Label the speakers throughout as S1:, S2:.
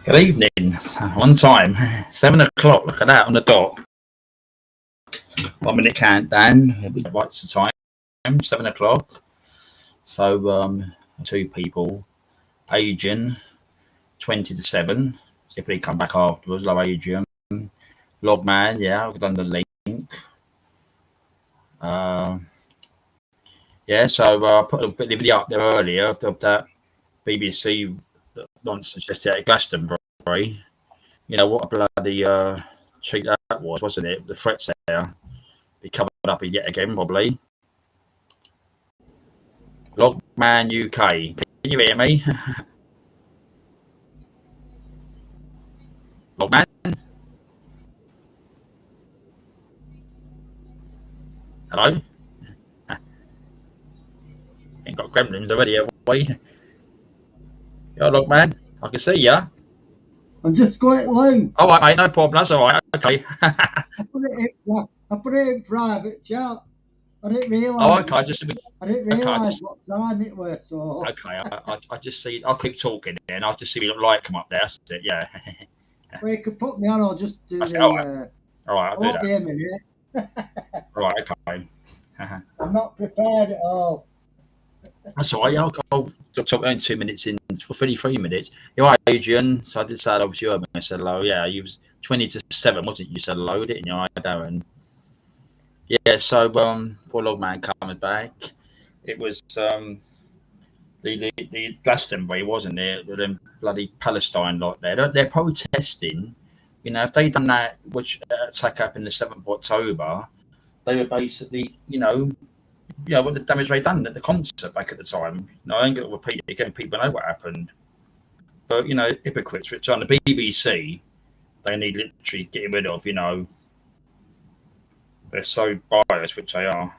S1: Good evening. On time. 7 o'clock. Look at that on the dot. 1 minute countdown. We right to time. 7 o'clock. So two people. Adrian, 20 to 7. See if he come back afterwards. Hello, Adrian. Logman, yeah, I've done the link. Yeah, so I put a video up there earlier of that BBC nonsense yesterday at Glastonbury. You know what a bloody treat that was, wasn't it? The threats there be covered up yet again, probably. Logman UK, can you hear me? Logman, hello. Ain't got gremlins already, have we? Yeah, Logman, I can see ya.
S2: I'm just going low.
S1: All right, mate, no problem. That's all right. Okay.
S2: I put it in private chat. I didn't realise.
S1: Oh, okay.
S2: I didn't realise what time it was. So.
S1: Okay, I just see. I'll keep talking, and I'll just see the light come up there. That's it. Yeah.
S2: Well, you can put me on. I'll just do
S1: That's
S2: the.
S1: all right. All right, I'll do that.
S2: Be a minute.
S1: All right, okay.
S2: I'm not prepared at all.
S1: That's all right. I'll talk in 2 minutes in for 33 minutes. You're right, Adrian. So I did say that was you. I said hello. Yeah, you was 20 to 7, wasn't you? You said hello, didn't you? Hi, Darren. Yeah. So poor Logman coming back. It was the Glastonbury, wasn't it? With them bloody Palestine lot there. They're protesting. You know, if they done that, which attack happened the 7th of October, they were basically, what the damage they done at the concert back at the time. No, I ain't going to repeat it again. People know what happened. But, hypocrites, which on the BBC, they need literally getting rid of, They're so biased, which they are.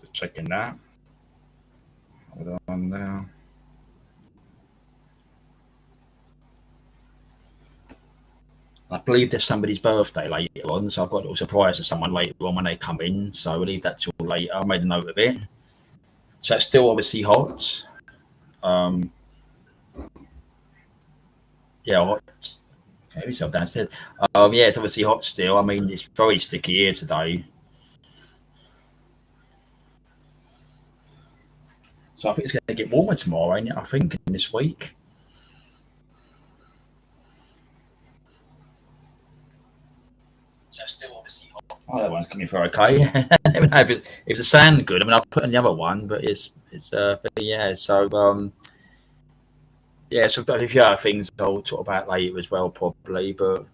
S1: Just checking that. Hold on now. I believe there's somebody's birthday later on, so I've got a little surprise to someone later on when they come in. So we'll leave that till later. I made a note of it. So it's still obviously hot. Yeah, hot. Okay, yourself downstairs. Yeah, it's obviously hot still. I mean, it's very sticky here today. So I think it's going to get warmer tomorrow, ain't it? I think in this week. So still obviously hot. Oh, that one's coming through okay. I don't know if the sound good. I mean, I'll put in the other one, but it's yeah. So yeah. So a few other things I'll talk about later as well, probably. But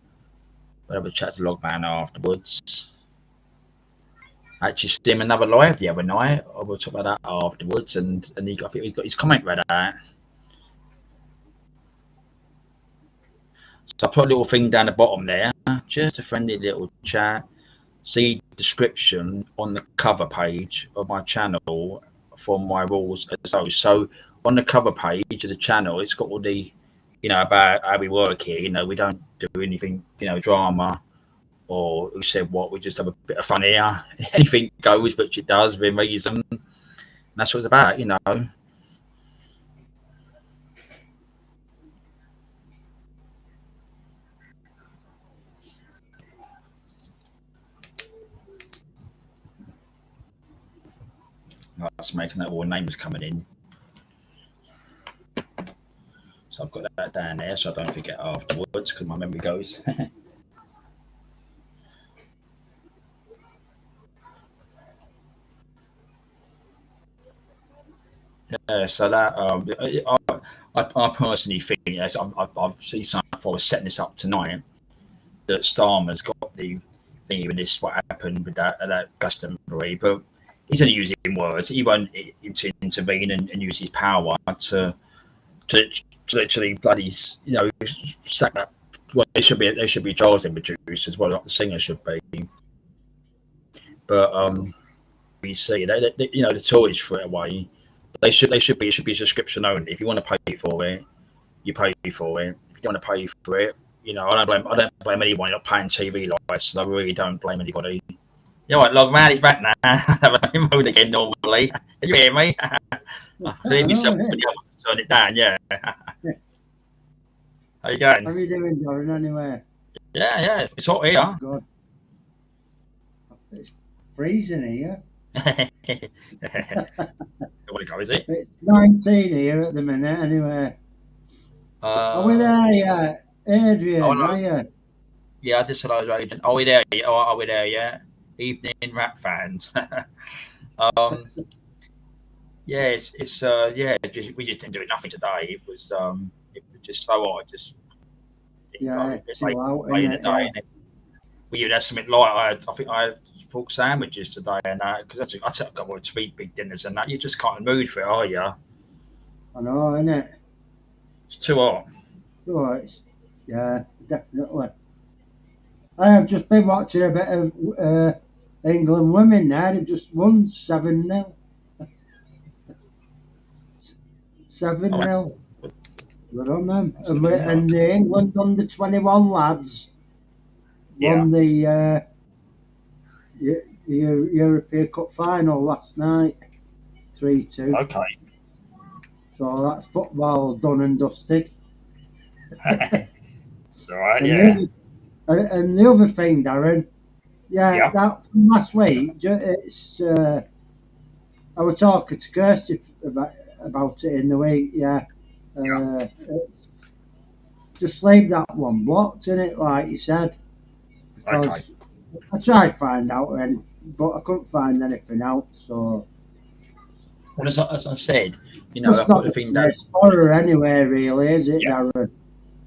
S1: we'll have a chat to Logman afterwards. Actually, see him another live the other night. I will talk about that afterwards, and I think he's got his comment read out. So I put a little thing down the bottom there, just a friendly little chat. See description on the cover page of my channel for my rules as those. So on the cover page of the channel, it's got all the, about how we work here. We don't do anything, drama or who said what. We just have a bit of fun here. Anything goes, which it does within reason. And that's what it's about, That's making that all names coming in. So I've got that down there so I don't forget afterwards because my memory goes. Yeah, so that I personally think, yes, I've seen something before I was setting this up tonight, that Starmer's got the thing with this, what happened with that Glastonbury, but he's only using words. He won't intervene and use his power to literally bloody, sack that. Well, they should be trials in produced as well, like the singer should be. But we see they the Tories threw it away. It should be a subscription only. If you want to pay for it, you pay for it. If you don't want to pay for it, I don't blame anyone not paying TV license. I really don't blame anybody. Right, Logman, he's back now. Have a mode again normally. Can you hear me? I hear myself turn it down. Yeah. How you going?
S2: How are you doing, Darren, anyway?
S1: Yeah. It's hot here.
S2: Good. It's freezing here.
S1: You want to go? Is it?
S2: It's 19 here at the minute, anyway. Are we there yet? Adrian,
S1: no.
S2: are you?
S1: Yeah, I just said I was agent. Are we there? Are we there yet? Evening rap fans. Yeah, we just didn't do nothing today. It was just so odd. Just
S2: Yeah,
S1: late
S2: out,
S1: in the day. Yeah. We even had something light. I think I had pork sandwiches today, and because I took a couple of sweet big dinners and that. You just can't in the mood for it, are you?
S2: I know, innit?
S1: It's too hot.
S2: Oh, yeah, definitely. I have just been watching a bit of England women there. They've just won 7-0. 7-0. Good on them. And the England under 21 lads won the European Cup final last night. 3-2.
S1: Okay.
S2: So that's football done and dusted.
S1: It's all right,
S2: And the other thing, Darren, that from last week, it's I was talking to Kirsty about it in the week, just leave that one blocked, innit, like you said.
S1: Okay.
S2: I tried to find out, but I couldn't find anything out, so...
S1: Well, as I said, I put the thing down.
S2: It's horror anyway, really, is it, Darren?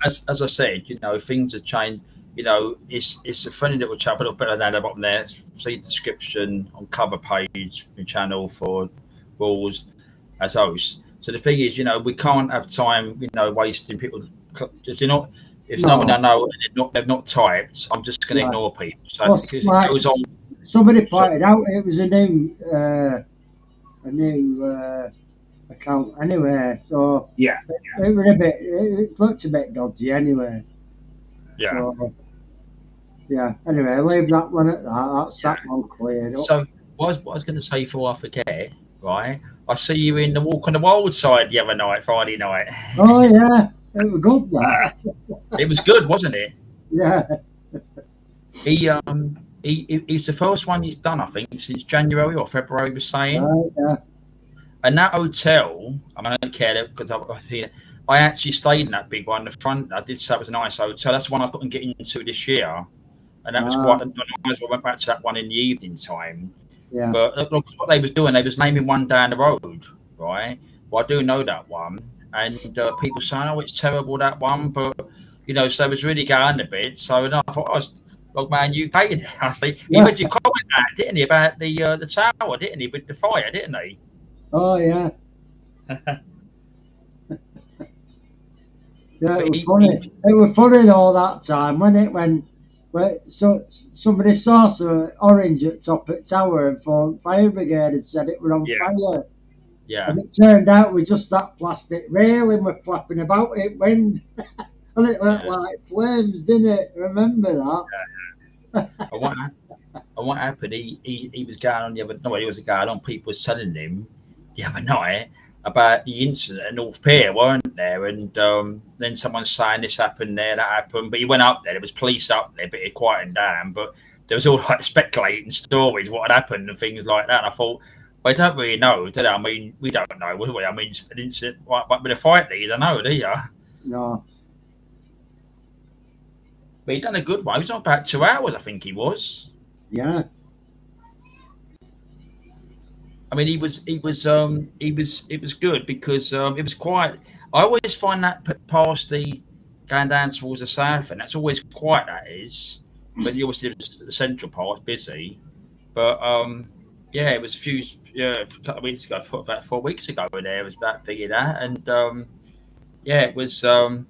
S1: As I said, things have changed. It's a funny little chat. Put a bit of that bottom there. See the description on cover page the channel for rules as hosts. So the thing is, we can't have time, wasting people. If no one I know they've not typed, I'm just going to ignore people. So because it goes on.
S2: Somebody pointed out it was a new account anyway, so it was it looked a bit dodgy anyway. So, anyway, leave that one at that. That's that one cleared up.
S1: So what I was going to say before I forget, right? I see you in the Walk on the Wild side the other night, Friday night.
S2: Oh yeah, it was good. That
S1: it was good, wasn't it?
S2: Yeah.
S1: He's the first one he's done, I think, since January or February. Was saying.
S2: Right, yeah.
S1: And that hotel, I don't care because I actually stayed in that big one. The front, I did say it was a nice hotel. That's the one I couldn't get into this year, and that was quite nice. I went back to that one in the evening time.
S2: Yeah.
S1: But look, what they was doing, they was naming one down the road, right? Well, I do know that one, and people saying, "Oh, it's terrible that one," but so it was really going a bit. So I thought, "Look, man, you paid." I see. He made you comment that, didn't he, about the tower, didn't he, with the fire, didn't he?
S2: Oh yeah. Yeah, it was funny. It was funny though that time, when somebody saw some orange at top of the tower and phoned fire brigade and said it was on fire.
S1: Yeah.
S2: And it turned out it was just that plastic railing was flapping about it wind. And it looked like flames, didn't it? Remember that?
S1: Yeah. And what happened? He was going on the other. No, he wasn't going on. People were telling him the other night about the incident at North Pier, weren't there? And then someone saying this happened there, that happened. But he went up there. There was police up there, but it quieted down. But there was all like speculating stories what had happened and things like that. And I thought, well, I don't really know, do they? I mean, we don't know, do we? I mean, an incident like with a fight, you don't know, do you?
S2: No.
S1: But he done a good one. He was on about 2 hours, I think he was.
S2: Yeah.
S1: I mean, it was good because it was quiet. I always find that past the going down towards the south, and that's always quiet. That is, but obviously the central part busy. But it was a couple of weeks ago, about 4 weeks ago. There it was about figured out, and it was. But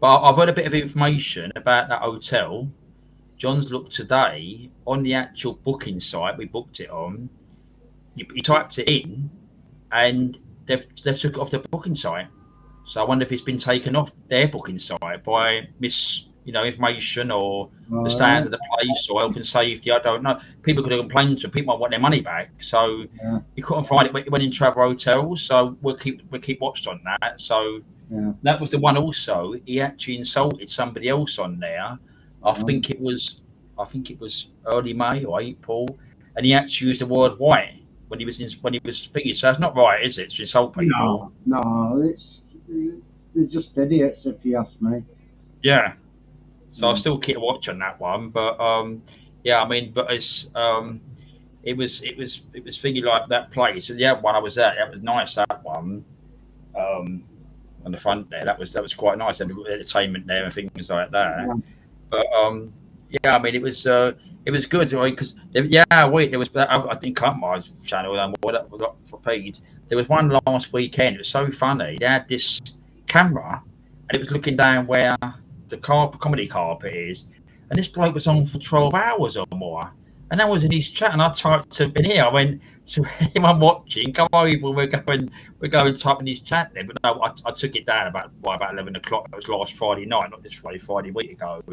S1: I've heard a bit of information about that hotel. John's looked today on the actual booking site we booked it on. You typed it in, and they've took it off their booking site. So I wonder if it's been taken off their booking site by information or the stand of the place or health and safety. I don't know. People could have complained to. People might want their money back. So you couldn't find it. Went into other hotels. So we'll keep watched on that. So that was the one. Also, he actually insulted somebody else on there. I think it was early May or April, and he actually used the word white when he was thinking. So that's not right, is it? To insult people?
S2: No, they're just idiots, if you ask me.
S1: Yeah. So I'll still keep a watch on that one, but but it's it was thinking like that place. And when I was there, that was nice. That one on the front there, that was quite nice. And entertainment there and things like that. But it was good because there was I didn't cut my channel and what for feed. There was one last weekend. It was so funny. They had this camera and it was looking down where the comedy carpet is, and this bloke was on for 12 hours or more, and I was in his chat, and I typed to in here. I went to him, I'm watching. Come over, we're going type in his chat there. But no, I took it down about 11 o'clock. It was last Friday night, not this Friday week ago.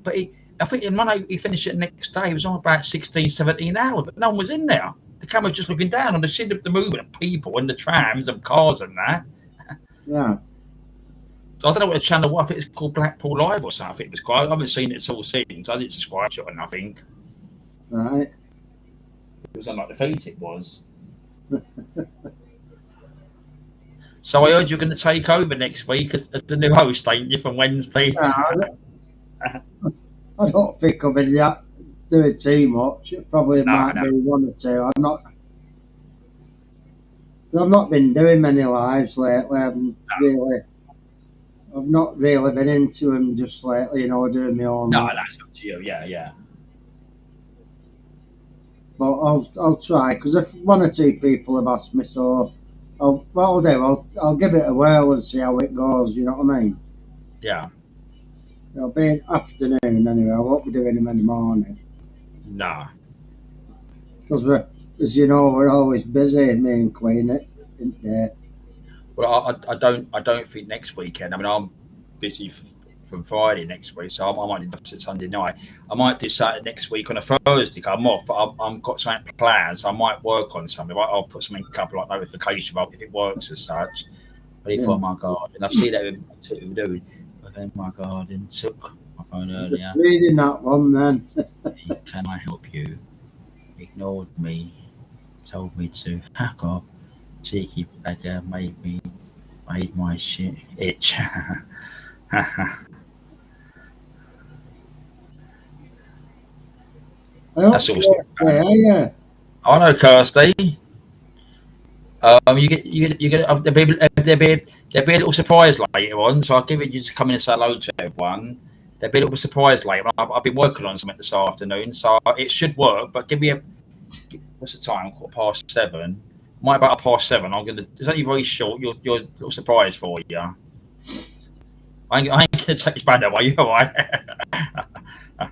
S1: But I think when he finished it the next day, he was on about 16, 17 hours, but no one was in there. The camera was just looking down on the movement of people and the trams and cars and that.
S2: Yeah.
S1: So I don't know what the channel was. I think it's called Blackpool Live or something. It was quite. I haven't seen it all since. I didn't subscribe to it or nothing.
S2: Right.
S1: It was on like the feed. It was. So I heard you're going to take over next week as the new host, ain't you, from Wednesday?
S2: I don't think I'll be doing too much. It probably might be one or two. I've not been doing many lives lately. I've not really been into them just lately, doing my own.
S1: No, that's up to you. Yeah.
S2: But I'll try, because if one or two people have asked me, so I'll give it a whirl and see how it goes. You know what I mean?
S1: Yeah.
S2: It'll be an afternoon anyway. I won't be doing them in the morning.
S1: No.
S2: Because as you know, we're always busy, me and Queen, isn't there?
S1: Well, I don't think next weekend. I mean, I'm busy from Friday next week, so I might do Sunday night. I might do Saturday next week on a Thursday. I'm off, but I've got something planned, so I might work on something. I'll put something a couple like notification if it works as such. But if my garden, I've seen that with doing. But my garden took my phone earlier.
S2: Reading that one then.
S1: Can I help you? Ignored me. Told me to hack off. Cheeky beggar made my shit itch. That's all.
S2: Yeah.
S1: I know, Kirsty. You get there'll be a little surprise later on, so I'll give it you to come in and say hello to everyone. There'll be a little surprise later. I've been working on something this afternoon, so it should work. But give me what's the time? 7:15. Might about 7:30. It's only very short. Your little surprise for you. I ain't gonna take this bad away. You're all right.
S2: I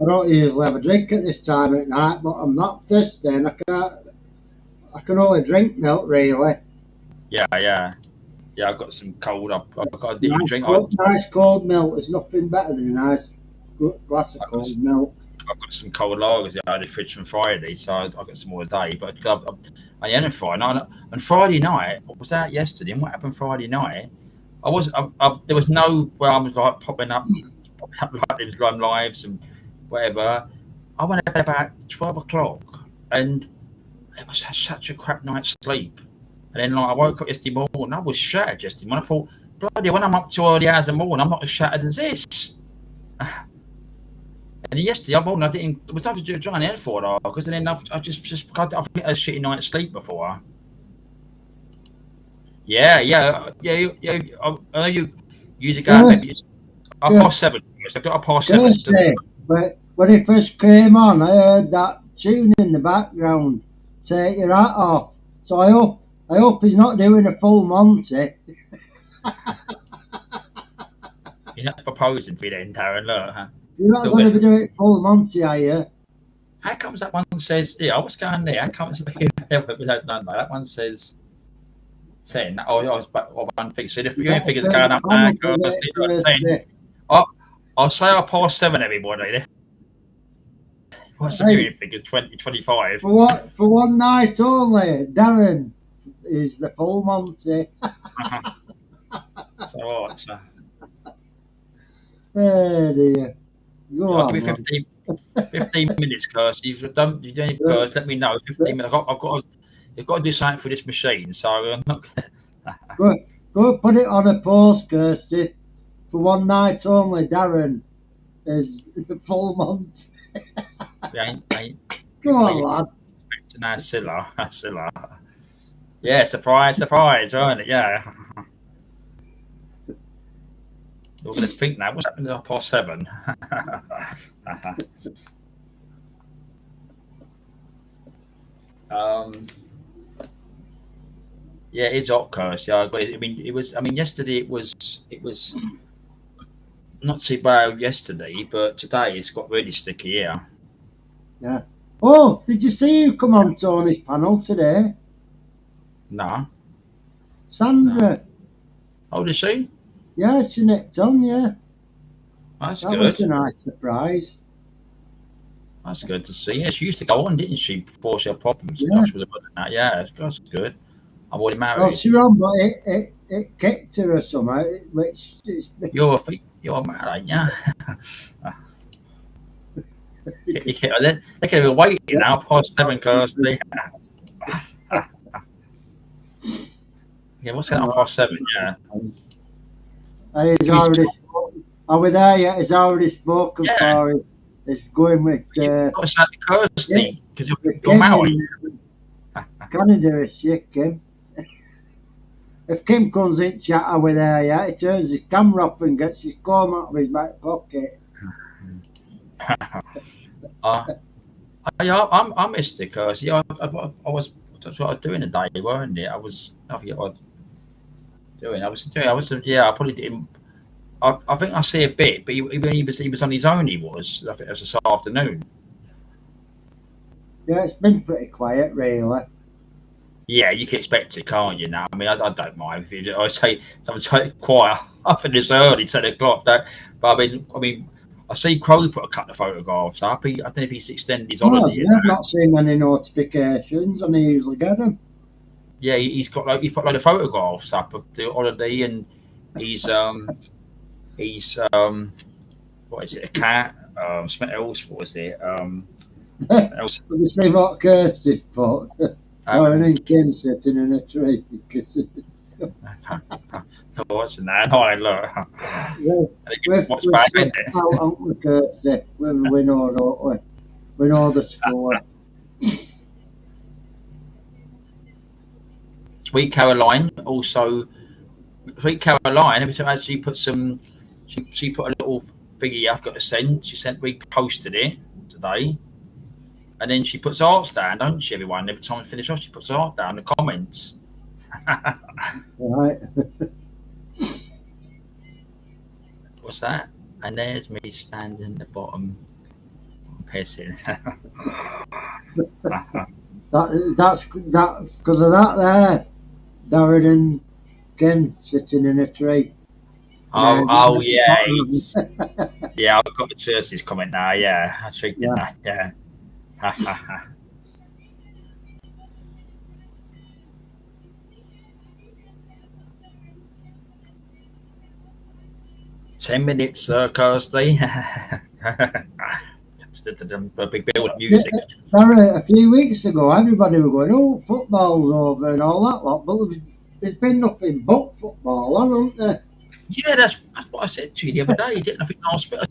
S2: don't usually have a drink at this time at night, but I'm not thirsty, and I can only drink milk really.
S1: Yeah. I've got some cold. I've got a different drink.
S2: Nice cold milk. There's nothing better than a nice glass of cold milk.
S1: I've got some cold lagers out of the fridge from Friday, so I've got some more today. But I ended Friday night. And Friday night, what was that yesterday? And what happened Friday night? There was no where I was like popping up like these lives and whatever. I went to bed about 12 o'clock, and it was such a crap night's sleep. And then I woke up yesterday morning, I was shattered yesterday morning. I thought, bloody, when I'm up to early hours in the morning, I'm not as shattered as this. And yesterday morning, I didn't. It was time to do a dry head for it because then I think I had a shitty night's sleep before. Yeah. I know you to go. Maybe it's 7:30. I've got 7:30.
S2: But when he first came on, I heard that tune in the background. Take your hat off. So I hope he's not doing a full Monty.
S1: You're not proposing for then, Darren, look, huh?
S2: You're not going to be doing full Monty, are you?
S1: How comes that one says, what's going there? How comes that one says 10? Oh, I was back one thing. So if your figure's going up now, 10. I'll say 7:30, everybody. What's the viewing figures? 20-25.
S2: For one night only, Darren is the full Monty.
S1: So what? So.
S2: Oh dear. Go on,
S1: give me 15 minutes, Kirsty. If you've done any birds, let me know. 15 minutes. I've got to do something for this machine, so I'm not.
S2: Go put it on a post, Kirsty. For one night only, Darren is the full month. Come on, lad.
S1: Silla. Yeah, surprise, aren't it? Yeah. We're going to think now. What's happening at 7:30? Yeah, it's hot, Kirsty. I agree. I mean, yesterday it was not too bad yesterday, but today it's got really sticky here.
S2: Yeah. Oh, did you see who come on Tony's panel today?
S1: No.
S2: Sandra.
S1: No. Oh, did she?
S2: Yeah, she nicked on, yeah.
S1: That's
S2: that
S1: good.
S2: That was a nice surprise.
S1: That's good to see. Yeah, she used to go on, didn't she, before she had problems?
S2: Yeah.
S1: Yeah, that's good. I'm already married.
S2: Well, she ran, but it kicked her or something, which is...
S1: You're married, yeah. They can be waiting now, 7:30, Kirsty. Yeah, what's going on 7:30? Yeah.
S2: He's already spoken. Are we there yet? He's already spoken for it. It's going with...
S1: You've got to say Kirsty, because you're married.
S2: Canada is shit, Kim. If Kim comes in chat, are we there yet? He turns his camera off and gets his comb out of his back pocket.
S1: I missed it, Kirsty. I was... That's what I was doing today, weren't it? I probably didn't. I think I see a bit, but he was on his own. He was. I think it was this afternoon.
S2: Yeah, it's been pretty quiet, really.
S1: Yeah, you can expect it, can't you? Now, I mean, I don't mind if I say someone's quiet. I think it's early, 10:00. But I mean, I see Crow put a couple of photographs up. I don't know if he's extended his holiday.
S2: I've not seen any notifications, and I usually get them.
S1: Yeah, he's put a load of photographs up of the holiday, and he's what is it? A cat? Something else. What was it?
S2: Else. Let me see what Kirsty put. Or an Indian sitting in a tree.
S1: Watching that? Oh, look.
S2: We're out, aren't we, Kirsty? We know, don't we? We know the score.
S1: Sweet Caroline also. Sweet Caroline, every time she put some, she put a little figure I've got to send. We posted it today, and then she puts art down, don't she? Everyone, every time we finish off, she puts art down in the comments.
S2: Right.
S1: What's that? And there's me standing at the bottom, pissing.
S2: That's because of that there. Darren and Ken sitting in a tree.
S1: Oh yeah. Yeah, I've got the Church's comment now. Yeah, I think that. Yeah. 10 minutes, Kirsty. A big build of music.
S2: A few weeks ago, everybody were going, "Oh, football's over" and all that lot, but there's been nothing but football, hasn't there?
S1: Yeah, that's what I said to you the other day. You didn't nothing last bit. I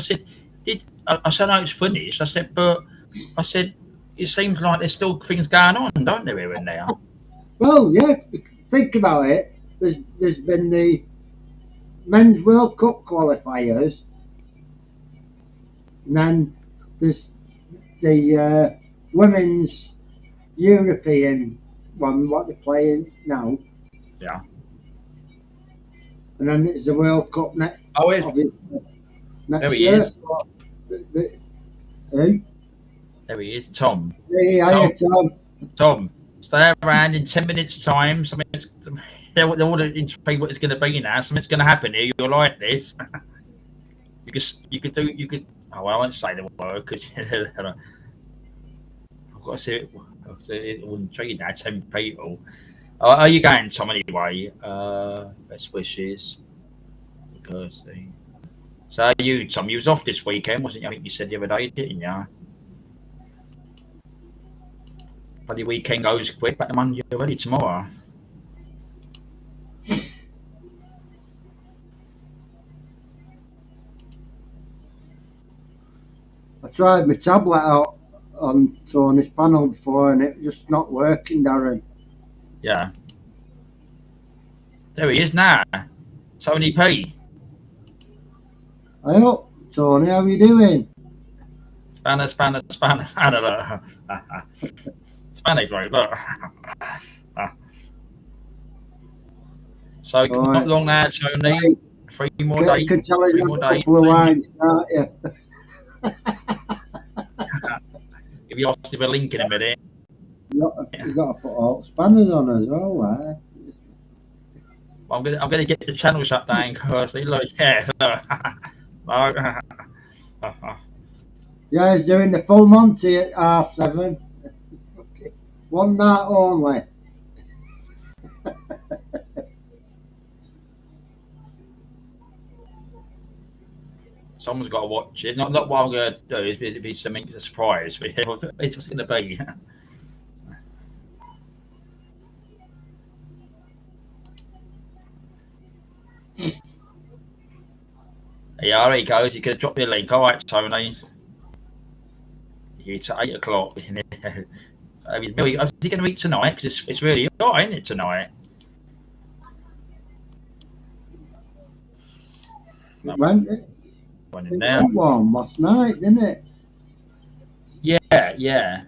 S1: said, "No, it's finished." I said, "But," I said, "it seems like there's still things going on, don't there, here and there?"
S2: Well, yeah. Think about it. There's been the Men's World Cup qualifiers, and then there's the Women's European one, what they're playing now.
S1: Yeah.
S2: And then it's the World Cup next.
S1: Oh, there he is.
S2: Who?
S1: There he is, Tom.
S2: Yeah, Tom.
S1: Tom, stay around in 10 minutes' time. They want to tell you what it's going to be now. Something's going to happen here. You'll like this. you could do you could. Oh, well, I won't say the word because I've got to see it. It wouldn't trade now. 10 people. Are you going, Tom? Anyway, best wishes. Kirsty. So you, Tom, you was off this weekend, wasn't you? I think you said the other day, didn't you? But the weekend goes quick. Back to Monday already tomorrow.
S2: I tried my tablet out on Tony's panel before and it just not working, Darren.
S1: Yeah. There he is now. Tony P.
S2: Hey up, Tony, how are you doing?
S1: Spanner. Spanner group, look. So not long now, Tony.
S2: Right.
S1: 3 more days.
S2: You can tell us
S1: 3 more days.
S2: Couple of wines, can't you?
S1: If you ask him a link in a minute.
S2: You got to put all spanners on as well, right?
S1: I'm gonna get the channel shut down, Kirsty. Look, yeah.
S2: Yeah, he's doing the full Monty at 7:30. One night only.
S1: Someone's got to watch it. Not what I'm going to do. It'd be something a surprise. It's what's going to be. Yeah, there he goes. He could drop me a link. All right, Tony. It's at 8 o'clock. Is he going to eat tonight? Because it's really hot, ain't it, tonight?
S2: Went warm last night, didn't it?
S1: Yeah.
S2: It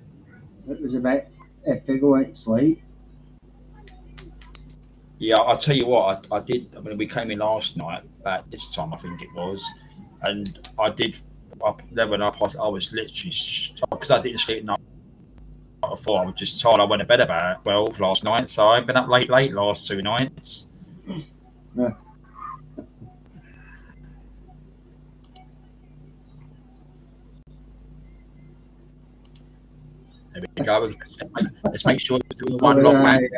S2: was a bit iffy going to sleep.
S1: Yeah, I'll tell you what, I did. I mean, we came in last night at this time, I think it was, and I did. I was literally because I didn't sleep night before. I was just tired. I went to bed about 12 last night, so I've been up late last 2 nights.
S2: Yeah.
S1: There we go. Let's make sure we're doing one long man.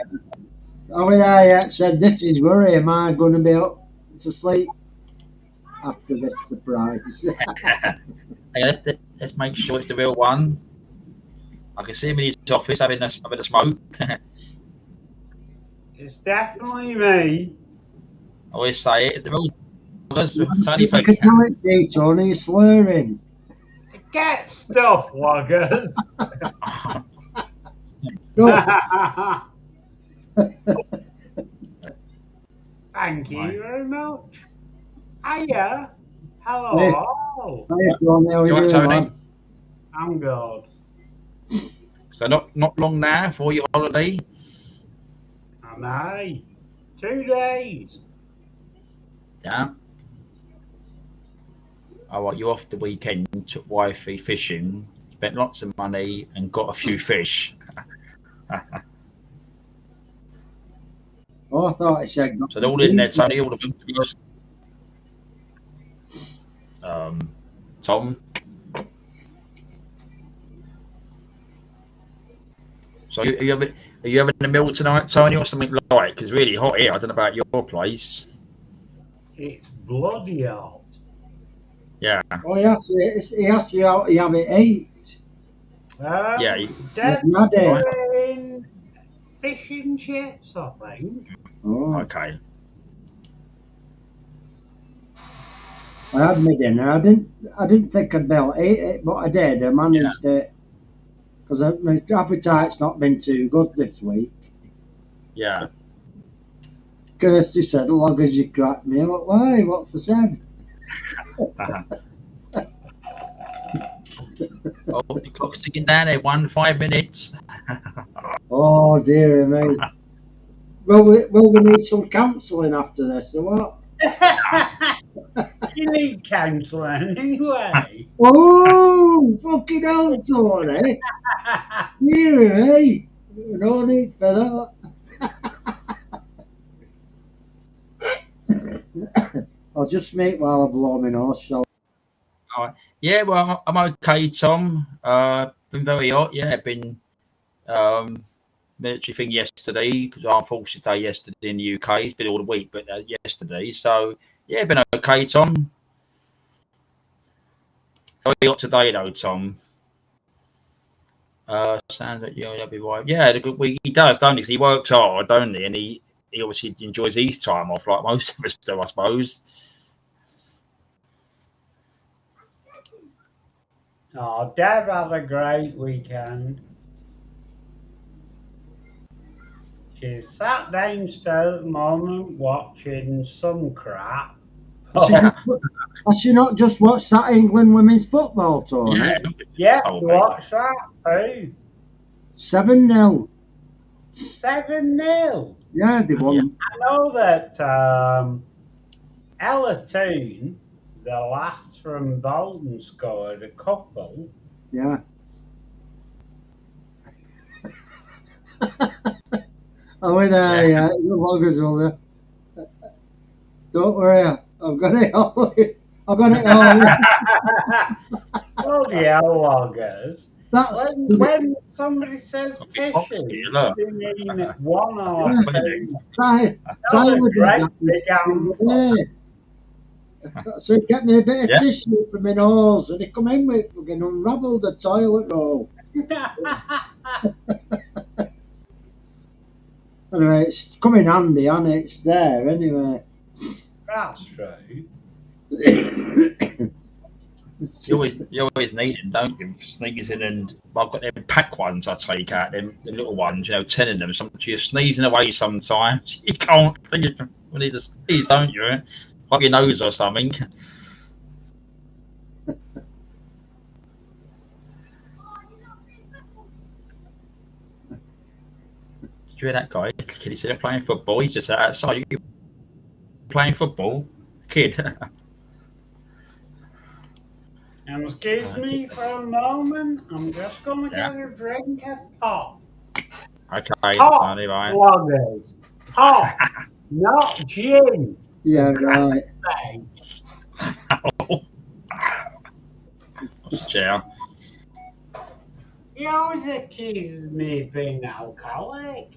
S2: I said, this is worry. Am I going to be up to sleep after this surprise?
S1: Hey, let's make sure it's the real one. I can see him in his office having a smoke.
S3: It's definitely me.
S1: I always say it. It's the real.
S2: I can tell it's you, Tony. You're slurring.
S3: Get stuff, woggers. Thank you very much. Hiya. Hello.
S2: Hiya, Tony. How are you doing, man?
S3: I'm good.
S1: So not long now for your holiday.
S3: Am I? 2 days.
S1: Yeah. Oh, well, you off the weekend, took wifey fishing, spent lots of money, and got a few fish.
S2: Oh, I thought I said.
S1: So they're all in there, Tony. All of them. Tom. So are you having a meal tonight, Tony, or something like? Because it's really hot here. I don't know about your place.
S3: It's bloody hot.
S1: Yeah.
S2: Oh, he asked you how you have it ate.
S1: Yeah.
S3: Doing fish and chips, I think.
S2: Oh.
S1: Okay.
S2: I had my dinner. I didn't think I'd be able to eat it, but I did. I managed it because my appetite's not been too good this week.
S1: Yeah.
S2: Kirsty said, as long as you crack me up. Why? What's the said?
S1: Oh, the clock's ticking down there. 5 minutes.
S2: Oh dear me. Will we need some counselling after this or what?
S3: You need counselling anyway.
S2: Oh, fucking hell, Tony. Dear me. No need for that. I'll just make while I blow my nose, shall I?
S1: Yeah, well, I'm okay, Tom. Been very hot. Yeah, been military thing yesterday because Armed Forces Day yesterday in the UK. It's been all the week, but yesterday. So yeah, been okay, Tom. Very hot today though, Tom. Sounds like you'll be right. Yeah, had a good week. He does, don't he? 'Cause he works hard, don't he? And he obviously enjoys his time off, like most of us do, I suppose.
S3: Oh, Deb had a great weekend. She's sat downstairs at the moment watching some crap.
S2: Has she not just watched that England women's football tournament?
S3: Yeah, watch that too.
S2: 7-0.
S3: 7-0.
S2: Yeah, they won.
S3: I know that Ella Toon, the lass from Bolton, scored a couple.
S2: Yeah. Oh, in there, yeah. The loggers will there. Don't worry, I've got it all. I've got it all.
S3: Bloody hell, loggers. When somebody says tissue, they mean one or two.
S2: So he get me a bit of tissue for my nose, and he come in with fucking unravelled the toilet roll. Anyway, it's coming handy, and it's there anyway.
S3: That's true.
S1: You always need them, don't you? Sneakers in, and I've got them pack ones I take out, them the little ones, 10 of them. Sometimes you're sneezing away sometimes. You can't think of when you just sneeze, don't you? Like your nose or something. Do you hear that guy? Kid, he's playing football. He's just outside. You playing football, kid?
S3: Excuse me for a moment. I'm just going to get a drink of pop.
S1: Okay,
S3: pop,
S1: funny, right?
S3: Loggers. Pop, not gin.
S2: Yeah, right.
S1: What's the chair?
S3: He always accuses me of being alcoholic.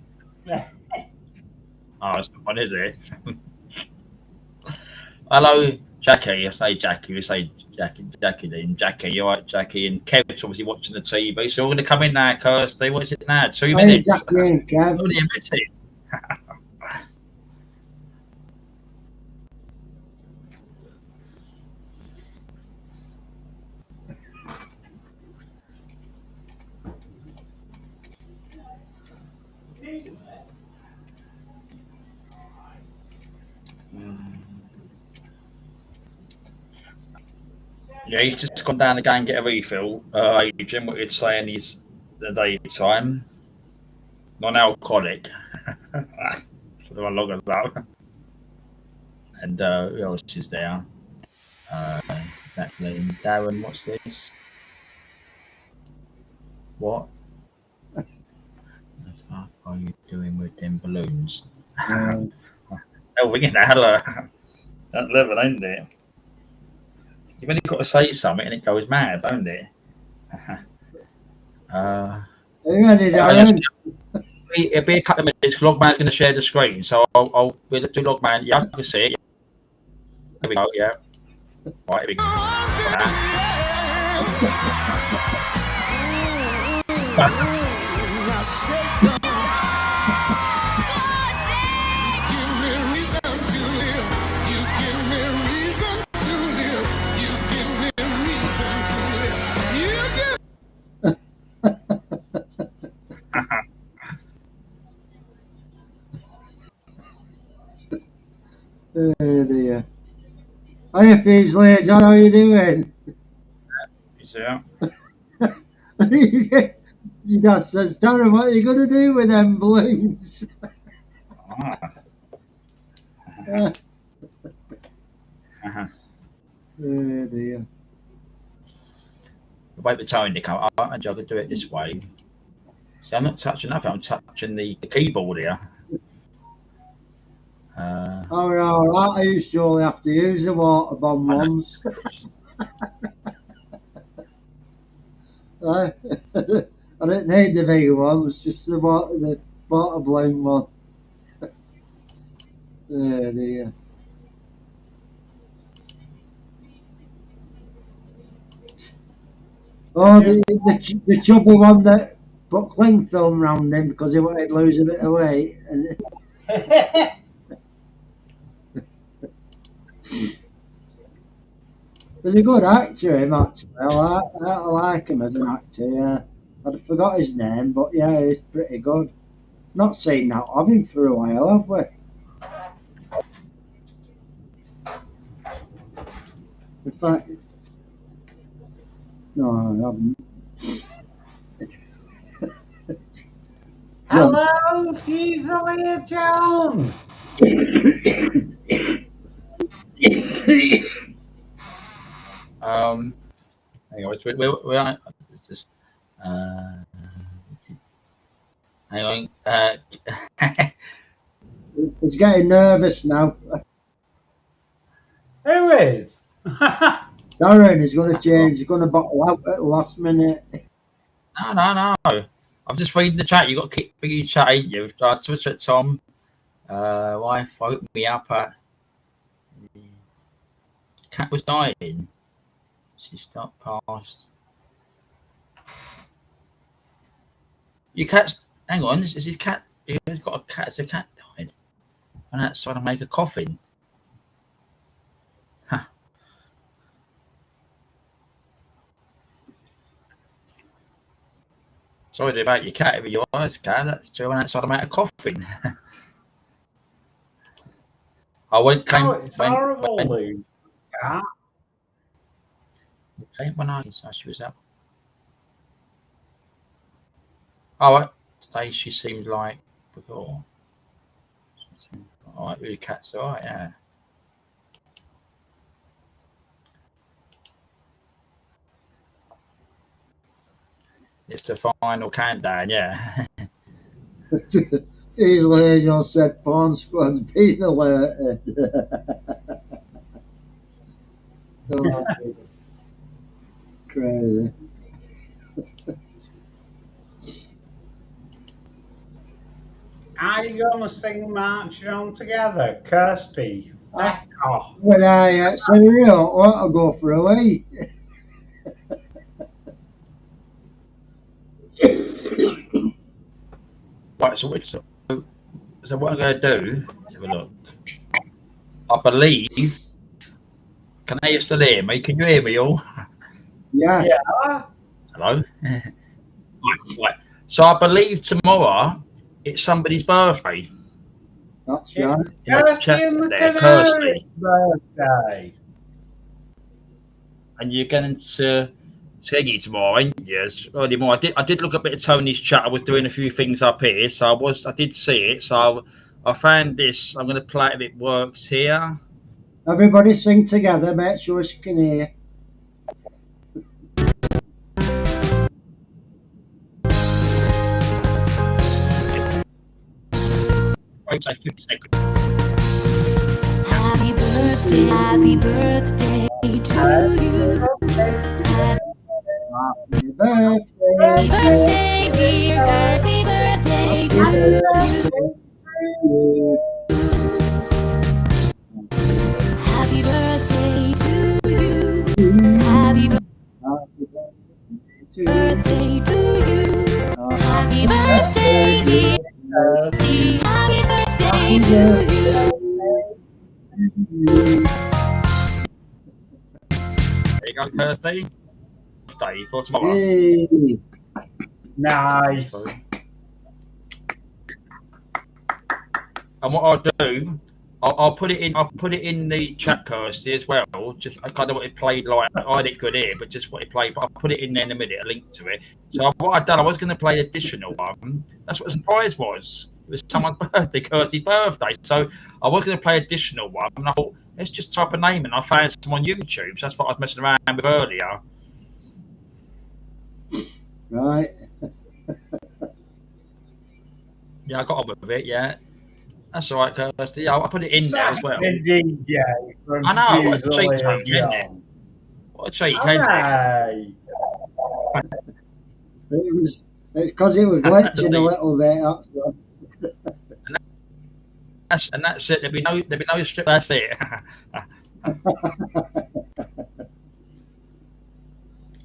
S1: Oh, it's not one, is it? Hello, Jackie. I say Jackie. You say Jackie. Then Jackie. You're right, Jackie. And Kevin's obviously watching the TV. So we're going to come in now, Kirsty. What is it now? 2 minutes.
S2: Jackie and Kev.
S1: Only a minute. Yeah, he's just gone down to go and get a refill. Adrian, what you're saying is the daytime. Non-alcoholic. So the loggers up. And who else is there? Kathleen, Darren, what's this? What? The fuck are you doing with them balloons? Oh, we're getting out of that level, ain't it? You've only got to say something and it goes mad, don't it? It'll be a couple of minutes. Logman's going to share the screen, so I'll do Logman. Yeah, I can see it. There we go. Yeah. Right, here we go.
S2: Oh dear. Hiya, Fugely, John, how are you doing?
S1: Is there?
S2: Your dad says, Darren, what are you going to do with them balloons? Oh dear.
S1: Wait for Tony to come. I'm going to do it this way. See, I'm not touching nothing. I'm touching the keyboard here.
S2: Oh no, I used to only have to use the water bomb ones. I didn't need the bigger one. It was just the water balloon one. Oh dear. Oh, the chubby one that put cling film round him because he wanted to lose a bit of weight. And he's a good actor, him actually. I like him as an actor. Yeah, I forgot his name, but yeah, he's pretty good. Not seen that of him for a while, have we? In fact, no, I haven't.
S3: Hello, Fusilier John.
S1: Hang on, we're just, hang on.
S2: He's getting nervous now.
S3: Who is?
S2: Darren is going to change. He's going to bottle out at the last minute.
S1: No. I'm just reading the chat. You got to keep reading your chat, ain't you? Twitch at Tom. Wife woke me up at. Cat was dying. She stopped past. Your cat's. Hang on. Is his cat? He's got a cat. Has a cat died? And that's trying to make a coffin. Huh. Sorry about your cat. If your eyes, cat. That's trying outside to make a coffin. I went.
S3: It's horrible, Luke.
S1: When I saw she was up. Oh, right. Today she seemed like before. All right, really cat's all right, yeah. It's the final countdown, yeah.
S2: Easily, as you said, Pawn Squad's been alerted. Oh, crazy.
S3: Are you going to sing Marching On Together, Kirsty? Oh.
S2: When I said, I don't want to go for a week.
S1: Right, so what I'm going to do, let's have a look. I believe, can you still hear me? Can you hear me all?
S2: Yeah.
S1: Hello? Right. So I believe tomorrow it's somebody's birthday.
S2: That's right.
S3: Kirsty birthday.
S1: And you're going to sing it tomorrow, ain't you? Early morning. I did look a bit of Tony's chat. I was doing a few things up here, so I did see it. So I found this. I'm going to play it if it works here.
S2: Everybody sing together. Make sure she can hear.
S1: Wait, say 50 seconds.
S4: Happy birthday to you.
S2: Happy birthday,
S4: Dear Kirsty, birthday to you. Happy birthday to you. Happy birthday to you. Happy birthday, dear Kirsty. Happy birthday to you.
S1: There you go, Kirsty. Birthday for tomorrow.
S2: Hey.
S3: Nice.
S1: And what I'll do, I'll put it in. I'll put it in the chat, Kirsty, as well. Just I kind of what it played like. I didn't good here, but just what it played. But I'll put it in there in a minute. A link to it. So what I've done, I was going to play an additional one. That's what the surprise was. It was someone's birthday, Kirsty's birthday. So I was going to play additional one, and I thought let's just type a name, and I found some on YouTube. So that's what I was messing around with earlier.
S2: Right.
S1: Yeah, I got on with it. Yeah. That's all right, Kirsty. I'll put it in there as well.
S3: The DJ from
S1: I know. What a cheap
S3: Fusilier
S1: tone, isn't it? What a cheek, hey.
S2: It's because it was glitching a little bit.
S1: That's it. There'll be no strip. That's it.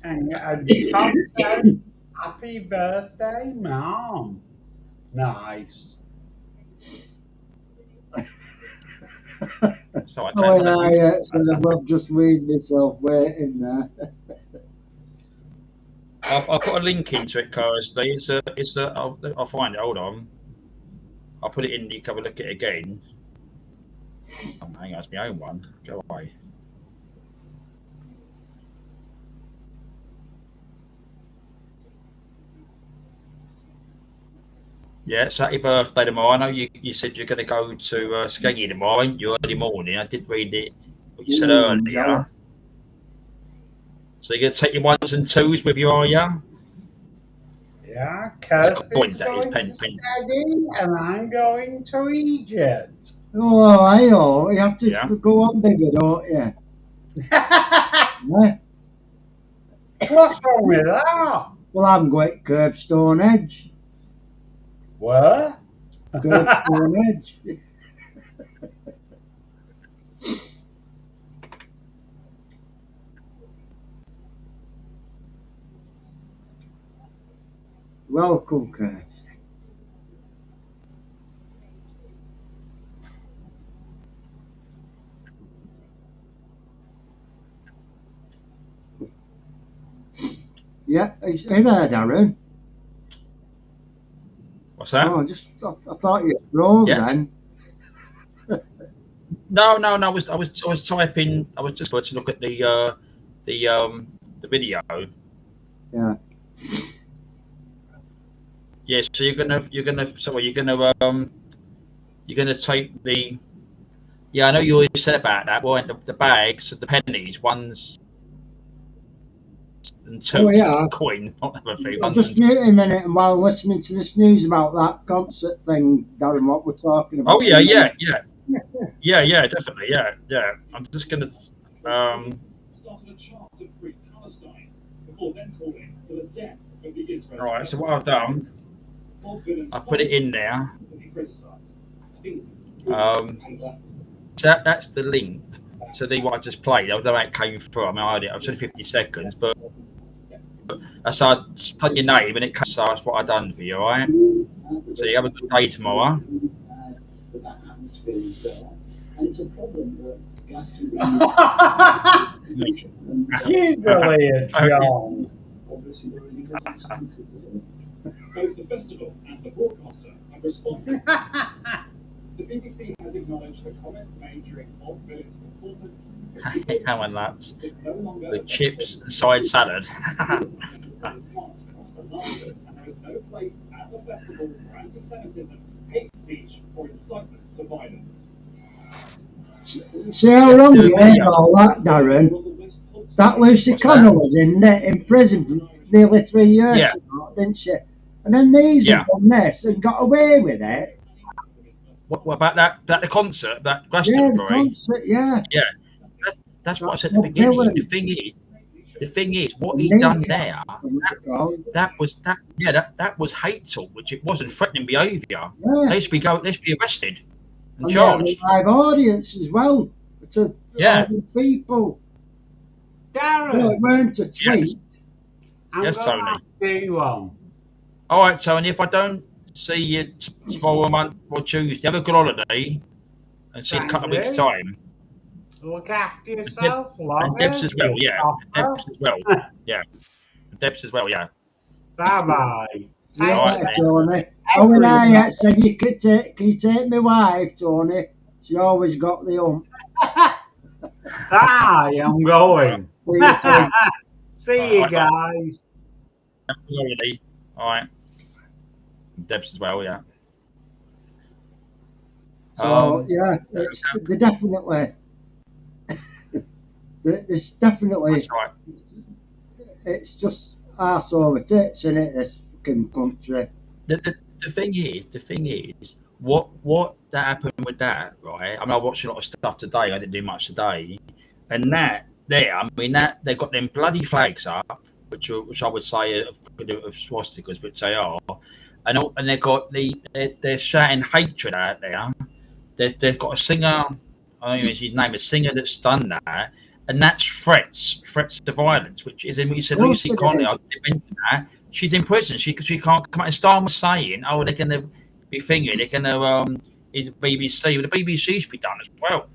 S3: And happy birthday, Mom. Nice.
S2: So I've just read myself waiting there.
S1: I'll put a link into it, Kirsty. I'll find it. Hold on. I'll put it in. You can have a look at it again. Oh, hang on, it's my own one. Go away. Yeah, it's happy birthday tomorrow. I know you said you're going to go to Skeggy tomorrow, ain't you? Early morning. I did read it. What you said earlier. Yeah. So you're going to take your 1s and 2s with you, are you?
S3: Yeah, Kirsty's going to Skeggy and I'm going to Egypt.
S2: Oh, you have to go on bigger, don't you? Yeah.
S3: What's wrong with that?
S2: Well, I'm going to Curbstone Edge.
S3: Where?
S2: Curbstone Edge. Welcome, Kirsty. Yeah, hey there, Darren.
S1: What's that?
S2: Oh, I thought you froze then.
S1: No. I was typing. I was just going to look at the video.
S2: Yeah.
S1: Yeah. So you're gonna take the. Yeah, I know you always said about that. Well, the bags, the pennies, 1s and 2s, coins, not everything.
S2: I'll just mute a minute and while listening to this news about that concert thing, Darren, what we're talking about.
S1: Oh yeah, definitely, yeah. I'm just gonna. Right. So what I've done, I put it in there. So that's the link. So what I just played. I don't know how it came through. I mean, I've said 50 seconds, but so I put your name and it comes. So that's what I've done for you, all right? So you have a good day tomorrow.
S5: Both the festival and the broadcaster have responded. The BBC has acknowledged the comments made during Bob Billitt's performance.
S1: How and that's the chips and side salad.
S5: And there is no place at the festival for anti-Semitism, hate speech, or incitement to violence.
S2: See how long you made all that, Darren? That Lucy Connor was in prison for nearly 3 years, didn't she? And then these have done this and got away with it.
S1: What about that? That the concert, that Glastonbury?
S2: Yeah, the concert, yeah.
S1: That's what I said at the beginning. The thing is, what he done there, that was hateful, which it wasn't threatening behaviour. Yeah. They should be arrested and charged.
S2: Live audience as well to people.
S3: Darren,
S2: no, it weren't a tweet.
S1: Yes, Tony.
S3: All
S1: right, Tony. If I don't see you tomorrow month or Tuesday, have a good holiday and see you in a couple of weeks' time.
S3: Look after yourself,
S1: and Debs as well, yeah. Debs as well, yeah. Debs as well, yeah.
S3: Bye-bye.
S2: Tony. Oh, and I said can you take my wife, Tony? She always got the hump.
S3: Hi, I'm going. See you guys.
S1: All right. Debs as well, yeah.
S2: So they definitely. There's definitely.
S1: That's right.
S2: It's just arse over tits, isn't it? This fucking country.
S1: The thing is, what that happened with that, right? I mean, I watched a lot of stuff today. I didn't do much today, and that there. I mean, that they've got them bloody flags up, which I would say of swastikas, which they are, and they've got they're shouting hatred out there. They've got a singer. I don't know his name, a singer that's done that, and that's threats to violence, which is in what you said, Lucy Conley. I didn't mention that. She's in prison. She can't come out. And Star was saying, "Oh, they're going to be thinking they're going to the BBC. But the BBC should be done as well.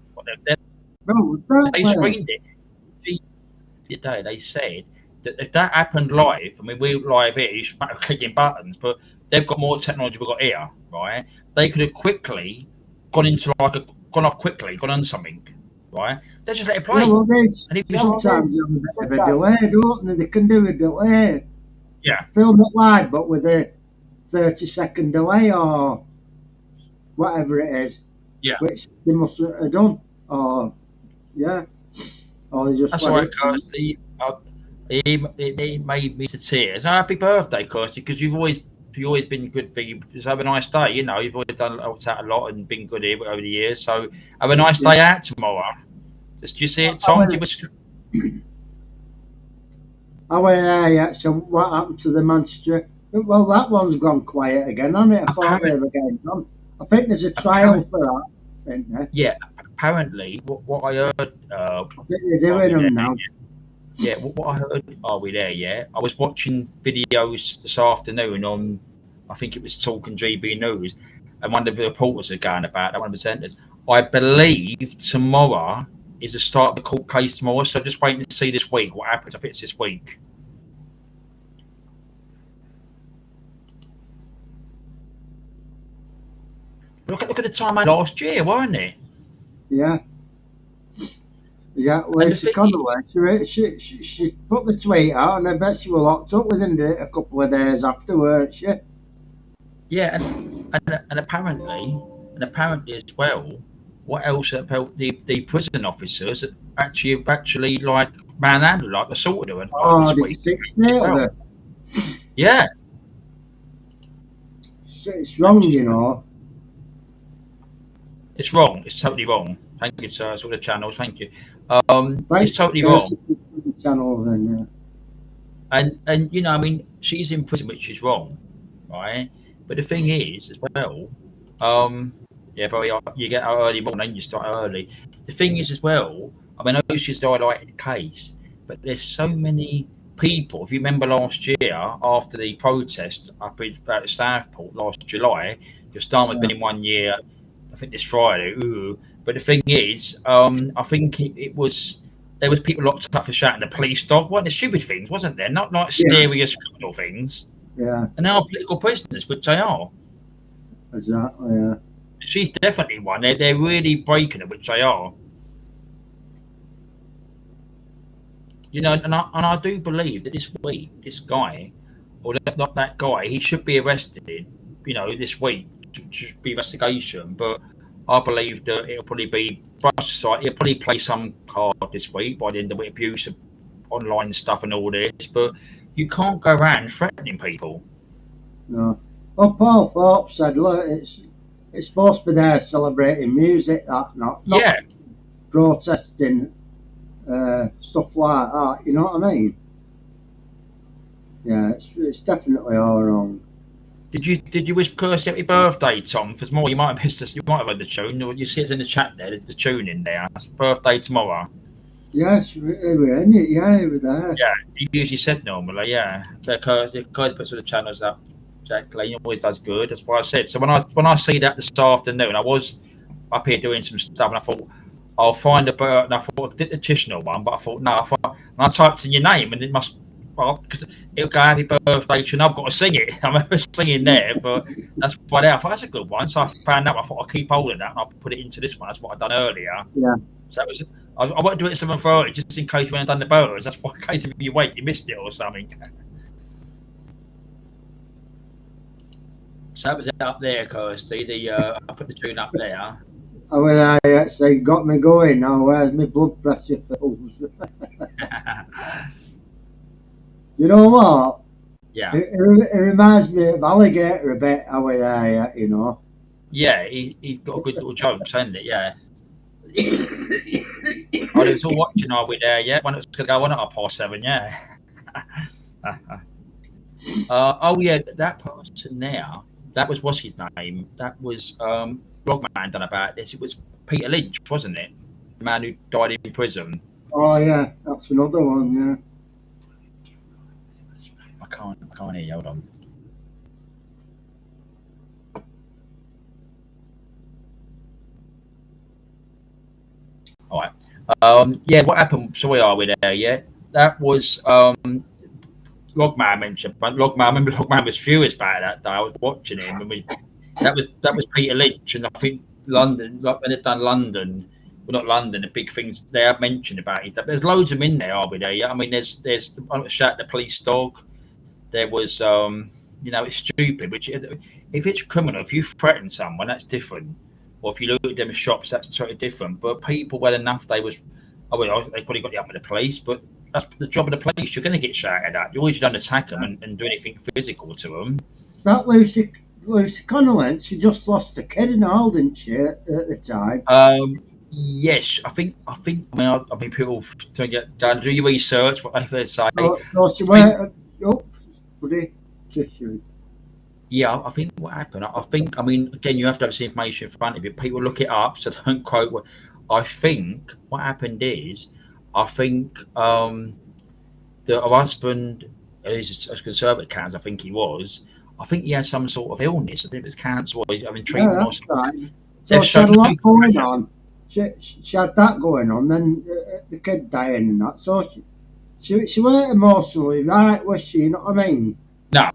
S1: They screened it the day. They said that if that happened live, I mean, we're live here. You should matter clicking buttons, but they've got more technology we've got here, right? They could have quickly gone on something, right? They just let it play.
S2: Yeah, well, sometimes have a bit of a delay, don't they? They can do a delay.
S1: Yeah.
S2: Film it live, but with a 30-second delay or whatever it is.
S1: Yeah.
S2: Which they must have done. Or, yeah. Or they just.
S1: That's right, Kirsty. It made me to tears. Happy birthday, Kirsty, because you've always been good for you. Just have a nice day. You know, you've always done out a lot and been good here over the years. So have a nice day out tomorrow. Did you see it, Tom?
S2: I went there yet. So what happened to the Manchester? Well, that one's gone quiet again, hasn't it? I thought they were getting done. I think there's a trial for that, isn't there?
S1: Yeah, apparently, what I heard.
S2: I think they're doing them now.
S1: Yeah, what I heard. Are we there? Yeah, I was watching videos this afternoon on, I think it was Talk and GB News, and one of the reporters are going about that. One of the presenters. I believe tomorrow is the start of the court case tomorrow. So just waiting to see this week what happens. I think it's this week. Look at the time last year, weren't it?
S2: Yeah. Yeah, Lucy Conley, she put the tweet out, and I bet she was locked up within a couple of days afterwards.
S1: Yeah, and apparently as well, what else about the prison officers actually like manhandled, like assaulted her. Yeah,
S2: it's wrong, you know.
S1: It's wrong. It's totally wrong. Thank you, sir. It's all the channels. Thank you. It's totally wrong. And you know, I mean, she's in prison, which is wrong, right? But the thing is, as well, you get out early morning, you start early. The thing is, as well, I mean, I know she's highlighted the case, but there's so many people. If you remember last year, after the protest up at Southport last July, because Starmer's been in 1 year. I think this Friday. But the thing is, I think there was people locked up for shouting the police dog. Weren't there stupid things, wasn't there? Not like serious criminal things.
S2: Yeah.
S1: And they are political prisoners, which they are.
S2: Exactly. Yeah.
S1: She's definitely one. They're really breaking it, which they are. You know, and I do believe that this week, this guy, or not that guy, he should be arrested. You know, this week. Just be investigation, but I believe that it'll probably be society. It'll probably play some card this week by the end of the abuse of online stuff and all this. But you can't go around threatening people.
S2: No. Well, Paul Thorpe said, "Look, it's supposed to be there celebrating music, not protesting stuff like that. You know what I mean? Yeah, it's definitely all wrong."
S1: Did you wish Kirsty happy birthday, Tom? For tomorrow, you might have missed this. You might have heard the tune. You see it in the chat there. There's the tune in there. It's birthday tomorrow.
S2: Yes, we were in it. Yeah, we were there.
S1: Yeah, he usually says normally. Yeah, Kirsty puts all the channels up. Jack Lane always does good. That's what I said. So when I see that this afternoon, I was up here doing some stuff, and I thought I'll find a bird. And I thought I did the traditional one, but I thought no. And I typed in your name, and it must. Well, because it'll go happy birthday to you, and I've got to sing it. I remember singing there, but that's why I thought that's a good one. So I found out. I thought I'll keep holding that, and I'll put it into this one. That's what I've done earlier.
S2: Yeah.
S1: So that was it. I won't do it at 7:30 just in case you haven't done the birds. That's why in case if you wait, you missed it or something. So that was it up there, Kirsty. I put the tune up there.
S2: Oh, well, I actually got me going now. Where's my blood pressure falls? You know what?
S1: Yeah.
S2: It reminds me of Alligator a bit, how we there, you know.
S1: Yeah, he's got a good little jokes, hasn't it? Yeah. Oh, they was all watching. Are we there yet? When it was going to go on at 7:30, yeah. Oh yeah, that person there. That was what's his name? That was Blogman done about this. It was Peter Lynch, wasn't it? The man who died in prison.
S2: Oh yeah, that's another one. Yeah.
S1: I can't hear you. Hold on. All right. Yeah, what happened? So where are we there? Yeah, that was Logman mentioned. But Logman was furious about that day. I was watching him, and that was Peter Lynch, and I think London, like when they've done London, well not London, the big things they have mentioned about it. There's loads of them in there, are we there? Yeah, I mean, there's Shout the Police Dog. There was it's stupid. Which if it's criminal, if you threaten someone, that's different. Or if you look at them shops, that's totally different. But people, well enough, they probably got the up with the police, but that's the job of the police. You're going to get shouted at. You always don't attack them and do anything physical to them.
S2: That Lucy Connolly, she just lost a kid in all, didn't she, at the time?
S1: Yes, I think. I mean, people to get down, do your research. What they say.
S2: No, she went. Buddy,
S1: yeah, I think what happened. I mean, again, you have to have this information in front of you. People look it up, so don't quote what. I think what happened is, I think her husband is a conservative cancer. I think he was. I think he had some sort of illness. I think it was cancer. Or he's having treatment.
S2: Yeah, that's right. So she had a lot going on. She had that going on. Then the kid dying and that. So she weren't emotionally right, was she? You know what I mean?
S1: No.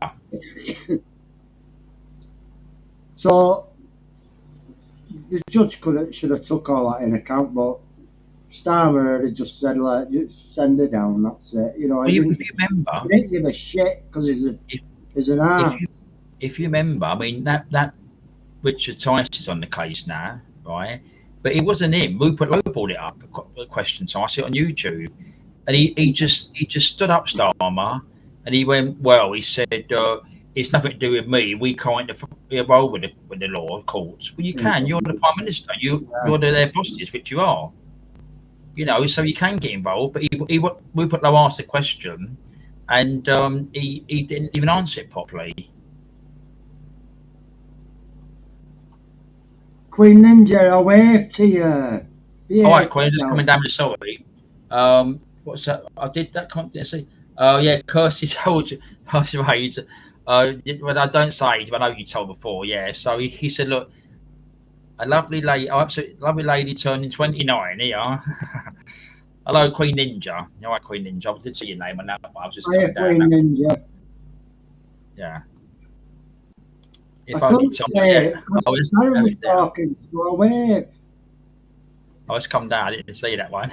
S2: So the judge should have took all that in account, but Starmer had just said, like, just send her down. That's it. You know.
S1: If you remember,
S2: he didn't give a shit because he's an ass.
S1: If you remember, I mean that Richard Tice is on the case now, right? But it wasn't him. Rupert Lowe brought it up. Questions. I see it on YouTube, and he just stood up, Starmer, and he went, well, he said, it's nothing to do with me. We can't roll with the law of courts. Well, you can. You're the Prime Minister. You're their bosses, which you are. You know, so you can get involved. But Rupert Lowe asked a question, and he didn't even answer it properly.
S2: Queen Ninja, I waved to you. Yeah,
S1: all right, Queen, just coming down with sorry. What's that? I did that. Can't see. Oh yeah, Kirsty told you. I was right. Well, I don't say it, but I know you told before. Yeah. So he said, look, a lovely lady, absolutely lovely lady turning 29 here. Hello, Queen Ninja. All right, Queen Ninja. I didn't see your name on that, but I was just
S2: Queen Ninja.
S1: Yeah. If I only told
S2: you. I was talking, so I waved.
S1: I was come down. I didn't see that one.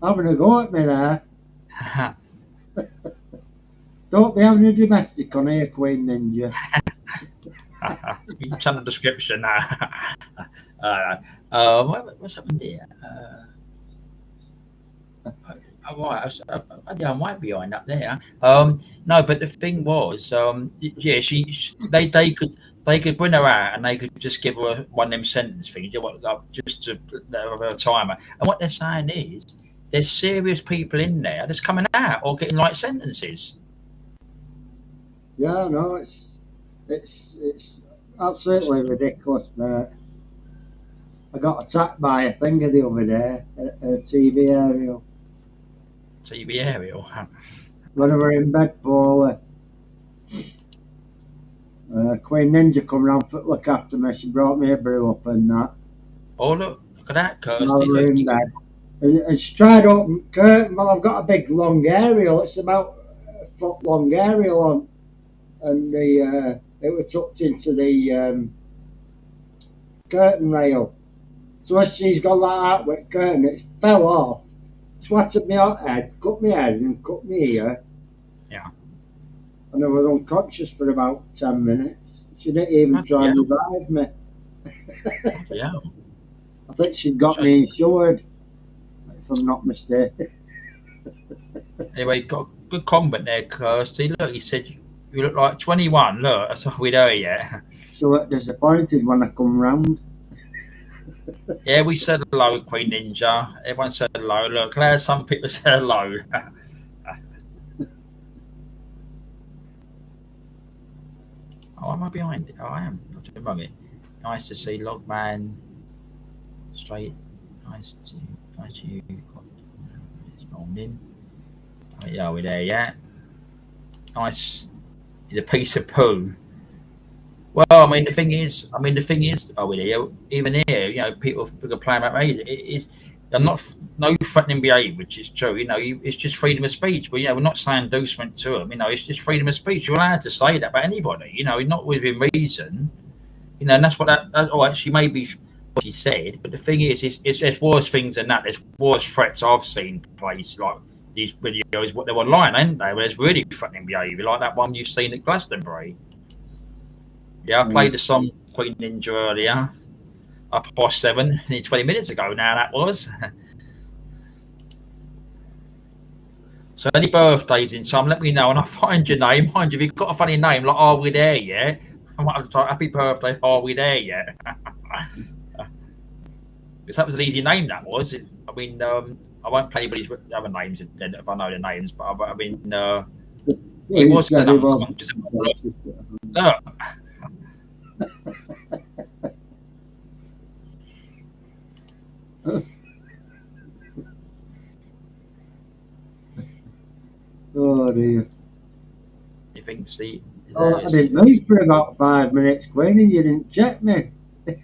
S2: Having a go at me there. Don't be having a domestic on here, Queen Ninja.
S1: You can tell the description now. What's happened here? I might be behind up there. No, but the thing was, yeah, they could bring her out and they could just give her one of them sentence things, just to have a timer. And what they're saying is, there's serious people in there that's coming out or getting light sentences.
S2: Yeah, no, it's absolutely ridiculous, mate. I got attacked by a thing the other day, a TV aerial.
S1: TV aerial?
S2: When I were in bed, poorly. Queen Ninja come round to look after me. She brought me a brew up and that.
S1: Oh, look at that, Kirsty.
S2: I was in bed. And she tried to open the curtain. Well, I've got a big long aerial. It's about a foot long aerial on. And it was tucked into the curtain rail. So as she's got that out with the curtain, it fell off, swatted me on head, cut me head and cut me ear.
S1: Yeah.
S2: And I was unconscious for about 10 minutes. She didn't even try and revive me.
S1: Yeah.
S2: I think she got me insured, if I'm not mistaken.
S1: Anyway, got good comment there, Kirsty. Look, he said You look like 21. Look, that's all we know yet.
S2: So disappointed when I come round.
S1: Yeah, we said hello, Queen Ninja. Everyone said hello. Look, there's some people said hello. Oh, am I behind it? Oh, I am. Not too wrong it. Nice to see Logman. Straight. Nice to you. This morning. Oh, yeah, are we there yet? Nice. He's a piece of poo. Well, I mean, the thing is, are we there? Even here, you know, people are playing about me. It is. I'm not no threatening behaviour, which is true. You know, it's just freedom of speech. But we're not saying inducement to them. You know, it's just freedom of speech. You're allowed to say that about anybody. You know, not within reason. You know, and that's what actually maybe what he said. But the thing is, there's worse things than that. There's worse threats I've seen placed, like these videos, what they're online, ain't they? Where there's really threatening behaviour, like that one you've seen at Glastonbury. Yeah, I played the song Queen Ninja earlier. Up past 7, 20 minutes ago now that was. So any birthdays in time, let me know and I'll find your name. Mind you, if you've got a funny name like Are We There Yet? I might have to type happy birthday, Are We There Yet? Because that was an easy name, that was. I mean, I won't play anybody's other names if I know the names, but I mean, he was unconscious. Look.
S2: Oh dear.
S1: You think, see?
S2: I didn't move for about 5 minutes, Queen, and you didn't check me. You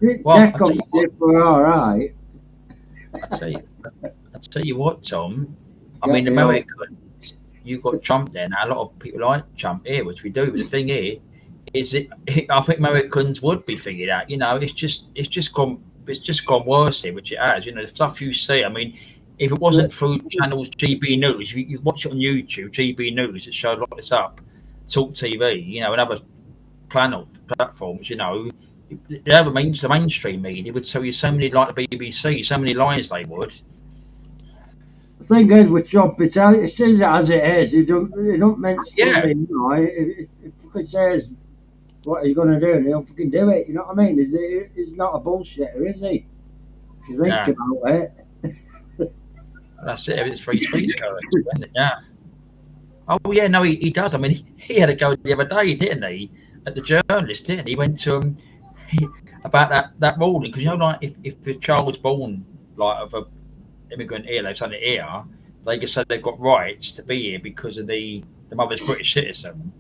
S2: didn't check on me if we're all right.
S1: I'll tell you what, Tom. I mean, Americans, you got Trump there now. A lot of people like Trump here, which we do. But the thing here is, I think Americans would be figured out. You know, it's just gone worse here, which it has. You know, the stuff you see. I mean, if it wasn't through channels GB News, you watch it on YouTube, GB News, it showed like this up, Talk TV, you know, and other platforms, you know, the mainstream media would tell you so many, like the BBC, so many lies they would.
S2: The thing is with Trump, it says it as it is. You don't mention it, you know. If he says what he's going to do, he'll fucking do it. You know what I mean? He's not a bullshitter, is he? If you think about it.
S1: That's it. It's free speech going, isn't it? Yeah. Oh yeah, no, he does. I mean, he had a go the other day, didn't he? At the journalist, didn't he? He went to him about that ruling, because you know, like if a child's born like of a immigrant here, they've done it here, they just said they've got rights to be here because of the mother's British citizen.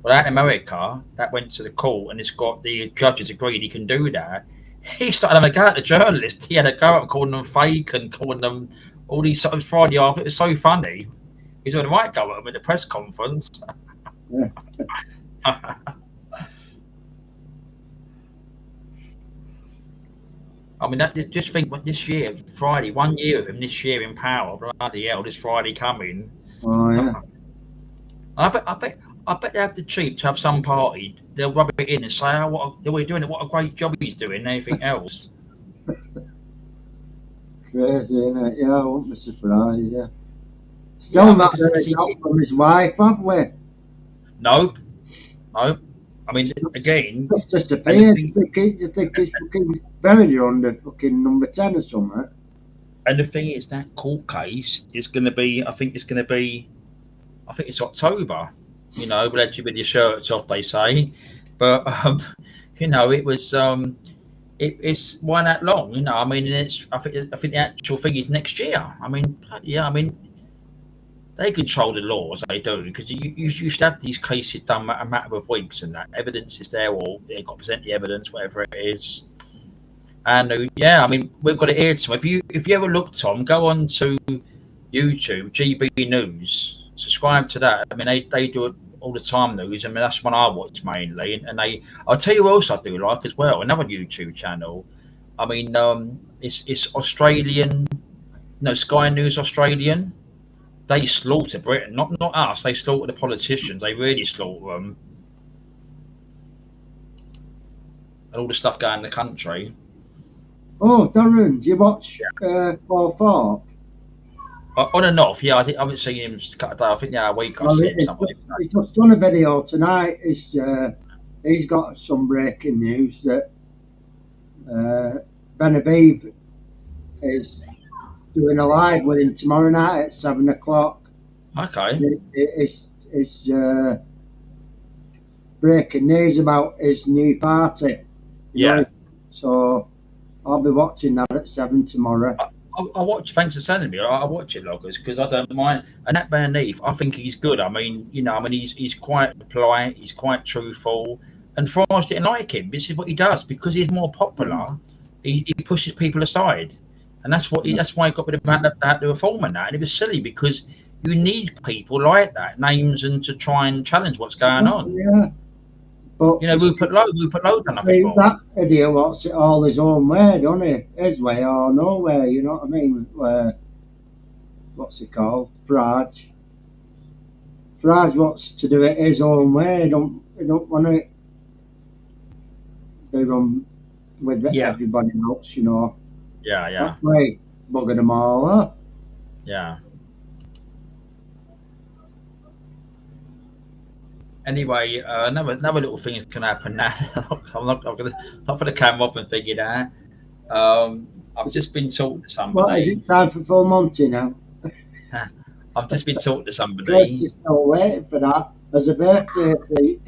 S1: Well, out in America, that went to the court, and it's got the judges agreed he can do that. He started having a go at the journalist. He had a go at calling them fake and calling them all these sort of Friday off. It was so funny. He's on the right go at him at the press conference. I mean, just think what this year, Friday, 1 year of him this year in power. Bloody hell, this Friday coming.
S2: Oh yeah.
S1: I bet they have the cheek to have some party. They'll rub it in and say, "Oh, what are we doing? What a great job he's doing." And anything else.
S2: Crazy, isn't it? Yeah, I won't be surprised. Yeah. Still not heard out from his wife, have we?
S1: Nope. I mean, again,
S2: It's just appeared. You think he's fucking buried her under fucking number 10 or something.
S1: And the thing is, that court case is going to be. I think it's October. You know, let you with your shirts off, they say. But you know, it was. It's why that long? You know, I mean, I think the actual thing is next year. I mean, yeah, I mean, they control the laws, they do, because you should have these cases done a matter of weeks, and that evidence is there, or they've got to present the evidence, whatever it is. And yeah, I mean, we've got to hear to them. If you ever look, Tom, go on to YouTube, GB News, subscribe to that. I mean, they do it all the time, news. I mean, that's one I watch mainly, and I'll tell you what else I do like as well. Another YouTube channel. I mean, it's Australian, Sky News Australian. They slaughter Britain, not us. They slaughter the politicians. They really slaughter them, and all the stuff going in the country.
S2: Oh, Darren, do you watch 4-4?
S1: On and off, yeah. I haven't seen him a couple of days. I think a week I've seen him somewhere.
S2: He's just done a video tonight. He's got some breaking news that Benavieve is doing a live with him tomorrow night at 7 o'clock.
S1: Okay.
S2: It's breaking news about his new party.
S1: Yeah.
S2: So I'll be watching that at 7 tomorrow.
S1: I watch. Thanks for telling me. I watch it, Loggers, because I don't mind. And that Beneath, I think he's good. I mean, he's quite polite. He's quite truthful. And France didn't like him. This is what he does because he's more popular. He pushes people aside, and that's why he got rid of the reform and that. And it was silly because you need people like that, names, and to try and challenge what's going on.
S2: Yeah. But
S1: we put load on before.
S2: That idiot wants it all his own way, don't he? His way or no way, you know what I mean? What's it called? Farage. Farage wants to do it his own way. He don't want to be run with everybody else, you know.
S1: Yeah.
S2: That's why bugger them all up.
S1: Yeah. Anyway, another little thing that can happen now. I'm not going to put the camera up and figure that. I've just been talking to somebody.
S2: What, is it time for full Monty now?
S1: I've just been talking to somebody.
S2: Chris is still waiting for that as a birthday treat.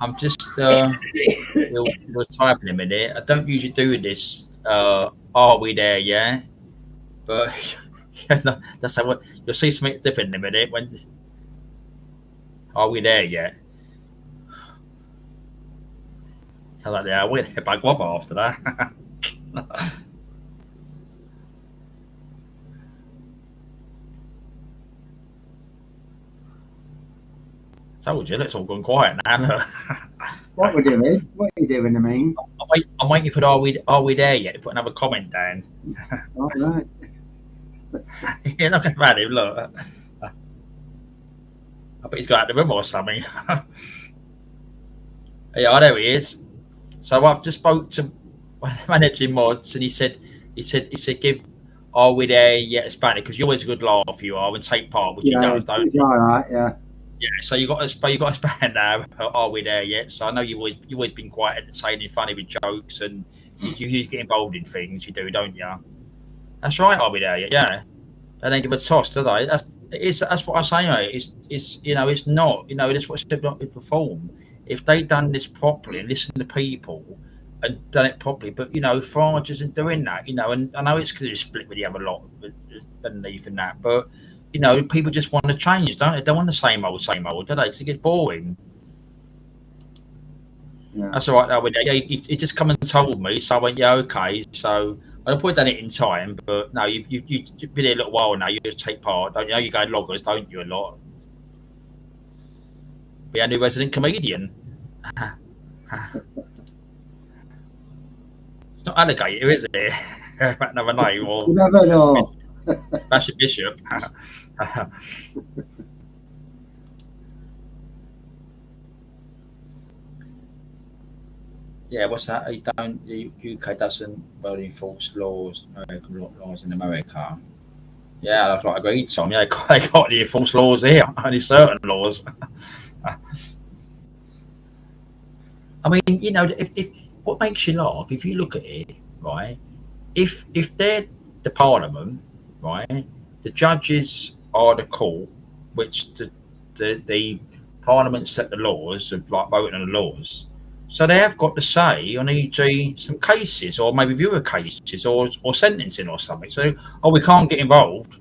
S1: I'm just we'll type in a minute. I don't usually do this. Are we there? Yeah, but no, that's how you'll see something different in a minute. When are we there yet? I like that. We're hit by guava after that. Told you, it's all gone quiet now.
S2: What we're doing? What are you doing? I mean,
S1: I'm waiting for the are we there yet to put another comment down.
S2: All right.
S1: You're not going to him, look. I bet he's got out of the room or something. Yeah, there he is. So I've just spoke to managing mods, and he said, give are we there yet Hispanic, because you're always a good laugh, you are, and take part, which he does, don't you?
S2: All right, yeah.
S1: Yeah, so you got a span now. Are we there yet? So I know you've always been quite entertaining, funny with jokes, and you get involved in things. You do, don't you? That's right. Are we there yet? Yeah. They don't give a toss, do they? That's what I say. Mate. It's not. That's what's with reform. If they done this properly, and listened to people, and done it properly, but Farage isn't doing that. And I know it's because it's split with the other lot beneath and that, but. People just want to change, don't they? They don't want the same old, do they? Because it gets boring. Yeah. That's all right. He just come and told me, so I went, yeah, okay. So I've probably done it in time, but no, you've been here a little while now. You just take part, don't you? You go loggers, don't you? A lot. Be a new resident comedian. It's not alligator, is it? Another name, or
S2: you never know.
S1: Bashir Bishop. Yeah, what's that? The UK doesn't enforce American laws in America. Yeah, that's what I agreed, Tom. Yeah, they got the enforced laws here, only certain laws. I mean, if what makes you laugh, if you look at it, right? If they're the Parliament, right, the judges are the court, which the Parliament set the laws of voting on the laws, so they have got to say on e.g. some cases, or maybe viewer cases, or sentencing or something. So, we can't get involved.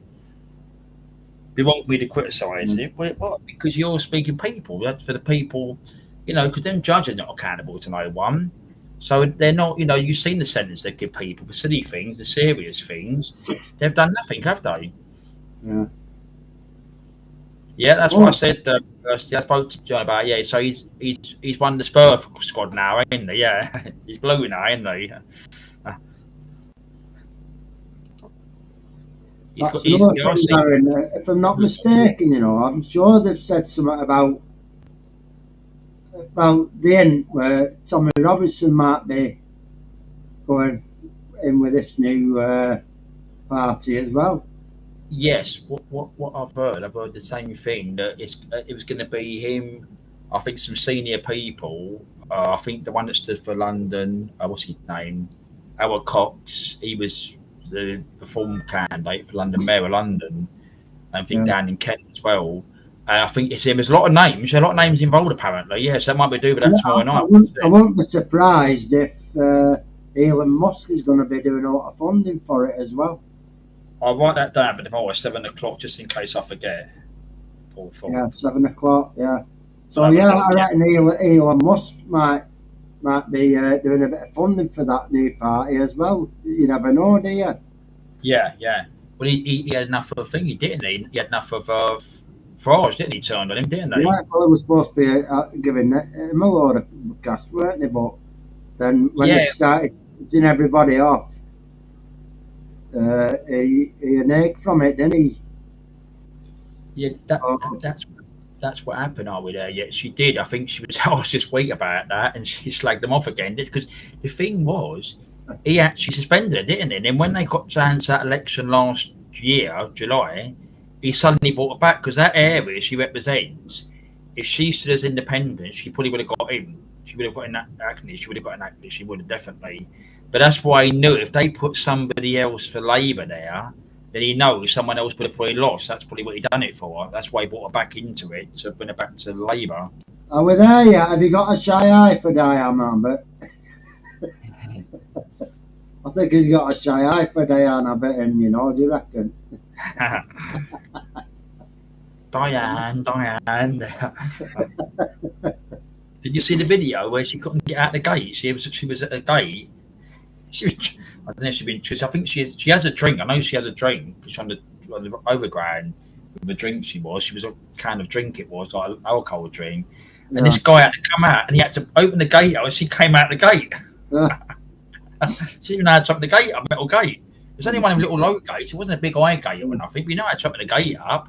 S1: They want me to criticise it, well, because you're speaking people. That's for the people, because them judges are not accountable to no one. So they're not, you've seen the sentence they give people for silly things, the serious things. They've done nothing, have they?
S2: Yeah.
S1: Yeah, that's what I said. I spoke to John about. Yeah, so he's won the Spur squad now, ain't he? Yeah, he's blue now, ain't he?
S2: If I'm not mistaken, I'm sure they've said something about the end where Tommy Robinson might be going in with this new party as well.
S1: Yes, what I've heard the same thing, that it was going to be him. I think some senior people. I think the one that stood for London. What's his name? Howard Cox. He was the former candidate for London Mayor of London. I think down in Kent as well. I think it's him. There's a lot of names. A lot of names involved apparently. Yes, that might be doing with that tomorrow night.
S2: I won't be surprised if Elon Musk is going to be doing a lot of funding for it as well.
S1: I'll write that down, but tomorrow at 7 o'clock, just in case I forget.
S2: Yeah, 7 o'clock. Yeah. So I reckon Elon Musk might be doing a bit of funding for that new party as well. You never know, do you?
S1: Yeah. Well, he had enough of a thingy, didn't he? He had enough of Farage, didn't he? Turned on him, didn't they?
S2: Yeah, well, it was supposed to be giving him a lot of gas, weren't they? But then when they started putting everybody off, he reneged from it, didn't he?
S1: Yeah, that's what happened. Are we there yet? She did. I think she was asked this week about that, and she slagged them off again. Because the thing was, he actually suspended her, didn't he? And then when they got down to that election last year, July, he suddenly brought her back, because that area she represents, if she stood as independent, she probably would have got in. She would have got in that acne. She would have got in acne. She would have definitely. But that's why he knew if they put somebody else for Labour there, then he knows someone else would have probably lost. That's probably what he done it for. That's why he brought her back into it, to bring her back to Labour.
S2: Are we there yet? Have you got a shy eye for Diane Abbott? I think he's got a shy eye for Diane Abbott, and do you reckon?
S1: Diane. Did you see the video where she couldn't get out the gate? She was at a gate. I don't know if she's been. I think she has a drink. I know she has a drink. She's on the overground with the drink. She was a kind of drink. It was like an alcohol drink. And this guy had to come out, and he had to open the gate. And she came out the gate. She didn't know how to open the gate up, metal gate. There's only one of them little low gates. It wasn't a big eye gate or nothing. But you know how to open the gate up.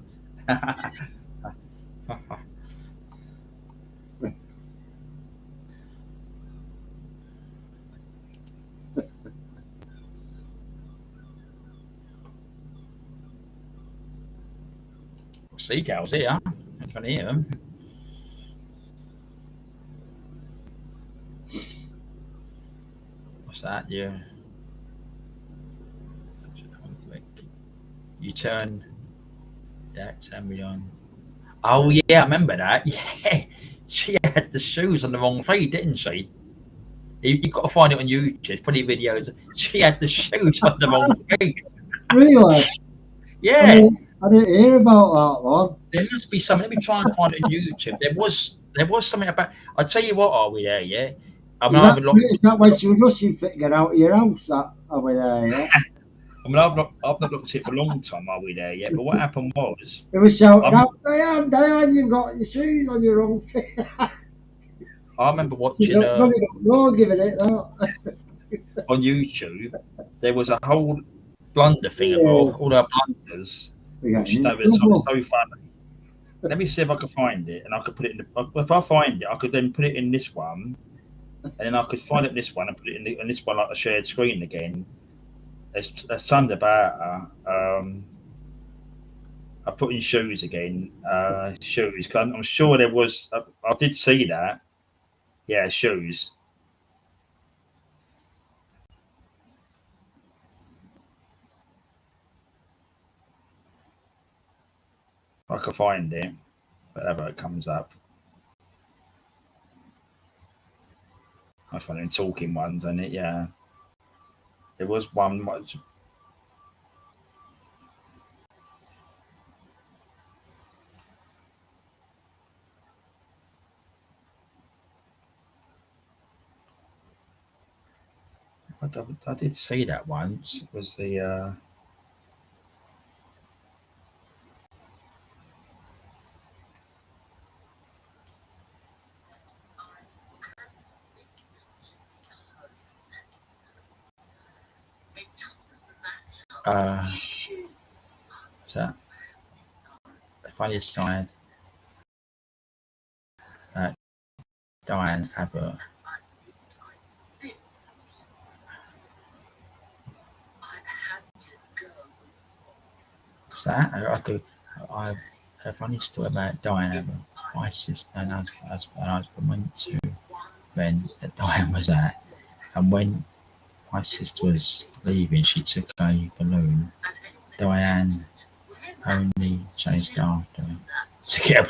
S1: Seagulls here. I can hear them. What's that? Yeah. You turn. Yeah, turn me on. Oh yeah, I remember that. Yeah, she had the shoes on the wrong feet, didn't she? You've got to find it on YouTube. There's probably videos. She had the shoes on the wrong feet.
S2: Really?
S1: Yeah.
S2: I didn't hear about that one.
S1: There must be something. Let me try and find it on YouTube. There was something about. I'll tell you what. Are we there? Yeah. I mean,
S2: is that when she was rushing for to get out of your house? Are we there? Yeah.
S1: I mean, I've not looked at it for a long time. Are we there yet? But what happened was,
S2: it was shouting out, Diane, you've got your shoes on your wrong feet.
S1: I remember watching.
S2: No, giving it that.
S1: On YouTube, there was a whole blunder thing of all our blunders. Which was so funny. Let me see if I can find it, and I could put it in. If I find it, I could then put it in this one, and then I could find it in this one and put it in this one, like a shared screen again. There's something about I put in shoes again. Shoes. Cause I'm sure there was. I did see that. Yeah, shoes. I can find it, whatever it comes up. I find them talking ones, and it, yeah. There was one which. I did see that once. It was the. What's that? The funniest sign that Diane Abbott. that? I a funny story about Diana. My sister and husband went to when Diana was at, and when my sister was leaving, she took a balloon. Diane only chased after to get.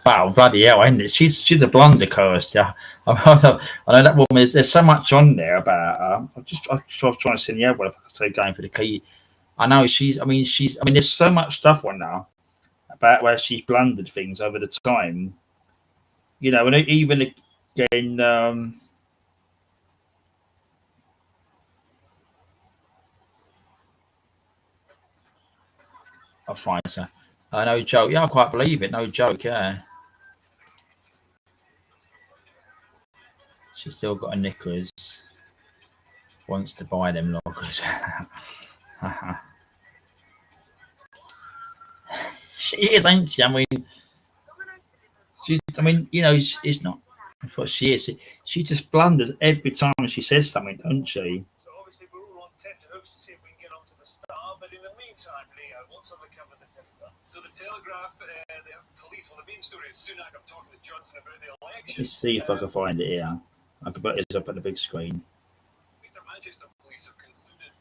S1: Wow, bloody hell, isn't it? She's a blunder curse. Yeah, I know that woman. There's so much on there about her. I was trying to see the other. If I could say going for the key. I know she's. I mean, there's so much stuff on there about where she's blundered things over the time. You know, and even again. I'll find her. No joke. Yeah, I quite believe it. No joke. Yeah. She's still got a knickers. Wants to buy them lockers. She is, ain't she? I mean, you know, it's not what she is. She just blunders every time she says something, don't she?
S6: So obviously we're all on tenterhooks to see if we can get onto the Star, but in the meantime, Leo, what's on the cover of the Telegraph? So the Telegraph, the police, well, the main story is Sunak. I'm talking to Johnson about the election.
S1: Let's see if I can find it here. I can put this up on the big screen.
S6: Manchester police have concluded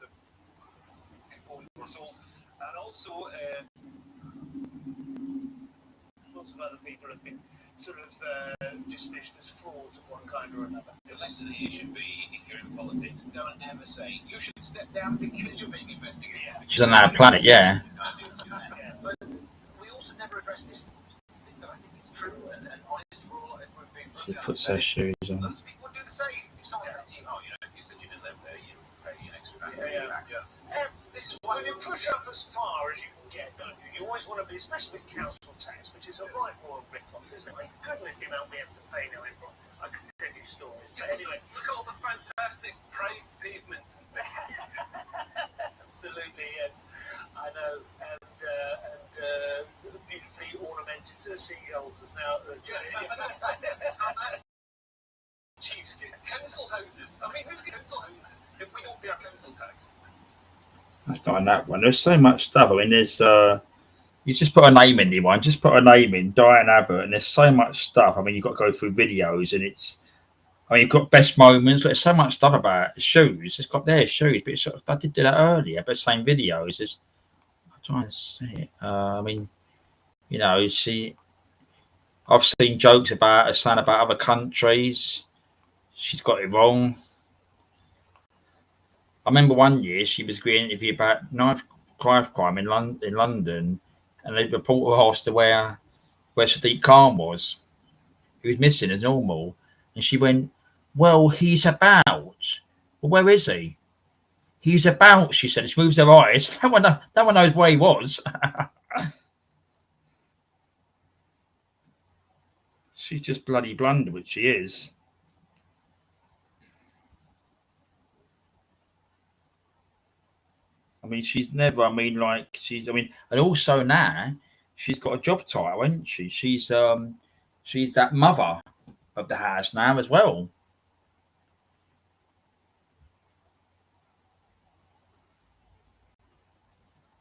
S6: the polls were sold, and also lots of other people have been sort of dismissed as frauds of one kind or another. The lesson here should be, if you're in politics, don't ever say you should step down because you're being investigated.
S1: She's on our planet, yeah.
S6: But we also never address this thing that I think is true and honest for all if we're being.
S1: She puts her shoes on.
S6: Those people do the same. If someone says to you, oh, you know, if you said you didn't live there, you pay an extra. This is why you push up as far as you can get, don't you? You always want to be, especially with council tax, which is a right royal rip-off, isn't it? Like, goodness, the amount we have to pay now. I could tell you stories. But anyway, look at all the fantastic pavements and things. Absolutely, yes. I know. And beautifully ornamented seagulls is now. Cheesecake. Council houses. I mean, who's council houses if we don't pay our council tax?
S1: I've done that one. There's so much stuff. I mean, there's you just put a name in the one. Just put a name in Diane Abbott, and there's so much stuff. I mean, you've got to go through videos, and it's. I mean, you've got best moments. There's so much stuff about shoes. It's got their shoes, but it's, I did do that earlier. But same videos. I'm trying to see it. I mean, you know, I've seen jokes about her saying about other countries. She's got it wrong. I remember one year she was doing an interview about knife crime in London, and the reporter asked her where Sadiq Khan was. He was missing as normal, and she went, "Well, he's about. Well, where is he? He's about." She said. She moves her eyes. No one knows where he was. She's just bloody blunder, which she is. I mean, she's never. I mean, like and also now she's got a job title, hasn't she? She's that mother of the house now as well.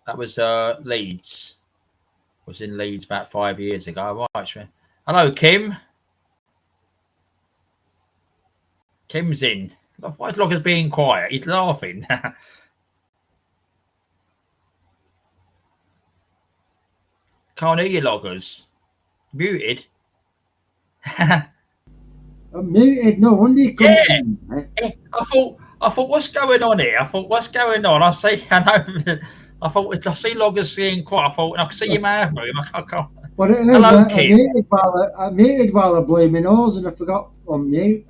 S1: That was Leeds. Was in Leeds about 5 years ago. Right. Hello, Kim. Kim's in. Why is Loggers being quiet? He's laughing. Can't hear you, Loggers. Muted.
S2: I'm muted. No wonder you couldn't.
S1: Yeah. I thought, what's going on here? I thought, what's going on? I see Loggers being quiet. I thought, I can see your mouth move. I can't.
S2: Well, it is,
S1: hello, Kim.
S2: I muted while I blew my nose and I forgot on mute.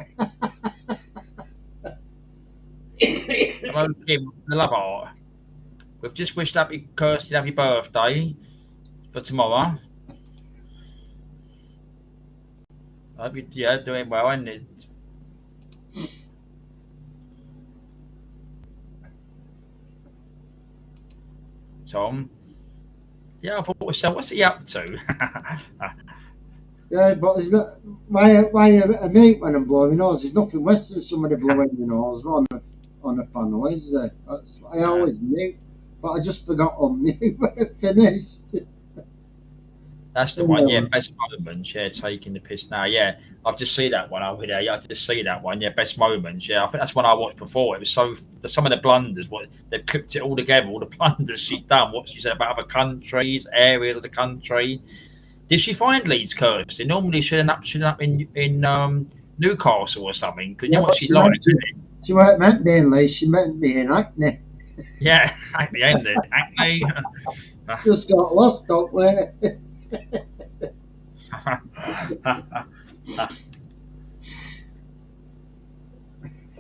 S1: Hello, Kim, the love art. We've just wished Kirsty happy birthday for tomorrow. Hope you're doing well, isn't it? Tom. Yeah, I thought so. What's he up to?
S2: Yeah, but there's not, why a mute when I'm blowing nose? There's nothing worse than somebody blowing the nose on a panel, is there? I always mute. but I just forgot on mute when it finished.
S1: That's the one, yeah. Best moments, yeah. Taking the piss now, yeah. I've just seen that one over there. Yeah, I just see that one, yeah. Best moments, yeah. I think that's one I watched before. It was so some of the blunders. What they've clipped it all together, all the blunders she's done. What she said about other countries, areas of the country. Did she find Leeds, Kirsty? Normally she'd end up in Newcastle or something. Because you know what she's like, isn't it?
S2: She weren't meant to be in Leeds. She meant to be in Hackney.
S1: Yeah, Hackney, ain't it? Hackney.
S2: Just got lost up there.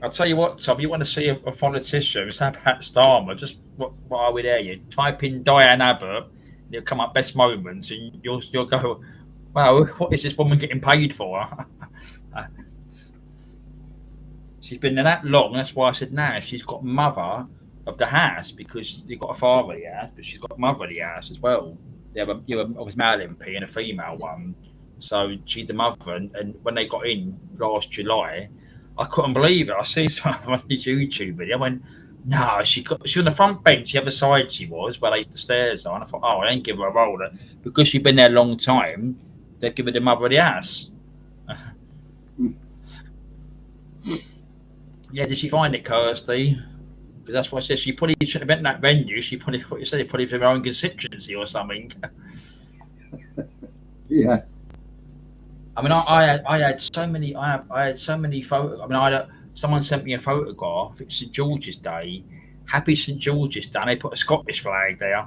S1: I'll tell you what, Tom. You want to see a politician? It's Pat Starmer. Just what are we there? You type in Diane Abbott, and you'll come up best moments, and you'll go, wow, what is this woman getting paid for? She's been there that long. That's why I said now she's got mother of the house, because you've got a father of the house, but she's got mother of the house as well. You have a male MP and a female one, so she's the mother. And when they got in last July, I couldn't believe it. I see some on his YouTube video. I went, no, she on the front bench, the other side she was, where the stairs are. And I thought, oh, I ain't give her a role. Because she'd been there a long time, they'd give her the mother of the house. Yeah, did she find it, Kirsty? Because that's what I said. She probably shouldn't have been in that venue. She probably, what you said, it probably for her own constituency or something.
S2: Yeah.
S1: I mean, I had so many. I had so many photos. I mean, someone sent me a photograph. It's St George's Day. Happy St George's Day. And they put a Scottish flag there.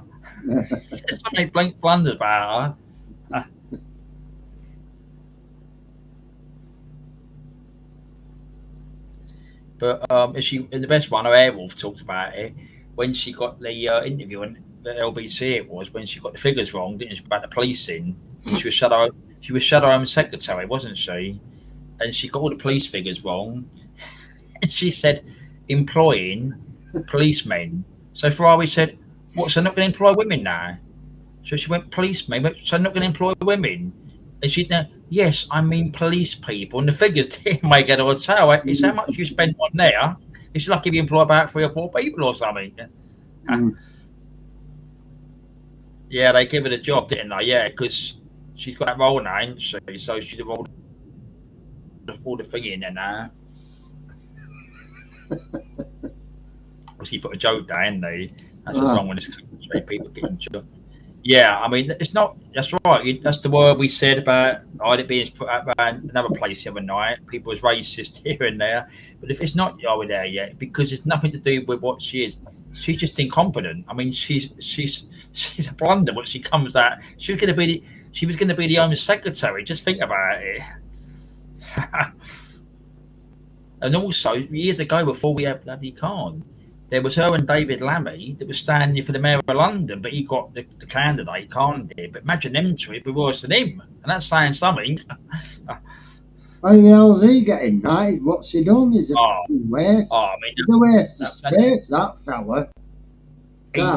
S1: They blundered about her. But is she in the best one? Airwolf talked about it when she got the interview, and the LBC it was when she got the figures wrong, didn't she? About the policing. She was Shadow Home Secretary, wasn't she? And she got all the police figures wrong. And she said employing policemen. So Ferrari said, "What? So not going to employ women now?" So she went policemen. So not going to employ women. And she said, yes, I mean police people. And the figures didn't make it or tell. It's how much you spend on there. It's lucky if you employ about 3 or 4 people or something. Yeah, they give her the job, didn't they? Yeah, because she's got that role now, ain't she? So she's all the thing in there now. Obviously, put a joke there, ain't they? That's what's wrong with this country. People getting jokes. Yeah, I mean, it's not. That's right. That's the word we said about it being put out by another place the other night. People was racist here and there, but if it's not over there yet, because it's nothing to do with what she is. She's just incompetent. I mean, she's a blunder. When she comes out, she was going to be the Home Secretary. Just think about it. And also, years ago, before we had bloody Khan, there was her and David Lammy that was standing for the mayor of London, but he got the candidate, Khan did. But imagine them two, it'd be worse than him. And that's saying something.
S2: How the hell is he getting knighted? What's he done? He's a waste.
S1: I mean,
S2: he's a waste of space, that fella.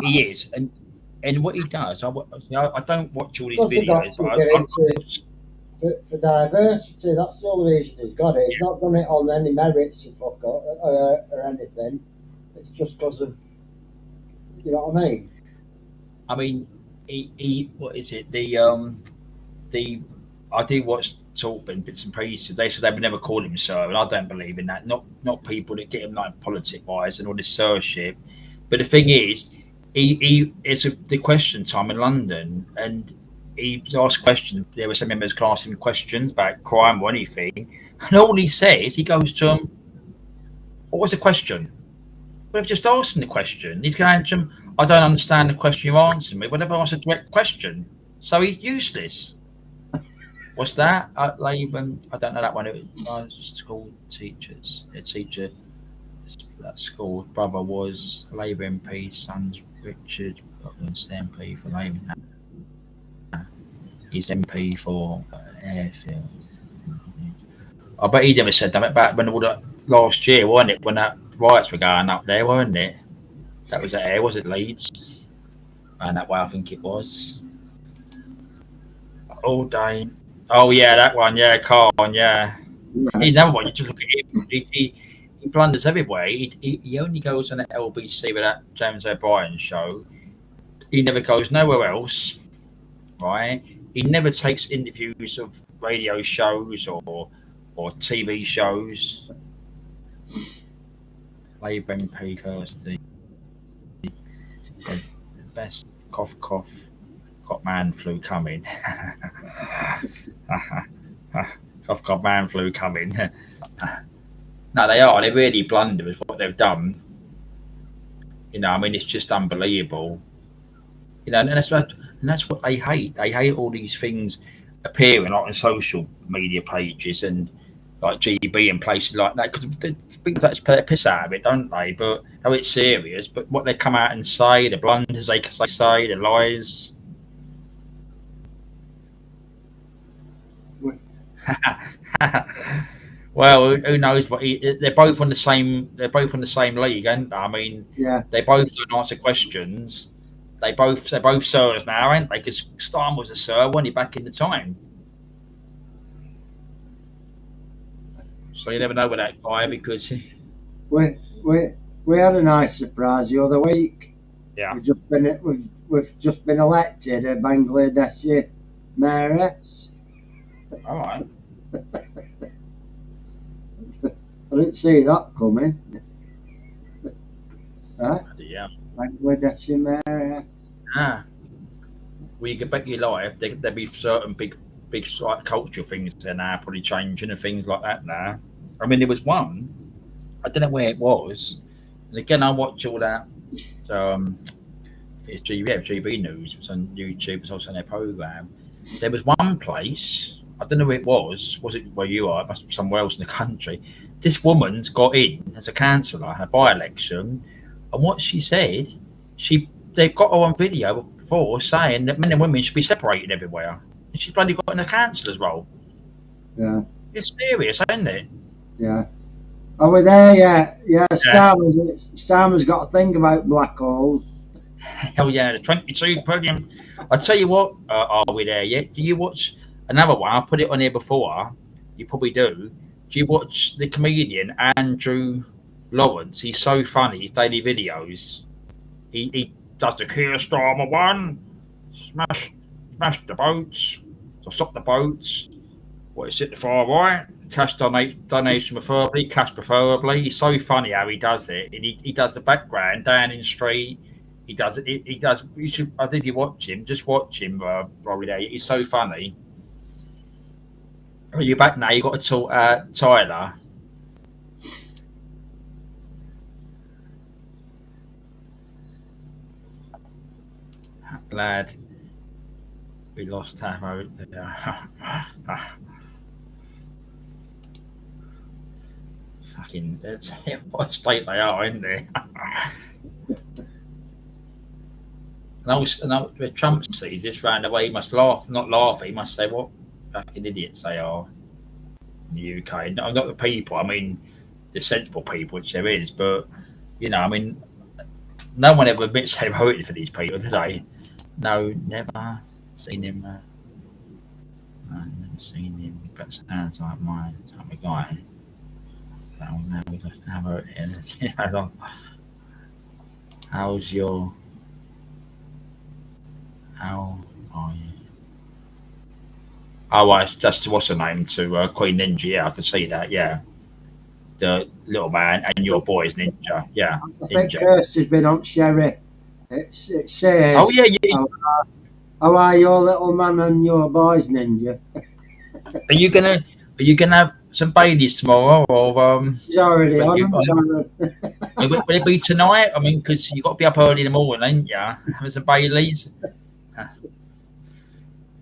S1: He is. And what he does, I don't watch all these videos.
S2: For diversity, that's the only reason he's got it. He's not done it on any merits or anything. It's just because of, you know what I mean?
S1: I mean, he what is it? I do watch talk bits and pieces. They said they would never call him sir, and I don't believe in that. Not people that get him like politic wise and all this sirship. But the thing is, it's the question time in London, and he asked questions. There were some members asking him questions about crime or anything, and all he says, he goes to them, "What was the question?" Well, I've just asked him the question. He's going to him, I don't understand the question you're answering me. Well, I've asked a direct question. So he's useless. What's that? Labour, I don't know that one. It was school teachers. A teacher at school. Brother was Labour MP, son's Richard, Scotland's MP for Labour. He's MP for Airfield. I bet he never said that back when all the last year, wasn't it? When that riots were going up there, weren't it? That was at Air, was it Leeds? And that way, I think it was. All day. Oh yeah, that one. Yeah, Khan. Yeah. He never one. You just look at him. he blunders everywhere. He only goes on the LBC with that James O'Brien show. He never goes nowhere else, right? He never takes interviews of radio shows or TV shows. Labour MP Kirsty. Best cough. Got man flu coming. Cough, man flu coming. No, they are. They really blunder with what they've done. You know, I mean, it's just unbelievable. You know, and that's what they hate. They hate all these things appearing like on social media pages and like GB and places like that, because they think that's a piss out of it, don't they? But oh, it's serious. But what they come out and say, the blunders they say, the lies. Well, who knows what they're both on the same. They're both on the same league, aren't they? I mean,
S2: yeah,
S1: they both don't answer questions. They're both sirs now, aren't they? Because Starmer was a sir, wasn't he, back in the time? So you never know with that guy, because
S2: we had a nice surprise the other week.
S1: Yeah,
S2: we've just been elected a Bangladeshi mayoress.
S1: All right.
S2: I didn't see that coming.
S1: Yeah.
S2: Bangladeshi mayoress.
S1: Well, you could bet your life there'd be certain big like cultural things there now, probably changing and things like that now. I mean, there was one, I don't know where it was, and again I watch all that. It's GB News. It was on YouTube. It was also on their program. There was one place, I don't know where it was. Was it where you are? It must be somewhere else in the country. This woman's got in as a councillor, her by-election, and what she said, they've got her on video before saying that men and women should be separated everywhere, and she's bloody got in a councillor's role.
S2: Yeah,
S1: it's serious, isn't it?
S2: Yeah. Oh, we're there, yeah. Starmer's got a thing about black holes.
S1: Hell yeah, the 22 brilliant. I tell you what, are we there yet? Do you watch another one? I put it on here before. You probably do. Do you watch the comedian Andrew Lawrence? He's so funny. His daily videos. He does the Keir Starmer one. Smash the boats. Or stop the boats. What is it? The far right. Cash donation preferably. He's so funny how he does it. And he does the background down in the street. He does it. He does. You should. I think you watch him. Just watch him, Robbie. There. He's so funny. Are you back now? You got to talk, Tyler. Glad we lost time out there. Fucking, what state they are, isn't they? And with Trump sees this round away, he must laugh, not laugh, he must say, what fucking idiots they are in the UK. Not the people, I mean, the sensible people, which there is, but, you know, I mean, no one ever admits they voted for these people, do they? No, never seen him. I've never seen him, but sounds like my type of guy. So now we just have a how's your. How are you? Oh, well, just what's her name to Queen Ninja? Yeah, I can see that. Yeah, the little man and your boy's Ninja. Yeah,
S2: I think Kirsty's been on Sherry. It says.
S1: Oh yeah.
S2: How are your little man and your boy's Ninja?
S1: Are you gonna have some Baileys tomorrow, or
S2: He's already on.
S1: Will it be tonight? I mean, because you got to be up early in the morning, ain't you? Having some Baileys.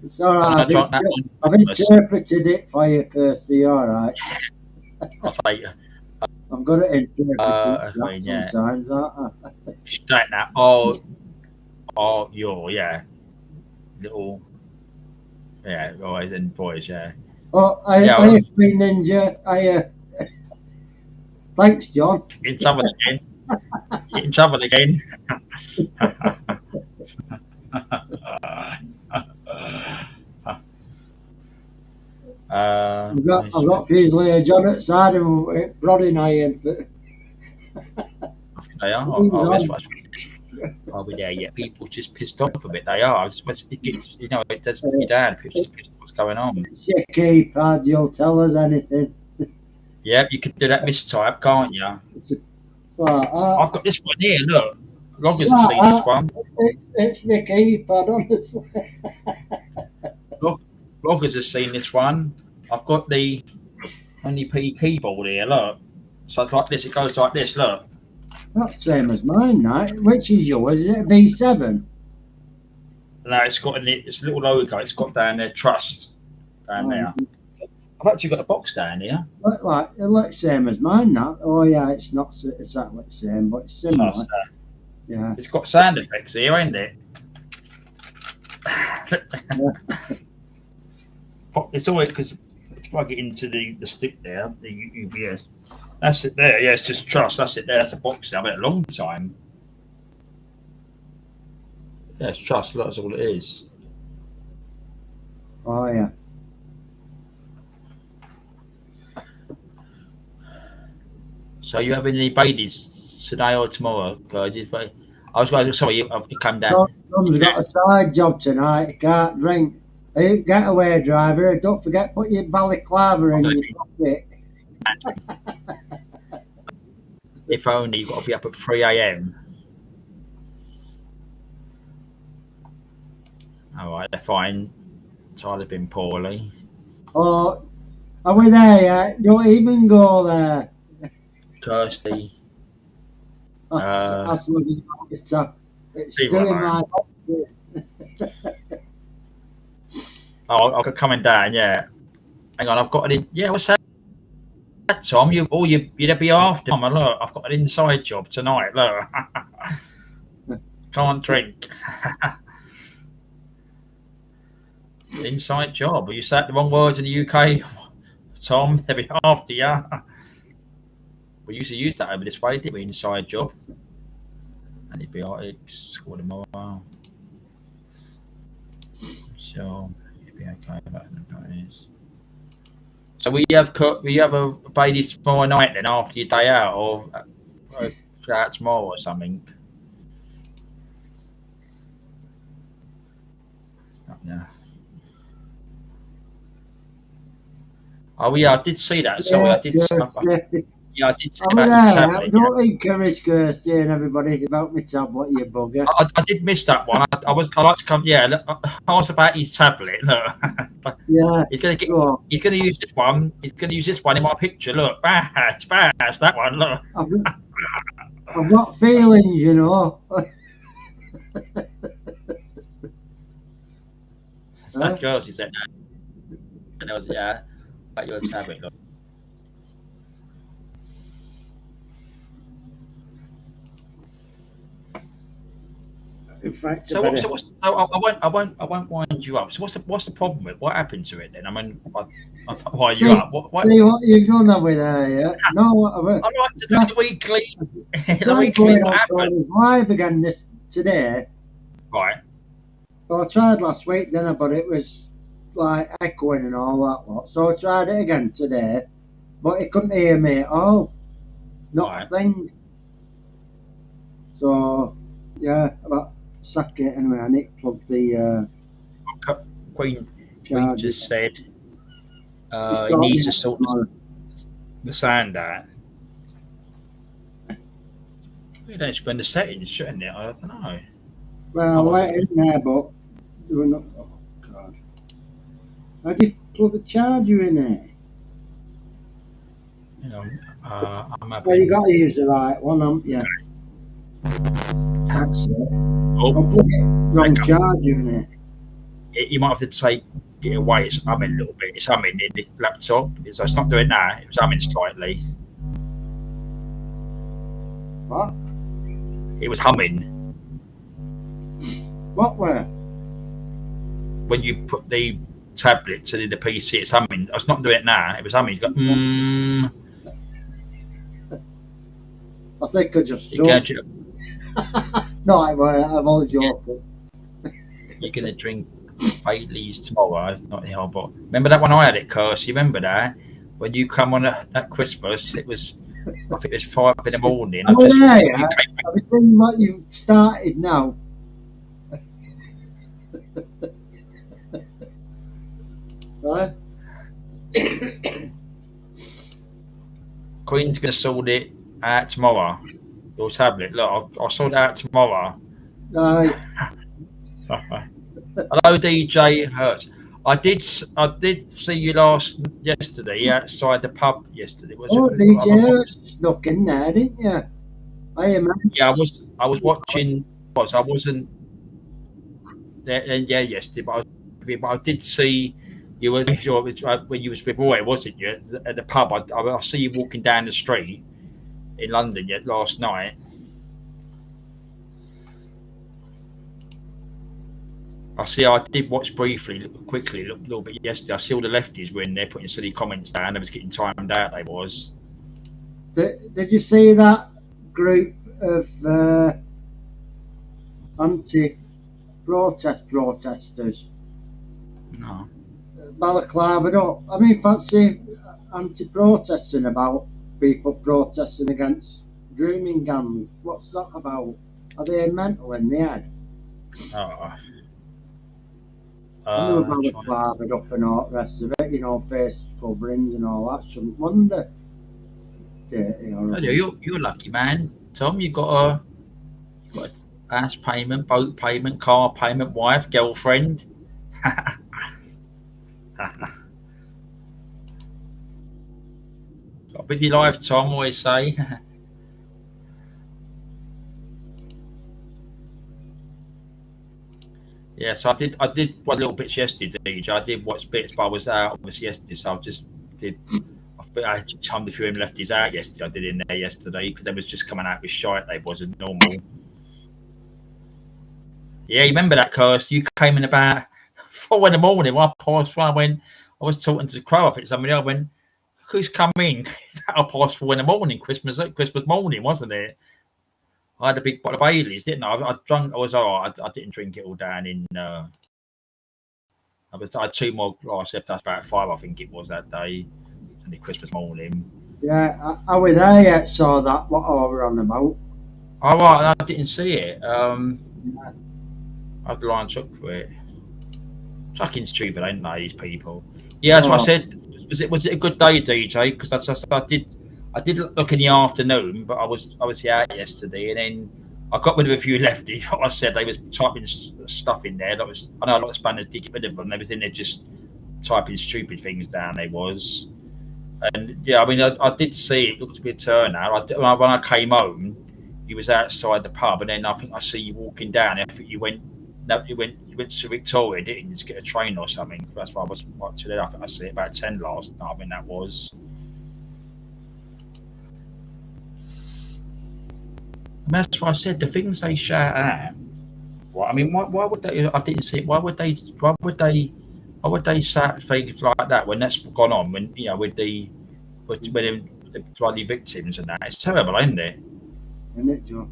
S2: It's all right. I've interpreted it for you, Kirsty. All right.
S1: I'll take you.
S2: I'm good at interpreting sometimes, aren't I?
S1: Straight now. Oh, you're little. Yeah, boys and boys. Yeah.
S2: Oh, I Queen Ninja. Thanks, John.
S1: Get in trouble again.
S2: I've got fuse layers on at side of it, prodding iron. But
S1: I think they are. Oh, that's what's I'll be there. Yeah, people just pissed off a bit. They are. It gets, it does me down. People just pissed off what's going on.
S2: It's your keypad. You'll tell us anything.
S1: Yeah, you can do that mistype, can't you? I've got this one here. Look, Loggers has seen this one.
S2: It's my keypad, honestly.
S1: Loggers has seen this one. I've got the NDP keyboard here. Look, so it's like this. It goes like this. Look.
S2: Not the same as mine, now. Which is yours? Is it a B7?
S1: No, it's got it's a little logo. It's got down there, Trust, down there. I've actually got a box down here.
S2: It looks same as mine, now. Oh yeah, it's not exactly the same, but it's similar.
S1: Trust,
S2: yeah.
S1: It's got sound effects here, ain't it? It's always because plug it into the stick there, the UBS. That's it there. Yeah, it's just Trust. That's it there. That's a box there. I've had a long time. Yeah, it's Trust. That's all it is.
S2: Oh yeah.
S1: So you having any babies today or tomorrow, guys? I was going to sorry, you come down.
S2: Tom's got a side job tonight. He can't drink. Hey, getaway driver. Don't forget put your balaclava in your pocket.
S1: If only you've got to be up at 3 a.m. All right, they're fine. Tyler's been poorly.
S2: Oh, are we there yet? Don't even go there.
S1: Kirsty.
S2: It's doing my
S1: I've got coming down, yeah. Hang on, I've got it in. Yeah, what's that, Tom? You'd be after Tom. Look, I've got an inside job tonight. Look. Can't drink. Inside job. Well, you said the wrong words in the UK, Tom. They'll be after you. We used to use that over this way, didn't we? Inside job. Antibiotics, call them all. So you'll be okay about antibiotics. So we have a baby tomorrow night then after your day out, or out tomorrow or something. Yeah. Oh yeah, I did see that. Sorry, I did. Yeah, I did see that.
S2: Tablet, don't encourage Kirsty and everybody about my tablet, you bugger.
S1: I did miss that one. I like to come. Yeah, I was about his tablet. Look.
S2: Yeah,
S1: he's gonna use this one. He's gonna use this one in my picture. Look, bash, that one. Look.
S2: I've got feelings, you know.
S1: That girl, she said. And I was about your tablet. Look.
S2: In fact,
S1: I won't wind you up. So what's the problem with what happened to it then? I mean, I don't wire you up. What?
S2: See what you've done over there, yeah? No,
S1: I like to do the weekly. The weekly what happened.
S2: Live again today.
S1: Right.
S2: Well, I tried last week, then, but it was like echoing and all that lot. So I tried it again today, but it couldn't hear me at all. Not a thing. So yeah, about sack it anyway. I need to plug the
S1: Queen just said he needs to sort the sound out. You don't explain the settings, shouldn't it? I don't know.
S2: Well, I went in there, but we're not. Oh God! How do you plug a charger in there?
S1: You know, I'm happy.
S2: Well, you got to use the right one, haven't you? That's it.
S1: Oh,
S2: I'll plug it wrong charger in it.
S1: You might have to take it away. It's humming a little bit. It's humming in the laptop. It's not doing that. It was humming slightly.
S2: What?
S1: It was humming.
S2: What were?
S1: When you put the tablet to the PC, it's humming. It's not doing it now. It was humming. It's got
S2: I think I just No, I'm only joking.
S1: You're gonna drink Bailey's tomorrow, not here, but remember that one I had at Curse? You remember that? When you come on that Christmas, I think it was 5 in the morning.
S2: Oh, yeah. I was thinking what you've started now. Right?
S1: Queen's going to sort it out tomorrow. Your tablet. Look, I'll sort it out tomorrow.
S2: Right.
S1: Hello, DJ Hertz. I did see you yesterday outside the pub yesterday.
S2: DJ Hertz snuck in there, didn't you?
S1: Yeah, I was watching. I wasn't there. Yeah, yesterday, but I did see you. Was sure it was when you was with Roy, wasn't you? At the pub. I see you walking down the street in London last night. I did watch quickly, look a little bit yesterday. I see all the lefties were in there putting silly comments down. They was getting timed out. They was.
S2: Did you see that group of protesters?
S1: No.
S2: Balaclava up. I mean, fancy anti-protesting about people protesting against grooming gangs. What's that about? Are they mental in the head?
S1: Oh.
S2: Balaclava up and all the rest of it, face coverings and all that. Shouldn't wonder.
S1: You're lucky, man. Tom, you got a house payment, boat payment, car payment, wife, girlfriend. Got a busy life, Tom, always say. Yeah, so I did watch little bits yesterday, DJ. I did watch bits, but I was out obviously yesterday, so I had timed a few of them lefties out yesterday. I did in there yesterday because they was just coming out with shite. They wasn't normal. Yeah, you remember that, Curse? You came in about 4 in the morning, 1:30. I was talking to Crow. I think somebody else went, who's come in? 4:30 in the morning, Christmas morning, wasn't it? I had a big bottle of Bailey's, didn't I? I was all right. I didn't drink it all down in. I had 2 more glasses left. That's about 5, I think it was that day. Only Christmas morning.
S2: Yeah, I was there yet. Saw that. What I were on about?
S1: All right, I didn't see it. I had the line took for it. Fucking stupid, ain't they? These people. Yeah, that's what I said. Was it a good day, DJ? Because I did look in the afternoon, but I was obviously out yesterday, and then I got rid of a few lefties. Like I said, they was typing stuff in there. I know a lot of Spaniards did get rid of them. They was in there just typing stupid things down. They was, and yeah, I mean, I did see it looked to be a turnout. When I came home, you was outside the pub, and then I think I see you walking down. I think you went to Victoria, didn't you, to get a train or something? That's why I was watching it. I think I see it about 10 last night. I mean, that was. And that's what I said. The things they shout out. Well, I mean, why would they? I didn't see it. Why would they say things like that when that's gone on? When with the bloody victims and that, it's terrible, isn't it?
S2: Isn't it, Joe?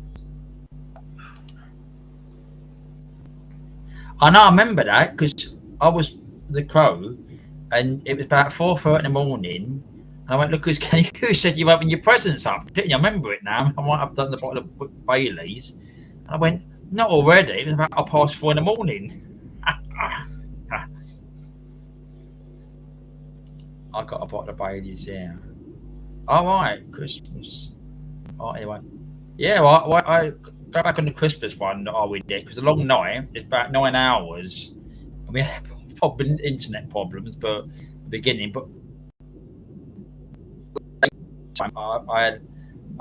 S1: I know. I remember that because I was the Crow, and it was about 4:30 in the morning. And I went, look, who said you opened your presents up? Didn't you? I remember it now. I might have done the bottle of Bailey's. And I went, not already. It was about 4:30 in the morning. I got a bottle of Bailey's, yeah. All right, Christmas. Oh, anyway. Yeah, well, I go back on the Christmas one that I did because the long night, it's about 9 hours. And we had internet problems, but the beginning, but I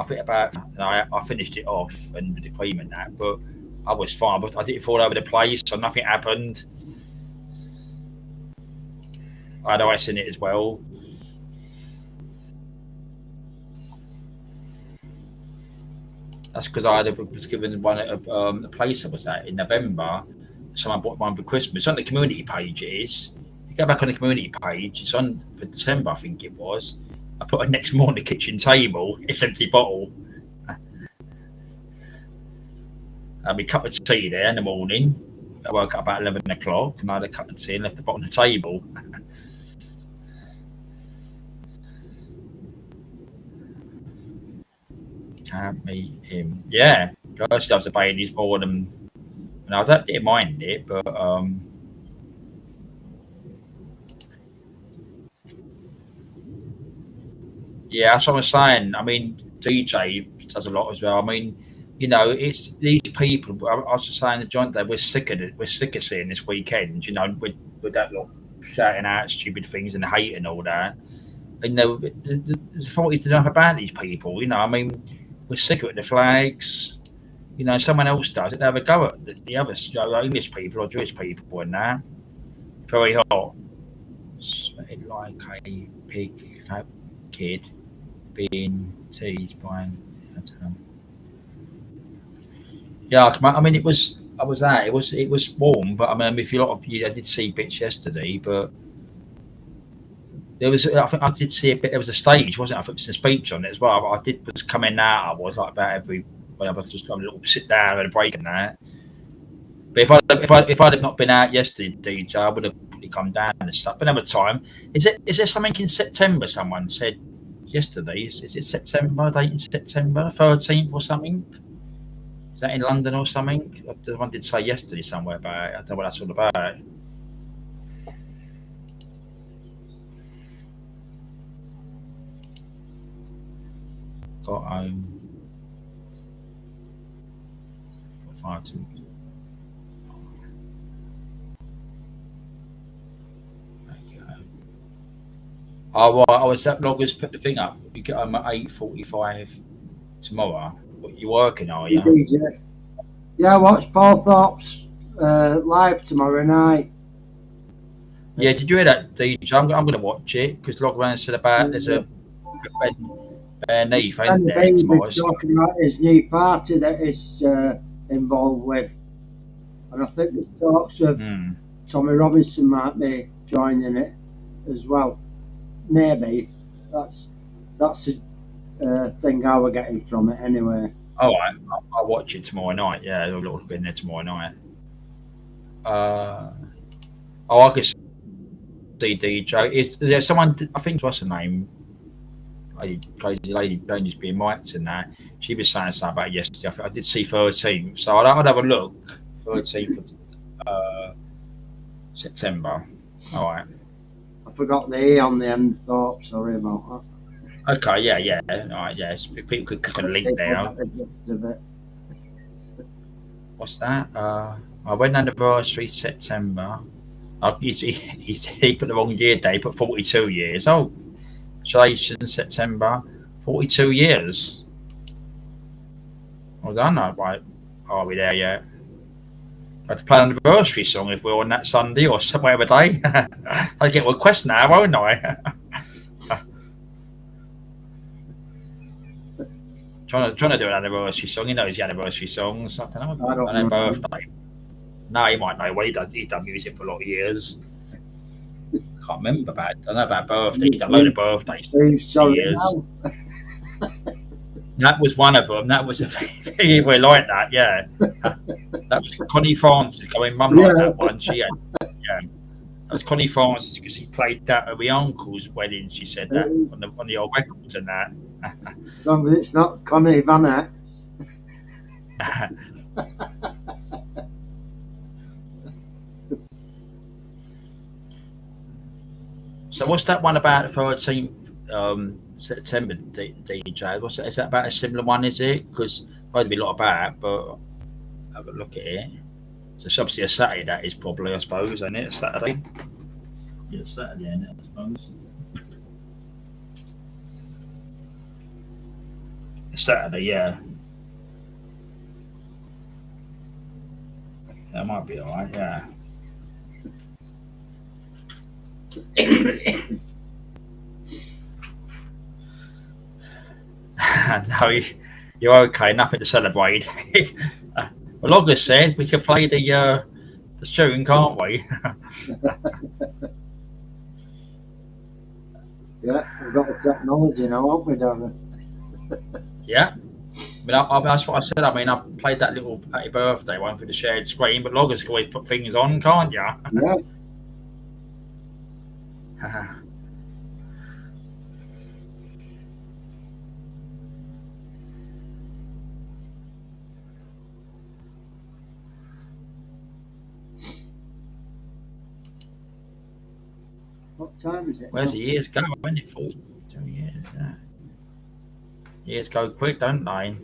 S1: think I finished it off and with the cream and that, but I was fine. But I didn't fall over the place, so nothing happened. I had ice in it as well. That's because I was given one at a place I was at in November. Someone bought one for Christmas. It's on the community page. It is. You go back on the community page. It's on for December, I think it was. I put it next more on the kitchen table. It's an empty bottle. And we cup of tea there in the morning. I woke up about 11 o'clock and I had a cup of tea and left the pot on the table. Can't meet him. Yeah, first I was debating he's more than. And I didn't mind it, but yeah, that's what I'm saying. I mean, DJ does a lot as well. I mean, you know, it's these people. I was just saying to John that we're sick of it. We're sick of seeing this weekend. You know, with that lot shouting out stupid things and hate and all that. You know, the fault is enough about these people. You know, I mean, we're sick of it. The flags. You know, someone else does it. They have a go at the others, you know, English people or Jewish people and that. Very hot. Sweated like a pig, fat kid being teased by. Yeah, I mean, it was. I was that. It was warm, but I mean, if you lot of you, I did see bits yesterday, but there was. I think I did see a bit. There was a stage, wasn't it? I think there was a speech on it as well. I did was coming out. I was like about every. When I was just having a little sit down and a break and that. But if I'd have not been out yesterday, DJ, I would have probably come down and stuff. But another time, is there something in September? Someone said yesterday. Is it September? Date in September 13th or something? Is that in London or something? Someone did say yesterday somewhere about it. I don't know what that's all about. Got home. Oh, right. I was that bloggers put the thing up. You get home at 8:45 tomorrow. What, you working, are you?
S2: Yeah, I watch Paul Thorpe's live tomorrow night.
S1: Yeah, did you hear that, DJ? I'm going to watch it because Logman said about there's a knee
S2: And the talking about his new party that he's involved with. And I think there's talks of Tommy Robinson might be joining it as well. Maybe that's the thing I were getting from it anyway.
S1: Oh, I'll watch it tomorrow night. Yeah, I'll be in there tomorrow night. I can see DJ. Is there someone? I think what's her name? Crazy lady, Janie's being mic'd and that. She was saying something about it yesterday. I did see 13th, so I'd have a look. 13th of September. All right.
S2: I forgot the E on the end. Thorpe. Sorry about
S1: that. Okay. Yeah. All right. Yes. People could click on the link there. What's that? My wedding anniversary September. He put the wrong year date. He put 42 years. Oh. Congratulations, September, 42 years. Well done, right? Are we there yet? I have to play an anniversary song if we're on that Sunday or some other day. I get a request now, won't I? trying to do an anniversary song. He knows the anniversary songs. I don't know. I don't know. Birthday. No, he might know. Well, he's done music for a lot of years. Can't remember about. I don't know about birthday. He done a load of birthdays. Years. That was one of them. That was a thing we like that. Yeah, that was Connie Francis. I mean, Mum liked that one. She had. Yeah, that was Connie Francis because she played that at my uncle's wedding. She said that on the old records and that.
S2: As long as it's not Connie Van.
S1: So what's that one about 13th September, DJ? Is that about a similar one, is it? Because there'll be a lot about it, but have a look at it. So it's obviously a Saturday, that is probably, I suppose, isn't it? A Saturday? Yeah, Saturday, isn't it, I suppose? A Saturday, yeah. That might be alright, yeah. No, you're okay. Nothing to celebrate. Well, Logger said we can play the tune, can't we?
S2: Yeah, we've got the technology now, haven't we, Darren?
S1: Yeah. that's what I said. I mean, I played that little happy birthday one for the shared screen, but loggers can always put things on, can't you?
S2: Yeah. What time is it?
S1: Where's the years go? When it 42 years, yeah. Years go quick, don't they? I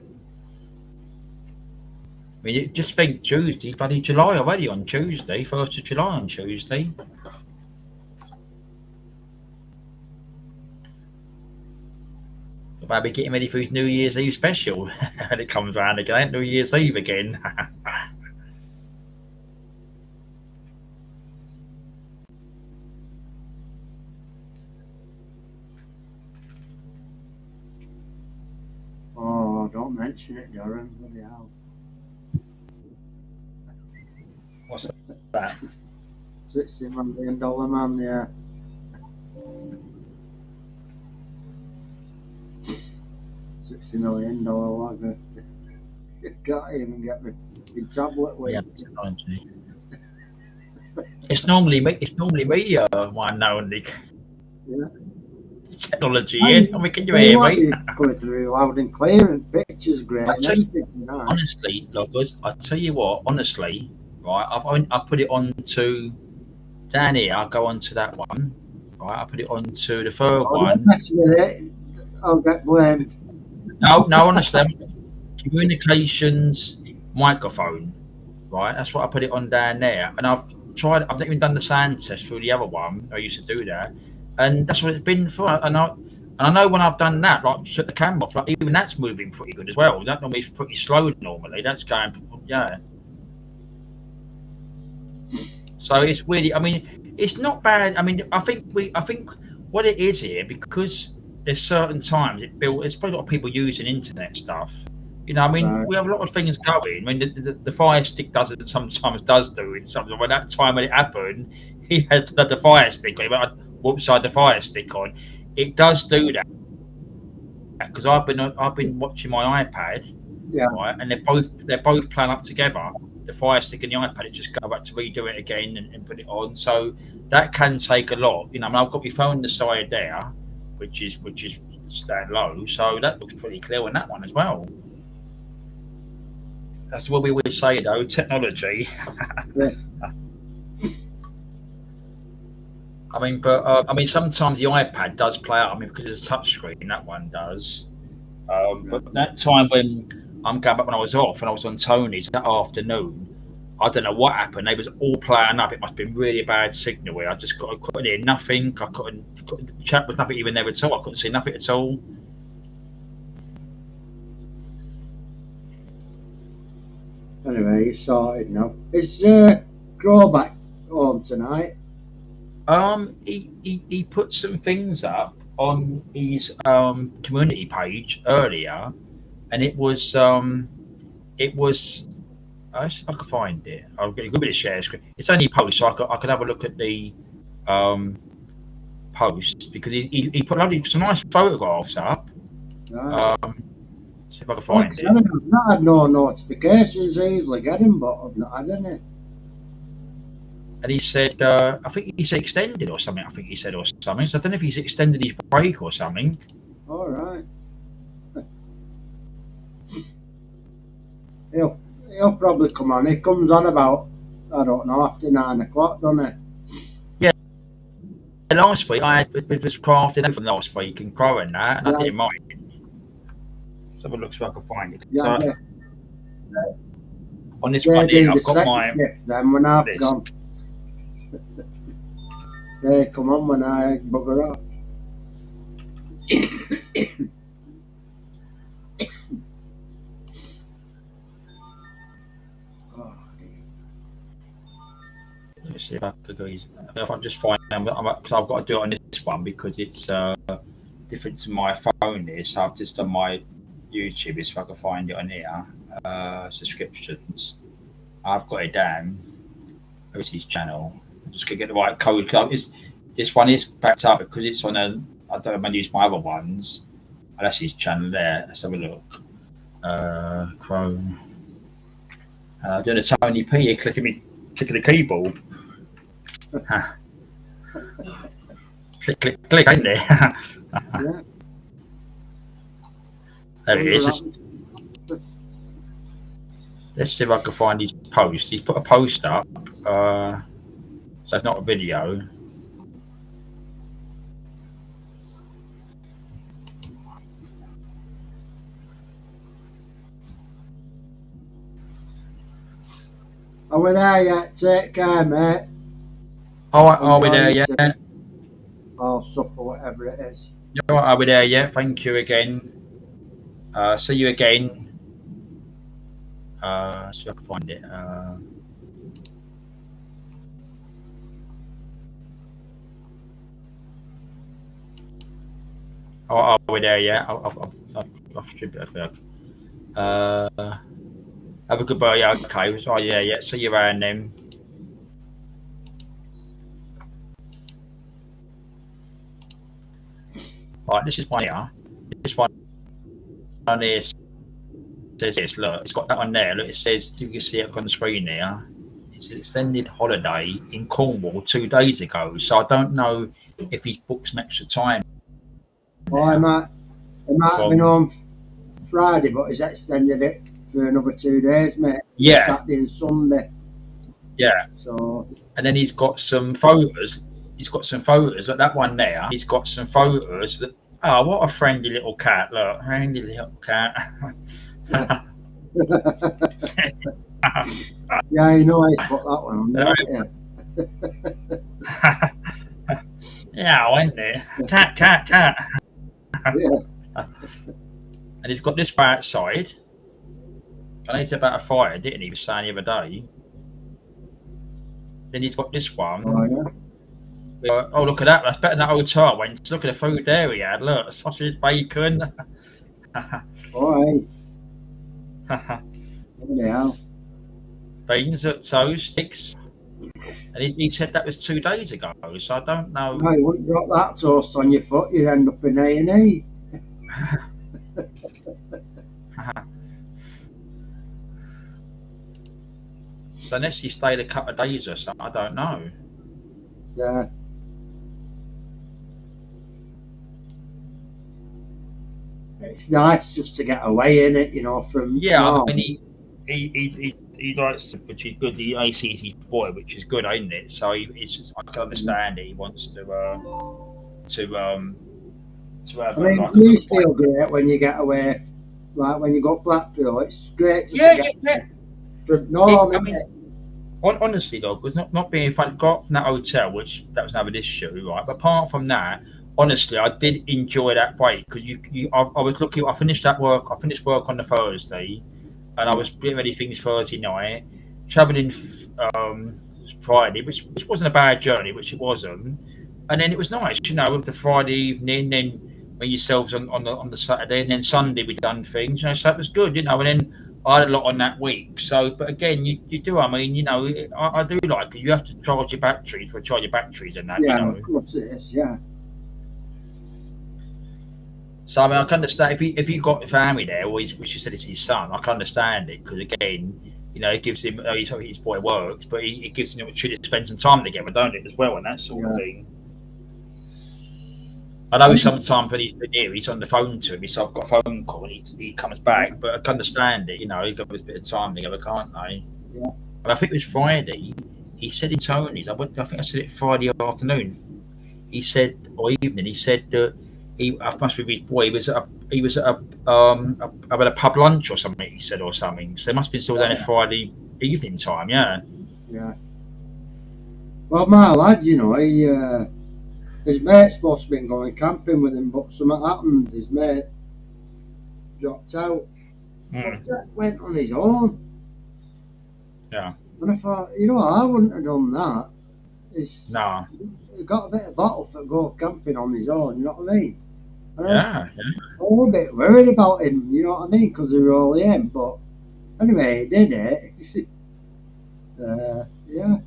S1: mean, you just think Tuesday, bloody July already on Tuesday, 1st of July on Tuesday. About be getting ready for his New Year's Eve special when it comes round again, New Year's Eve again.
S2: Oh, don't mention it, Darren. Bloody hell.
S1: What's that?
S2: $60 million man, yeah. $60 million wagger. You can't even get me tablet with.
S1: Yeah, technology. It's normally me, one now and then.
S2: Yeah.
S1: Technology, I mean, can you hear me?
S2: Going through loud and clear, and pictures great.
S1: Honestly, loggers, I tell you what, honestly, right, I put it on to down here. I go on to that one, right? I put it on to the third one.
S2: Mess with it, I'll get blamed.
S1: No, honestly, communications microphone, right? That's what I put it on down there, and I've not even done the sound test through the other one. I used to do that, and that's what it's been for. And I know when I've done that, like shut the camera off, like even that's moving pretty good as well. That normally is pretty slow normally. That's going, yeah. So it's really, I mean, it's not bad. I mean, I think what it is here, because there's certain times it's probably a lot of people using internet stuff. You know, I mean, we have a lot of things going. I mean, the Fire Stick sometimes does do it. Sometimes when that time when it happened, he had the Fire Stick on. He went upside the Fire Stick on. It does do that because I've been watching my iPad,
S2: yeah,
S1: right, and they're both playing up together. The Fire Stick and the iPad, it just go back to redo it again and put it on. So that can take a lot. You know, I mean, I've got my phone on the side there, which is stand low. So that looks pretty clear on that one as well. That's what we always say, though. Technology.
S2: Yeah.
S1: I mean, but I mean, sometimes the iPad does play out. I mean, because it's a touch screen, that one does. But that time when I'm going back when I was off and I was on Tony's that afternoon, I don't know what happened. They was all playing up. It must have been really bad signal where I couldn't hear nothing. I couldn't chat with nothing even there at all. I couldn't see nothing at all.
S2: Anyway, he's sorted now. Is Growback home tonight?
S1: He put some things up on his community page earlier, and it was I see if I can find it. I'll get a good bit of share screen. It's only post, so I could have a look at the post because he put some nice photographs up.
S2: Right.
S1: See if I can find it.
S2: I've not had no notifications. I usually get them, but I've not had any.
S1: And he said, I think he said extended or something. I think he said or something. So I don't know if he's extended his break or something.
S2: All right. He'll probably come on. He comes on about, I don't know, after 9 o'clock, doesn't he?
S1: Yeah. Last week I was crafting from last week and growing that, and I didn't mind. Let's have a look so I can find it.
S2: Yeah,
S1: so, on this one here, I've got my.
S2: Then when I've gone, they come on when I bugger off.
S1: Let's see if I could go easy. If I just find them, because I've got to do it on this one because it's different to my phone. So I've just done my YouTube. If I can find it on here, subscriptions. I've got it down. Where's his channel? I'm just gonna get the right code. This one is backed up because it's on a. I don't know if I use my other ones. Oh, that's his channel there. Let's have a look. Chrome. Doing a Tony P. You're clicking the keyboard. click, ain't there?
S2: Yeah.
S1: There it is. Let's see if I can find his post. He's put a post up. So it's not a video.
S2: Are we there yet? Take care, mate.
S1: Are we there yet?
S2: Or supper, whatever it is.
S1: Are we there yet? Thank you again. See you again. See if I can find it. Are we there yet? I've stripped it, I think. Have a good day. Yeah, okay. Oh, yeah. See you around then. Right, this is one here. This one on here says this. Look, it's got that on there. Look, it says, you can see it on the screen there. It's an extended holiday in Cornwall 2 days ago. So I don't know if he's booked some extra time.
S2: Well, I might have been on Friday, but he's extended it for another 2 days, mate.
S1: Yeah.
S2: Saturday and Sunday.
S1: Yeah.
S2: So.
S1: And then he's got some photos. He's got some photos. Like that one there. He's got some photos. That, oh, what a friendly little cat! Look, friendly little cat.
S2: Yeah, you know I put that one on.
S1: Yeah, I went there. Cat.
S2: Yeah.
S1: And he's got this by outside. I know he's about a fire, didn't he? He was saying the other day. Then he's got this one.
S2: Oh, yeah.
S1: Oh, look at that. That's better than that hotel I went. Look at the food there he had. Look, sausage, bacon.
S2: All right. Yeah.
S1: Beans, toast, sticks. And he said that was 2 days ago, so I don't know.
S2: No, you wouldn't drop that toast on your foot, you'd end up in A&E.
S1: So unless he stayed a couple of days or something, I don't know.
S2: Yeah. It's nice just to get away in it, you know, from.
S1: Yeah, I mean, he likes to, which is good. He sees his boy, which is good, ain't it? So it's just, I can understand it. He wants to have.
S2: I mean, you feel great when you get away, like when you go to Blackpool. It's great. Just
S1: honestly, though, was not being funny. Got from that hotel, which that was another issue, right? But apart from that, honestly, I did enjoy that break because I was looking. I finished work on the Thursday, and I was getting ready things Thursday night, traveling Friday, which wasn't a bad journey, which it wasn't. And then it was nice, you know, with the Friday evening, then when yourselves on the Saturday, and then Sunday we done things, you know, so that was good, you know. And then I had a lot on that week. So, but again, you do. I mean, you know, I do like because you have to charge your batteries and that.
S2: Yeah,
S1: you know.
S2: of course it is. Yeah.
S1: So I mean, I can understand if you got family there, or which you said it's his son. I can understand it because again, you know, it gives him. His boy works, but it gives him the opportunity to spend some time together, don't it, as well, and that sort of thing. I know sometimes when he's been here, he's on the phone to me, so I've got a phone call and he comes back, but I can understand it, you know, he got a bit of time together, can't they?
S2: Yeah.
S1: But I think it was Friday, he said in Tony's, I think I said it Friday afternoon, he said, or evening, he said that I must be his boy, he was at a pub lunch or something, he said, or something, so it must have been still down at Friday evening time, yeah.
S2: Yeah. Well, my lad, you know, his mate's supposed to be going camping with him, but something happened. His mate dropped out. Went on his own.
S1: Yeah.
S2: And I thought, you know, I wouldn't have done that.
S1: No.
S2: He got a bit of bottle for go camping on his own, you know what I mean? And
S1: yeah.
S2: I was a bit worried about him, you know what I mean? Because they were all in. But anyway, he did it. Yeah.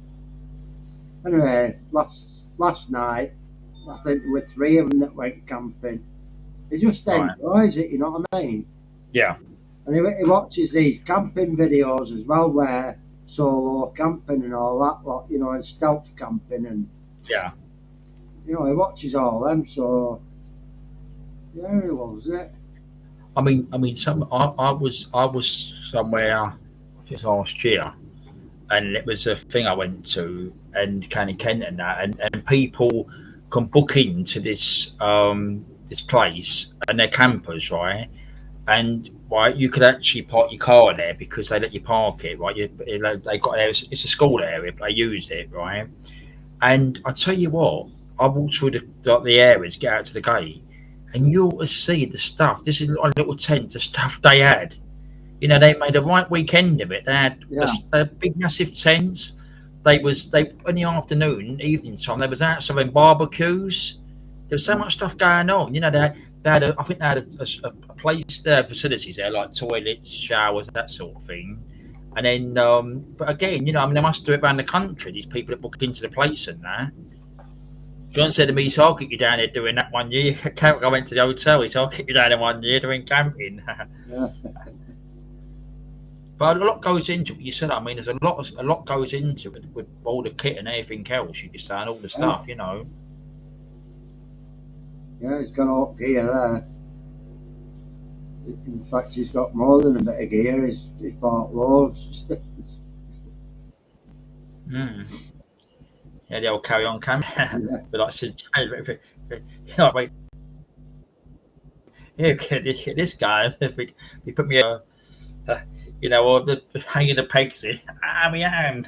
S2: Anyway, last night, I think there were 3 of them that went camping. He just enjoys it, you know what I mean?
S1: Yeah.
S2: And he watches these camping videos as well, where solo camping and all that lot, you know, and stealth camping and you know, he watches all them. So yeah, he loves it.
S1: I mean, I was somewhere, I think last year, and it was a thing I went to, and County Kent and that, and people can book into this this place, and they're campers, right? And right, you could actually park your car there because they let you park it, right? They got there. It's a school area, but they use it, right? And I tell you what, I walked through the areas, get out to the gate, and you'll see the stuff. This is a little tent, the stuff they had. You know, they made a right weekend of it. They had big, massive tents. They in the afternoon, evening time. They was out having barbecues. There was so much stuff going on. You know, they had I think they had a place there, facilities there, like toilets, showers, that sort of thing. And then, but again, you know, I mean, they must do it around the country. These people that book into the place and that. John said to me, "So I'll get you down there doing that one year." I went to the hotel. He said, "I'll get you down there one year doing camping." But a lot goes into it. You said, I mean, there's a lot goes into it with all the kit and everything else. You could say, and all the stuff, you know.
S2: Yeah, he's got all gear there. In fact, he's got more than a bit of gear. He's bought loads.
S1: Yeah, the old carry on camera. But like I said, wait. Yeah, this guy, he put me you know, or the hanging the pegs in. My hand.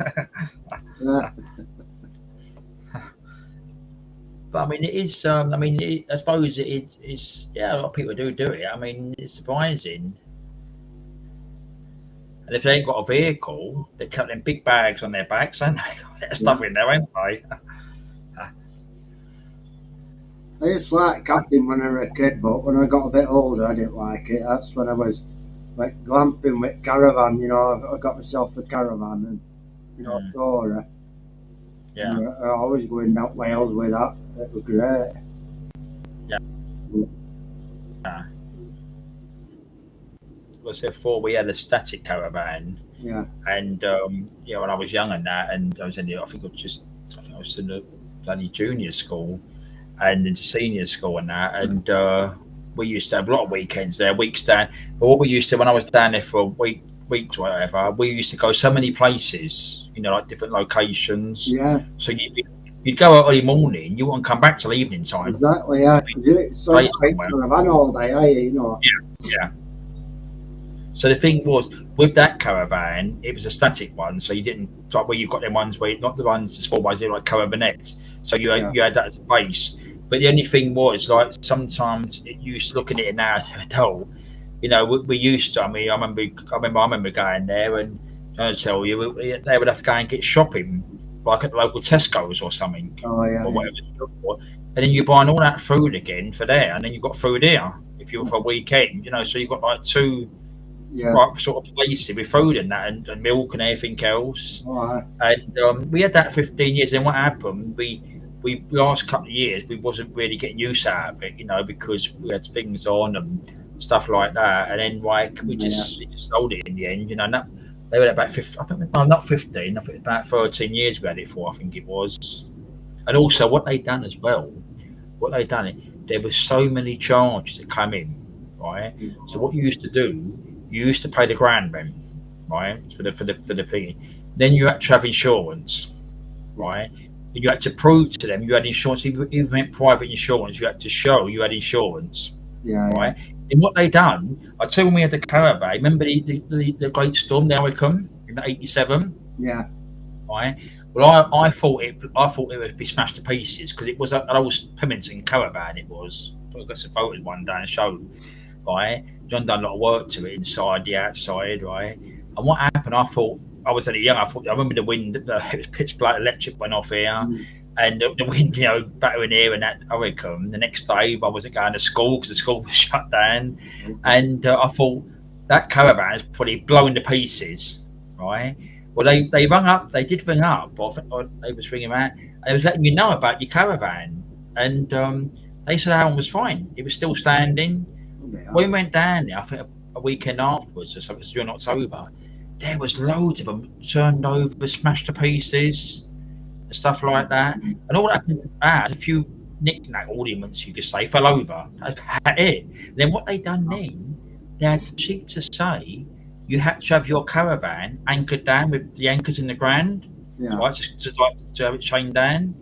S1: But I mean, it is. I mean, I suppose it is. Yeah, a lot of people do it. I mean, it's surprising. And if they ain't got a vehicle, they cut them big bags on their backs, and they got stuff in there, ain't they?
S2: I used to like camping when I was a kid, but when I got a bit older, I didn't like it. That's when I was like glamping with caravan. You know, I got myself a caravan and you know, Dora.
S1: Yeah.
S2: And I always going down Wales with that. It was great.
S1: Yeah. Was before we had a static caravan.
S2: Yeah.
S1: And you know, when I was young and that, and I was in the, I think I was in the bloody junior school and into senior school and that, and we used to have a lot of weekends there, weeks down. But what we used to, when I was down there for a week or whatever, we used to go so many places, you know, like different locations.
S2: Yeah.
S1: So you'd go out early morning, you wouldn't come back till evening time.
S2: Exactly, yeah. It's so caravan all day, you know.
S1: Yeah. So the thing was, with that caravan, it was a static one, so you didn't, like where you've got them ones where, not the ones, the small ones, they're like caravanettes. So you had that as a base. But the only thing was, like, sometimes you used to look at it now as an adult, you know, we used to, I mean, I remember going there, and I tell you, they would have to go and get shopping, like at the local Tesco's or something, or whatever. And then you're buying all that food again for there, and then you've got food here if you're for a weekend, you know, so you've got like two sort of places with food and that, and milk and everything else. And we had that 15 years. Then what happened? We last couple of years we wasn't really getting use out of it, you know, because we had things on and stuff like that. And then like we just sold it in the end, you know. And that, they were about 15. I think not 15. I think about 13 years we had it for. I think it was. And also what they done as well. There were so many charges that come in, right? So what you used to do, you used to pay the ground rent, right, for the fee. Then you had to have insurance, right? And you had to prove to them you had insurance. Even private insurance, you had to show you had insurance, right? And what they done, I tell you, when we had the caravan, remember the Great Storm, the Hurricane in '87?
S2: Yeah.
S1: Right. Well, I thought it would be smashed to pieces because it was an old Pemmican caravan. It was. I got some photos one day and showed. Right. John done a lot of work to it inside, the outside, right? And what happened? I thought, I was only young. I remember the wind. It was pitch black. Electric went off here, and the wind, you know, battering here and that hurricane. The next day, I wasn't going to school because the school was shut down, and I thought that caravan is probably blowing to pieces, right? Well, they rung up. They did ring up. They was ringing out. They was letting you know about your caravan, and they said Aaron was fine. It was still standing. We went down there. I think a weekend afterwards or something during October, there was loads of them turned over, smashed to pieces, and stuff like that. And all that happened had a few knick-knack ornaments, you could say, fell over. That's about it. And then what they done then, they had the cheek to say you had to have your caravan anchored down with the anchors in the ground, right, to have it chained down.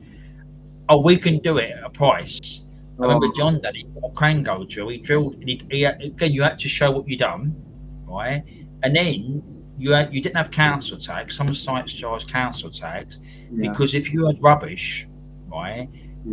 S1: Oh, we can do it at a price. I remember John did. He got a crane go drill. He drilled. Again, you had to show what you done, right? And then you didn't have council tax. Some sites charge council tax because if you had rubbish, right?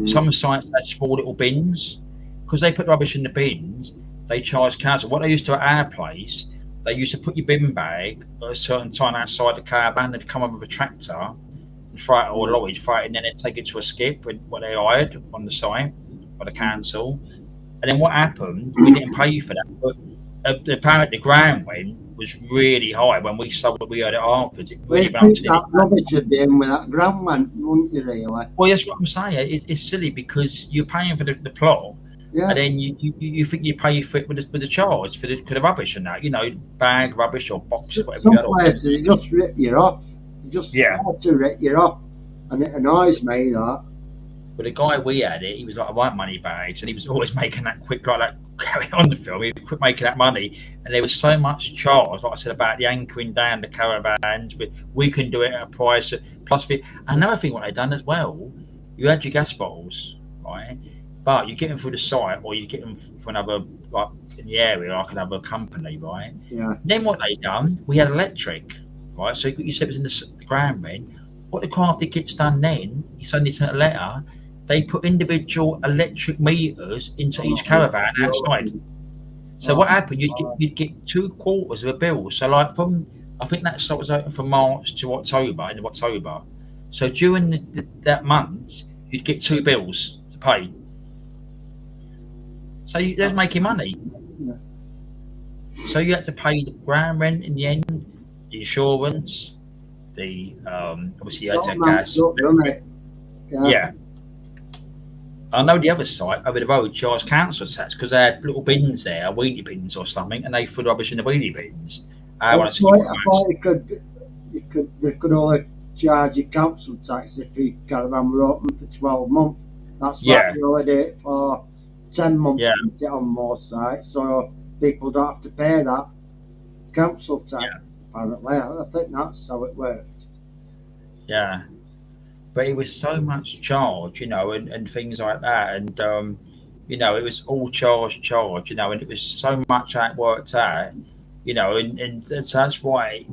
S1: Some sites had small little bins because they put rubbish in the bins. They charge council. What they used to at our place, they used to put your bin bag at a certain time outside the caravan. They'd come up with a tractor and throw it, or lorries, throw it, and then they'd take it to a skip with what they hired on the site by the council. And then what happened? We didn't pay for that, but apparently the ground rent was really high when we sold it. We had it afterwards. It really
S2: went up to that rubbish would be in with that ground rent, wouldn't you, really?
S1: Well, that's what I'm saying. It's silly because you're paying for the plot. And then you think you pay for it with the charge for the rubbish and that, bag rubbish or boxes, whatever.
S2: Some places they just rip you off. They just have to rip you off, and it annoys me that.
S1: But the guy we had he was like, I want money bags, and he was always making that quick, like that, carry on the film. He was quick making that money, and there was so much charge, like I said about the anchoring down the caravans. But we can do it at a price plus fee. Another thing, what they done as well, you had your gas bottles, right? But you get them through the site, or you get them for another, like in the area, like another company, right?
S2: Yeah.
S1: Then what they done, we had electric, right? So you said it was in the ground rent. What the crafty kids done then, he suddenly sent a letter. They put individual electric meters into each caravan outside. So what happened? You'd get 2/4 of a bill. So like I think that site was open from March to October, end of October. So during that month, you'd get 2 bills to pay. So they're making money. So you had to pay the ground rent in the end, the insurance, the obviously you had to have gas. Yeah. I know the other site over the road charged council tax because they had little bins there, wheelie bins or something, and they threw rubbish in the wheelie bins. I
S2: thought they could only charge you council tax if your caravan were open for 12 months. That's why they only did it for 10 months on most sites, so people don't have to pay that council tax. Apparently, I think that's how it worked.
S1: Yeah. But it was so much charge, and things like that. And, it was all charge, and it was so much that worked out, and so that's why,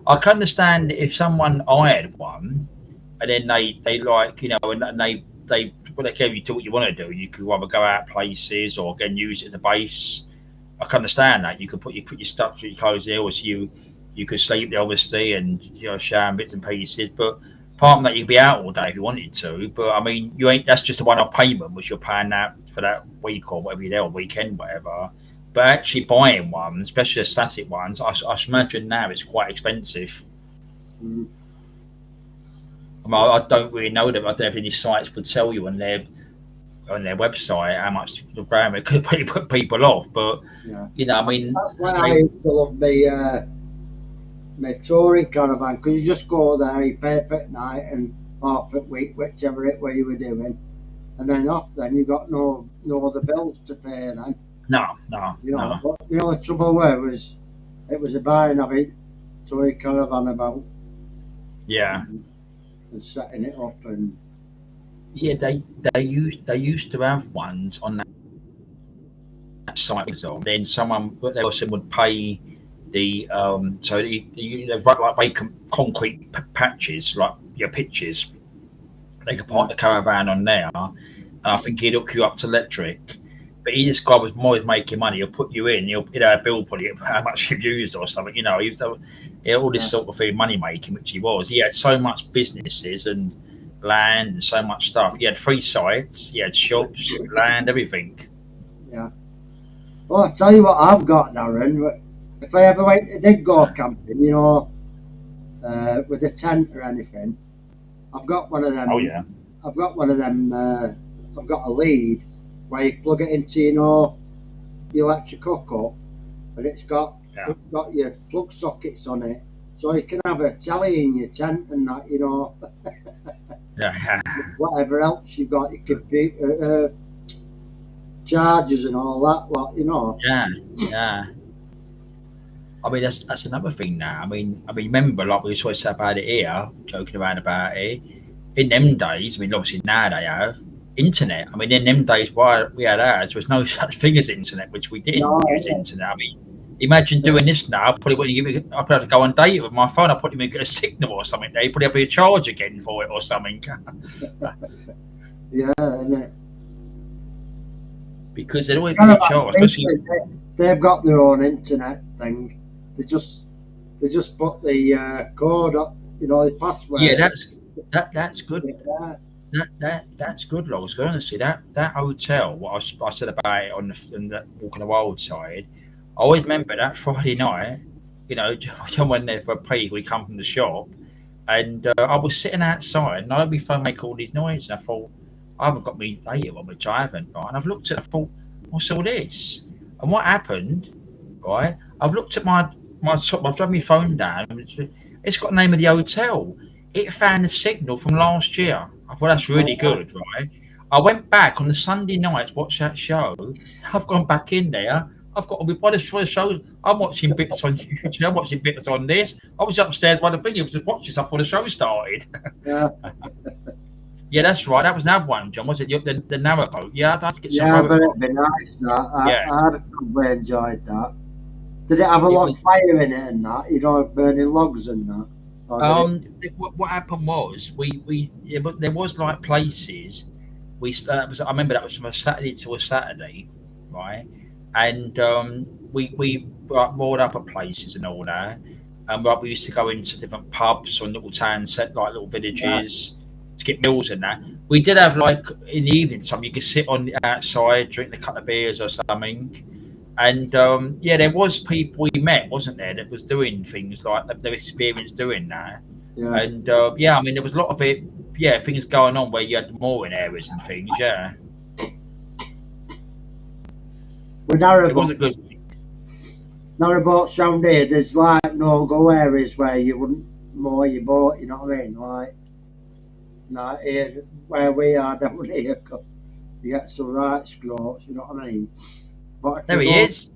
S1: I can understand if someone hired one and then they like, and they gave you do what you want to do. You could either go out places or again use it as a base. I can understand that. You could put your stuff through your clothes there, or you could sleep there, obviously, and, share bits and pieces. But apart from that, you'd be out all day if you wanted to, but I mean, that's just a one-off payment, which you're paying out for that week or whatever you're there, or weekend, whatever. But actually buying one, especially the static ones, I imagine now it's quite expensive. I mean, I don't really know them. I don't know if any sites would tell you on their website how much the ground it could really put people off, but I mean,
S2: that's why I used to love my touring caravan, because you just go there, you pay for it night and half a week, whichever way you were doing, and then off. Then you got no other bills to pay. Then
S1: no.
S2: But the only trouble was it was a buying of it, touring caravan about. And setting it up and.
S1: Yeah, they used to have ones on that site. Then someone would pay the so they've got like vacant concrete patches, like your pitches. They could park the caravan on there, and I think he'd hook you up to electric. But this guy was more making money. He'll put you in. He'll a bill probably how much you've used or something. He used all this sort of thing, money making, which he was. He had so much businesses and land and so much stuff. He had 3 sites. He had shops, land, everything.
S2: Yeah. Well, I'll tell you what I've got, Darren. If I ever did go camping, with a tent or anything, I've got one of them.
S1: Oh yeah.
S2: I've got one of them. I've got a lead where you plug it into, your electric hookup, but it's got your plug sockets on it, so you can have a telly in your tent and that, you know.
S1: Yeah.
S2: Whatever else you got, you could be chargers and all that lot, you know.
S1: Yeah. I mean, that's another thing now. I mean, remember, like we always say about it here, joking around about it. In them days, I mean, obviously now they have internet. I mean, in them days, while we had ours, there was no such thing as internet, which we didn't use internet. I mean, imagine doing this now. Probably wouldn't give me. I'd have to go on data with my phone. I'd probably even get a signal or something. They probably have to be a charge again for it or something.
S2: Yeah, innit?
S1: Because they'd always be a charge, especially.
S2: They've got their own internet thing. They just put the code up, you know, the password.
S1: Yeah, that's good. That's good, Logs. Honestly, that hotel, what I said about it on the Walking the Wild side, I always remember that Friday night. You know, John went there for a pee. We come from the shop, and I was sitting outside, and I heard my phone make all these noises, and I thought, I haven't got me data on, which I haven't, right? And I've looked at it, I thought, what's all this? And what happened, right? I've looked at my top, I've dropped my phone down, it's got the name of the hotel. It found the signal from last year. I thought that's really good, right? I went back on the Sunday night to watch that show. I've gone back in there. I've got by the shows. I'm watching bits on YouTube. I'm watching bits on this. I was upstairs by the thing. I was just watching stuff before the show started.
S2: Yeah.
S1: Yeah, that's right. That was another one, John. Was it the narrowboat? Yeah, I'd have to get some.
S2: Yeah, but it'd be nice. I'd probably enjoyed that. Did it have a lot of fire in it and that? You know, burning logs and that.
S1: What happened was but there was like places I remember that was from a Saturday to a Saturday, right? And we moored up at places and all that, and we used to go into different pubs or little towns, like little villages, to get meals and that. We did have like in the evening time you could sit on the outside, drink a couple of beers or something. And there was people we met, wasn't there, that was doing things like their experience doing that.
S2: Yeah.
S1: And I mean, there was a lot of it. Yeah, things going on where you had mooring areas and things. Yeah.
S2: It was a good. Narrowboats round here, there's like no-go areas where you wouldn't moor your boat. You know what I mean? Like here, where we are down here, you get some right scroats. You know what I mean? But
S1: there he is.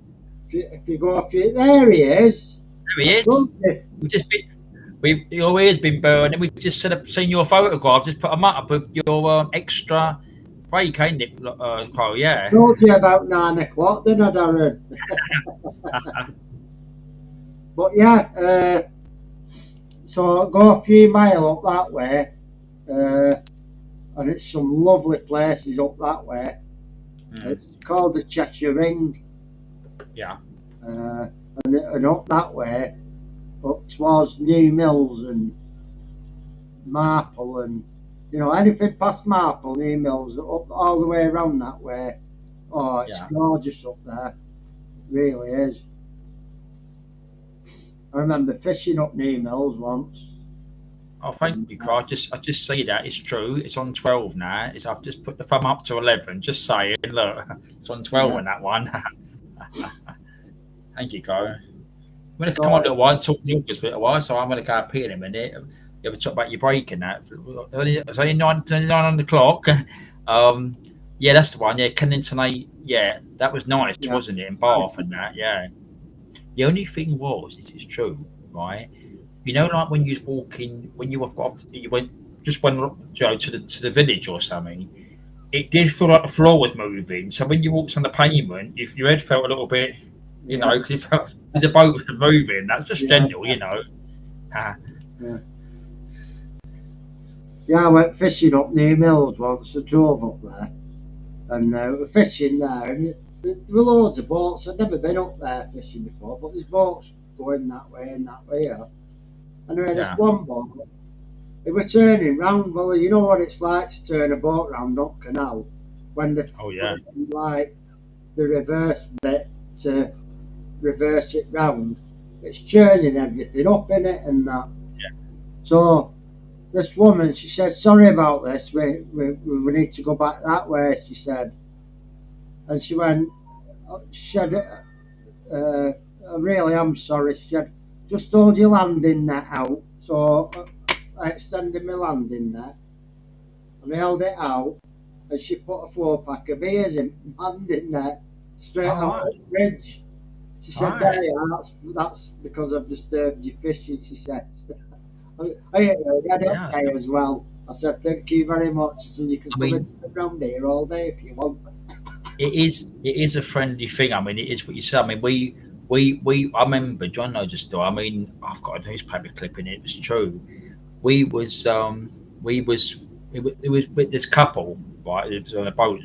S2: If you go up here, there he is.
S1: There he is. We've always been burning. We've just seen your photograph. Just put them up with your extra break, ain't it, Carl? Yeah.
S2: Told you about 9 o'clock, didn't I, Darren? But yeah, so go a few miles up that way, and it's some lovely places up that way. It's called the Cheshire Ring.
S1: Yeah.
S2: And up that way, up towards New Mills and Marple, and you know, anything past Marple, New Mills, up all the way around that way. Oh, it's gorgeous up there. It really is. I remember fishing up New Mills once.
S1: Oh, thank you, Carl. I just see that. It's true. It's on 12 now. I've just put the thumb up to 11. Just saying, look, it's on 12 on that one. Thank you, Carl. I'm going to come on a little while and talk to you for a little while, so I'm going to go pee in a minute. You ever talk about your break and that? It's only 9 on the clock. Yeah, that's the one. Yeah, Kennington. Yeah, that was nice, wasn't it? In Bath and that. Yeah. The only thing was, this is true, right? You know, like when you was walking, when you went you know, to the village or something, it did feel like the floor was moving. So when you walked on the pavement, if your head felt a little bit, you know, because it felt the boat was moving. That's just general, you know.
S2: Yeah, I went fishing up New Mills once. I drove up there, and we were fishing there, and there were loads of boats. I'd never been up there fishing before, but there's boats going that way and that way. Anyway, there's one boat. They were turning round. Well, you know what it's like to turn a boat round up canal when they like the reverse bit to reverse it round. It's churning everything up in it and that.
S1: Yeah.
S2: So this woman, she said, "Sorry about this. We need to go back that way." She said, and she went. She had I really am sorry. She said, just hold your landing net out. So I extended my landing net and I held it out, and she put a 4-pack of beers in the landing net straight out the fridge. She said, there you are, that's because I've disturbed your fishing, she said. I don't pay as well. I said, thank you very much. I said, you can come into the round here all day if you want.
S1: It is a friendly thing. I mean, it is what you say. I mean, we I remember John knows the story. I mean, I've got a newspaper clipping. It was true. It was with this couple, right? It was on a boat.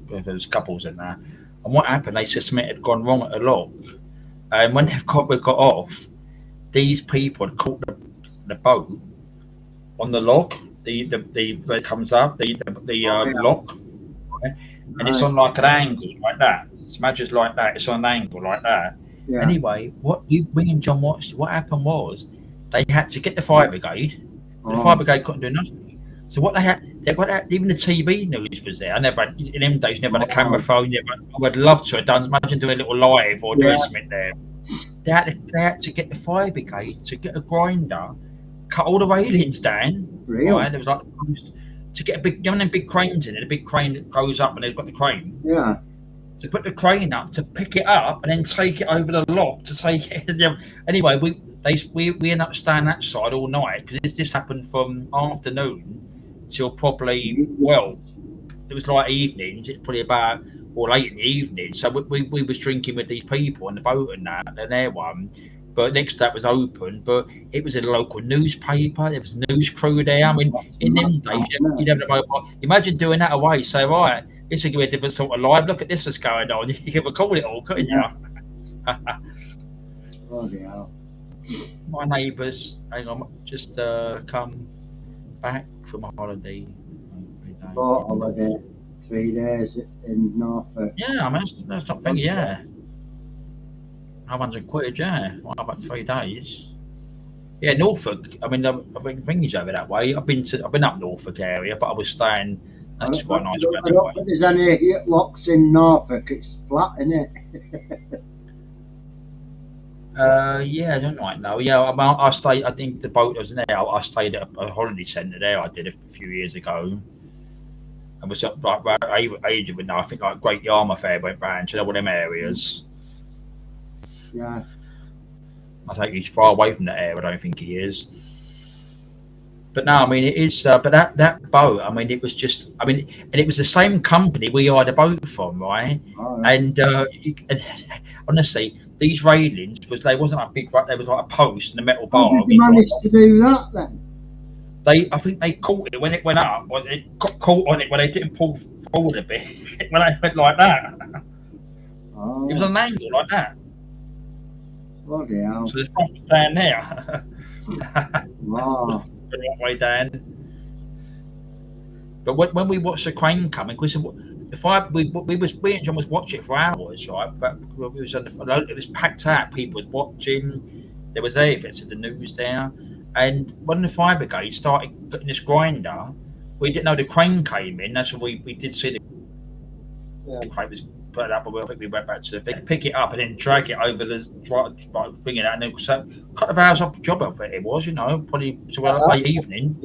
S1: There was couples in there, and what happened? They said something had gone wrong at the lock, and when they got off, these people had caught the boat on the lock. The where it comes up the lock, right? And it's on like an angle like that. It's matches like that. It's on an angle like that. Yeah. Anyway, me and John watched. What happened was they had to get the fire brigade. The fire brigade couldn't do nothing. So what they had, even the TV news was there. I never, in them days, never had a camera phone. I would love to have done. Imagine doing a little live or doing something there. They had to get the fire brigade to get a grinder, cut all the railings down.
S2: Really?
S1: Right? There was like to get a big, you know, them big cranes in it. A big crane that goes up, and they've got the crane.
S2: Yeah.
S1: To put the crane up, to pick it up, and then take it over the lock to take it. Anyway, we ended up staying that side all night because this happened from afternoon till probably, well, it was like evenings. It's probably about or late in the evening. So we was drinking with these people on the boat and that, and their one. But next day it was open, but it was a local newspaper. There was a news crew there. I mean, in them days, you'd have a mobile. Imagine doing that away. Say, right, this will give a different sort of live. Look at this that's going on. You could record it all, couldn't you?
S2: Oh, yeah.
S1: My neighbours, hang on, just come back from a holiday.
S2: Short holiday, 3 days in Norfolk.
S1: Yeah, I mean, that's not thinking, yeah. £100, yeah. Well, about 3 days. Yeah, Norfolk. I mean, I've been things over that way. I've been up Norfolk area, but I was staying. That's quite nice.
S2: I don't think there's any locks in Norfolk. It's flat, isn't it?
S1: Yeah, I don't quite know. Yeah, I stayed. I think the boat was there. I stayed at a holiday centre there. I did a few years ago. I was up like age of it now. I think like Great Yarmouth Fair went round. You know, one of them areas.
S2: Yeah.
S1: I think he's far away from that area. I don't think he is. But no, I mean it is. But that boat, I mean, it was just. I mean, and it was the same company we hired a boat from, right? Oh, yeah. And honestly, these railings they wasn't a big. There was like a post and a metal bar.
S2: How did they manage to do that then?
S1: I think they caught it when it went up. Or it got caught on it when they didn't pull forward a bit. When they went like that, it was on an angle like that.
S2: Bloody hell.
S1: So the front was down there.
S2: Wow.
S1: The right way down. But when we watched the crane coming, we said, we and John was watching it for hours, right? But we was it was packed out. People was watching. There was everything, so the news there. And when the fire brigade started putting this grinder, we didn't know the crane came in. That's when we did see the crane was put up, but I think we went back to the thing, pick it up, and then drag it over bring it out. And it was a couple of hours off job of it. It was, you know, probably to late evening.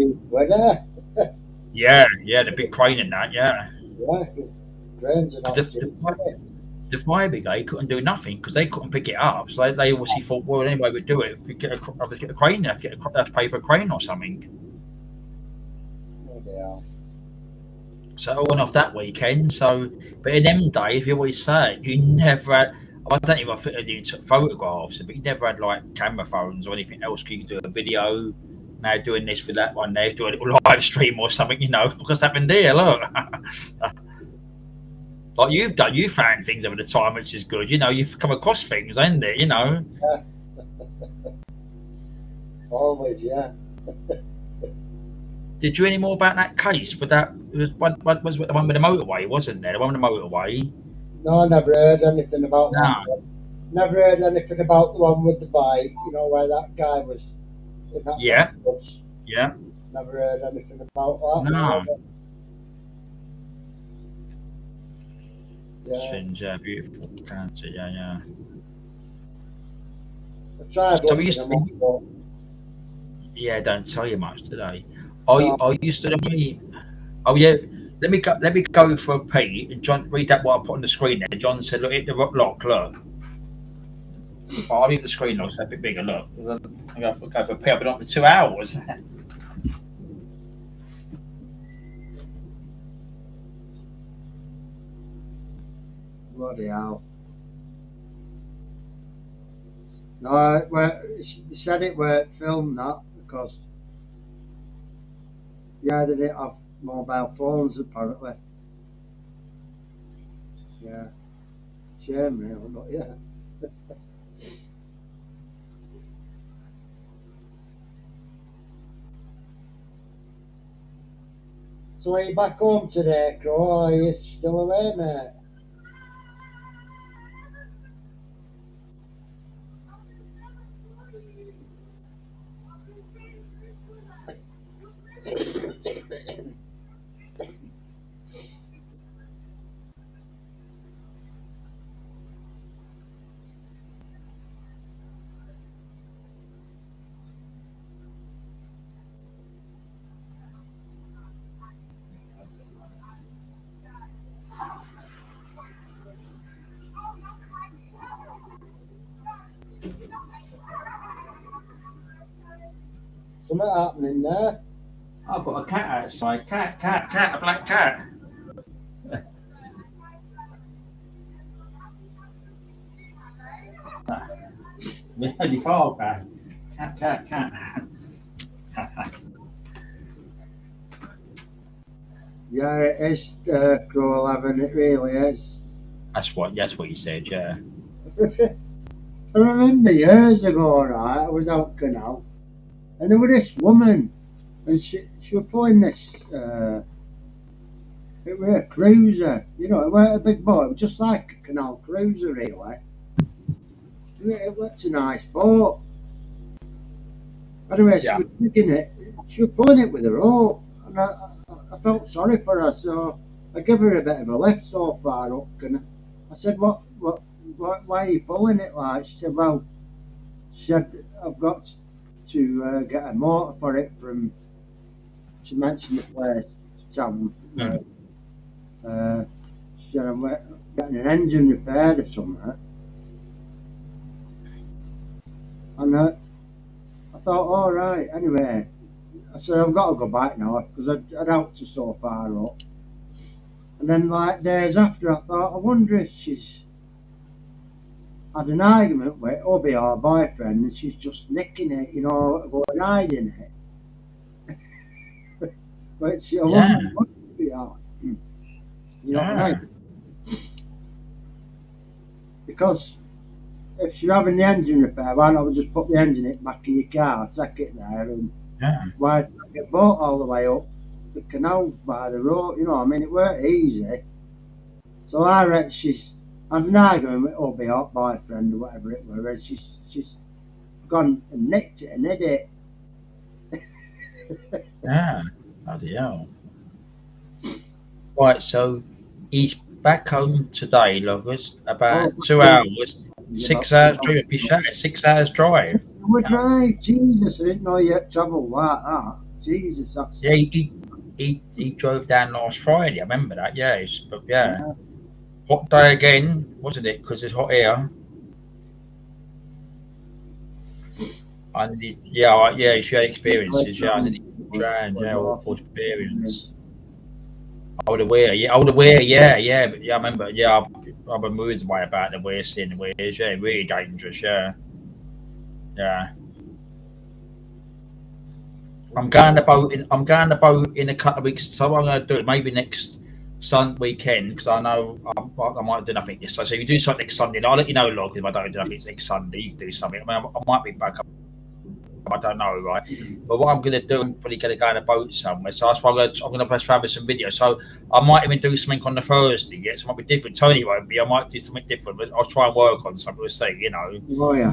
S1: Yeah, the big crane and that, yeah. The fire brigade couldn't do nothing because they couldn't pick it up. So they obviously thought, well, anyway, we'd do it. If we get a crane, have to pay for a crane or something.
S2: Yeah.
S1: So I went off that weekend. So, but in them days, you always say you never had. I don't even think you took photographs, but you never had like camera phones or anything else. You could do a video. Now doing this with that one, they're doing a little live stream or something. You know, what's happened there? Look, like you found things over the time, which is good. You know, you've come across things, ain't it? You know.
S2: Yeah. Always, yeah.
S1: Did you any more about that case? But that was the one with the motorway, wasn't there? The one with the motorway.
S2: No, I never heard anything about that. Never heard anything about the one with the bike. You know where that guy was. In that bus.
S1: Yeah.
S2: Never heard anything about that.
S1: No.
S2: Yeah.
S1: Things, beautiful, can't it? Yeah.
S2: I tried
S1: So
S2: looking
S1: we used to
S2: them
S1: be,
S2: up,
S1: yeah, don't tell you much, do they?
S2: but
S1: I used to be, oh yeah, let me go for a pee. And John, read that what I put on the screen there. John said, look, hit the lock, look. Oh, I'll leave the screen lock, so a bit bigger, look. I go for a pee, I've been on for 2 hours.
S2: bloody hell. No, they said it weren't filmed that because yeah, they didn't have mobile phones apparently. Yeah, shame really, but yeah. So are you back home today, Crow, or are you still away, mate? Something happening there.
S1: I've got a cat outside. Cat, a black cat. Really far back. Cat.
S2: Yeah, it is Crow 11, it really is.
S1: That's what you said, yeah.
S2: I remember years ago, right, I was out canal, and there was this woman, and she was pulling this, it was a cruiser, you know, it weren't a big boat, it was just like a canal cruiser, really. It was a nice boat. Anyway, she was digging it, she was pulling it with a rope, and I felt sorry for her, so I gave her a bit of a lift so far up, and I said, why are you pulling it like? She said, well, I've got to get a motor for it from, she mentioned the place, town. She said, I'm getting an engine repaired or something. And I thought, all right, anyway. I said, I've got to go back now because I'd helped her so far up. And then, like, days after, I thought, I wonder if she's had an argument with Obi, our boyfriend, and she's just nicking it, you know, going hiding it. But she, I wonder what it be like. You know what I mean? Because if you're having the engine repair, why not just put the engine in the back of your car, take it there, and why get boat all the way up the canal by the road? You know, I mean, it weren't easy. So I reckon she's had an argument with Obi, her boyfriend, or whatever it were, and she's gone and nicked it and hid it.
S1: Bloody hell. Right, so he's back home today, lovers. About 2 hours, 6 hours drive. Be shut 6 hours drive.
S2: We drive, Jesus! I didn't know you had travelled like that. Jesus, that's
S1: yeah. He drove down last Friday. I remember that. Yeah, hot day again, wasn't it? Because it's hot here. And she had experiences. Yeah, I did awful experience. The weir, yeah. But yeah, I remember. Yeah, I remember his way about the weir, seeing the weirs. Yeah, really dangerous. Yeah. I'm going the boat in a couple of weeks. So what I'm going to do it maybe next Sunday weekend because I know I might do nothing this. So if you do something next Sunday, I'll let you know, log. If I don't do nothing next Sunday, you can do something. I mean, I might be back up. I don't know, right? But what I'm going to do, I'm probably going to go on a boat somewhere. So that's why I'm going to press found some videos. So I might even do something on the Thursday. Yeah, so it might be different. Tony won't be. I might do something different. But I'll try and work on something. We'll see. You know.
S2: Oh yeah.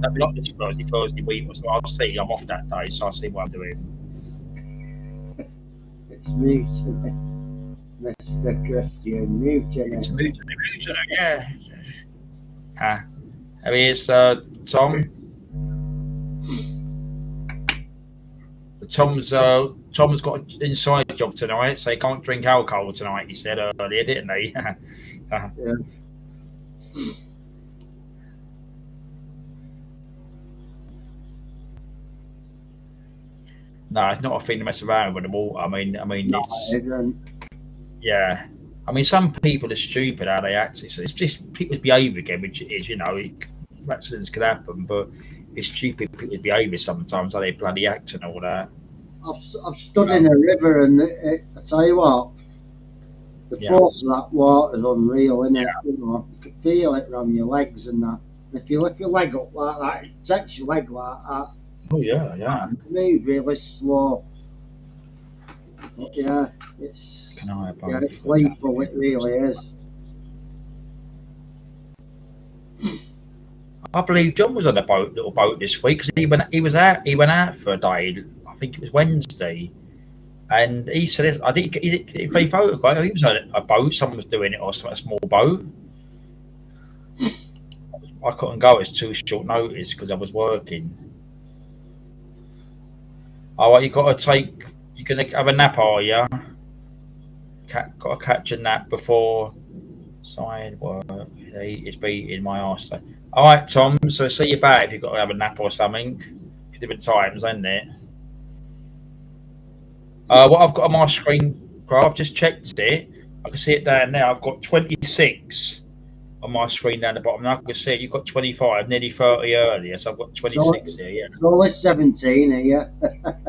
S1: That'll be not this Thursday week. So I'll see. I'm off that day, so I'll see what I'm doing.
S2: It's muted, Mr. Christian. Muted.
S1: It's muted. Yeah. There he is. Tom. Tom's got an inside job tonight, so he can't drink alcohol tonight. He said earlier, didn't he?
S2: Yeah.
S1: No, it's not a thing to mess around with them all. I mean,
S2: No,
S1: it's
S2: yeah.
S1: I mean, some people are stupid how they act. It's just people's behaviour again, which is, you know, accidents can happen, but it's stupid people's behaviour sometimes, how they bloody act and all that.
S2: I've stood in a river, and I tell you what, the force of that water is unreal, isn't it? You know, you can feel it around your legs and that. If you lift your leg up like that, it takes your leg like that.
S1: Oh yeah.
S2: Move really slow. But yeah, it's lethal. It really is.
S1: I believe John was on a little boat this week because he went out for a day. I think it was Wednesday, and he said, I think he photographed. He was on a boat. Someone was doing it, or a small boat. I couldn't go. It's too short notice because I was working. Oh, well, you're gonna have a nap, are you? Got to catch a nap before side work. It's beating my arse. All right, Tom. So see you back if you've got to have a nap or something. Different times, isn't it? What I've got on my screen, I've just checked it. I can see it down there. I've got 26 on my screen down the bottom. Now I can see it. You've got 25, nearly 30 earlier. So I've got 26 here. Yeah.
S2: So it's 17 here.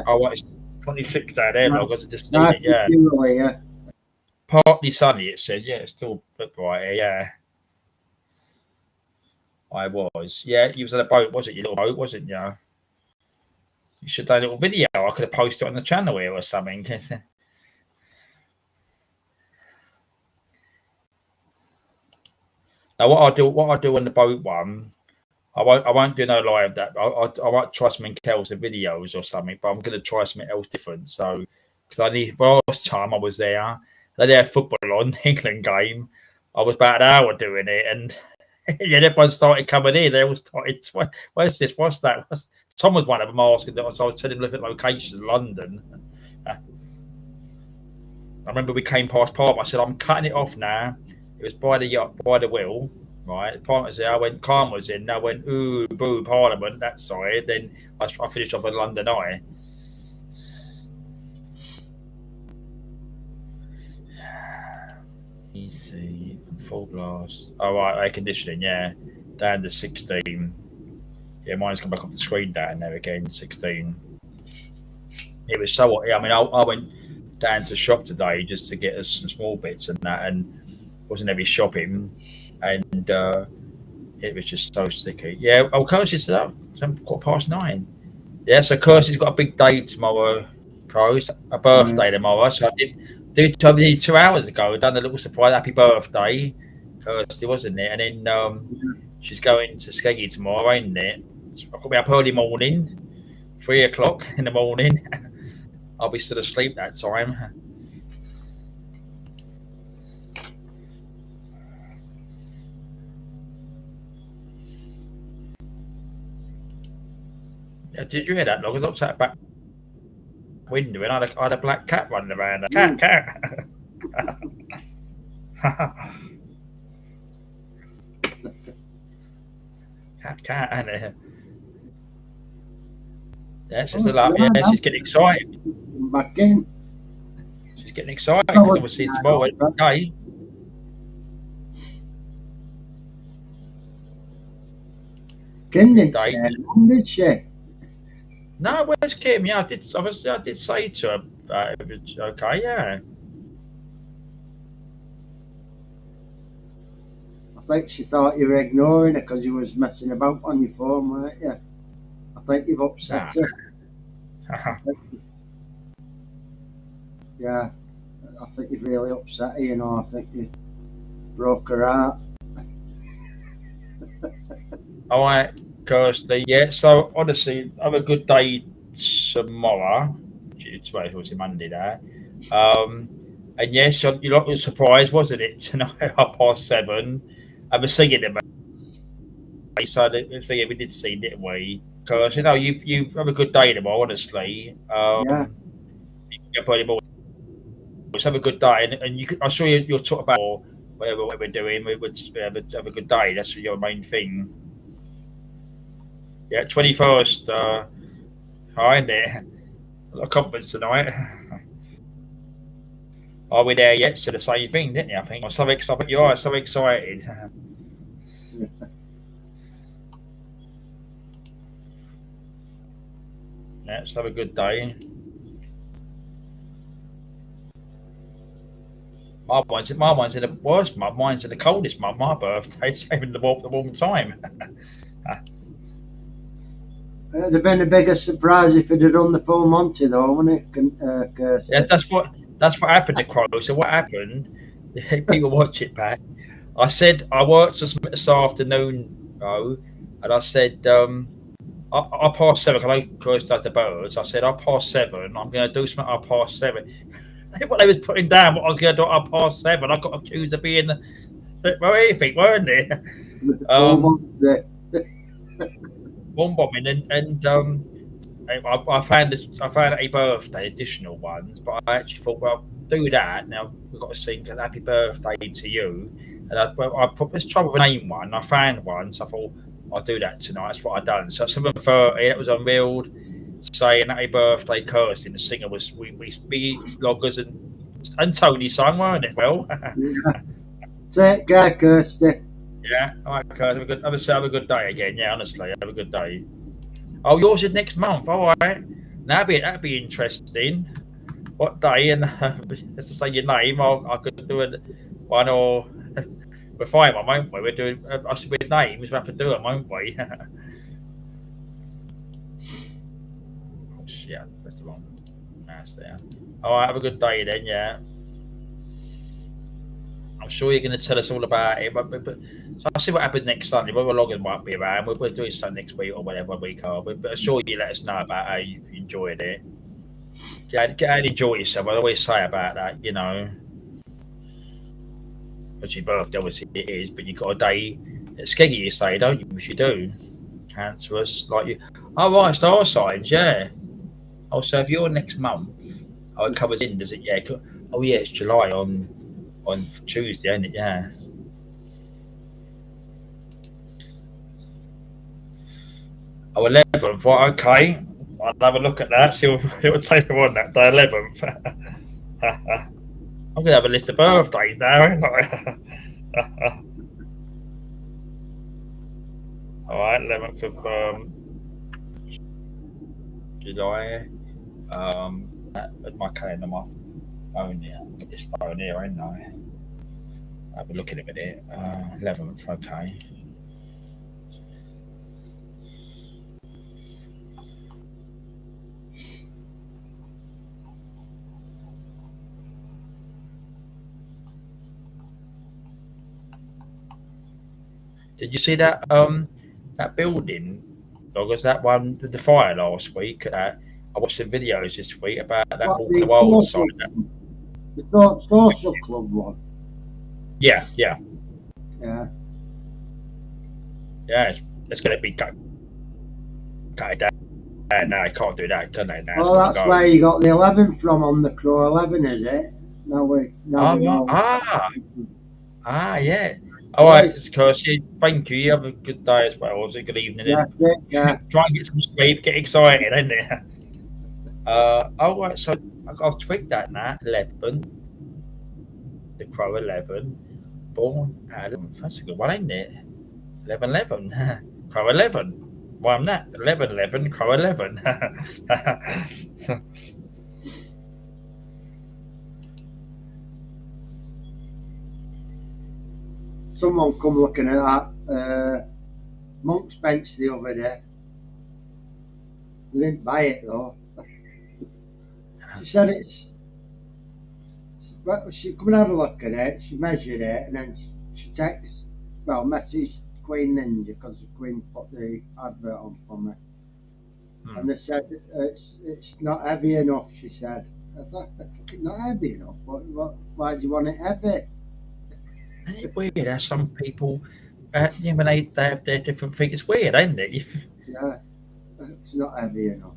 S1: Oh, what? It's 26 down there. No, I just seen it. Yeah.
S2: Yeah.
S1: Partly sunny. It said. Yeah, it's still a bit bright here. Yeah. I was. Yeah, you was on a boat, was it? Your little boat, wasn't you? You should have done a little video. I could have posted it on the channel here or something. Now, what I do on the boat one, I won't do no live that. I might try something else, the videos or something. But I'm going to try something else different. So, because last time I was there, they had football on England game. I was about an hour doing it, and yeah, everyone started coming in. They all started. Where's this? What's that? Tom was one of them asking that. So I was telling him different locations, London. I remember we came past Park. I said, "I'm cutting it off now." It was by the yacht, by the wheel, right? Park was there. I went. Khan was in. I went. Ooh, boo, Parliament. That side. Then I finished off at London Eye. Easy, full blast. Oh, right, air conditioning, yeah. Down to 16. Yeah, mine's come back off the screen down there again, 16. It was so hot. Yeah, I mean, I went down to the shop today just to get us some small bits and that, and wasn't heavy shopping, and it was just so sticky. Yeah, Kirsty's up. It's 9:15. Yeah, so Kirsty's got a big day tomorrow, pros. A birthday tomorrow, so I did 2 hours ago. I done a little surprise, happy birthday, Kirsty, wasn't it? And then she's going to Skeggy tomorrow, ain't it? I've got to be up early morning, 3 o'clock in the morning. I'll be still asleep that time. Yeah, did you hear that? I was outside back window and I had a black cat running around. Cat. cat, and yeah, she's a lot. Yeah, she's getting excited.
S2: Back in.
S1: She's getting excited because obviously tomorrow day.
S2: Kim did she?
S1: No, where's Kim? Yeah, I did say to her, it was okay, yeah.
S2: I think she thought you were ignoring her because you was messing about on your phone, weren't you? I think you've upset her. Yeah, I think you've really upset her, you know. I think you broke her heart.
S1: All right, Kirsty. Yeah, so honestly, have a good day tomorrow. It's obviously Monday there. And yes, your lot was a surprise, wasn't it? Tonight at 7:30. I was singing about. Yeah, so Kirsty, have a good day tomorrow. Have a good day tomorrow. And yes, your lot was a surprise, wasn't it? Tonight at 7:30. I was singing about. Yeah, so you lot was a surprise, wasn't it? Tonight at 7:30. I was singing about. So the thing we did see, didn't we? Because you have a good day tomorrow. Honestly,
S2: Yeah.
S1: Just have a good day, and I'm sure you'll talk about whatever we're doing. We would have a good day. That's your main thing. Yeah, 21st. Hi there. A lot of confidence tonight. Are we there yet? So the same thing, didn't you? I think. I'm so excited. You are so excited. Yeah, let's have a good day. My one's in the worst month. Mine's in the coldest month. My birthday. It's even the warm time.
S2: It'd have been a bigger surprise if it had done the full Monty, though, wouldn't it?
S1: Yeah, that's what happened to Crow. So what happened? People watch it back. I said I worked this afternoon, though, and I said I passed 7. I know Chris does the birds. I said I passed 7. I'm going to do something. I passed 7. What they was putting down, what I was going to do, I passed 7. I got accused of being anything, weren't they? Bomb bombing and I found a birthday additional ones, but I actually thought, well, do that. Now we've got to sing happy birthday to you, and I put let's try with a name one. I found one, so I thought I'll do that tonight. That's what I done. So 7:30, that was unveiled, saying happy birthday, Kirsty. The singer was we loggers and Tony sang, weren't it? Well,
S2: take care, Kirsty.
S1: Yeah, all right, Kirsty. Have a good day again. Yeah, honestly, have a good day. Oh, yours is next month. All right, that'd be interesting. What day? And let's just say your name. I could do it one or we're fine, won't we? We're doing us with names. We have to do it, won't we? Oh shit, that's the wrong mouse there. All right, have a good day then. Yeah, I'm sure you're going to tell us all about it. But so I'll see what happens next Sunday. Whether Logan might be around. We're doing something next week or whatever week are. But I'm sure you let us know about how you enjoyed it. Get out and enjoy yourself. I always say about that, It's your birthday, obviously it is, but you've got a day at Skeggy, you say, don't you? Which you do. Cancerous, like you. Oh, right, star signs, yeah. Oh, so if you're next month, it covers in, does it? Yeah. Oh, yeah, it's July on Tuesday, isn't it? Yeah. Oh, 11th, right, okay. I'll have a look at that, see what it will take on that day, 11th. I'm going to have a list of birthdays now, ain't I? All right, 11th of July. At my calendar, my phone here. Get this phone here, ain't I? I'll have a look at it a minute. 11th, okay. Did you see that building? Was that one the fire last week? I watched some videos this week about that Walk the Wild side.
S2: The social club one.
S1: Yeah.
S2: Yeah.
S1: It's going to be cut down. No, I can't do that, can I? Now
S2: well, that's where you got the 11 from on the Crow 11, is it?
S1: Yeah. All right, Kirsty. Thank you. You have a good day as well. Or good evening.
S2: Yeah.
S1: Try and get some sleep. Get excited, isn't it? All right. So I've tweaked that now. 11. The Crow 11. Born 11. That's a good one, ain't it? 11. Crow 11. Why I'm that? 11. Crow 11.
S2: Someone come looking at that Monk's bench the other day. They didn't buy it though. She said she come and have a look at it, she measured it, and then she messaged Queen Ninja because the Queen put the advert on for me. And they said it's not heavy enough, she said. I thought, it's not heavy enough, why do you want it heavy?
S1: Isn't it weird how some people when they have their different things, it's weird, ain't it?
S2: Yeah, it's not heavy enough.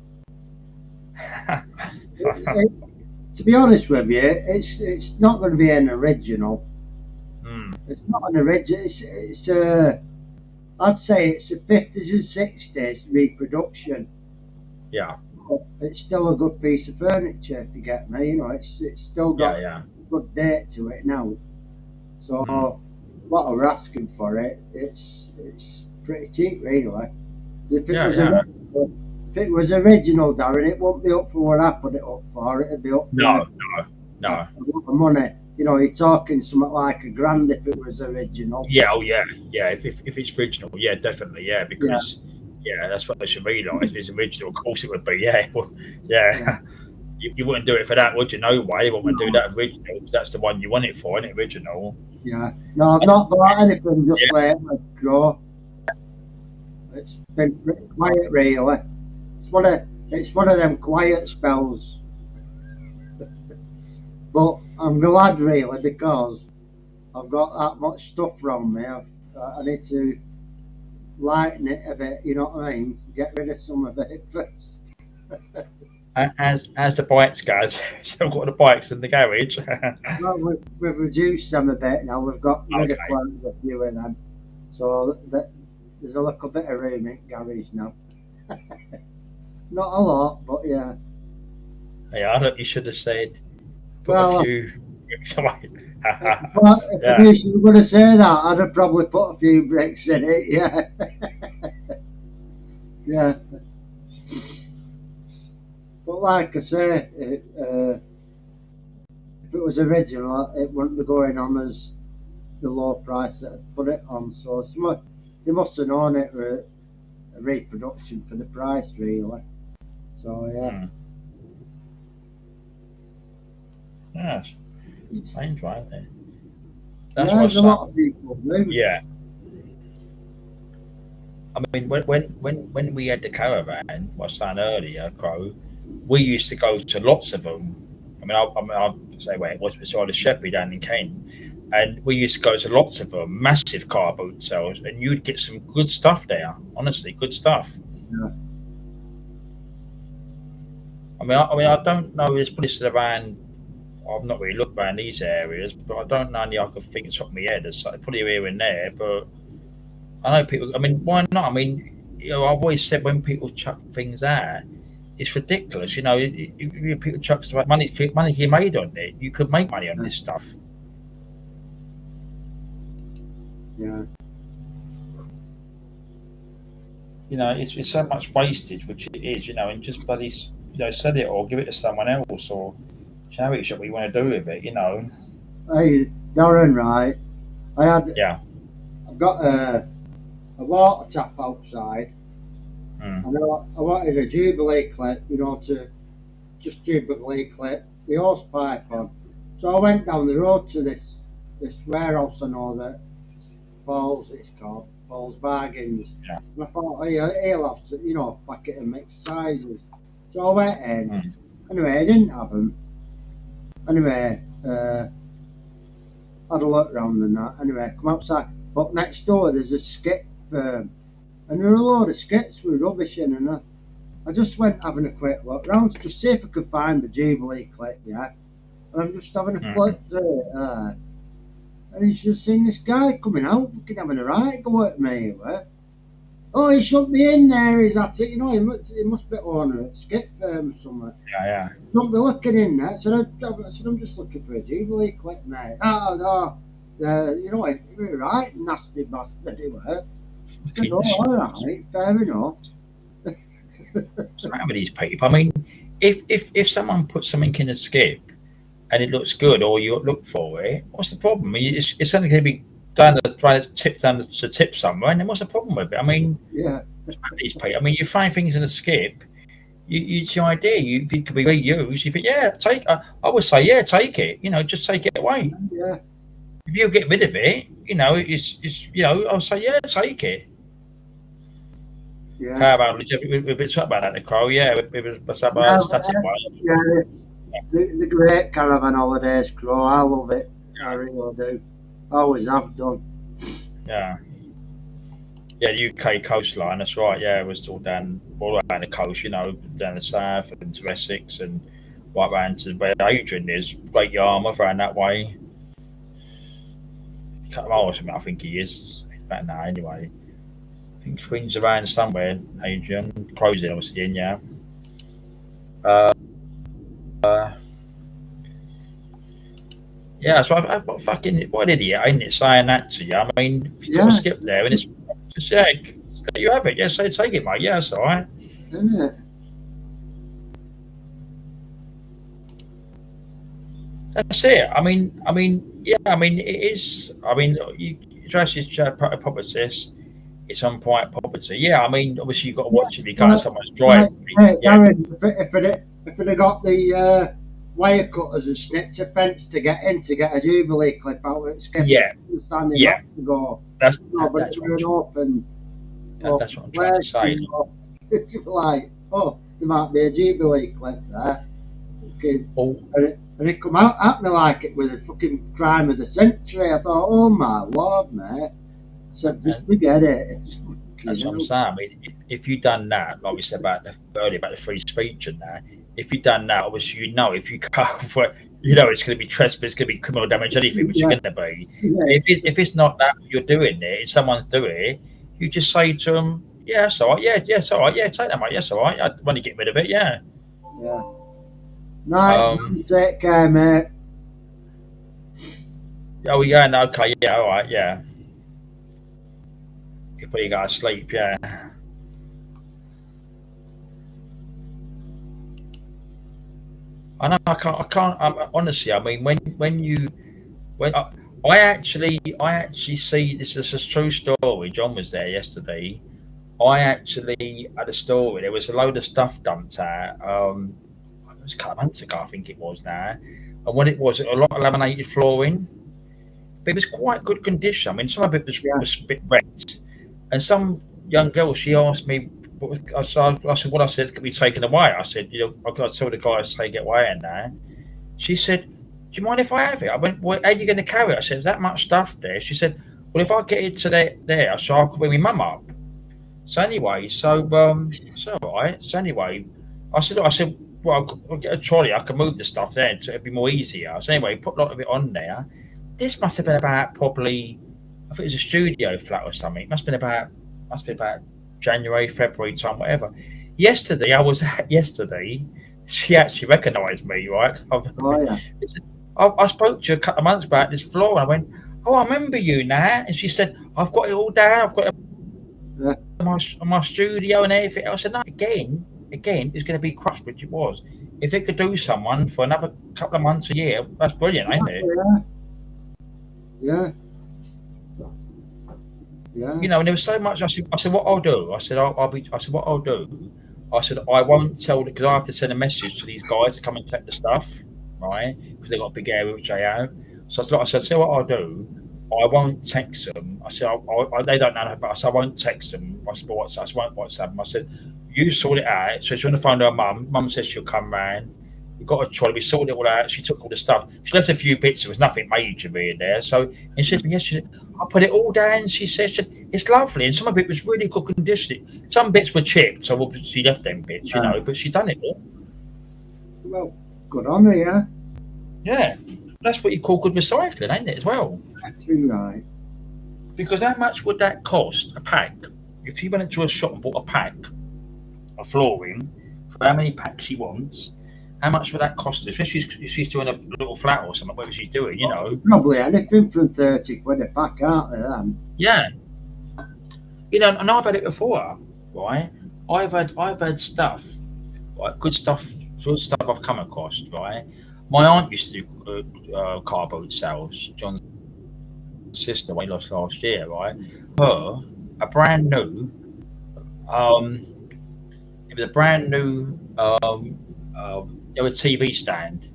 S2: To be honest with you, it's not going to be an original. It's not an original. It's I'd say it's a 50s and 60s reproduction.
S1: Yeah.
S2: But it's still a good piece of furniture, if you get me. You know, it's still got a good date to it now. So what we're asking for it's pretty cheap, really. If it was original, Darren, it won't be up for what I put it up for. It'd be up for
S1: no.
S2: a lot of money. You know, you're talking something like $1,000 if it was original.
S1: Yeah, if it's original, yeah, definitely, yeah, because that's what they should be like. If it's original, of course it would be, You wouldn't do it for that, would you? No way. You wouldn't do that original, because that's the one you want it for, isn't it? Original.
S2: Yeah. No, I've not bought anything just lately, Joe. It's been pretty quiet, really. It's one of them quiet spells. But I'm glad, really, because I've got that much stuff around me. I need to lighten it a bit, you know what I mean? Get rid of some of it first.
S1: As the bikes go, still got the bikes in the garage.
S2: Well, we've reduced them a bit now. We've got rid of a few of them. So there's a little bit of room in the garage now. Not a lot, but yeah.
S1: Yeah, I think you should have said
S2: a
S1: few bricks away.
S2: Well, if you were going to say that, I'd have probably put a few bricks in it, yeah. Yeah. But like I say, if it was original, it wouldn't be going on as the low price that I'd put it on. So they must have known it were a reproduction for the price, really. So, yeah.
S1: Yeah, it's strange, right?
S2: That's what a lot of people do.
S1: Yeah. I mean, when we had the caravan, I was saying earlier, Crow, we used to go to lots of them. I mean, I'll say where it was beside the Sheppey down in Kent, and we used to go to lots of them, massive car boot sales, and you'd get some good stuff there. Honestly, good stuff.
S2: Yeah.
S1: I mean, I don't know this place around. I've not really looked around these areas, but I don't know any I can think of top of my head. There's probably here and there, but I know people. I mean, why not? I mean, you know, I've always said when people chuck things out, it's ridiculous. You know, people chuck stuff. Money can be made on it. You could make money on this stuff.
S2: Yeah.
S1: You know, it's so much wastage, which it is. You know, and just bloody, sell it or give it to someone else or charity shop. What you want to do with it? You know.
S2: Hey, Darren, right? I've got a water tap outside. And I wanted a Jubilee clip, to just Jubilee clip the hose pipe on. So I went down the road to this warehouse I know that Paul's, it's called Paul's Bargains.
S1: Yeah.
S2: And I thought, he'll have to, packet and mix sizes. So I went in. Anyway, I didn't have them. Anyway, had a look round and that. Anyway, come outside. But next door there's a skip firm. And there were a load of skips with rubbish in, and I just went having a quick look round to see if I could find the Jubilee clip, yeah. And I'm just having a flick through it there. And he's just seen this guy coming out, fucking having a right go at me. Oh, he shouldn't be in there, is that it? He must be owner at skip firm or something.
S1: Yeah.
S2: He shouldn't be looking in there. So I said, I'm just looking for a Jubilee clip, mate. Oh, no. You're right, nasty bastard, he were. I said, all right, fair enough.
S1: What's the matter with these people? I mean, if someone puts something in a skip and it looks good, or you look for it, what's the problem? I mean, it's only going to be trying to tip somewhere, and then what's the problem with it? I mean, these people. I mean, you find things in a skip. It's your idea. You think it could be reused. You think, take. I would say, take it. Just take it away.
S2: Yeah.
S1: If you get rid of it, it's I'll say, take it.
S2: Yeah.
S1: Caravan, we've been talking about that, Nicole. Yeah, it was about static one.
S2: Yeah, the great caravan holidays, Crow. I love it. I really do. I always have done.
S1: Yeah. Yeah, the UK coastline. That's right. Yeah, it was all down around the coast. You know, down the south and to Essex and right round to where Adrian is. Great Yarmouth around that way. A couple of miles from it, I think he is. About now, anyway. I think Swings around somewhere. Adrian Crozin, obviously in. Yeah. Yeah, so I fucking what idiot, ain't it, saying that to you? I mean, if you got to skip there and it's just you have it. Yeah, so take it, mate. Yeah, that's all right.
S2: Isn't it?
S1: That's it. I mean, yeah. I mean, it is. I mean, you dress your publicist. It's on point property. Yeah, I mean, obviously you've got to watch it. You can't have someone's driving.
S2: Darren, if it had got the wire cutters and snipped a fence to get in to get a Jubilee clip out, it's standing up to go.
S1: That's
S2: but
S1: that's
S2: it was an open.
S1: That's what I'm trying to say.
S2: Like, oh, there might be a Jubilee clip there. Okay.
S1: Oh.
S2: And it come out at me like it was a fucking crime of the century. I thought, oh my lord, mate. So just forget it.
S1: That's what I'm saying. I mean, if you'd done that, like we said earlier about the free speech and that, if you'd done that, obviously you know if you go for it, you know it's going to be trespass, it's going to be criminal damage, anything, which is going to be. Yeah. If it's not that you're doing it, if someone's doing it, you just say to them, yeah, it's all right, yeah, it's all right, yeah, take that, mate, yes, all right, I want to get rid of it, yeah.
S2: Yeah. No, take care, mate.
S1: Oh, yeah, no, okay, yeah, all right, yeah. You probably go to sleep, yeah. I know, I can't. Honestly, I mean, I actually see this is a true story. John was there yesterday. I actually had a story. There was a load of stuff dumped out. It was a couple of months ago, I think it was now. And what it was, a lot of laminated flooring. But it was quite good condition. I mean, some of it was a bit wrecked. And some young girl, she asked me, I said, what I said could be taken away. I said, you know, I've got to tell the guys to take it away and that. She said, do you mind if I have it? I went, well, how are you going to carry it? I said, there's that much stuff there. She said, well, if I get it to there, so I could bring my mum up. So anyway, it's all right. So anyway, I said, well, I'll get a trolley. I can move the stuff there, so it'd be more easier. So anyway, put a lot of it on there. This must have been about probably, I think it was a studio flat or something. It must have been about January, February time, whatever. Yesterday, she actually recognised me, right? I spoke to her a couple of months about this floor, and I went, oh, I remember you now. And she said, I've got it all down. I've got it in my studio and everything. I said, no, again, it's going to be crushed, which it was. If it could do someone for another couple of months a year, that's brilliant, ain't it?
S2: Yeah. Yeah.
S1: You know, and there was so much. I said, what I'll do. I said, what I'll do. I said, I won't tell because I have to send a message to these guys to come and check the stuff, right? Because they got a big area which they have. So I said, what I'll do. I won't text them. I said, they don't know, but I said, I won't text them. I said, but WhatsApp, I won't WhatsApp them. I said, you sort it out. So she's on the phone to her mum. Mum says she'll come round. We got a trolley. We sorted it all out. She took all the stuff. She left a few bits. There was nothing major in there. So, and she said, yes, she said, I put it all down. She said, it's lovely. And some of it was really good condition. Some bits were chipped. So she left them bits, you know, but she done it all.
S2: Well, good on her, yeah.
S1: Yeah. That's what you call good recycling, ain't it, as well?
S2: That's right.
S1: Because how much would that cost, a pack? If you went into a shop and bought a pack of flooring, for how many packs she wants, how much would that cost her? Especially if she's doing a little flat or something, whatever she's doing, you know.
S2: Probably anything from 30 quid a pack, aren't they, then?
S1: Yeah. You know, and I've had it before, right? I've had stuff, like good stuff I've come across, right? My aunt used to do car boot sales. John's sister, when he lost last year, right? Her, a brand new, it was a brand new, a TV stand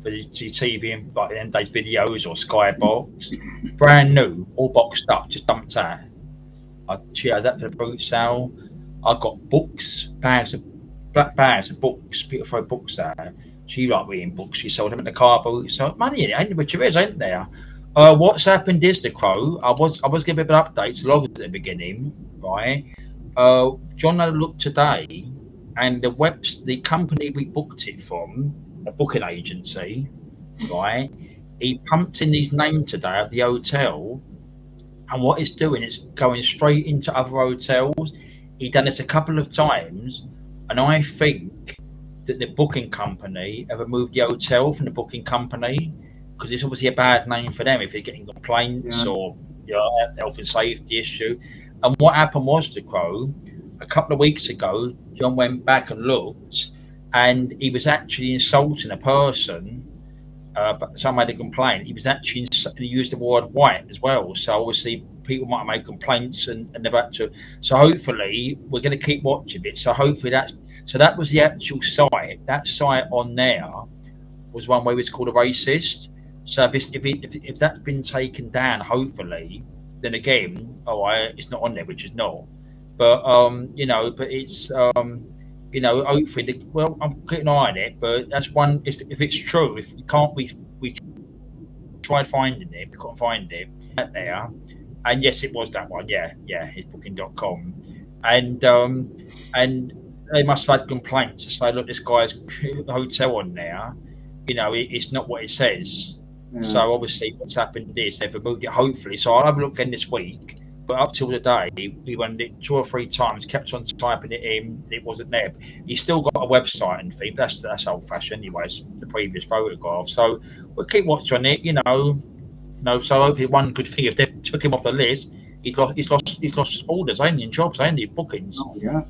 S1: for the TV and like end days videos or Skybox, brand new, all boxed up, just dumped out. She had that for the boot sale. I got books, black bags of books, people throw books out. She liked reading books. She sold them at the car boot. So money in it, ain't there? Which there is, ain't there? What's happened is the Crow. I was giving a bit of updates, logs at the beginning, right? John had a look today, and the company we booked it from, a booking agency, right? He pumped in his name today of the hotel, and what it's doing is going straight into other hotels. He done this a couple of times, and I think that the booking company have removed the hotel from the booking company because it's obviously a bad name for them if they're getting complaints or health and safety issue. And what happened was, the Crow, a couple of weeks ago, John went back and looked, and he was actually insulting a person. But someone made a complaint. He was actually he used the word white as well. So obviously people might have made complaints and they're about to. So hopefully we're going to keep watching it. So hopefully that was the actual site. That site on there was one where it's called a racist. So if that's been taken down, hopefully, then again, it's not on there, which is not. But but it's hopefully, I'm keeping an eye on it. But that's one. If it's true, if we can't, we tried finding it, we couldn't find it out there. And yes, it was that one. Yeah, it's booking.com, and they must have had complaints to say, look, this guy's hotel on there. It's not what it says. Yeah. So obviously, what's happened is they've removed it. Hopefully, so I'll have a look again this week. But up till today, we went it 2 or 3 times, kept on typing it in. It wasn't there. He's still got a website and thing. That's old fashioned, anyways. The previous photograph. So we'll keep watching it. So hopefully, one good thing if they took him off the list, he's lost orders, ain't he? And jobs, ain't he? Bookings.
S2: Oh yeah.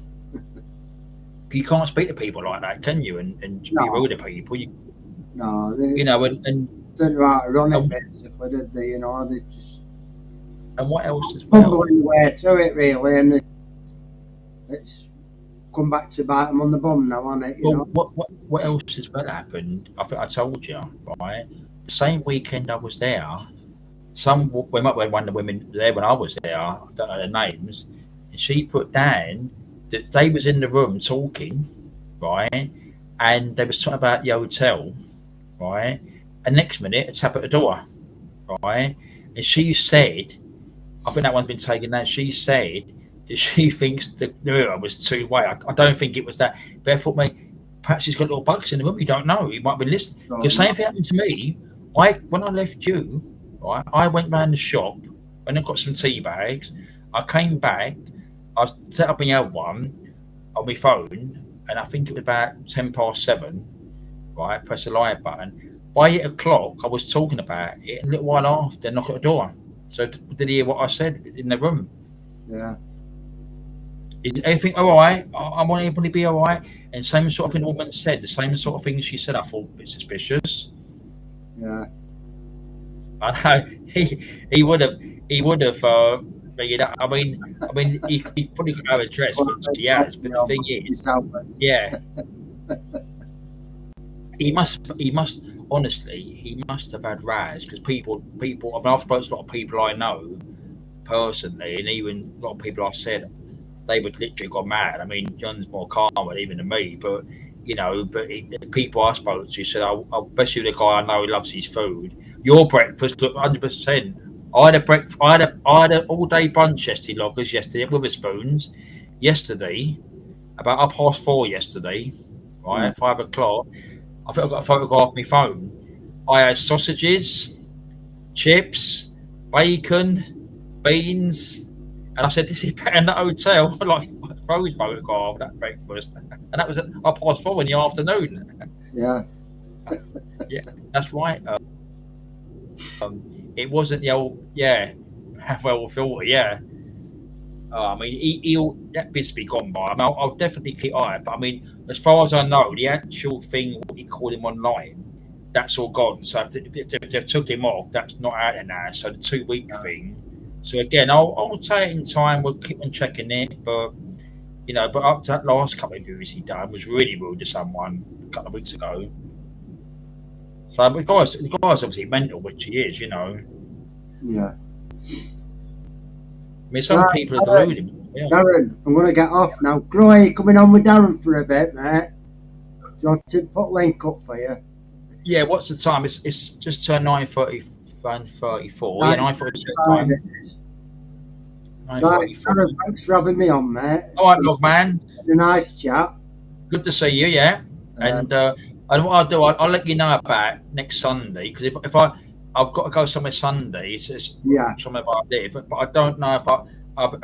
S1: You can't speak to people like that, can you? And be rude to people.
S2: No.
S1: They didn't
S2: know how to run it basically, did they? They just.
S1: And what else as well?
S2: Fumbling the way through it, really, and it's come back to bite them on the bum now, hasn't it?
S1: What else has well happened? I think I told you, right? The same weekend I was there, one of the women there when I was there, I don't know their names, and she put down that they was in the room talking, right? And they was talking about the hotel, right? And next minute, a tap at the door, right? And she said, I think that one's been taken down. She said that she thinks the mirror was two-way. I don't think it was that. But I thought, perhaps he's got little bugs in the room. You don't know. He might be listening. The same thing happened to me. When I left you, right, I went round the shop and I got some tea bags. I came back. I set up my L1 on my phone, and I think it was about 7:10. Right, I pressed the live button. By 8 o'clock, I was talking about it, and a little while after, knock at the door. So did he hear what I said in the room?
S2: Yeah.
S1: Is everything all right? I want everybody to be all right. And same sort of thing the woman said, the same sort of thing she said. I thought a bit suspicious.
S2: Yeah.
S1: I know he would have figured out. I mean, he probably got her address, which he has. But the thing is, yeah, he must. Honestly, he must have had Raz because people. I mean, I've spoken to a lot of people I know personally, and even a lot of people I said they would literally got mad. I mean, John's more calm even than me, but the people I spoke to said, especially the guy I know who loves his food. Your breakfast looked 100%. I had an all-day brunch yesterday, loggers yesterday at Witherspoons. Yesterday, about 4:30 yesterday, right at 5 o'clock. I think I've got a photograph on my phone. I had sausages, chips, bacon, beans, and I said, "This is better than that hotel." Like Rose photograph of that breakfast, and that was at 4:30 in the afternoon.
S2: Yeah,
S1: yeah, that's right. It wasn't the old, well thought, yeah. I mean, he'll that bit's be gone by. I mean, I'll definitely keep eye. But I mean, as far as I know, the actual thing, what he called him online, that's all gone. So if they've took him off, that's not out there now. So the 2-week thing. So again, I'll take it in time. We'll keep on checking it. But but up to that last couple of views he done was really rude to someone a couple of weeks ago. So the guy's obviously mental, which he is,
S2: Yeah.
S1: I mean, some people are deluded. Yeah.
S2: Darren, I'm going to get off now. Croy, coming on with Darren for a bit, mate. Do you want to put link up for you?
S1: Yeah, what's the time? It's just turned 9:30. 9:34. Yeah, 9:34. 9:34.
S2: Right, thanks for having me on, mate.
S1: All right, log man.
S2: A nice chat.
S1: Good to see you. Yeah, and what I'll do, I'll let you know about next Sunday, because if I've got to go somewhere Sunday, it's somewhere where I live, but I don't know if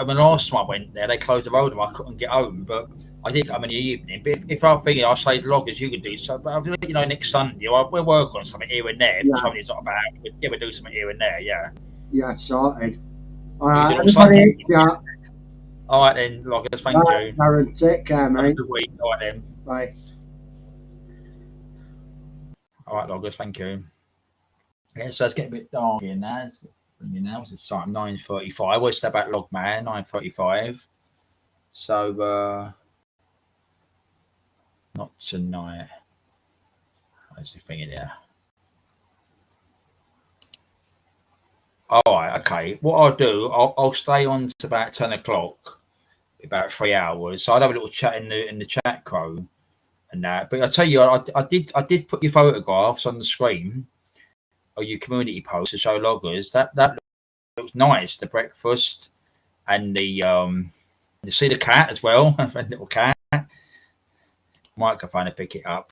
S1: when last time I went there, they closed the road and I couldn't get home, but I did come in the evening. But if I figure I'll say the loggers, you can do so. But I'll let you know next Sunday. We'll work on something here and there. If something's not about, we'll do something here and there. Yeah.
S2: Yeah, sorted. All right, everybody. Yeah.
S1: All right then, loggers. Thank you.
S2: Darren, take care, mate.
S1: Have a good week. All right then.
S2: Bye.
S1: All right, loggers. Thank you. Yeah, so it's getting a bit dark here now. It's like 9:35. I always say about Logman, 9:35. So not tonight. Where's the thing in there? All right, okay. What I'll do, I'll stay on to about 10 o'clock, about 3 hours. So I'll have a little chat in the chat crow and that. But I tell you, I did put your photographs on the screen, or your community post to show loggers. That looks nice. The breakfast and the you see the cat as well. A little cat. Microphone to pick it up.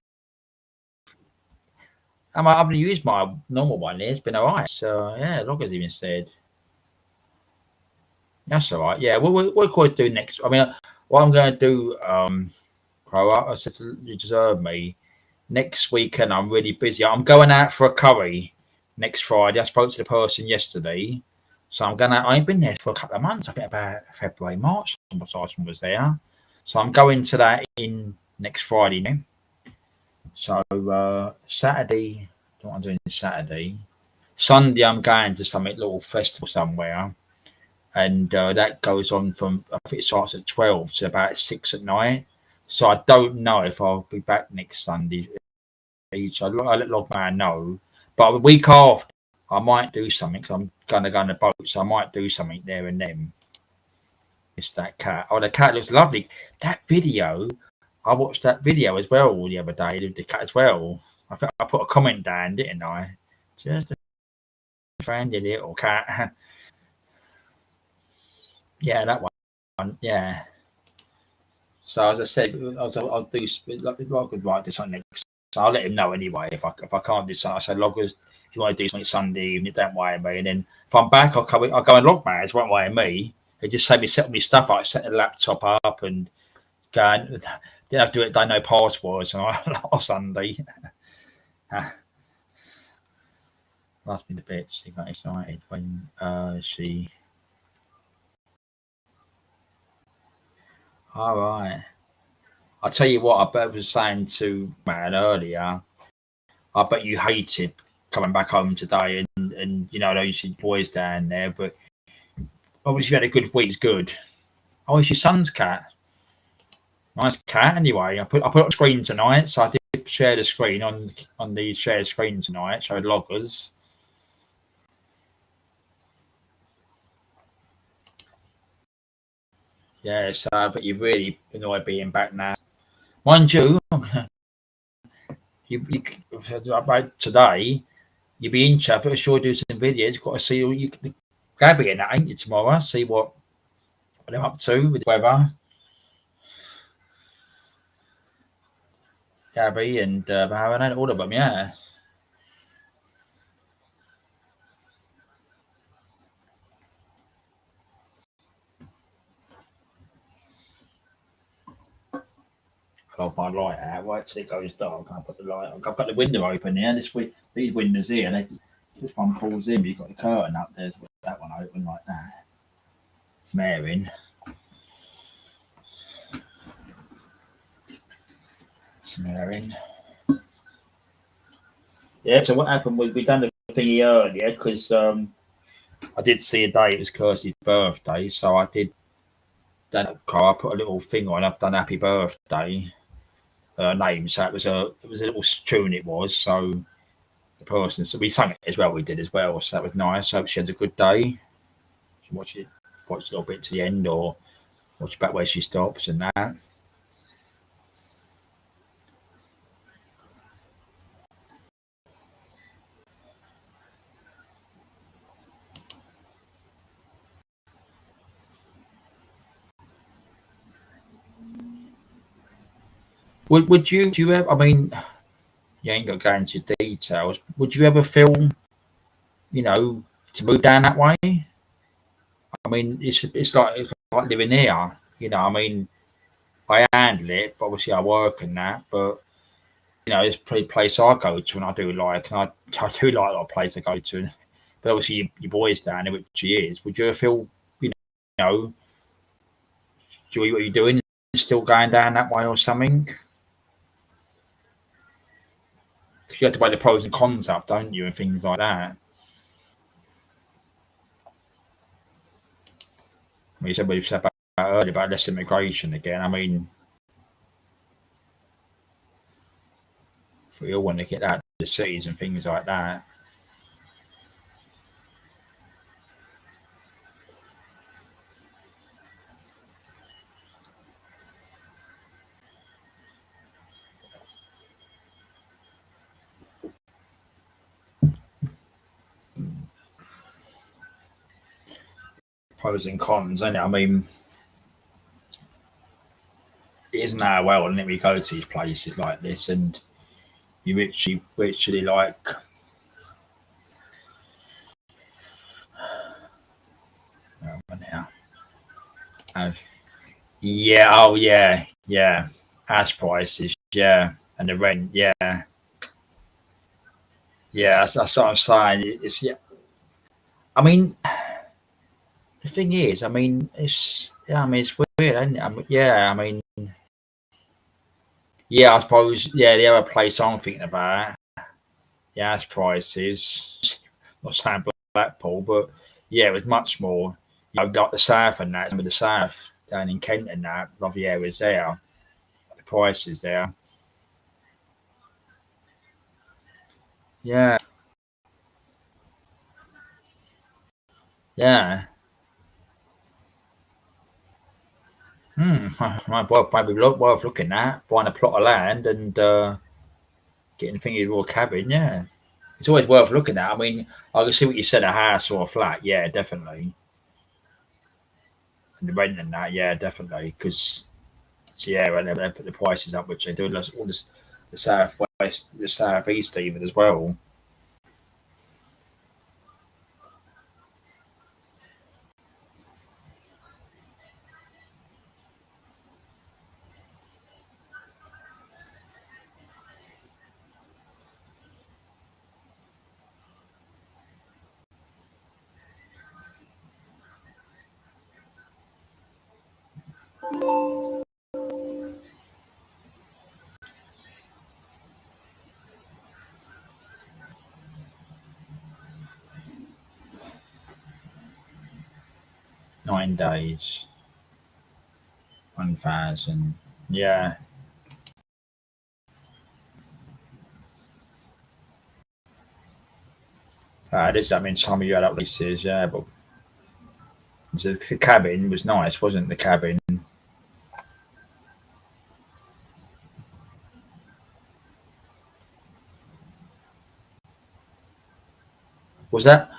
S1: I haven't used my normal one here. It's been all right. So yeah, loggers even said that's all right. Yeah, we're going to do next. I mean, what I'm going to do, I said you deserve me. Next weekend I'm really busy. I'm going out for a curry next Friday. I spoke to the person yesterday, so I'm going out. I ain't been there for a couple of months. I think about February, March. Someone was there, so I'm going to that in next Friday now. So Saturday, what I'm doing Saturday, Sunday I'm going to some little festival somewhere, and that goes on from, I think it starts at 12 to about 6 at night. So I don't know if I'll be back next Sunday. So I'll let Logman know. But a week after, I might do something. I'm going to go on the boat, so I might do something there and then. It's that cat. Oh, the cat looks lovely. That video, I watched that video as well the other day, the cat as well. I think I put a comment down, didn't I? Just a friendly little cat. Yeah, that one. Yeah. So as I said, I'll do loggers might do something next. So I'll let him know anyway. If I can't do something, I say loggers, if you want to do something Sunday evening, don't worry me. And then if I'm back, I'll go and Logman. Won't worry me. They just say me set my stuff up, set the laptop up, and go. And, didn't have to do it. Don't know passwords on Sunday. Last minute bit. She got excited when she. All right. I'll tell you what, I was saying to man earlier, I bet you hated coming back home today and you know, those boys down there, but obviously you had a good week, it's good. Oh, it's your son's cat. Nice cat anyway. I put up a screen tonight, so I did share the screen on the shared screen tonight, showed loggers. Yeah, so but you really annoyed being back now. Mind you, you about today, you'll be in chat, but sure do some videos. Got to see you Gabby in that, ain't you, tomorrow? See what they're up to with the weather. Gabby and Baron, all of them, yeah. I'll put my light out, wait till it goes dark. I'll put the light on. I've got the window open here. These windows here, this one pulls in, but you've got the curtain up there, so that one open like that. Smearing. Yeah, so what happened, we done the thingy earlier, because I did see a day, it was Kirsty's birthday, so I did that car, I put a little thing on, I've done happy birthday. Name, so it was a little tune it was, so the person, so we sang it as well, we did as well, so that was nice. Hope she has a good day. Watch a little bit to the end, or watch back where she stops and that. Would you? Do you ever? I mean, you ain't got to go into details. Would you ever feel, to move down that way? I mean, it's like living here. I mean, I handle it, but obviously I work and that. But it's pretty place I go to, and I do like, and I do like a lot of place I go to. But obviously, your boy's down there, which he is. Would you ever feel, know, what you're doing, still going down that way or something? Because you have to weigh the pros and cons up, don't you, and things like that. You said we've said about earlier about less immigration again. I mean, if we all want to get out to the cities and things like that. Pros and cons, isn't it? I mean, it isn't that well, and then we go to these places like this, and you literally like. Now, yeah, oh yeah, house prices, yeah, and the rent, yeah, that's what I'm saying. It's yeah. I mean, the thing is, I mean, it's weird, isn't it? I mean, yeah, I mean, yeah, I suppose, yeah, the other place I'm thinking about, yeah, house prices. Not saying Blackpool, but yeah, it was much more. Like the south and that, some of the south down in Kent and that, lovely areas there. The prices there, yeah, yeah. Might maybe worth looking at buying a plot of land and getting thinking of a cabin. Yeah, it's always worth looking at. I mean, I can see what you said, a house or a flat. Yeah, definitely. And the rent and that, yeah, definitely. Because yeah, when they put the prices up, which they do, all this, the southwest, the southeast even as well. $9 1,000. Yeah. This, I mean, some of you had up places, yeah, but the cabin was nice, wasn't the cabin? Was that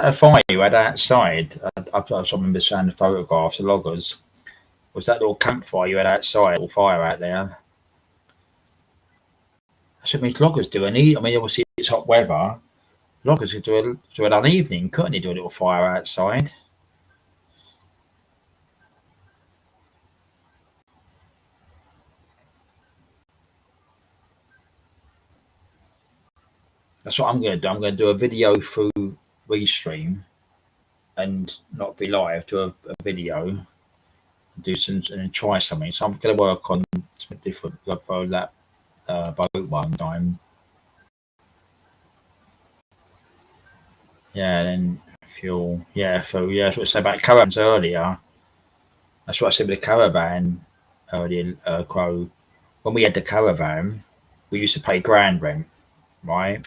S1: a fire you had outside? I remember seeing the photographs, the loggers. Was that little campfire you had outside, or fire out there? That's what means loggers do. I mean, obviously it's hot weather. Loggers could do it on evening, couldn't they? Do a little fire outside. That's what I'm going to do. I'm going to do a video through Restream and not be live. Do a video, do some, and try something. So I'm going to work on some different for that boat one time. Yeah, then fuel. Yeah, so yeah, that's what I said about caravans earlier. That's what I said with the caravan earlier, Crow. When we had the caravan, we used to pay ground rent, right?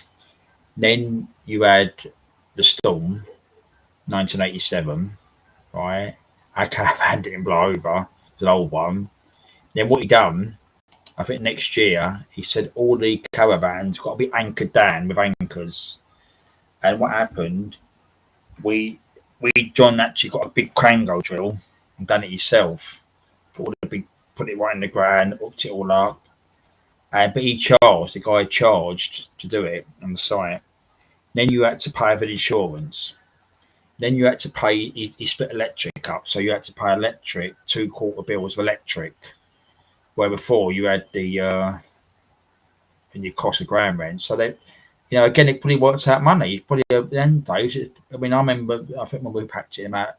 S1: Then you had the storm, 1987, right? Our caravan didn't blow over, it's an old one. Then what he done, I think next year, he said all the caravans got to be anchored down with anchors. And what happened, John actually got a big Krango drill and done it himself. Put it right in the ground, hooked it all up. but the guy charged to do it on the site. Then you had to pay for the insurance. Then you had to pay. He split electric up, so you had to pay electric 2/4 bills of electric. Where before you had the and your cost of ground rent. So that, again, it probably works out money. Probably at the end days. I mean, I think when we packed it about,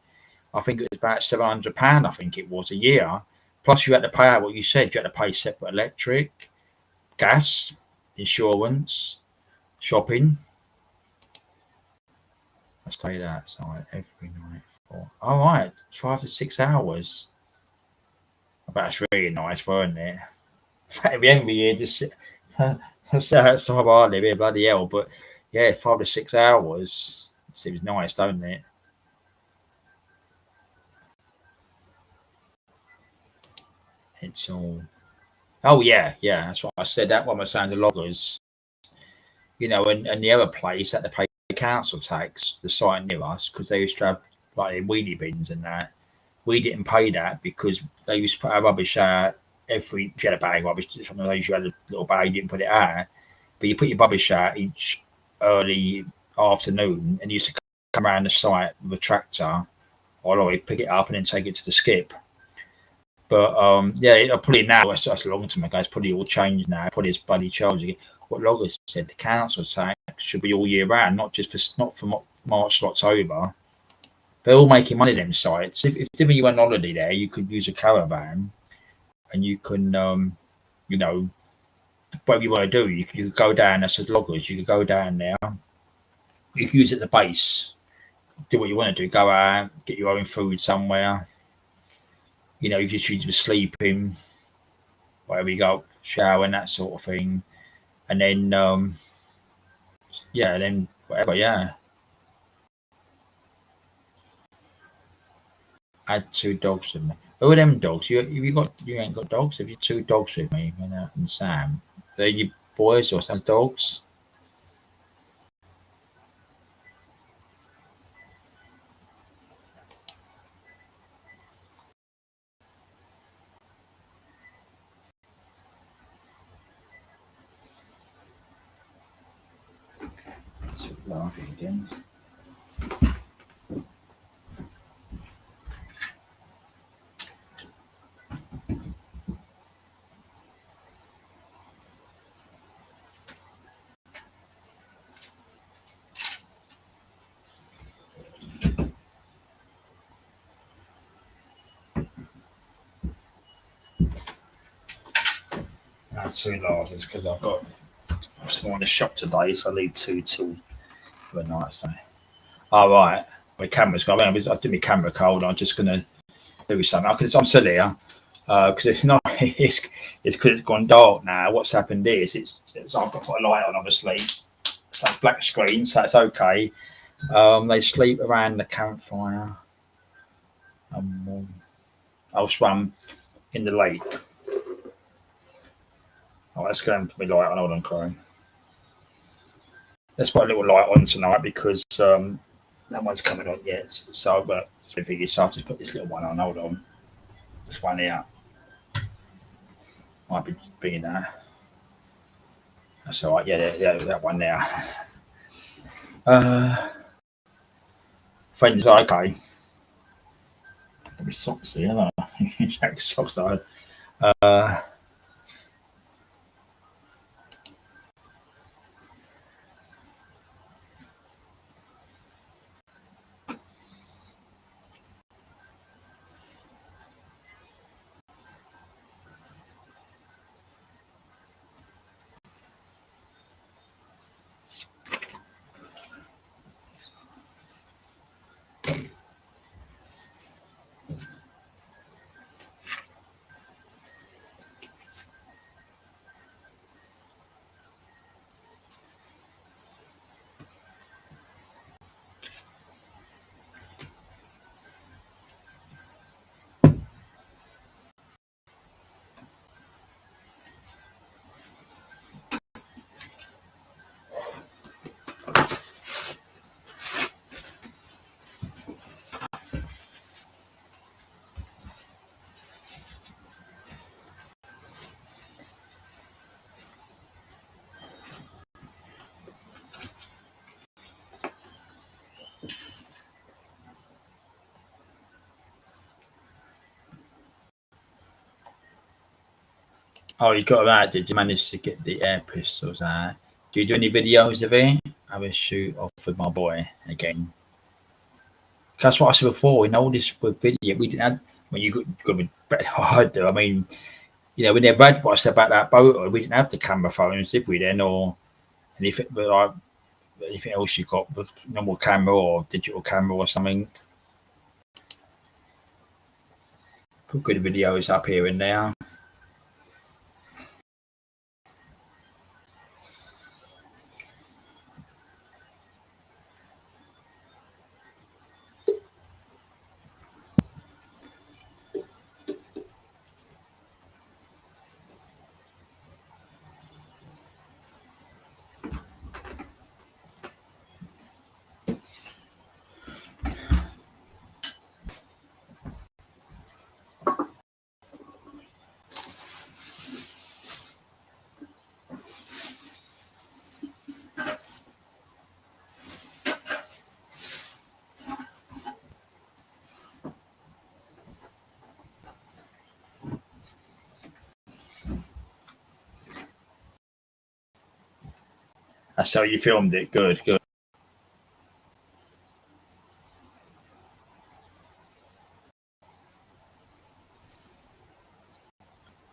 S1: I think it was about £700. I think it was a year. Plus, you had to pay out what you said. You had to pay separate electric, gas, insurance, shopping. I stayed outside every night for 5 to 6 hours. That's really nice, wasn't it? At the end of the year, just that's outside where I live here, bloody hell. But yeah, 5 to 6 hours seems nice, don't it? It's all. Oh yeah. That's what I said. That one was saying the loggers, and the other place had to pay council tax, the site near us, because they used to have like wheelie bins and that. We didn't pay that because they used to put our rubbish out if you had a bag of rubbish. Sometimes you had a little bag, you didn't put it out, but you put your rubbish out each early afternoon, and you used to come around the site with a tractor or lorry, pick it up and then take it to the skip. But probably now that's a long time ago. It's probably all changed now. Probably it's bloody charging. What loggers said, the council tax should be all year round, not from March to October. They're all making money them sites. If you went on holiday there, you could use a caravan, and you can whatever you want to do. You could go down. I said loggers. You could go down there. You could use it as a base. Do what you want to do. Go out, get your own food somewhere. You just use it for sleeping, wherever you go, showering, that sort of thing, and then then whatever, Add 2 dogs with me. Who are them dogs? You ain't got dogs? Have you 2 dogs with me and Sam? Are you boys or Sam's dogs? Laughing again. I had 2 larges because I've got some in the shop today, so I need 2 till the night stay. All right, my camera's going. I did my camera cold. I'm just gonna do something because I'm still here because it's not. It's because it's gone dark now. What's happened is I've got to put a light on, obviously. So it's black screen, so it's okay. They sleep around the campfire. I'll swim in the lake. Oh, let's go and put my light on. Hold on, Corinne. Let's put a little light on tonight because no one's coming on yet. So I've got to figure. So I'll just put this little one on. Hold on. This one here. Might be being that. That's all right. Yeah, that one there. Friends, okay. Got my socks here, haven't I? Check socks on. Oh, you got that? Did you manage to get the air pistols out? Do you do any videos of it? I will shoot off with my boy again. That's what I said before. In all this with video, we didn't have. When you got better I do. I mean, you know, when they read what I said about that boat, we didn't have the camera phones, did we then, or anything? But like anything else you got, with normal camera or digital camera or something. Put good videos up here and there. That's how you filmed it. Good, good.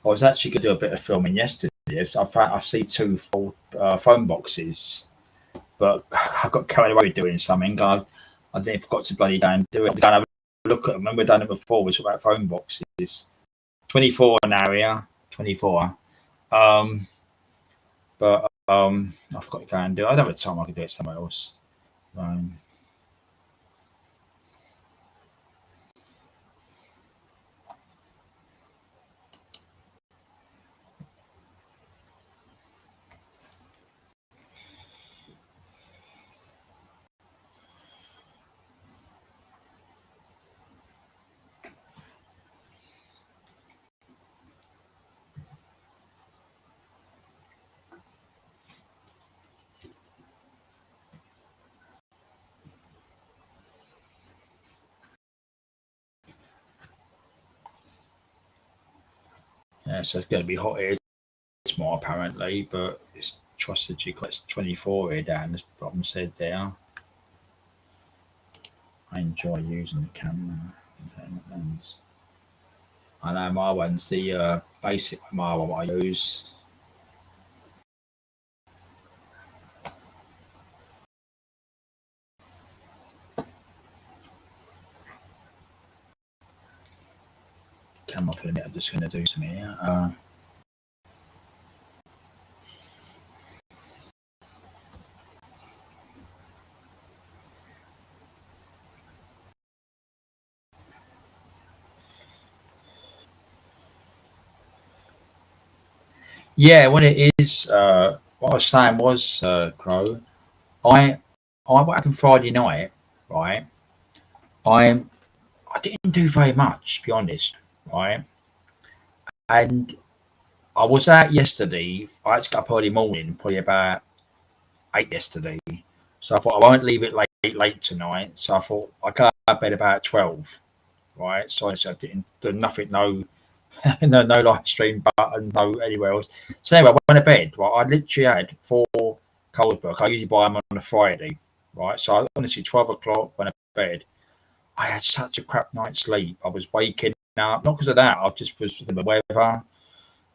S1: I was actually going to do a bit of filming yesterday. I've seen two full phone boxes, but I got carried away doing something. I didn't forgot to bloody go and do it. Go and have a look at them. When we've done it before, we talked about phone boxes. 24 an area, 24. But I forgot to go and do it. I don't have time. I could do it somewhere else. Yeah, so it's going to be hot here tomorrow apparently, but it's trusted you got 24 here down. As Robin said there. I enjoy using the camera. I know my one's the basic my one I use. Camera for a minute. I'm just going to do some here. Yeah, what it is, what I was saying was, Crow, what happened Friday night, right? I didn't do very much, to be honest, right? And I was out yesterday. I had to get up early morning, probably about 8 yesterday. So I thought I won't leave it late tonight. So I thought I got out of bed about 12, right? So I didn't do nothing, no no live stream button, no anywhere else. So anyway, I went to bed. Right, I literally had 4 Carlsberg. I usually buy them on a Friday, right? So I honestly 12 o'clock went to bed. I had such a crap night's sleep. I was waking up, not because of that. I just was the weather,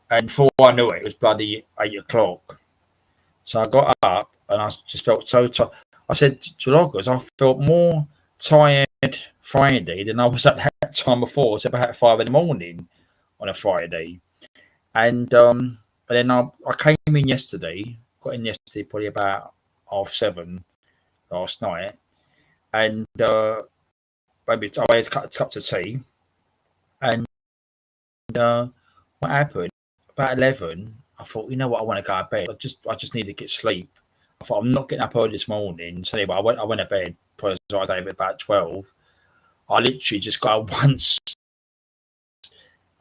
S1: and before I knew it, it was bloody 8 o'clock. So I got up and I just felt so tired. I said to Loggers, I felt more tired Friday than I was at that time before. It's about 5 in the morning on a Friday, and then I came in yesterday. Got in yesterday probably about 7:30 last night, and maybe I had a cup of tea, and what happened about 11? I thought, you know what, I want to go to bed. I just need to get sleep. I thought I'm not getting up early this morning. So anyway, I went to bed probably about 12. I literally just got up once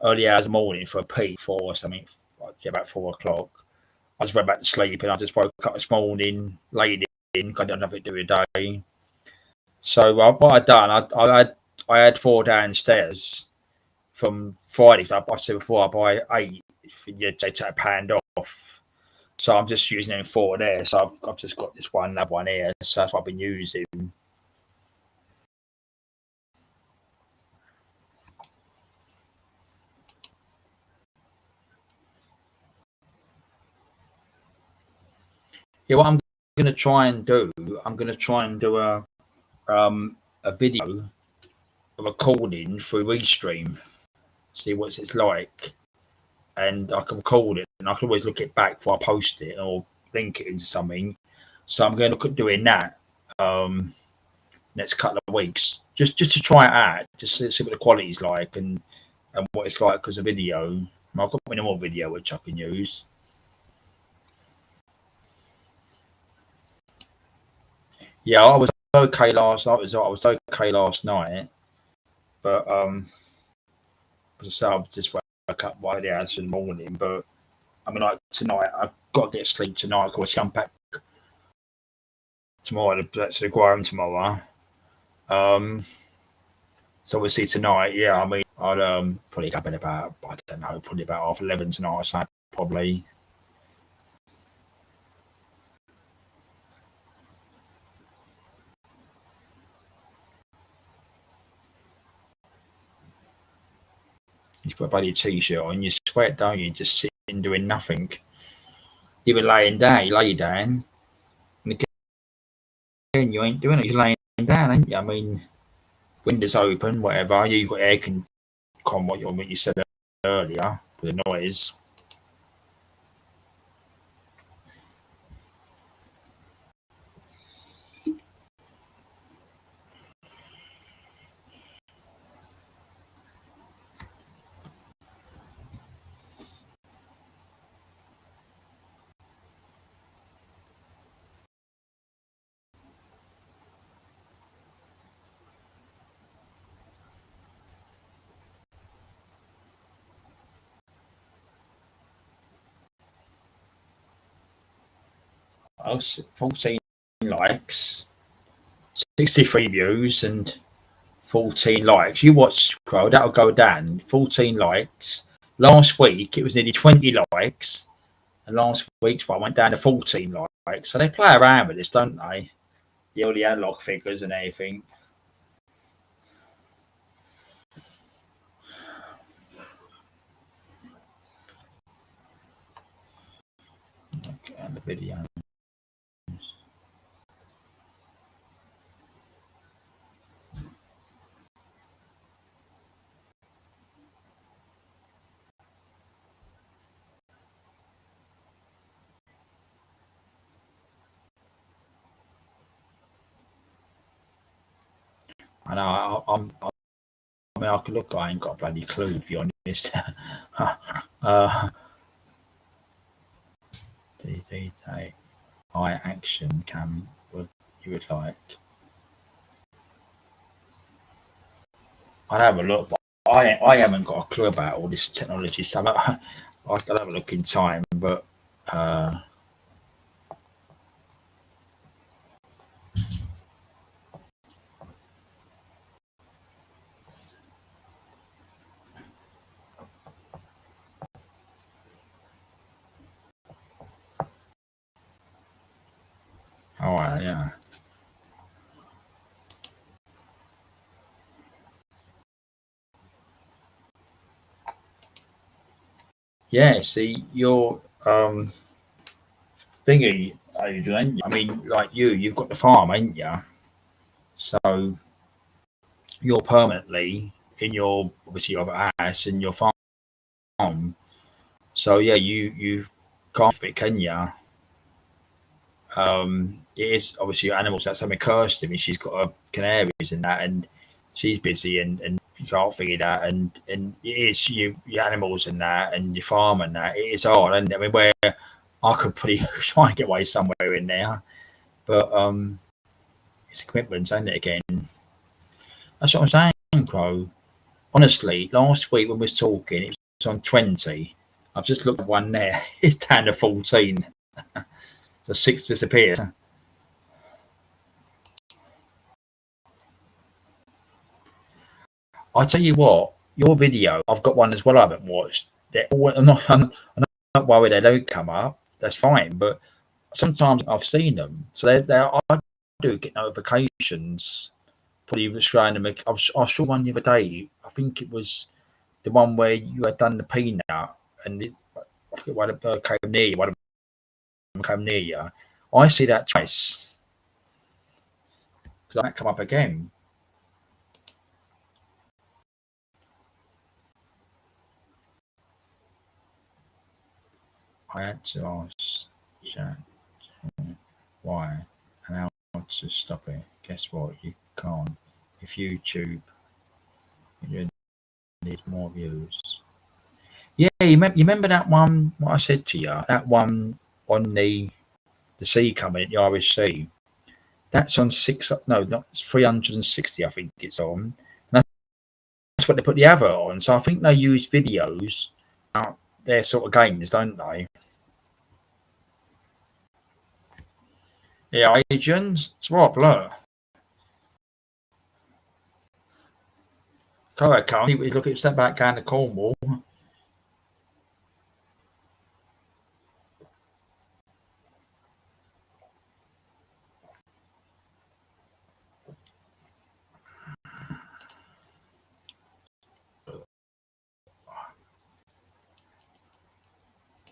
S1: early hours of the morning for a pee or something, about 4 o'clock. I just went back to sleep and I just woke up this morning, laid in, got nothing to do with the day. So what I'd done, I had 4 downstairs from Friday. So I said before I buy 8 they take a pound off. So I'm just using them 4 there. So I've just got this one, that one here. So that's what I've been using. Yeah, what I'm going to try and do, a video, a recording through Restream, see what it's like, and I can record it, and I can always look it back before I post it or link it into something. So I'm going to look at doing that next couple of weeks, just to try it out, just to see what the quality is like and what it's like as a video. I've got minimal video which I can use. Yeah, I was okay last night. I was okay last night, but as I say, I just woke up right there in the morning. But I mean, like tonight, I've got to get sleep tonight. Of course, I'm back tomorrow. That's the ground tomorrow. So obviously tonight, yeah. I mean, I'd probably go bed about, I don't know, probably about 11 tonight or something, probably. You put a bloody t-shirt on, you sweat, don't you? Just sitting doing nothing. Even laying down, you lay down, and again, you ain't doing it. You're laying down, ain't you? I mean, windows open, whatever. You've got air con, what you said earlier, with the noise. Oh, 14 likes, 63 views, and 14 likes. You watch, Crow, that'll go down. 14 likes. Last week, it was nearly 20 likes. And last week's one went down to 14 likes. So they play around with this, don't they? All the analog figures and everything. Okay, and the video. I know. I mean, I could look. I ain't got a bloody clue, to be honest. High action cam. What you would like? I'll have a look. But I haven't got a clue about all this technology stuff. I'll have a look in time, but. All right, yeah. Yeah, see, your thingy, Adrian. I mean, like you've got the farm, ain't you? So you're permanently in your obviously your house in your farm. So yeah, you can't fit, can you? It is obviously your animals. That's something Kirsty. I mean, she's got her canaries and that, and she's busy and you can't figure that. And it is your animals and that, and your farm and that. It is hard, and I mean, where I could probably try and get away somewhere in there, but it's a commitment, isn't it? Again, that's what I'm saying, Crow. Honestly, last week when we was talking, it was on 20. I've just looked at one there. It's down to 14. So 6 disappeared. I tell you what, your video, I've got one as well I haven't watched. I'm not worried they don't come up. That's fine, but sometimes I've seen them, so I do get notifications. Probably was showing them. I saw one the other day. I think it was the one where you had done the peanut, and I forget why the bird came near you. One of them came near you. I see that twice because that come up again. I had to ask Jack why and how to stop it. Guess what? You can't. If YouTube, you need more views. Yeah, you remember that one? What I said to you? That one on the sea coming at the Irish Sea. That's on 360. I think it's on. And that's what they put the other on. So I think they use videos out their sort of games, don't they? Yeah, agents. It's what, look. Karaoke. He look at step back down to Cornwall.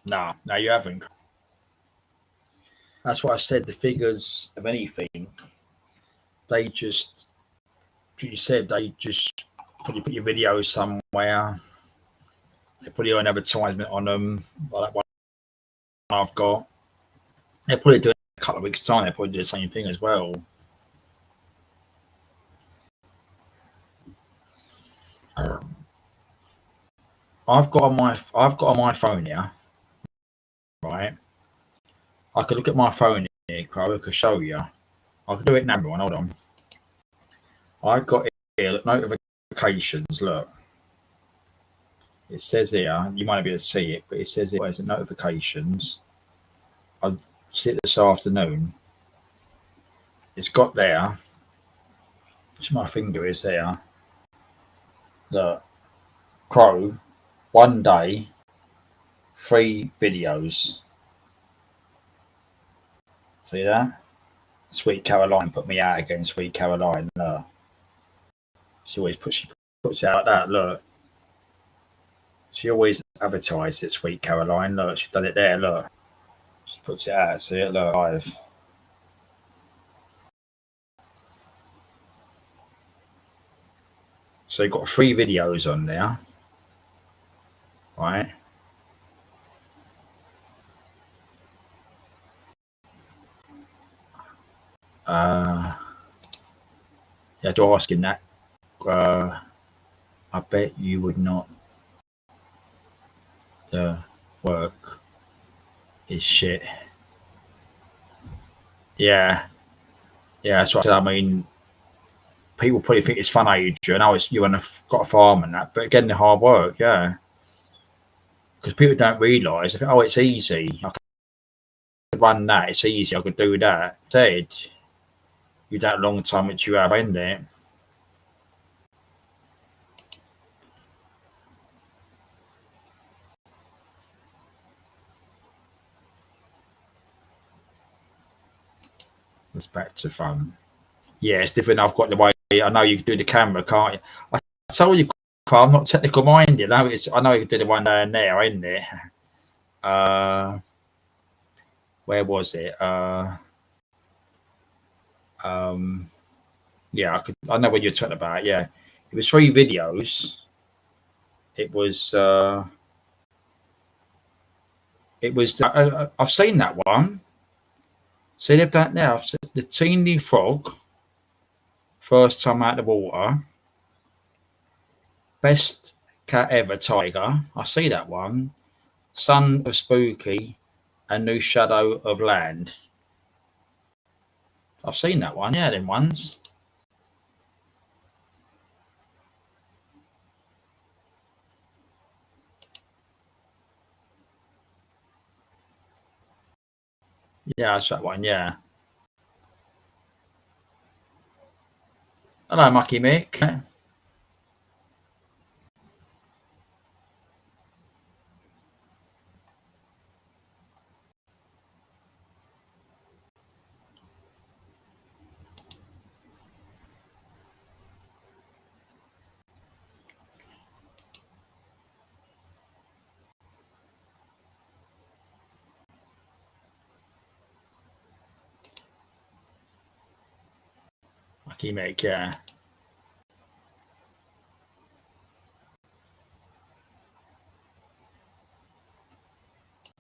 S1: No, you haven't. That's what I said. The figures of anything, they just, you said, they just put your videos somewhere. They put your own advertisement on them, like that one I've got. They'll probably do it in a couple of weeks' time. They'll probably do the same thing as well. I've got on my phone here, right? I could look at my phone here, Crow. I could show you. I could do it now, everyone. Hold on. I've got here notifications. Look, it says here. You might not be able to see it, but it says here. Where's the notifications? I'll see it this afternoon. It's got there. Which my finger is there. Look, Crow. One day, 3 videos. See that? Sweet Caroline put me out again. Sweet Caroline. Look. She always puts it out like that. Look. She always advertises it, Sweet Caroline. Look, she's done it there. Look. She puts it out. See it? Look, live. So you've got 3 videos on there. Right? Yeah, to ask him that. I bet you would not. The work is shit. Yeah, that's what I mean. People probably think it's fun, Adrian. Oh, it's you and got a farm and that, but again, the hard work, yeah. Because people don't realise. They think, oh, it's easy. I could run that. It's easy. I could do that. Said you that long time which you have in there. It's back to fun. Yeah, it's different. I've got the way. I know you can do the camera, can't you? I told you, I'm not technical minded. I know you can do the one down there, isn't there? Where was it? Yeah, I know what you're talking about. Yeah, it was 3 videos. It was. I've seen that one. See, they've done it now. The teeny frog, first time out of the water. Best cat ever, tiger. I see that one. Son of Spooky, a new shadow of land. I've seen that one. Yeah, them ones. Yeah, that's that one. Yeah. Hello, Mucky Mick. Mucky Mick, yeah.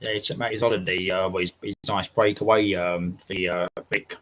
S1: Yeah, he took his holiday, his nice breakaway for Vic.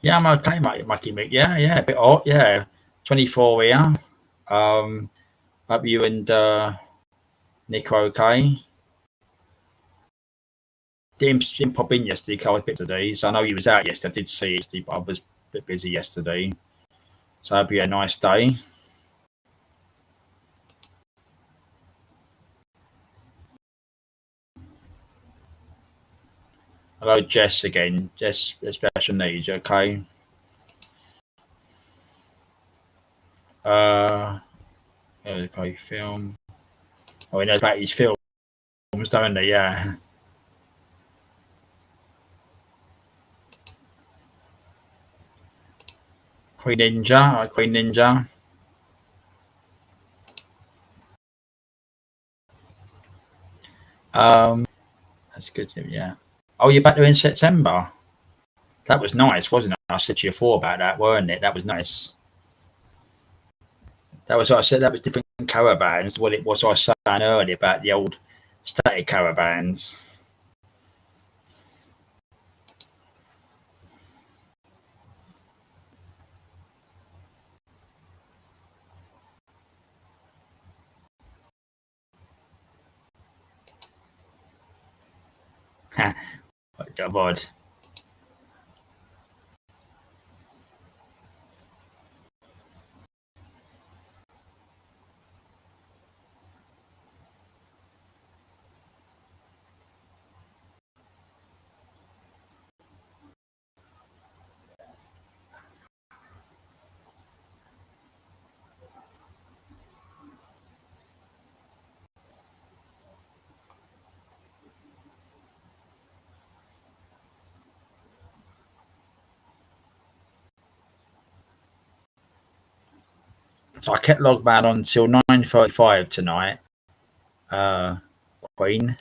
S1: Yeah, I'm okay, mate, Mucky Mick. Yeah, a bit hot, yeah. 24 here. Hope you and Nick are okay. Didn't pop in yesterday, because I was a bit today. So I know you was out yesterday. I did see it, but I was a bit busy yesterday. So I hope you had a nice day. Hello, Jess again. Jess, special needs, okay? Okay, film. Oh, he knows about his films, don't he? Yeah. Queen Ninja, Queen Ninja. That's good. Yeah. Oh, you're back there in September. That was nice, wasn't it? I said to you before about that, weren't it? That was nice. That was what I said. That was different caravans. What it was I was saying earlier about the old static caravans. What job odd. So I kept Logman on until 9:35 tonight. Queen.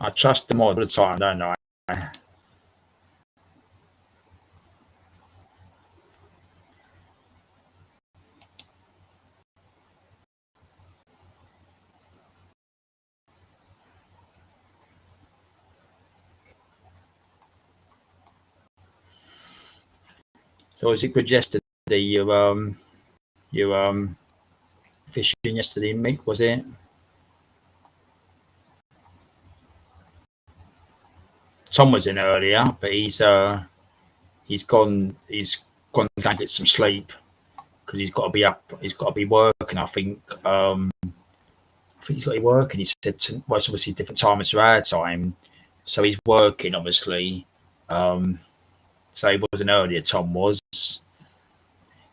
S1: I trust them all the time, don't I? So was it good yesterday? You fishing yesterday, Mick? Was it? Tom was in earlier, but he's gone to get some sleep because he's got to be up. He's got to be working. I think he's got to be working. He said, well, it's obviously a different time as our time, so he's working obviously. So he wasn't earlier. Tom was.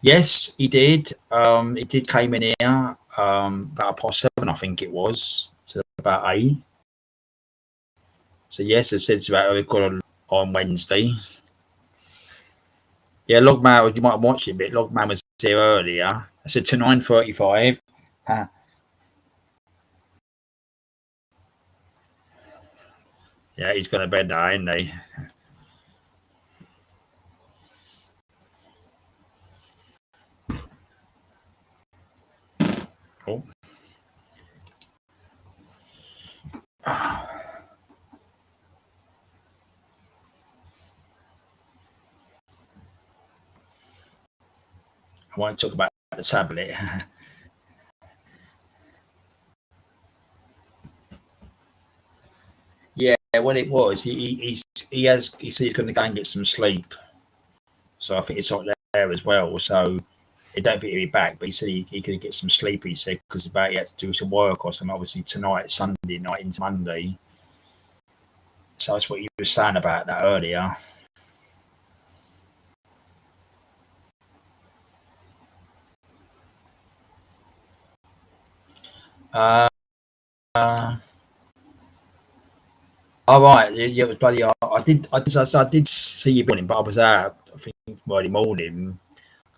S1: Yes, he did. He did came in here about past 7, I think it was, to about 8. So yes, it says about we've got on Wednesday. Yeah, Logman, you might watch it, but Logman was here earlier. I said to 9:35. Yeah, he's got to bed now, ain't he? Oh. I want to talk about the tablet. Yeah, what it was, he said he's going to go and get some sleep. So I think it's like there as well. So I don't think he'll be back, but he said he could get some sleep. He said because about he had to do some work or something. Obviously tonight, Sunday night into Monday. So that's what you were saying about that earlier. Uh, all right, yeah, it was bloody. I did see you morning, but I was out. I think Friday morning.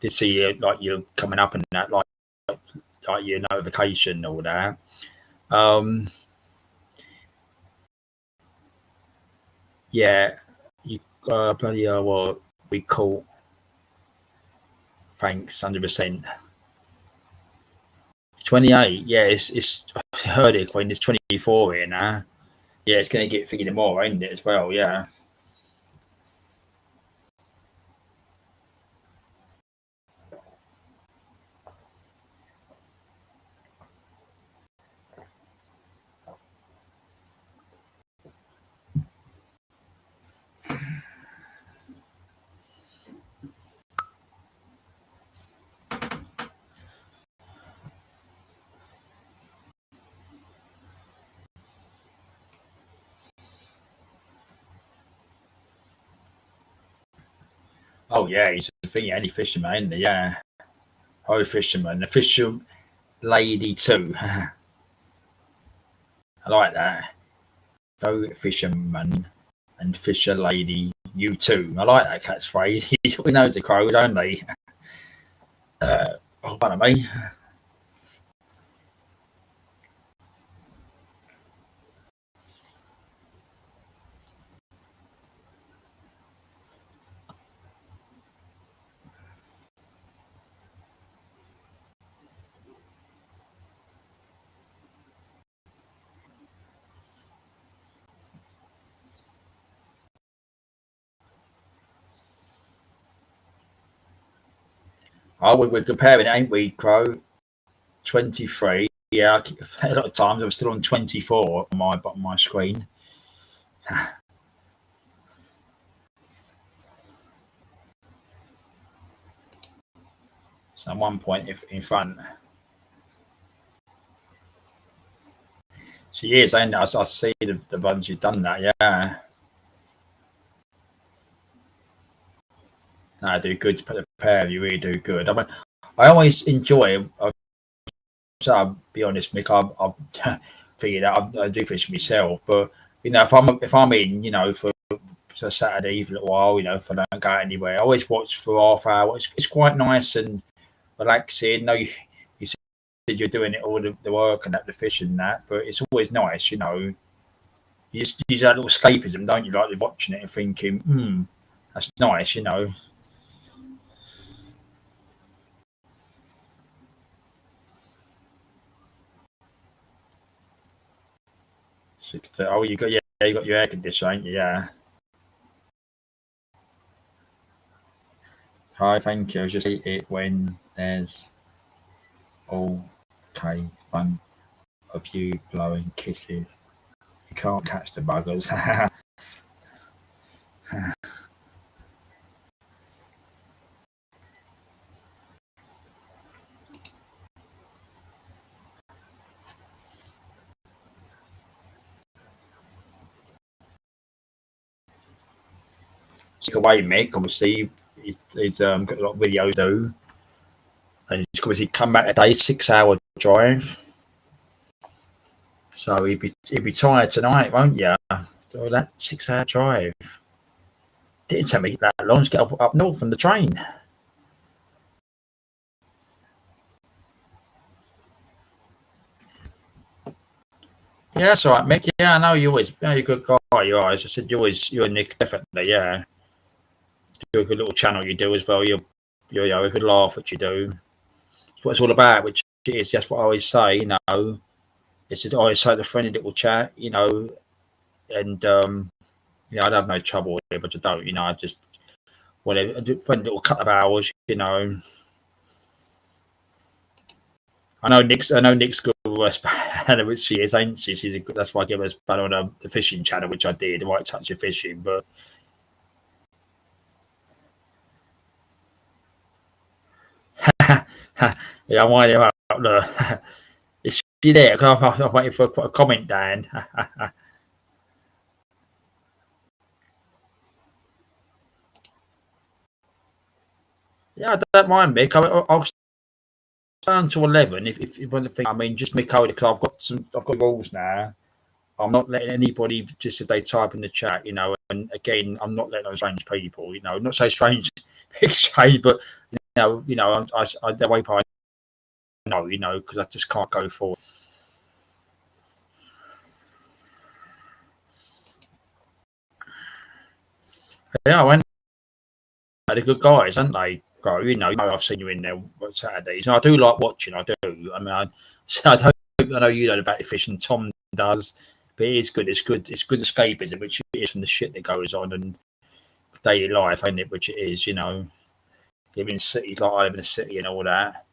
S1: Did see you like you're coming up and that like your notification and all that. Yeah, you bloody what we call. Thanks, 100%. 28. Yeah, it's. I heard it when it's 24 here now. Yeah, it's going to get figured more, ain't it, as well? Yeah. Oh yeah, he's a thing. Any fisherman, ain't he? Yeah. Oh, fisherman, official lady too. I like that. Oh, fisherman and fisher lady, you too. I like that catchphrase. He knows the crow, don't they? Oh, pardon me. Oh, we're comparing, ain't we, Crow? 23. Yeah, a lot of times I was still on 24 on my screen. So at one point in front. She is, ain't it? I see the ones you've done that, yeah. No, I do good to put the pair of you, really do good. I mean, I always enjoy. So I'll be honest, Mick. I figured out I do fish myself, but if I'm in, for a Saturday evening, a while, if I don't go anywhere, I always watch for half hour. It's quite nice and relaxing. No, you said you're doing it all the work and that the fish and that, but it's always nice, You just use that little escapism, don't you? Like watching it and thinking, that's nice. 6. Oh, you got your air conditioner, ain't you? Yeah. Hi, thank you. I just hate it when there's okay fun of you blowing kisses. You can't catch the buggers. Take away, Mick. Obviously, he's got a lot of videos to do. And because he'd come back today, 6-hour drive. So he'd be tired tonight, won't you? So that 6-hour drive. Didn't take me that long to get up north on the train. Yeah, that's all right, Mick. Yeah, I know you're a good guy. You are. As I said, you're Nick, definitely. Yeah, you're a good little channel you do as well. You're a good laugh what you do. It's what it's all about, which is just what I always say. You know, it's just I always say the friendly little chat. You know, and you know, I don't have no trouble with it, but I don't. You know, I just whatever, a friendly little couple of hours. You know. I know Nick's good with us, which she is, ain't she? She's a good, that's why I give us bad on the fishing channel, which I did, the right touch of fishing. But yeah, I'm winding up. Look, is she there? I'm waiting for a comment, Dan. Yeah, I don't mind, Mick. I'll stand to 11 if you want to think. I mean, just Mick over because I've got rules now. I'm not letting anybody just if they type in the chat, you know. And again, I'm not letting those strange people, you know, not so strange, strange, but you know, I the way I know, you know, because I just can't go for. Yeah, I went. They're good guys, aren't they? Bro, you know, I've seen you in there on Saturdays, and I do like watching. I do. I mean, I know you know about fishing. Tom does. But it is good. It's good. It's good escapism, which it is from the shit that goes on and daily life, ain't it? Which it is, you know. Living in cities like I live in a city and all that.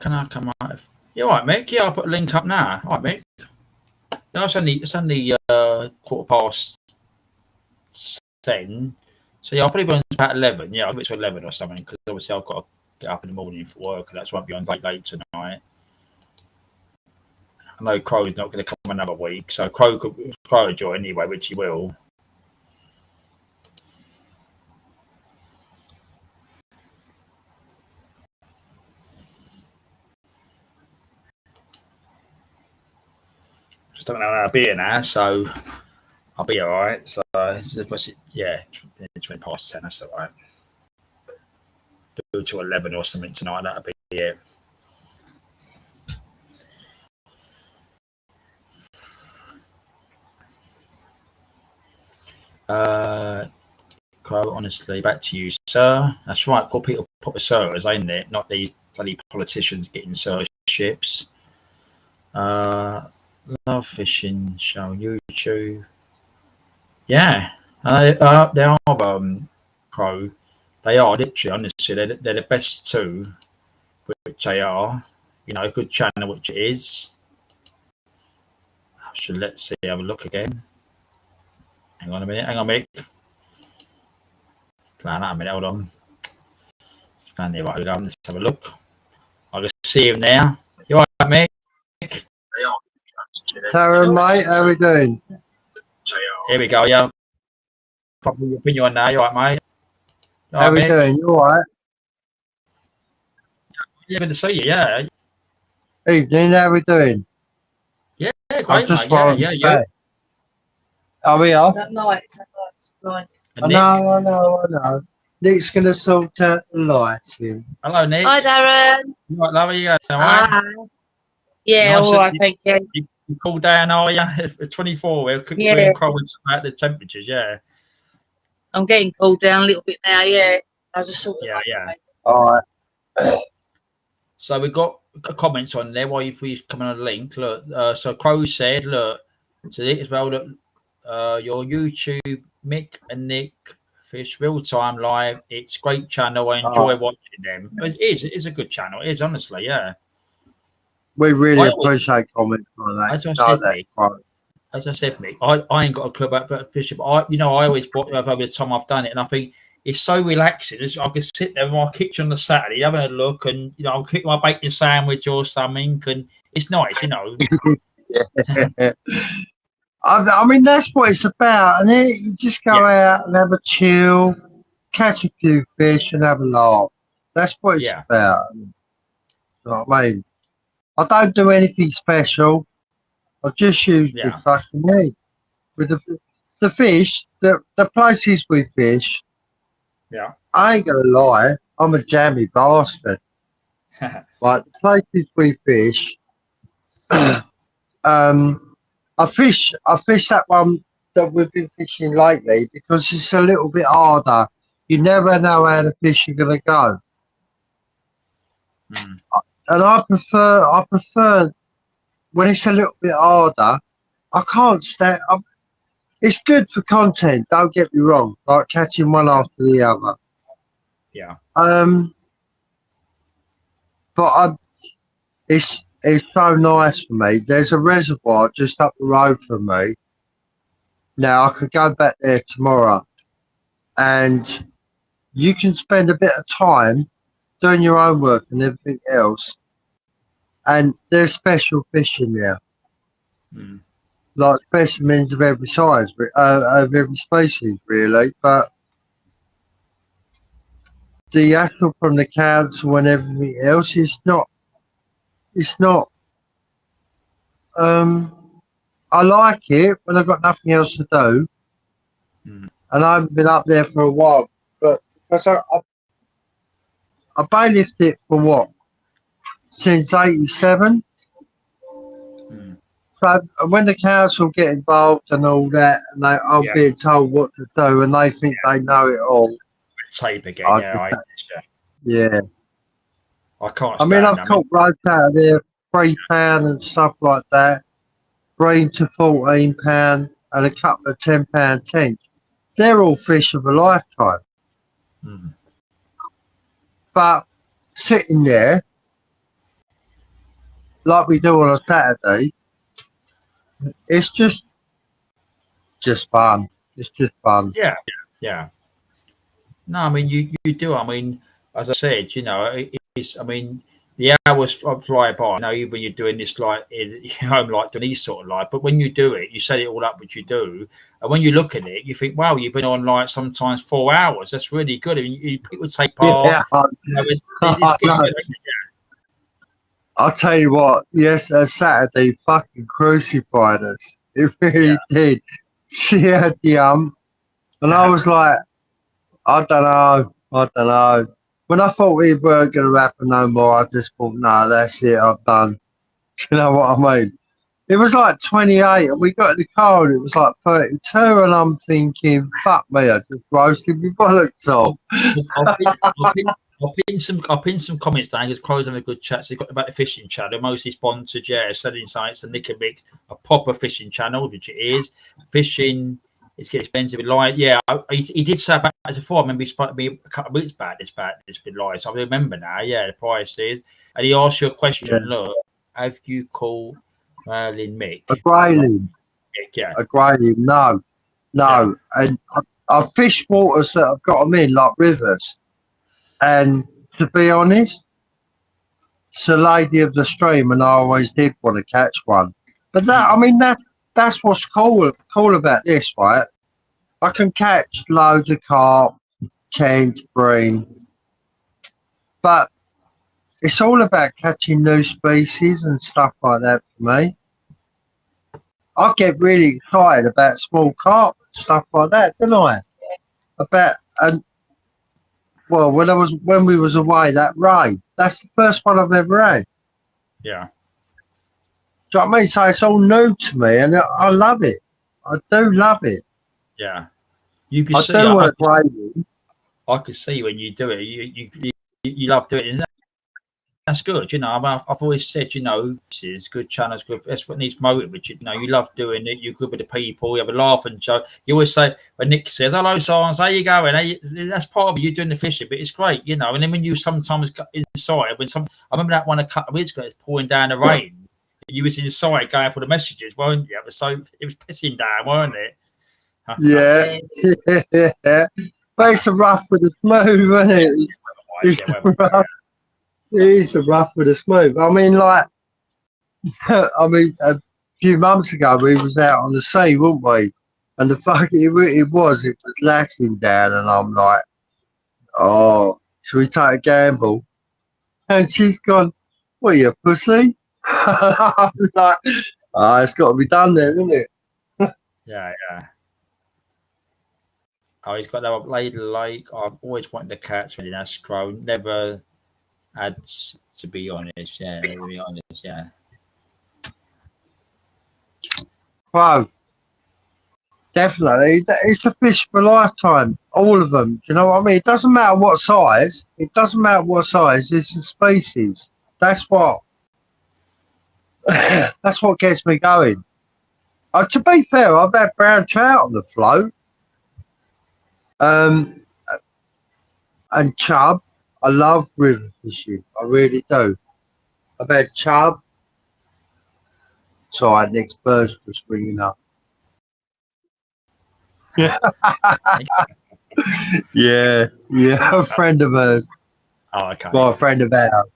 S1: Can I come out? Yeah, all right, Mick. Yeah, I'll put a link up now. All right, Mick. No, it's only 10:15. So yeah, I'll probably be on about 11. Yeah, I'll be to 11 or something because obviously I've got to get up in the morning for work and that's why I'll be on late tonight. I know Crow's not going to come another week, so Crow will join anyway, which he will. Just don't know how I'll be now, so I'll be all right. So what's it? Yeah, 20 past 10. That's all right. Do to 11 or something tonight. That'll be it. Crow, honestly, back to you, sir. That's right. Call people proper sirs, ain't it? Not the bloody politicians getting sirships. Love fishing show YouTube. Yeah, they are Crow. They are literally, honestly, they're the best two, which they are. You know, a good channel, which it is. So let's see, have a look again. Hang on a minute, Mick. Plan out a minute, hold on. Stand there, right, let's have a look. I can see him now. You all right, Mick?
S7: Taryn, mate, how we doing?
S1: Here we go, yeah. Probably your opinion on now, you all right, mate?
S7: All how right, we doing? You all right?
S1: Yeah, good to see you, yeah.
S7: Evening, how we doing?
S1: Yeah, great, mate. Yeah.
S7: Are we off?
S8: That night's night.
S7: I know. Nick's going to sort out the lighting.
S1: Hello, Nick.
S8: Hi, Darren.
S1: You all right, love you? All right?
S8: Yeah, nice, all right, thank you.
S1: You cool down, are you? 24, we're about the temperatures, yeah.
S8: I'm getting cooled down a little bit now, yeah. I just sort of
S1: yeah.
S7: All right.
S1: So we've got comments on there while we come on a link. Look, so Crow said, look, So as well that your YouTube, Mick and Nick Fish Real Time Live. It's a great channel. I enjoy watching them. It is a good channel. It is, honestly, yeah.
S7: We really appreciate comments on that.
S1: As I said, Mick, I ain't got a clue about fishing, but I always bought over the time I've done it, and I think it's so relaxing. I can sit there in my kitchen on the Saturday, having a look, and I'll cook my bacon sandwich or something, and it's nice,
S7: I mean, that's what it's about, and you just go out and have a chill, catch a few fish, and have a laugh. That's what it's about. You know what I mean? I don't do anything special. I just use the fucking head with the fish. The places we fish.
S1: Yeah,
S7: I ain't gonna lie. I'm a jammy bastard. Like the places we fish. I fish that one that we've been fishing lately because it's a little bit harder. You never know how the fish are gonna go. And I prefer when it's a little bit harder. I can't stand. It's good for content. Don't get me wrong. Like catching one after the other.
S1: Yeah.
S7: But it's so nice for me. There's a reservoir just up the road from me. Now I could go back there tomorrow, and you can spend a bit of time doing your own work and everything else. And there's special fish in there, like specimens of every size, of every species, really. But the actual from the council and everything else is not. It's not. I like it when I've got nothing else to do, and I haven't been up there for a while. But because I bailiffed it for what since '87. So when the council get involved and all that, and I'm being told what to do, and they think they know it all.
S1: Tape again,
S7: yeah.
S1: I can't.
S7: I mean, I've caught ropes out of there, £3 and stuff like that, 3 to £14, and a couple of £10 tench. They're all fish of a lifetime. But sitting there, like we do on a Saturday, it's just fun. It's just fun.
S1: Yeah. No, I mean you do. I mean, as I said, it's. I mean, the hours fly by. When you're doing this like in your home, like doing these sort of life. But when you do it, you set it all up, which you do, and when you look at it, you think, wow, you've been on like sometimes 4 hours. That's really good. I mean, people take part.
S7: Yeah. I'll tell you what, yes, Saturday fucking crucified us. It really did. She had the and I was like, I don't know. When I thought we weren't going to happen no more, I just thought, no, that's it, I've done. You know what I mean? It was like 28, and we got in the car, and it was like 32, and I'm thinking, fuck me, I just roasted my bollocks off.
S1: I'll pin some comments down because Chloe's having a good chat. So you've got about the fishing channel, mostly sponsored, selling sites and Nick and Mick, a proper fishing channel, which it is. Fishing is getting expensive. Like, he did say about it before. I remember he spoke to me a couple of weeks back. It's been live. So I remember now. The price is, and he asked you a question. Look, have you called Merlin Mick?
S7: A grayling. A grayling. No. And I fish waters that I've got them in, like rivers. And to be honest, it's a lady of the stream, and I always did want to catch one. But that's what's cool about this, right? I can catch loads of carp, tench, bream, but it's all about catching new species and stuff like that for me. I get really excited about small carp and stuff like that, don't I? Well, when we was away, that ray, that's the first one I've ever had.
S1: Yeah.
S7: Do you know what I mean? So it's all new to me, and I love it. I do love it.
S1: Yeah. You can see. I can see when you do it. You love doing it. that's good. You know, I mean, I've always said, you know, this is good channels, good. That's what needs motive. You know, you love doing it. You're good with the people. You have a laugh and joke. You always say when Nick says, "Hello, Science, how you going?" That's part of you doing the fishing, but it's great, you know. And then when you sometimes go inside, I remember that one a couple of weeks ago, it's pouring down the rain. You was inside going for the messages, weren't you? It was pissing down, weren't it?
S7: Yeah, yeah. But it's a rough with a smooth, isn't it? It's rough. It's a rough with a smooth. I mean, like, I mean, a few months ago we was out on the sea, weren't we? And the fuck it was lashing down, and I'm like, oh, should we take a gamble? And she's gone, what are you, pussy? I'm like, oh, it's got to be done then, isn't it?
S1: Yeah. Oh, he's got that Lady Lake. I've always wanted to catch when that's grown. Never had, to be honest. Yeah, to be honest. Yeah.
S7: Wow. Definitely. It's a fish for a lifetime. All of them. Do you know what I mean? It doesn't matter what size. It doesn't matter what size. It's a species. That's what. That's what gets me going. To be fair, I've had brown trout on the float. And chub. I love river fishing. I really do. I've had chub. Sorry, Nick's birds were springing up. Yeah. yeah, a friend of hers.
S1: Oh, okay.
S7: Well, a friend of ours.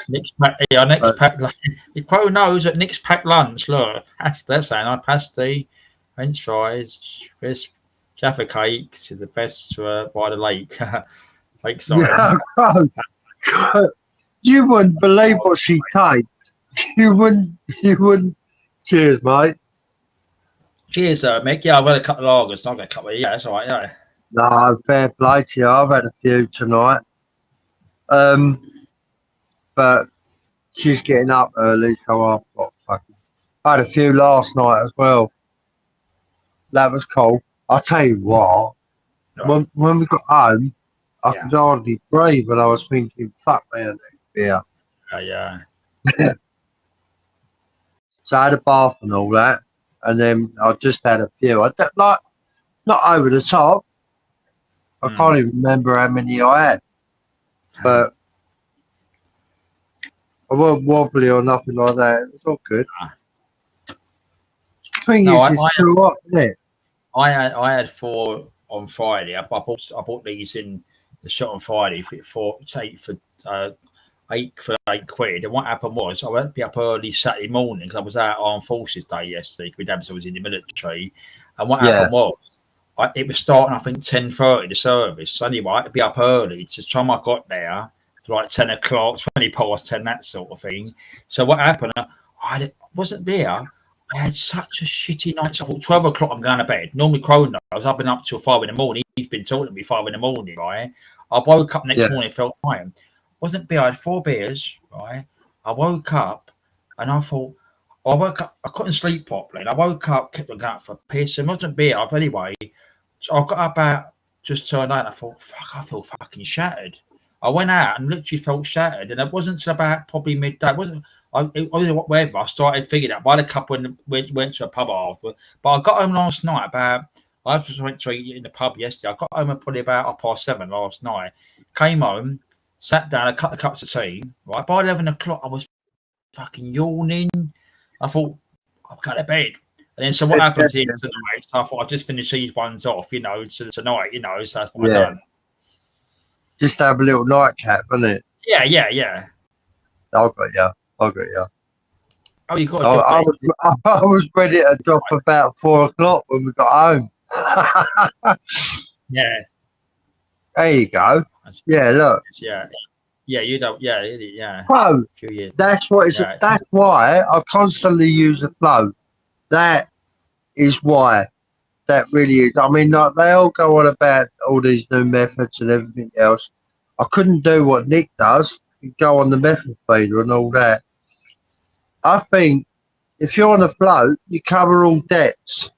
S1: Nick's pack. The Crow knows at Nick's packed lunch. Look, that's saying I pasty, French fries, crisp, Jaffa cakes to the best by the lake. Lakeside.
S7: Yeah, you wouldn't believe what she takes. You wouldn't. Cheers, mate.
S1: Cheers, Mick. Yeah, I've had a couple of lagers. I've got a couple of that's all right. Yeah.
S7: No, fair play to you. I've had a few tonight. But she's getting up early, so I've got fucking. I had a few last night as well. That was cool. I'll tell you what. Right. When we got home, I could hardly breathe, and I was thinking, "Fuck me, I need beer."
S1: Yeah.
S7: So I had a bath and all that, and then I just had a few. I don't, like not over the top. I can't even remember how many I had, but I wasn't wobbly or nothing like that. It was all good. The thing is, it's too hot, isn't it?
S1: I had 4 on Friday. I bought these in the shop on Friday for £8. And what happened was I went to be up early Saturday morning because I was out on Forces Day yesterday. My dad was in the military, and what happened was it was starting I think 10:30 the service. So anyway, I had to be up early. To the time I got there for like 10 o'clock, 20 past 10, that sort of thing. So what happened? I wasn't there. I had such a shitty night. So I thought 12 o'clock I'm going to bed. Normally Crow knows I've been up till 5 in the morning. He's been talking to me 5 in the morning, right? I woke up next morning, felt fine. Wasn't beer. I had 4 beers, right? I woke up and I thought, I couldn't sleep properly. And I woke up, kept on going for a piss. It wasn't beer. Anyway, so I got up about just turned out and I thought, fuck, I feel fucking shattered. I went out and literally felt shattered. And it wasn't until about probably midday. It wasn't whatever. I started figuring out. I had a couple and went to a pub after. But I got home last night I just went to eat in the pub yesterday. I got home at probably about 7:30 last night. Came home, sat down, a couple of cups of tea. Right by 11 o'clock, I was fucking yawning. I thought I'll go to bed. And then so what happens here tonight? So I thought I'll just finish these ones off, tonight, So that's what I've done.
S7: Just have a little nightcap, isn't it?
S1: Yeah.
S7: I got you.
S1: Oh, you got.
S7: I was ready to drop about 4 o'clock when we got home.
S1: Yeah.
S7: There you go. Yeah, look.
S1: Yeah, you don't. Yeah.
S7: Bro, that's what it's. Yeah. That's why I constantly use a float. That is why. That really is. I mean, like, they all go on about all these new methods and everything else. I couldn't do what Nick does. You go on the method feeder and all that. I think if you're on a float, you cover all depths,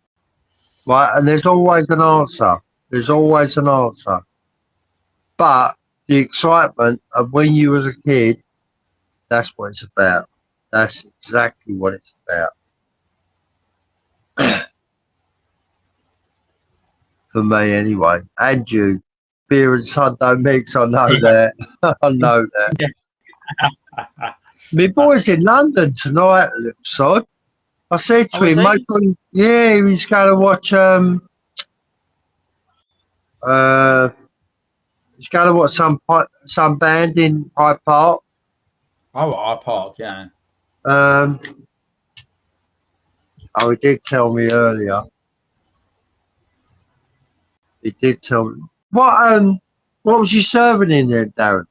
S7: right? And there's always an answer. But the excitement of when you was a kid. That's what it's about. That's exactly what it's about. For me, anyway. And you, beer and Sunday mix. I know that. I know that. My boy's in London tonight, little sod. I said to him, mate, yeah, he's going to watch. He's going to watch some band in Hyde Park.
S1: Oh, Hyde Park, yeah.
S7: Oh, he did tell me earlier. He did tell me. What was you serving in there, Darren?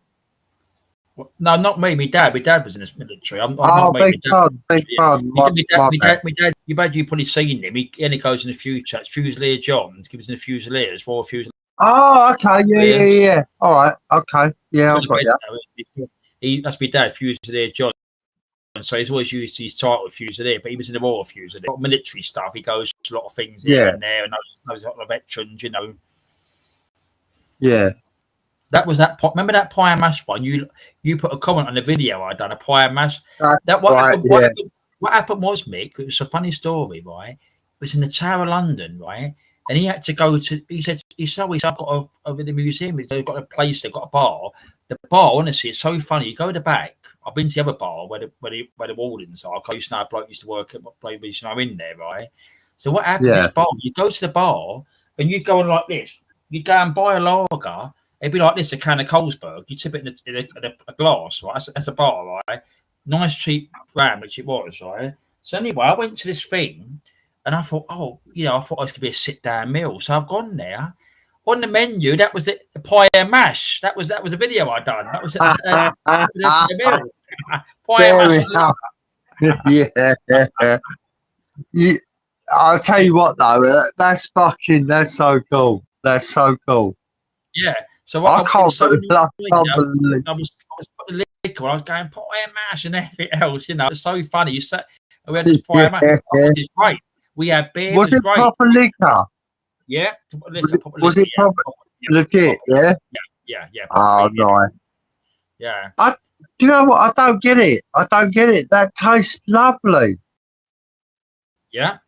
S1: No, not me. My dad was in the military. I'm
S7: oh,
S1: not
S7: big pardon. My dad.
S1: You probably seen him. He only goes in the Fusilier John. He was in the Fusiliers, Royal Fusiliers.
S7: Oh, okay. Yeah. All right. Okay. Yeah, I've got you.
S1: That's my dad, Fusilier John. And so he's always used his title Fusilier, but he was in the Royal Fusilier. Military stuff. He goes to a lot of things here and there, and knows a lot of veterans, you know.
S7: Yeah.
S1: That was that. Remember that pie and mash one? You put a comment on the video I done, a pie and mash. What happened was, Mick, it was a funny story, right? It was in the Tower of London, right? And he had to go to. He said, I've got over the museum. They've got a place. They've got a bar. The bar, honestly, it's so funny. You go to the back. I've been to the other bar where the wardens are. I used to know a bloke used to work at Playboys, you know, in there, right? So what happened? This bar, you go to the bar and you go on like this. You go and buy a lager. It'd be like this, a can of Carlsberg. You tip it in a glass, right? That's a bar, right? Nice cheap brand, which it was, right? So anyway, I went to this thing, and I thought, I thought it was going to be a sit-down meal. So I've gone there. On the menu, that was the pie and mash. That was a video I done. That was the meal. Pie and mash.
S7: Yeah. I'll tell you what, though, that's so cool. That's so cool.
S1: Yeah. So
S7: I can't believe
S1: I was putting the liquor. I was going pie and mash and everything else. You know, it's so funny. We had this pie and mash. It was great. We had beer.
S7: Was it
S1: great.
S7: Proper liquor?
S1: Yeah.
S7: Was it proper legit? Yeah.
S1: Yeah.
S7: Oh, nice.
S1: Yeah.
S7: Do you know what? I don't get it. That tastes lovely.
S1: Yeah.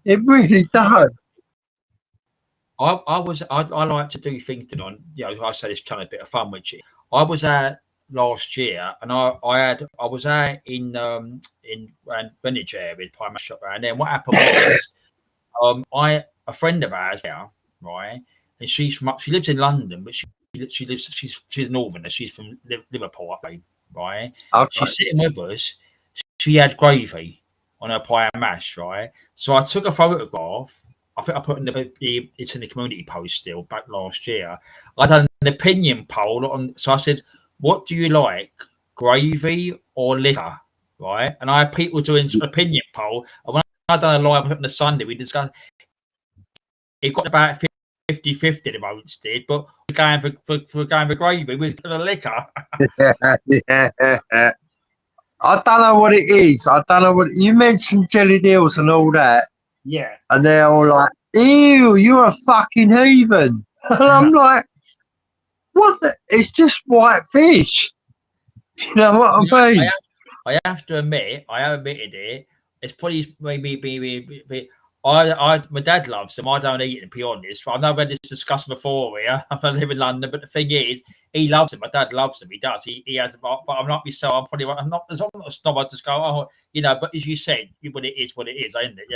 S7: It really does.
S1: I like to do things on, I say this kind of bit of fun with you. I was out last year and I was out in Greenwich area, Pie Mash shop, and then what happened was a friend of ours now, right? And she lives in London, but she's northerner, she's from Liverpool, I think, right? Okay. She's sitting with us. She had gravy on her pie and mash, right? So I took a photograph. I think I put it's in the community post still back last year. I done an opinion poll so I said, what do you like, gravy or liquor, right? And I had people doing an opinion poll. And when I done a live on the Sunday, we discussed. It got about 50-50 the votes did, but we're going for gravy. We're going for liquor.
S7: Yeah. I don't know what it is. I don't know what you mentioned, jelly deals and all that.
S1: Yeah.
S7: And they're all like, ew, you're a fucking heathen. And I'm like, what it's just white fish. You know what I mean?
S1: I have to admit, I have admitted it. It's probably maybe my dad loves them. I don't eat them, to be honest. I know I've had this discussion before here. I live in London, but the thing is, he loves them. My dad loves them. He does. He has them. But I'm not myself. I'm not a snob. I just go, but as you said, what it is, ain't it?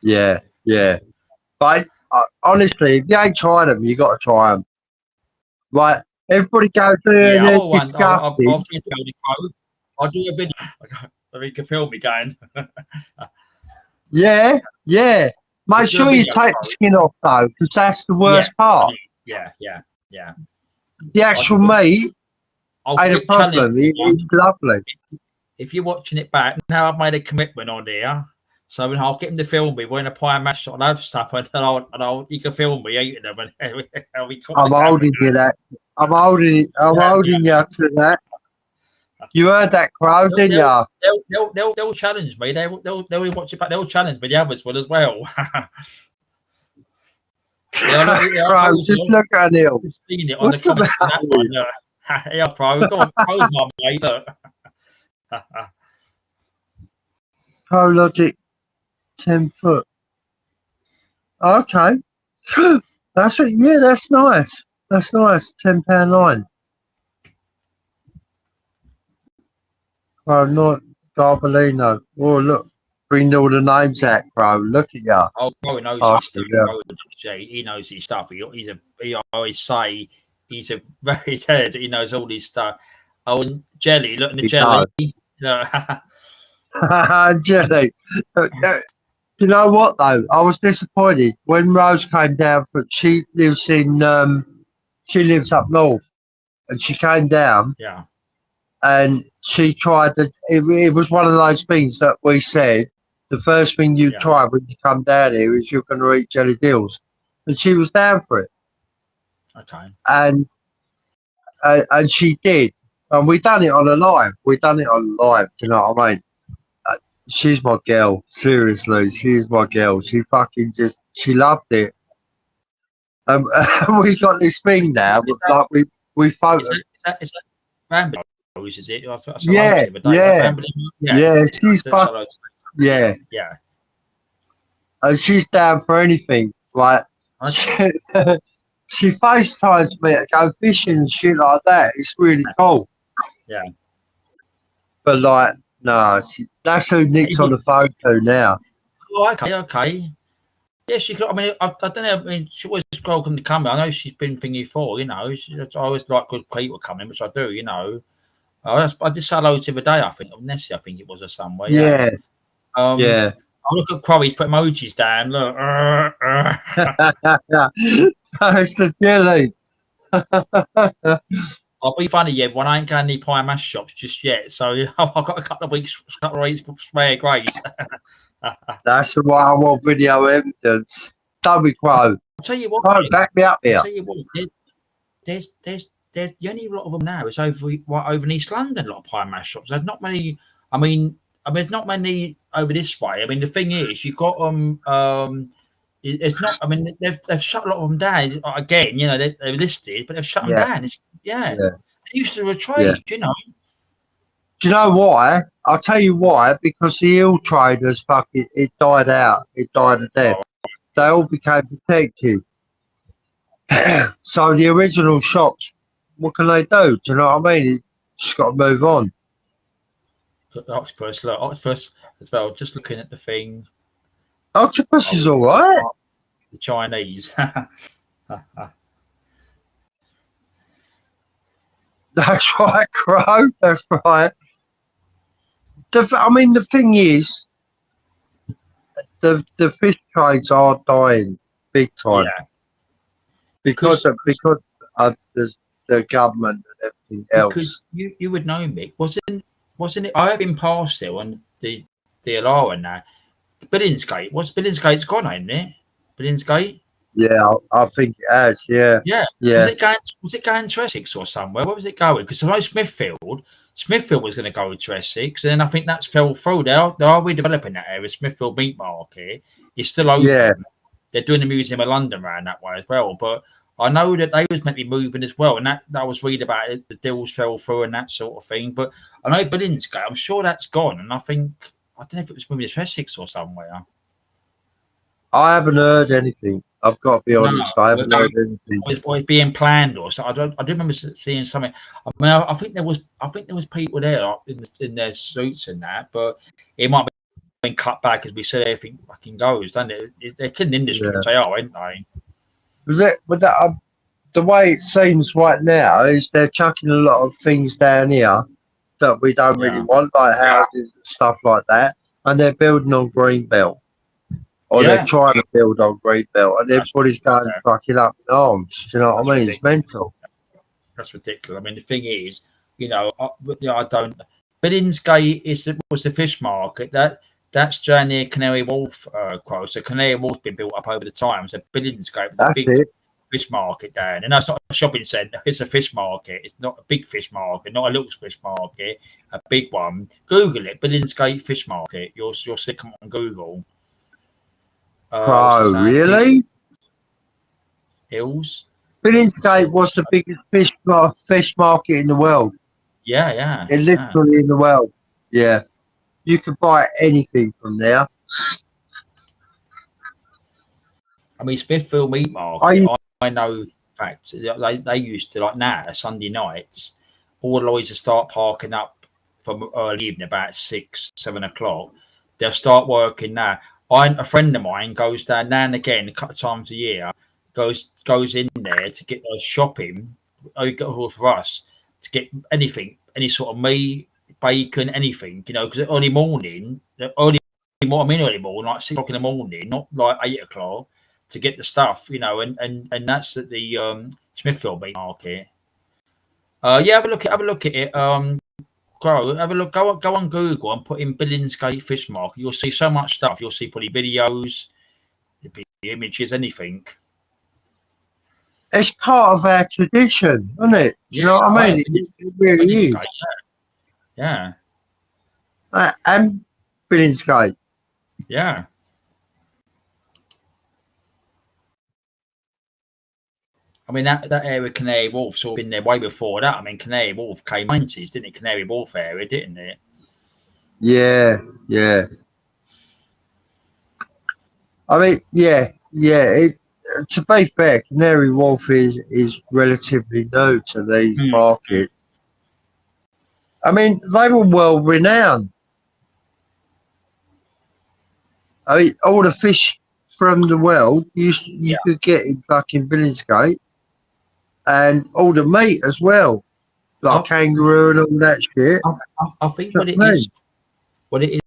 S1: Yeah.
S7: Yeah. But honestly, if you ain't tried them, you got to try them. Right? Everybody goes there. Yeah,
S1: I'll do a video. So you can film me going.
S7: Yeah. Make sure you take the skin off though, because that's the worst part.
S1: Yeah.
S7: The actual meat ain't a problem. It's lovely.
S1: If you're watching it back, now I've made a commitment on here. So I'll get him to film me. We're in a pie and mash and other stuff, and you can film me eating them.
S7: I'm holding you that. I'm holding you to that. You heard that crowd, didn't you?
S1: They'll challenge me. They'll watch it back. They'll challenge me. The others will as well.
S7: Bro, just look at Neil.
S1: Seen it on the comments on that one. Yeah, bro. Go on, pose my mate. Look.
S7: ProLogic 10 foot. Okay. That's it. Yeah, that's nice. That's nice. £10 line. Oh, not Garbolino. Oh, look. Bring all the names out, bro. Look at ya.
S1: Oh, bro, he knows his stuff. Yeah. He knows his stuff. He always say he's a very talented. He knows all his stuff. Oh, and Jelly. Look at the Jelly.
S7: Jelly. You know what though? I was disappointed when Rose came down from. She lives up north, and she came down.
S1: Yeah.
S7: And she tried to. It was one of those things that we said. The first thing you try when you come down here is you're going to eat jelly deals, and she was down for it.
S1: Okay.
S7: And she did, and we done it on a live. Do you know what I mean? She's my girl. Seriously, she's my girl. She fucking she loved it. We got this thing now. Like we photo.
S1: Is that Rambo? Is it?
S7: Yeah. She's fucking. Yeah.
S1: Yeah.
S7: And she's down for anything. Like she FaceTimes me to go fishing and shit like that. It's really cool.
S1: Yeah.
S7: But like, no, that's who Nick's on the phone to now.
S1: Oh, okay. Yeah, she could. I mean, I don't know. I mean, she was welcome to come. I know she's been thingy for. You know, I always like good people coming, which I do. You know, I did say hello to the day. I think of Nessie. I think it was or somewhere.
S7: Yeah.
S1: Yeah. Oh, look at Crowley's put emojis down. Look.
S7: It's the Jelly.
S1: I'll be funny, yeah. When I ain't going any pie mash shops just yet, so I've got a couple of weeks spare grace.
S7: That's why I want video evidence. Don't be Crow.
S1: I'll tell you what.
S7: Don't back me up here.
S1: I'll tell you what. There's the only lot of them now. It's over in East London. A lot of pie mash shops. There's not many. I mean, there's not many over this way. I mean, the thing is, you've got it's not. I mean, they've shut a lot of them down. Again, you know, they're listed, but they've shut them down. They used to trade, you know.
S7: Do you know why? I'll tell you why. Because the eel traders, it died out. It died a death. They all became protected. So the original shops, what can they do? Do you know what I mean? You just got to move on.
S1: Octopus as well. Just looking at the thing.
S7: Octopus is all right.
S1: The Chinese.
S7: That's right, Crow. That's right. I mean, the thing is, the fish trades are dying big time.
S1: Yeah.
S7: Because of the government and everything else.
S1: Because you would know, Mick, wasn't it? I have been past there on the DLR and that. Billingsgate. Billingsgate's gone, ain't it? Billingsgate?
S7: Yeah, I think it has. Yeah.
S1: Was it going to Essex or somewhere? Where was it going? Because I know Smithfield was going to go to Essex, and then I think that's fell through. They are redeveloping that area. Smithfield Meat Market is still open.
S7: Yeah.
S1: They're doing the Museum of London around that way as well. But I know that they was meant to be moving as well, and that I was reading about it. The deals fell through and that sort of thing. But I know Billingsgate. I'm sure that's gone, and I don't know if it was moving to Essex or somewhere. I
S7: haven't heard anything. I've got to be honest. I haven't heard anything.
S1: It was being planned or so. I do remember seeing something. I mean, I think there was people there in their suits and that, but it might have been cut back as we said. Everything fucking goes, doesn't it? They're killing industry, they are, aren't they?
S7: But the way it seems right now is they're chucking a lot of things down here that we don't really want, like houses and stuff like that, and they're building on Greenbelt. Or they're trying to build on Greenbelt, and everybody's going fucking up in arms. Do you know what I mean? It's mental.
S1: That's ridiculous. I mean, the thing is, you know, I don't. Billingsgate was the fish market. That's down near Canary Wharf, Crow. So Canary Wharf's been built up over the time. So Billingsgate was a big fish market down, and that's not a shopping centre. It's a fish market. It's not a big fish market, not a little fish market, a big one. Google it, Billingsgate Fish Market. You'll see it on Google.
S7: Really?
S1: Hills.
S7: Billingsgate was the biggest fish market in the world.
S1: Yeah.
S7: Literally in the world. Yeah. You could buy anything from there.
S1: I mean, Smithfield Meat Market, I know fact they used to, like now, Sunday nights, all the lorries will start parking up from early evening, about 6, 7 o'clock. They'll start working now. A friend of mine goes down now and again, a couple of times a year, goes in there to get those shopping, for us, to get anything, any sort of meat, bacon, anything, because early morning, like 6 o'clock in the morning, not like 8 o'clock, to get the stuff, and that's at the Smithfield Meat Market. Have a look at it. Have a look. Go on Google and put in Billingsgate Fish Market. You'll see so much stuff. You'll see probably videos, images, anything.
S7: It's part of our tradition, isn't it? You know what I mean? It really is.
S1: Yeah.
S7: And Billingsgate.
S1: Yeah. I mean, that area, Canary Wharf's all been there way before that. I mean, Canary Wharf came 90s, didn't it? Canary Wharf area, didn't it?
S7: Yeah. I mean, yeah. To be fair, Canary Wharf is relatively new to these markets. I mean, they were well renowned. I mean, all the fish from the world you could get in fucking Billingsgate. And all the meat as well, like kangaroo and all that shit.
S1: I think what it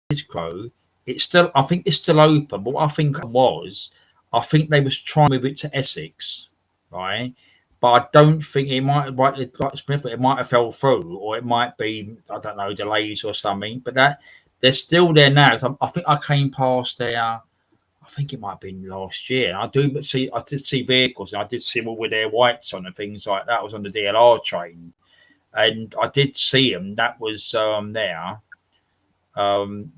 S1: is, Crow. I think it's still open. But what I think I think they was trying to move it to Essex, right? But I don't think it might, like Smith, it might have fell through, or it might be, I don't know, delays or something. But they're still there now. I think I came past there. I think it might have been last year. I did see vehicles, and I did see them all with their whites on and things like that. I was on the DLR train, and I did see them. That was there. So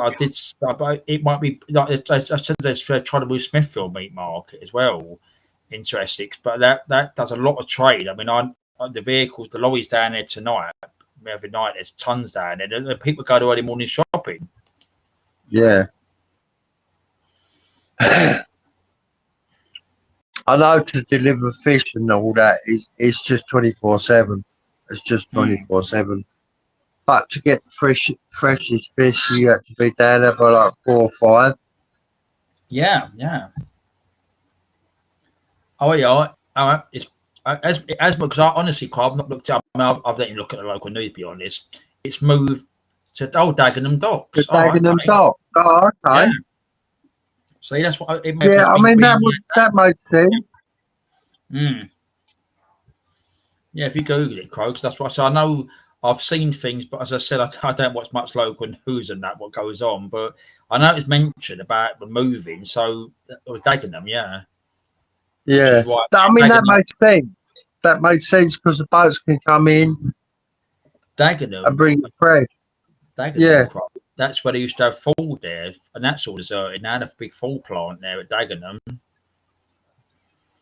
S1: I did. It might be like I said. They're trying to move Smithfield Meat Market as well into Essex, but that does a lot of trade. I mean, the vehicles, the lorries down there tonight. Every night there's tons down there. The people go to early morning shopping.
S7: Yeah. I know to deliver fish and all that it's just 24/7. It's just 24/7. But to get freshest fish, you have to be down there by like 4 or 5.
S1: Yeah. Oh yeah. It's as because I honestly, I've not looked up. I mean, I've let you look at the local news. To be honest, it's moved to Dagenham Docks.
S7: Dagenham Docks. Oh, okay.
S1: Yeah. See, that's what it
S7: made. Yeah, I mean that makes sense.
S1: Yeah, if you Google it, Crow, because that's what I say. I know I've seen things, but as I said, I don't watch much local news and what goes on. But I know it's mentioned about the moving, so Dagenham, yeah.
S7: Yeah, I mean that makes sense. That makes sense because the boats can come in,
S1: Dagenham,
S7: and bring the fresh.
S1: Dagenham, Crow. That's where they used to have fall there, and that's all deserted now. They have a big fall plant there at Dagenham.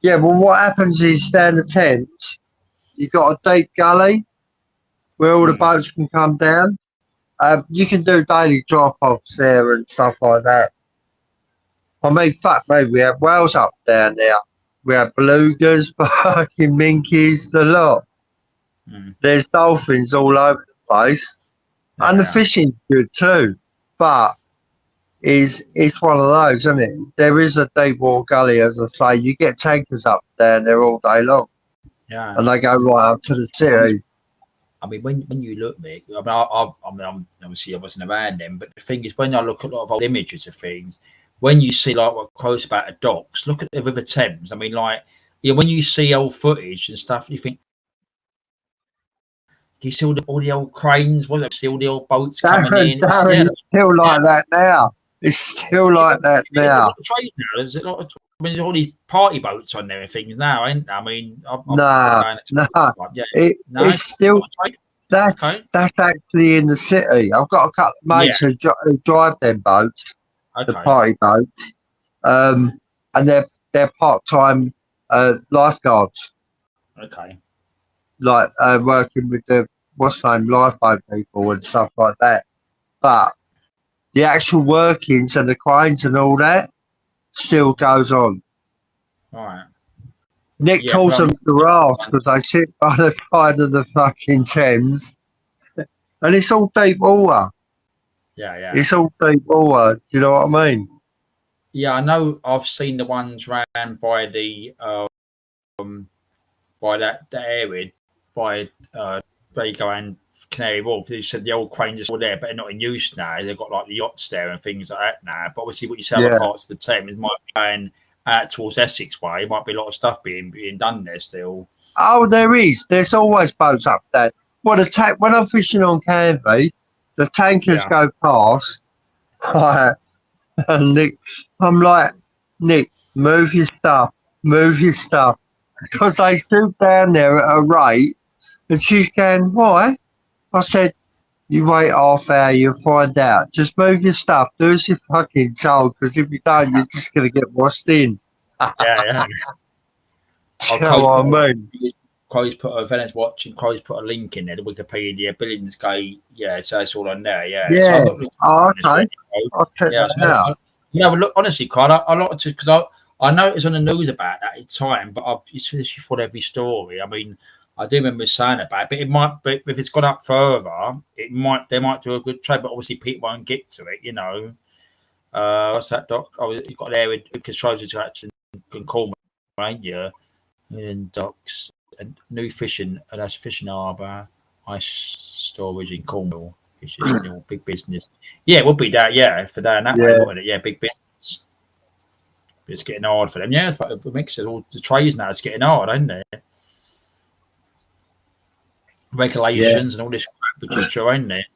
S7: Yeah, well, what happens is down the Thames, you've got a deep gully where all the boats can come down. You can do daily drop-offs there and stuff like that. I mean, fuck me, we have whales up down there. We have belugas, fucking minkies, the lot. There's dolphins all over the place. Yeah. And the fishing's good too. But it's one of those, isn't it? There is a deep water gully, as I say. You get tankers up down there all day long.
S1: Yeah.
S7: And they go right up to the city.
S1: I mean, when you look, Mick, I mean, obviously I wasn't around them, but the thing is, when I look at a lot of old images of things, when you see like what quotes about the docks, look at the River Thames. I mean, like, when you see old footage and stuff, you think, do you see all the old cranes? Was it see all the old boats coming in?
S7: It's still like that now. It's still like that now.
S1: There's a lot of, I mean, there's all these party boats on there and things now, ain't there? I mean,
S7: it's still that's actually in the city. I've got a couple of mates who drive them boats, the party boats, and they're part-time lifeguards.
S1: Okay.
S7: Like working with the lifeboat people and stuff like that. But the actual workings and the cranes and all that still goes on.
S1: All right.
S7: Nick calls them giraffes because they sit by the side of the fucking Thames, and it's all deep water.
S1: Yeah.
S7: It's all deep water. Do you know what I mean?
S1: Yeah, I know. I've seen the ones ran by the by that area by Vigo and Canary Wharf. They said the old cranes are still there, but they're not in use now. They've got like the yachts there and things like that now. But obviously, what you say about parts of the Thames might be going out towards Essex way. Might be a lot of stuff being done there still.
S7: Oh, there is. There's always boats up there. Well, when I'm fishing on Canvey, the tankers go past. And Nick, I'm like, Nick, move your stuff, because they stood down there at a rate, and she's going, why? I said, you wait half hour, you'll find out. Just move your stuff, do as you're fucking told, because if you don't, you're just going to get washed in.
S1: Yeah.
S7: You know what I mean?
S1: Chloe's put a Venice watch and Chloe's put a link in there, the Wikipedia, Billingsgate, so it's all on there,
S7: Yeah.
S1: So
S7: okay. I'll check that out.
S1: Look, honestly, Carl, I like to, because I know it was on the news about that at the time, but I've literally thought every story. I mean, I do remember saying about it, but it might be, if it's gone up further, they might do a good trade, but obviously people won't get to it, What's that, Doc? Oh, you've got there with controls attraction and call, ain't you? And docks and new fishing, and that's fishing harbour, ice storage in Cornwall, which is big business. Yeah, it would be that, for that and that way, wouldn't it? Yeah, big business. But it's getting hard for them. Yeah, it's like it makes it all the trades now. It's getting hard, isn't it? Regulations and all this crap, which is true, isn't it?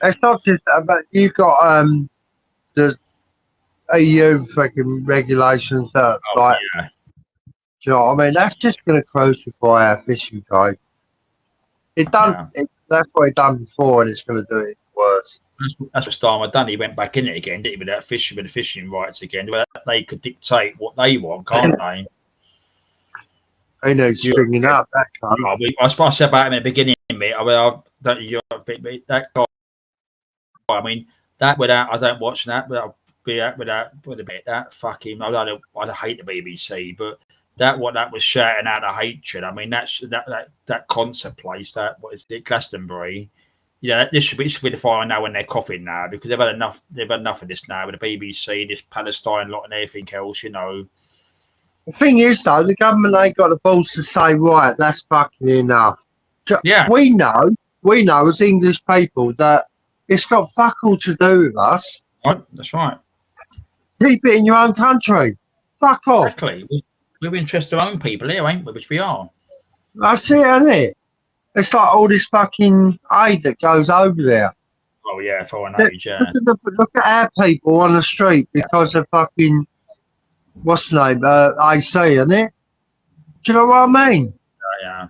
S7: It's not just about you've got the EU fucking regulations that do you know what I mean? That's just going to crucify our fishing trade. That's what it done before, and it's going to do it worse.
S1: That's what Starmer done. He went back in it again, didn't he, with that fishing, with the fishing rights again. They could dictate what they want, can't they?
S7: He needs stringing up that kind.
S1: I said about him in the beginning, mate. That guy. I mean, that without I don't watch that. That fucking. I hate the BBC, but that was shouting out the hatred. I mean, that concert place. That what is it, Glastonbury? This should be the fire now when they're coughing now, because they've had enough. They've had enough of this now with the BBC, this Palestine lot, and everything else.
S7: The thing is, though, the government ain't got the balls to say, right, that's fucking enough.
S1: Yeah,
S7: we know as English people that it's got fuck all to do with us.
S1: Right, that's right.
S7: Keep it in your own country. Fuck off.
S1: Exactly. We're interested in our own people here, ain't we? Which we are.
S7: That's it, isn't it? It's like all this fucking aid that goes over there.
S1: Oh, yeah, foreign aid, yeah.
S7: Look at our people on the street because of fucking, what's the name? AC, isn't it? Do you know what I mean?
S1: Yeah.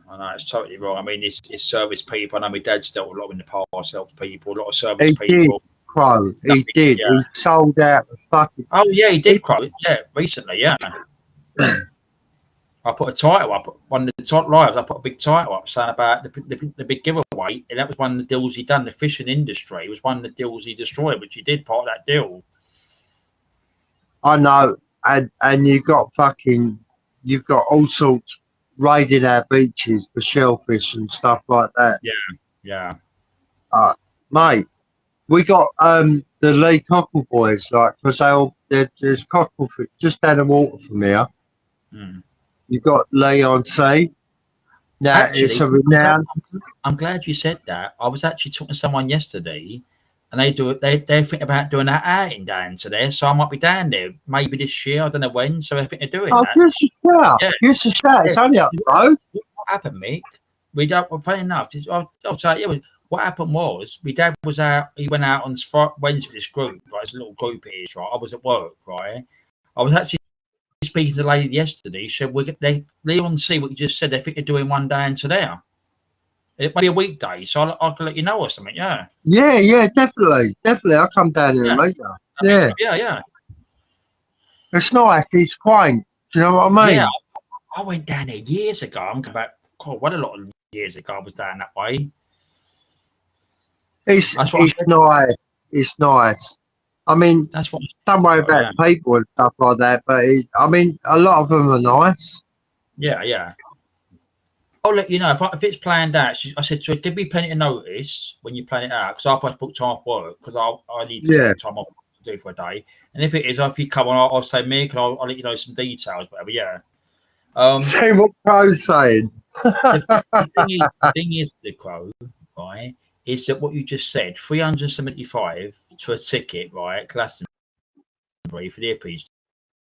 S1: I know, it's totally wrong. I mean, it's service people. I know my dad's dealt a lot in the past, helped people, a lot of service people.
S7: He did. Yeah. He sold out the fucking.
S1: Oh, yeah, he did, Crow. Yeah, recently, yeah. I put a title up, one of the top lives. I put a big title up saying about the big giveaway, and that was one of the deals he done. The fishing industry was one of the deals he destroyed, which he did part of that deal.
S7: I know, and you've got all sorts raiding our beaches for shellfish and stuff like that.
S1: Yeah.
S7: Mate, we got the Lee Cockle boys, like, because there's cockle just down the water from here. You've got Lee on sea. Now,
S1: actually,
S7: it's a renowned.
S1: I'm glad you said that. I was actually talking to someone yesterday, and they think about doing that outing down to there. So I might be down there maybe this year. I don't know when. So I think they're doing that.
S7: Just a shout. It's only up the road.
S1: What happened, Mick? We don't. Funny enough, I'll tell you. What happened was, my dad was out. He went out on Wednesday with this group. Right, it's a little group it is. Right, I was at work. Right, I was actually speaking to the lady yesterday. She said, Leon, see what you just said. They think they're doing one day into there. It might be a weekday, so I can let you know or something. Yeah,
S7: definitely. I'll come down here later. Yeah. It's nice. It's quaint. Do you know what I mean?
S1: Yeah, I went down there years ago. I'm going back, God, what a lot of years ago I was down that way.
S7: It's nice. It's nice. I mean, don't worry about people and stuff like that, but I mean, a lot of them are nice.
S1: Yeah. I'll let you know if it's planned out. I said to her, give me plenty of notice when you plan it out, because I'll book time off work, because I need to get time off to do for a day. And if it is, if you come on, I'll say Mick, and I'll let you know some details, whatever. Yeah.
S7: See what Crow's saying.
S1: the thing is, the Crow, right, is that what you just said, 375 to a ticket, right, Glastonbury for the Earpiece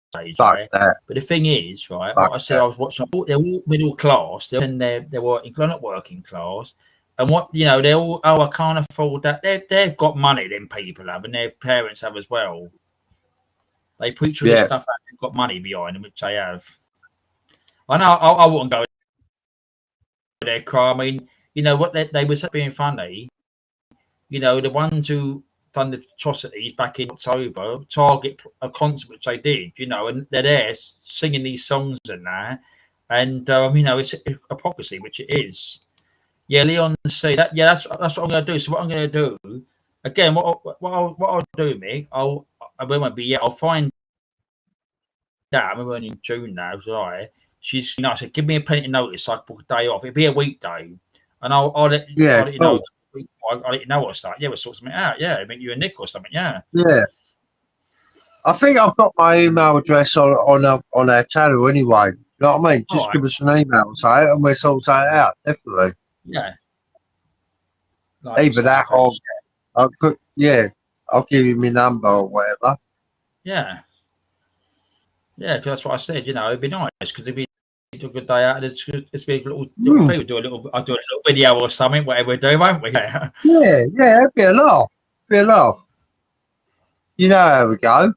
S1: stage, right? But the thing is, right, what I said, I was watching, they're all middle class, they're working, not working class, and what, you know, they're all, I can't afford that. They've got money, them people have, and their parents have as well. They preach all this stuff out, they've got money behind them, which they have. I know I wouldn't go there, Crow. I mean, you know what, they were being funny. You know, the ones who done the atrocities back in October target a concert which they did, you know, and they're there singing these songs and that, and you know, it's hypocrisy, which it is. Yeah, Leon, see that. Yeah, that's what I'm going to do. So what I'm going to do again, what I'll do, Mick, I'll find out. I'm in June now, right? She's, you know, I said, give me a plenty of notice so I can book a day off. It'll be a weekday, and I'll let you know. I'll let you know what's that. Yeah, we'll sort something out. Yeah, meet you and Nick or something. Yeah.
S7: Yeah. I think I've got my email address on our channel anyway. You know what I mean? Just give us an email, say, and we'll sort that out. Definitely.
S1: Yeah.
S7: Either that or I'll give you my number or whatever.
S1: Yeah. Yeah, because that's what I said. You know, it'd be nice because it'd be a good day out. It's be a little thing. I'll do a little video or something. Whatever we do, won't we?
S7: Yeah, it'd be a laugh. You know how we go.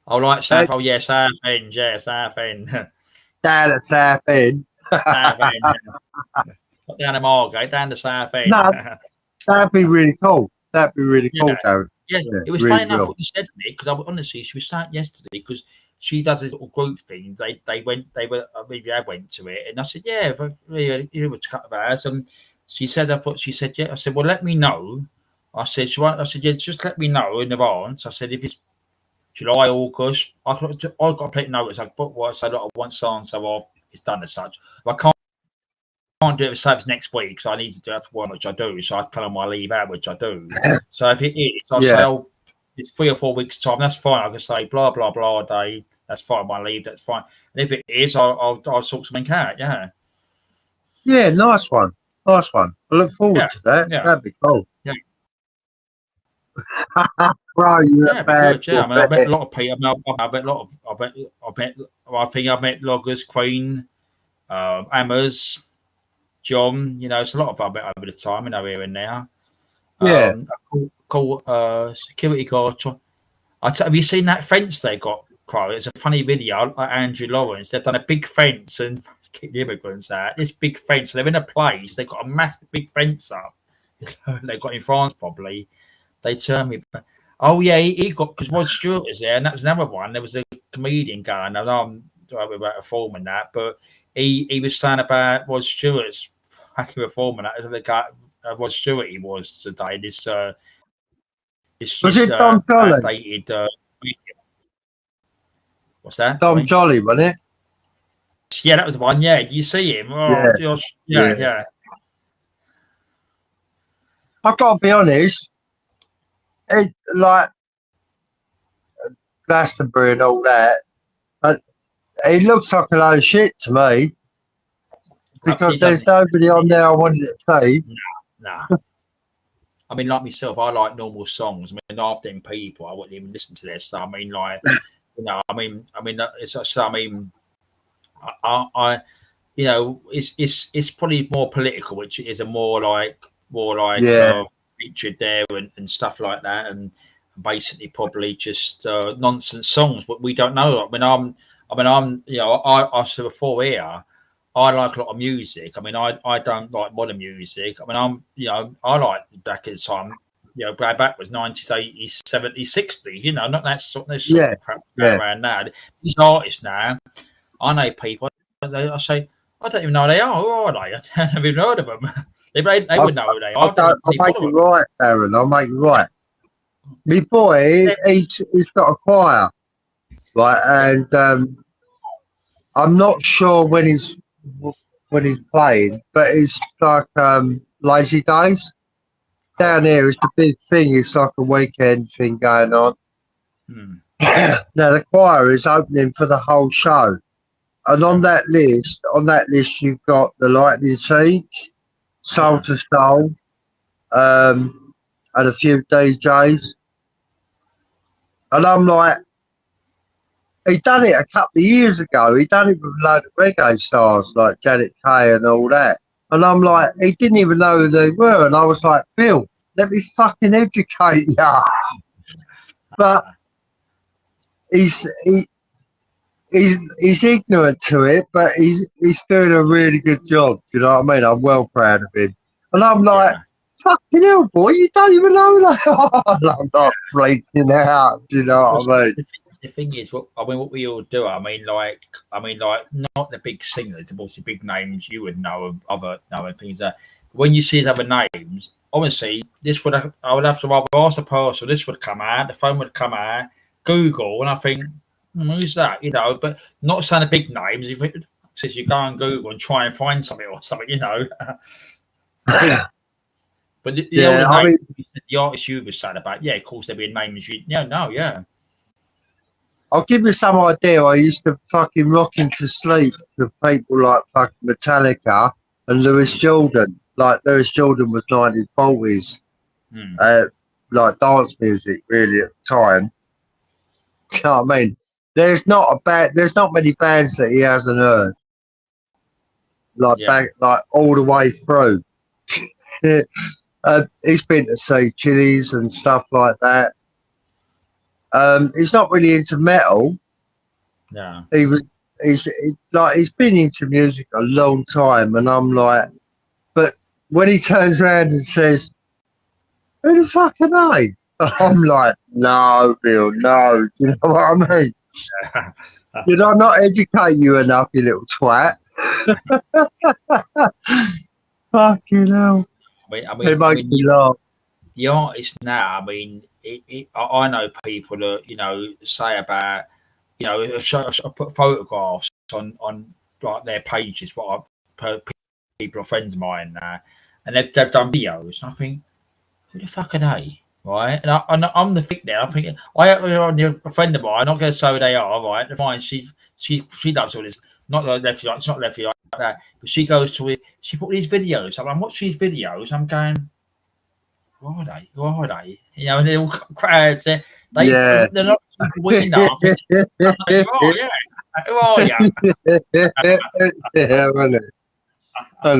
S1: I like South. Oh yeah, South End. Yeah, South End.
S7: Down at South End.
S1: South End. Not down to Margate, down to South End.
S7: No, that'd be really cool. That'd be really cool, Darren.
S1: Yeah, it was really funny enough what you said to me, because honestly, she was saying yesterday, because she does this little group thing. They went to it, and I said, yeah, it was a couple of hours, and she said, yeah. I said, well, let me know. I said, yeah, just let me know in advance. I said, if it's July, August, I got to put notice. I booked what I said, I want so and so off. It's done as such. But I can't do it for next week, because I need to do it for one, which I do. So I plan on my leave out, which I do. So if it is, I'll say, it's 3 or 4 weeks' time. That's fine. I can say blah blah blah day. That's fine. My leave. That's fine. And if it is, I'll sort something out. Yeah.
S7: Yeah, nice one. I look forward to that. Yeah. That'd be cool.
S1: Yeah.
S7: Bro,
S1: I bet a lot of people. I think I've met Loggers, Queen, Hammers, John. You know, it's a lot of I bet over the time, you know, here and there.
S7: Yeah.
S1: Cool security guard. Have you seen that fence they got, Crow? It's a funny video. Like Andrew Lawrence, they've done a big fence and kick the immigrants out. This big fence. They're in a place. They've got a massive big fence up. They got in France probably. They turned me. Oh yeah, he got, because Rod Stewart was there, and that was another one. There was a comedian going. I know I'm about a form and that, but he was saying about Rod Stewart's fucking reform and that. The guy Rod Stewart he was today. This
S7: was it Tom Jolly?
S1: Outdated, what's that?
S7: Tom Jolly, wasn't it?
S1: Yeah, that was the one. Yeah, you see him? Oh, yeah.
S7: I've got to be honest. It, like Glastonbury and all that, it looks like a load of shit to me, because there's nobody on there I wanted to see.
S1: Nah. I mean, like myself, I like normal songs. I mean, half them people, I wouldn't even listen to their stuff. I mean, like, you know, I mean, it's. I mean, I you know, it's probably more political, which is a more like featured there and stuff like that, and basically probably just nonsense songs, but we don't know. I'm you know, I said before here, I like a lot of music. I mean, I don't like modern music. I mean, you know, I like back at the time you know, going back was 90s, 80s, 70s, 60s. You know, not that sort of crap around now. These artists now, I know people. I say, I don't even know who they are. Who are they? I haven't even heard of them. They would know who they are.
S7: I'll make you right, Aaron. I'll make you right. My boy, he's got a choir, right? And I'm not sure when he's playing, but it's like Lazy Days. Down here, it's a big thing. It's like a weekend thing going on. Now, the choir is opening for the whole show. And on that list, you've got the Lightning Seeds, Soul to Soul, and a few DJs. And I'm like, he done it a couple of years ago. He done it with a load of reggae stars like Janet Kay and all that. And I'm like, he didn't even know who they were. And I was like, Bill, let me fucking educate you. But he's ignorant to it, but he's doing a really good job. You know what I mean? I'm well proud of him. And I'm like, fucking hell, boy, you don't even know who they are. And I'm not freaking out. You know what I mean?
S1: The thing is, what we all do. I mean, like, not the big singers, obviously big names you would know of other and things that. When you see the other names, obviously, I would have to rather ask the person. This would come out, the phone would come out, Google, and I think, who's that? You know, but not saying the big names. If it says you go on Google and try and find something or something, you know. But the artists you were saying about, of course, there'd be names
S7: I'll give you some idea. I used to fucking rock into sleep to people like fucking Metallica and Lewis Jordan. Like Lewis Jordan was 1940s, like dance music really at the time. Do you know what I mean? There's not many bands that he hasn't heard. Back all the way through. He's been to see Chili's and stuff like that. He's not really into metal.
S1: No.
S7: He's been into music a long time, and I'm like, but when he turns around and says, "Who the fuck are they?" I'm like, "No, Bill, no." Do you know what I mean? Did I not educate you enough, you little twat? Fucking hell.
S1: I
S7: mean, they make me laugh.
S1: The artists now, I mean, I know people that, you know, say about, you know, I put photographs on like their pages, people are friends of mine now, and they've done videos. And I think, who the fuck are they? Right? And I'm the thing there. I think a friend of mine, I'm not going to say who they are, right? Fine, she does all this, not lefty like, it's not lefty like that, but she goes to it, she put these videos. I'm watching these videos, I'm going, who are they? You know, and they're all crowds. They're not we know. Like, who are you?
S7: Yeah, wasn't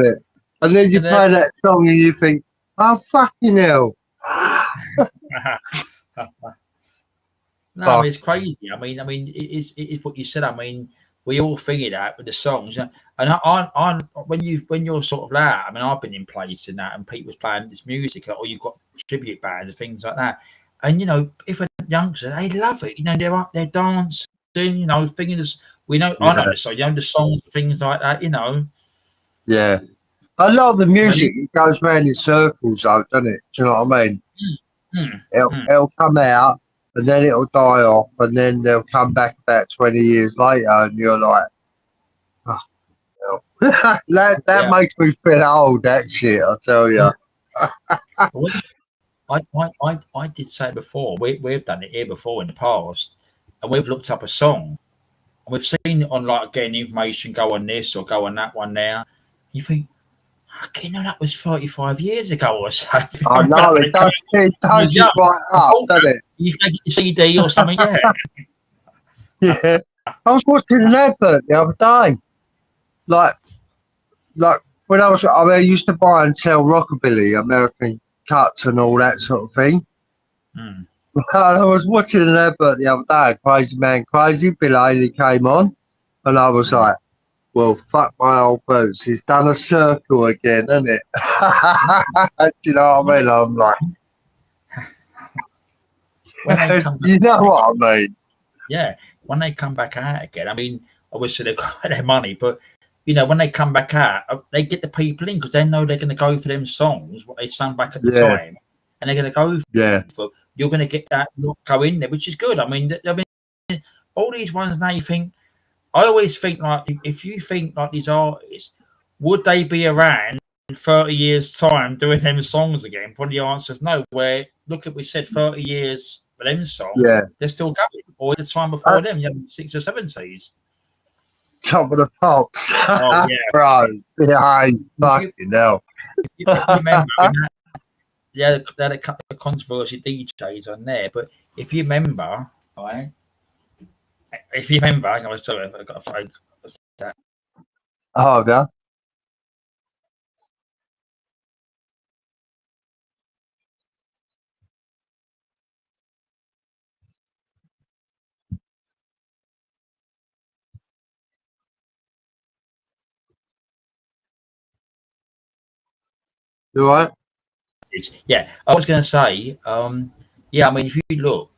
S7: it? And then you play that song and you think, oh, fucking hell.
S1: No, it's crazy. I mean, it's what you said. I mean, we all figured out with the songs, and I when you're sort of like, I mean, I've been in places and that, and people's playing this music, or you've got tribute bands and things like that, and you know, if a youngster, they love it. You know, they're up there dancing. You know, things we know. I know so you know the songs, things like that. You know.
S7: Yeah, a lot of the music it goes round in circles, though, doesn't it? Do you know what I mean? It'll come out. And then it'll die off, and then they'll come back about 20 years later, and you're like, oh, no. that makes me feel old, that shit, I'll tell you.
S1: I did say before, we've done it here before in the past, and we've looked up a song, and we've seen it on, like, getting information, go on this or go on that one now. You think, okay, no, that was 35 years ago or so.
S7: I know, it does you right up, doesn't it?
S1: You take a CD or something,
S7: Yeah. I was watching an advert the other day. Like when I used to buy and sell rockabilly, American cuts and all that sort of thing. And I was watching an advert the other day, Crazy Man Crazy, Bill Haley came on, and I was like, well, fuck my old boots. He's done a circle again, hasn't it? Do you know what I mean? I'm like,
S1: when they come back,
S7: you know what I mean?
S1: Yeah, when they come back out again, I mean, obviously they've got their money, but when they come back out, they get the people in because they know they're going to go for them songs, what they sang back at the time, and they're going to go for. You're going to get that go in there, which is good. I mean, all these ones now. I always think like if you think like these artists, would they be around in 30 years' time doing them songs again? Probably the answer is no. Where look at we said 30 years for them songs, they're still going. Or the time before them, 60s or 70s.
S7: Top of the pops.
S1: Oh yeah,
S7: bro. Yeah, fucking hell.
S1: If you remember, they had a couple of controversial DJs on there, but if you remember, right? If you remember, I was sorry, I got a phone.
S7: Oh, yeah. You all right?
S1: Yeah, I was going to say, yeah, I mean, if you look,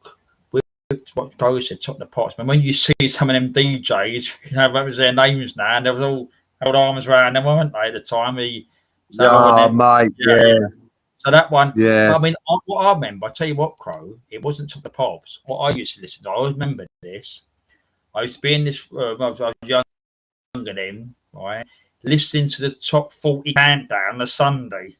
S1: what Joe said, top of the pots, but when you see some of them DJs, that was their names now, and there was all held arms around them, weren't they, at the time?
S7: Mate, yeah.
S1: So that one,
S7: yeah.
S1: I mean, what I remember, I tell you what, Crow, it wasn't top of the pops. What I used to listen to, I always remember this. I used to be in this, I was younger then, right, listening to the top 40 countdown on a Sunday.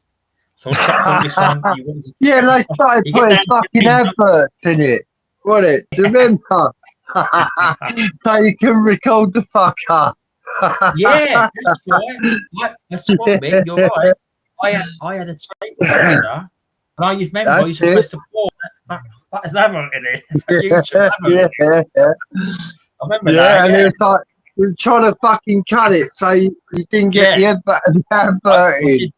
S1: So top 40 Sunday.
S7: Yeah, they started putting fucking adverts in it. What it? Do you remember? So you can record the fucker.
S1: Yeah, that's right. That's what I mean. You're right. I had a tape recorder, and I used to press the pause. That is advert in it. I remember that.
S7: And it was like we were trying to fucking cut it so you didn't get the advert in.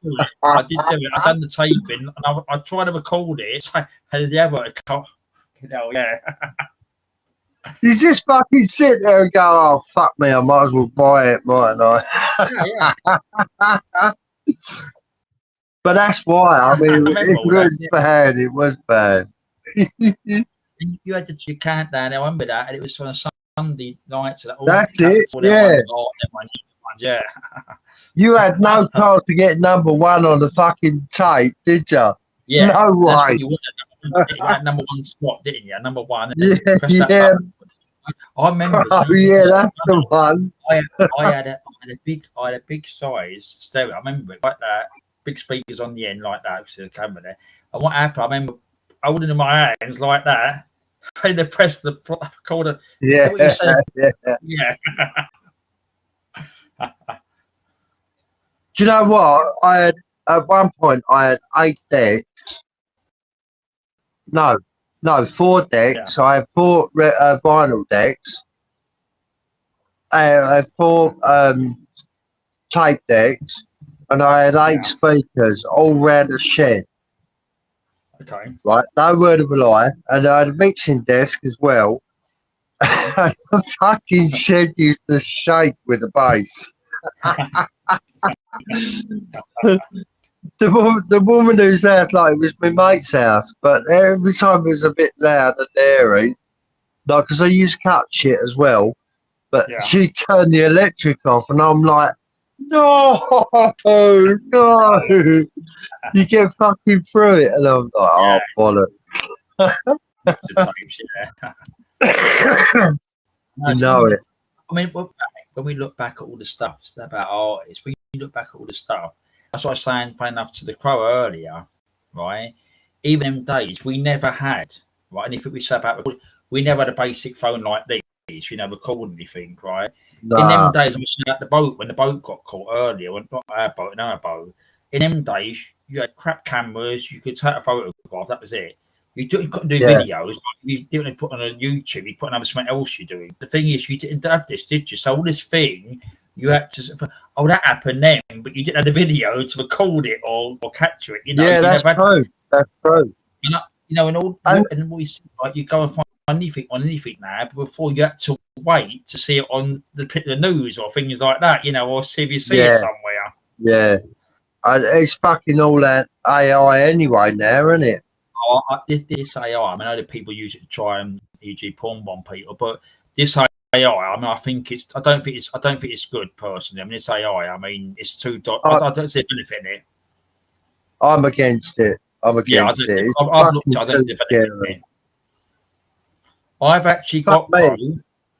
S1: I did do it. I done the taping, and I tried to record it. So I had the advert cut.
S7: You just fucking sit there and go, oh, fuck me, I might as well buy it, mightn't I? But that's why, I mean, it was bad. It was bad.
S1: You had the countdown, I remember that, and it was on a Sunday night. So
S7: that's it,
S1: yeah.
S7: You had no chance to get number one on the fucking tape, did you?
S1: Yeah.
S7: No way.
S1: You had number one spot, didn't you? Number one.
S7: Yeah.
S1: I remember.
S7: Oh, yeah, that's the one.
S1: I had a big size stereo. I remember it like that. Big speakers on the end like that. So the camera there. And what happened? I remember holding in my hands like that. And they pressed the recorder.
S7: Yeah.
S1: Yeah.
S7: Do you know what? I had at one point I had 8 decks. No, 4 decks.
S1: Yeah.
S7: I had 4 vinyl decks. I had 4 tape decks, and I had 8 speakers all round the shed.
S1: Okay.
S7: Right, no word of a lie. And I had a mixing desk as well. The fucking shed used to shake with the bass. The woman whose house, like, it was my mate's house, but every time it was a bit loud and airy, like, because I used to cut shit as well, but she turned the electric off, and I'm like, no, you get fucking through it, and I'm like, oh, bollocks. You know it.
S1: I mean, when we look back at all the stuff about artists, when you look back at all the stuff, that's what I was saying, funny enough, to the Crow earlier, right? Even in days, we never had, right? Anything we say about we never had a basic phone like these, recording anything, right?
S7: Nah.
S1: In them days, I'm saying at the boat, when the boat got caught earlier, not our boat, another boat, in them days, you had crap cameras, you could take a photograph, that was it. You couldn't do videos. You didn't put on a YouTube. You put on something else you're doing. The thing is, you didn't have this, did you? So all this thing, you had to. That happened then, but you didn't have the video to record it or capture it.
S7: Yeah, that's true. That's true.
S1: And we see, like, you go and find anything on anything now, but before you had to wait to see it on the news or things like that, or see if you see it somewhere.
S7: Yeah, it's fucking all that AI anyway now, isn't it?
S1: this AI. I mean, I know that people use it to try and e.g. porn bomb people, but this AI. I mean, I don't think it's good personally. I mean, it's AI. I mean, it's too. I don't see a benefit in it.
S7: I'm against it. I'm against it.
S1: I've looked. I don't see a benefit in it. I've actually got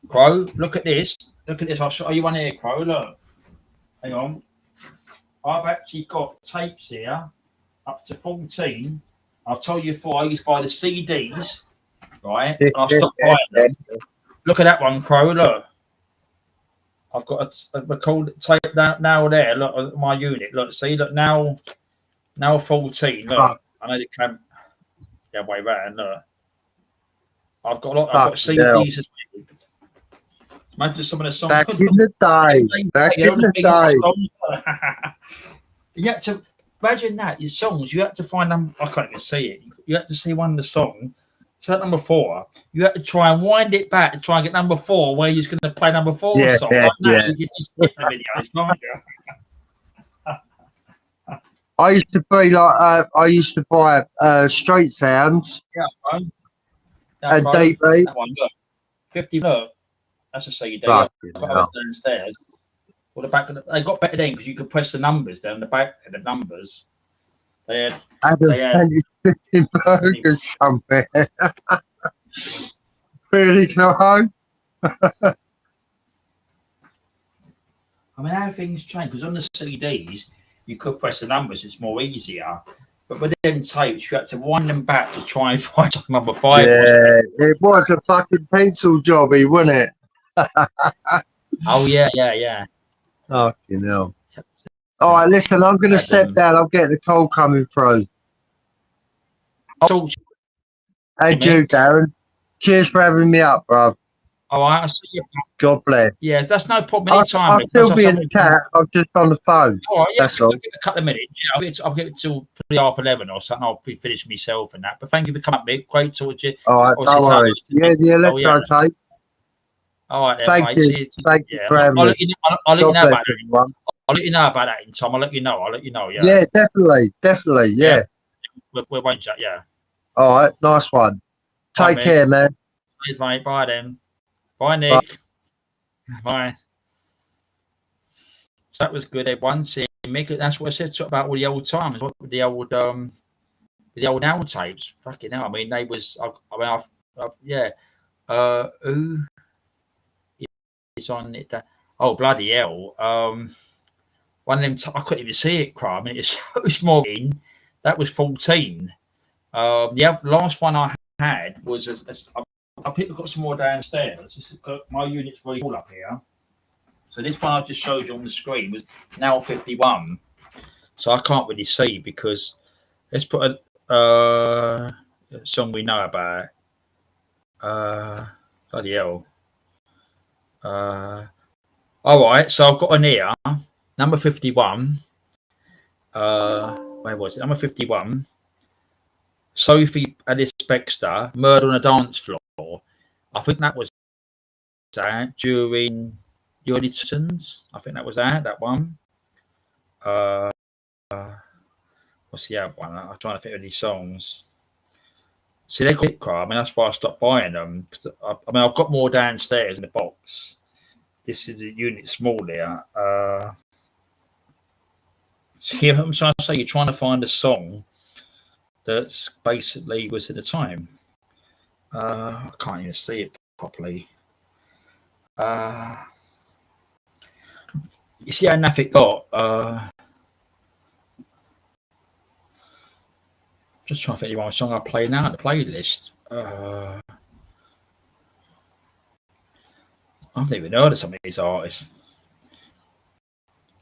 S1: Crow. Look at this. Look at this. I'll show you one here, Crow. Look. Hang on. I've actually got tapes here up to 14. I've told you before, I used to buy the CDs, right? And I stopped buying them. Look at that one, Crow. Look. I've got a record tape now there. Look at my unit. Look, see, look now 14. Look. I know they can the way round. Look. I've got I've got CDs as well. Imagine some of the songs.
S7: Back in the day.
S1: You had to imagine that your songs. You had to find them. I can't even see it. You had to see one of the songs. So at number 4, you had to try and wind it back to try and get number 4, where you're going to play number 4 song. Like now, you just skip the videos, can't you?
S7: I used to be like I used to buy Street Sounds.
S1: Yeah,
S7: and DB.
S1: That one, look. 50. Look, that's a CD. I've got downstairs. Well, the back of they got better then because you could press the numbers down the back of the numbers. They had
S7: burgers somewhere. Really go home.
S1: I mean, how things change because on the CDs you could press the numbers; it's more easier. But with them tapes, you had to wind them back to try and find number 5.
S7: Yeah, it was a fucking pencil jobby, wasn't it?
S1: Oh yeah.
S7: Fucking hell. All right, listen, I'm going to step down. I'm getting a call coming through. And you, Darren. Cheers for having me up, bro.
S1: All right, I'll see you.
S7: God bless.
S1: Yeah, that's no problem. Anytime.
S7: I'll still be in the chat. I'm just on the phone.
S1: All right, yeah,
S7: that's all.
S1: A couple of minutes. Yeah, I'll get it till 11 or something. I'll be finished myself and that. But thank you for coming up, mate. Great talking to you.
S7: All right, no worries. Yeah, the electro tape.
S1: All right, then,
S7: thank you. Thank you for having me.
S1: I'll let you know about it. I'll let you know about that in time. I'll let you know. Yeah.
S7: Yeah, definitely. Yeah.
S1: We'll arrange that. Yeah.
S7: All right, nice one. Take care, man.
S1: Thanks, mate. Bye then. Bye, Nick. Bye. So that was good, everyone. See, Mick, that's what I said about all the old times. What the old now tapes? Fucking hell. I mean, they was. Yeah. Who is on it? Oh, bloody hell. One of them. I couldn't even see it. I mean, it's so small. That was 14. The last one I had was. I think I've got some more downstairs. This has got my unit's very cool up here. So this one I just showed you on the screen was now 51. So I can't really see because let's put a song we know about. Bloody hell. All right, so I've got an here, number 51. Where was it? Number 51. Sophie Alice Baxter, Murder on a Dance Floor. I think that was that during Unitons. I think that was that one. What's the other one? I'm trying to think of these songs. See, they're quick cry. I mean, that's why I stopped buying them. I mean, I've got more downstairs in the box. This is a unit small there. So here, I'm trying to say, you're trying to find a song that's basically was at the time. I can't even see it properly. You see how enough it got? Just trying to think of one song I play now at the playlist. I've never even heard of some of these artists.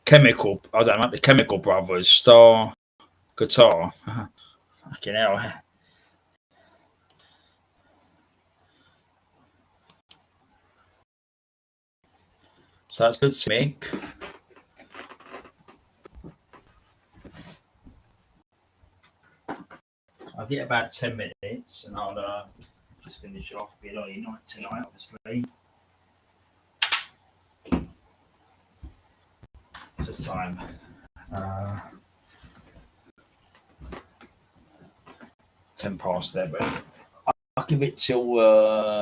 S1: Chemical, I don't know, the Chemical Brothers, Star Guitar. Fucking hell. So that's good to me. I'll get about 10 minutes and I'll just finish off a bit early night tonight, obviously. What's the time? 10 11. I'll give it till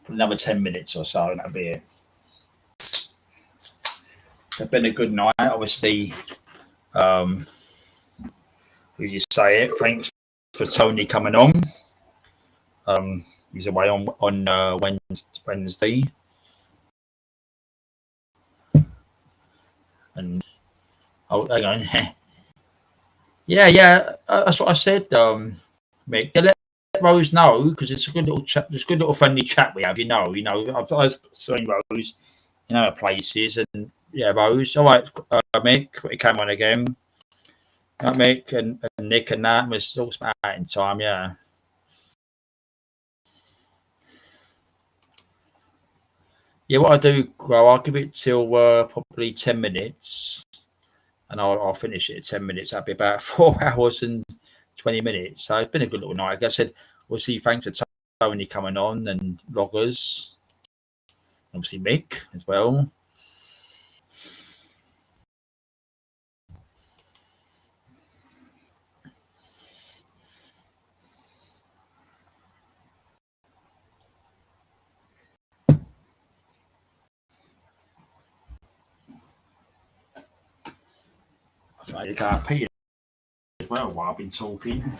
S1: another 10 minutes or so, and that'll be it. It's been a good night, obviously. Who you say it? Thanks for Tony coming on. He's away on Wednesday, and hang on. yeah, that's what I said. Mick, let Rose know, because it's a good little chat. It's a good little friendly chat we have. I've seen Rose in other places, and yeah, Rose. All right, Mick, he came on again. Mick and Nick and that was all about in time. Yeah. Yeah, what I do, I'll give it till probably 10 minutes, and I'll finish it at 10 minutes. That'll be about 4 hours and 20 minutes. So it's been a good little night. Like I said, we'll see. Thanks for Tony coming on, and Loggers, obviously Mick as well. I got Peter as well while I've been talking.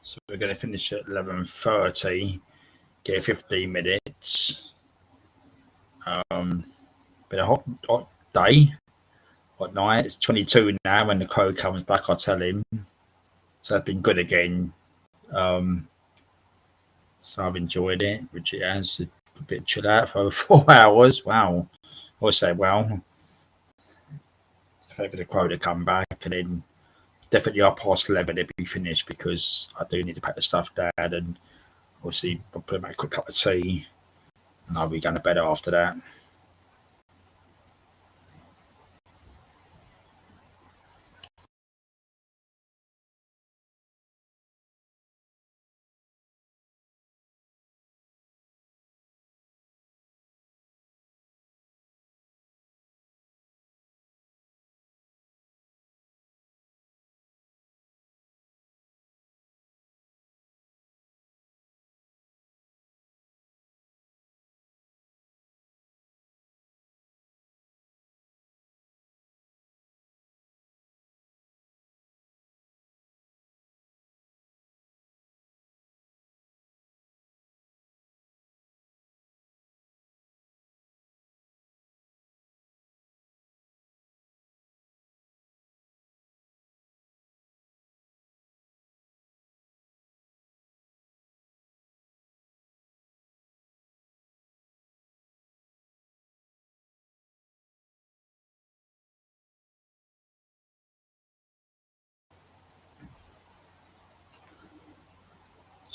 S1: So we're going to finish at 11:30. Get 15 minutes. Been a hot day, hot night. It's 22 now. When the crow comes back, I'll tell him. So it's been good again. So I've enjoyed it, which it has. A bit chill out for over 4 hours. Wow. I say, well, wait for the crow to come back, and then definitely 11:30 it'll be finished, because I do need to pack the stuff down, and obviously I'll put my quick cup of tea, and I'll be going to bed after that.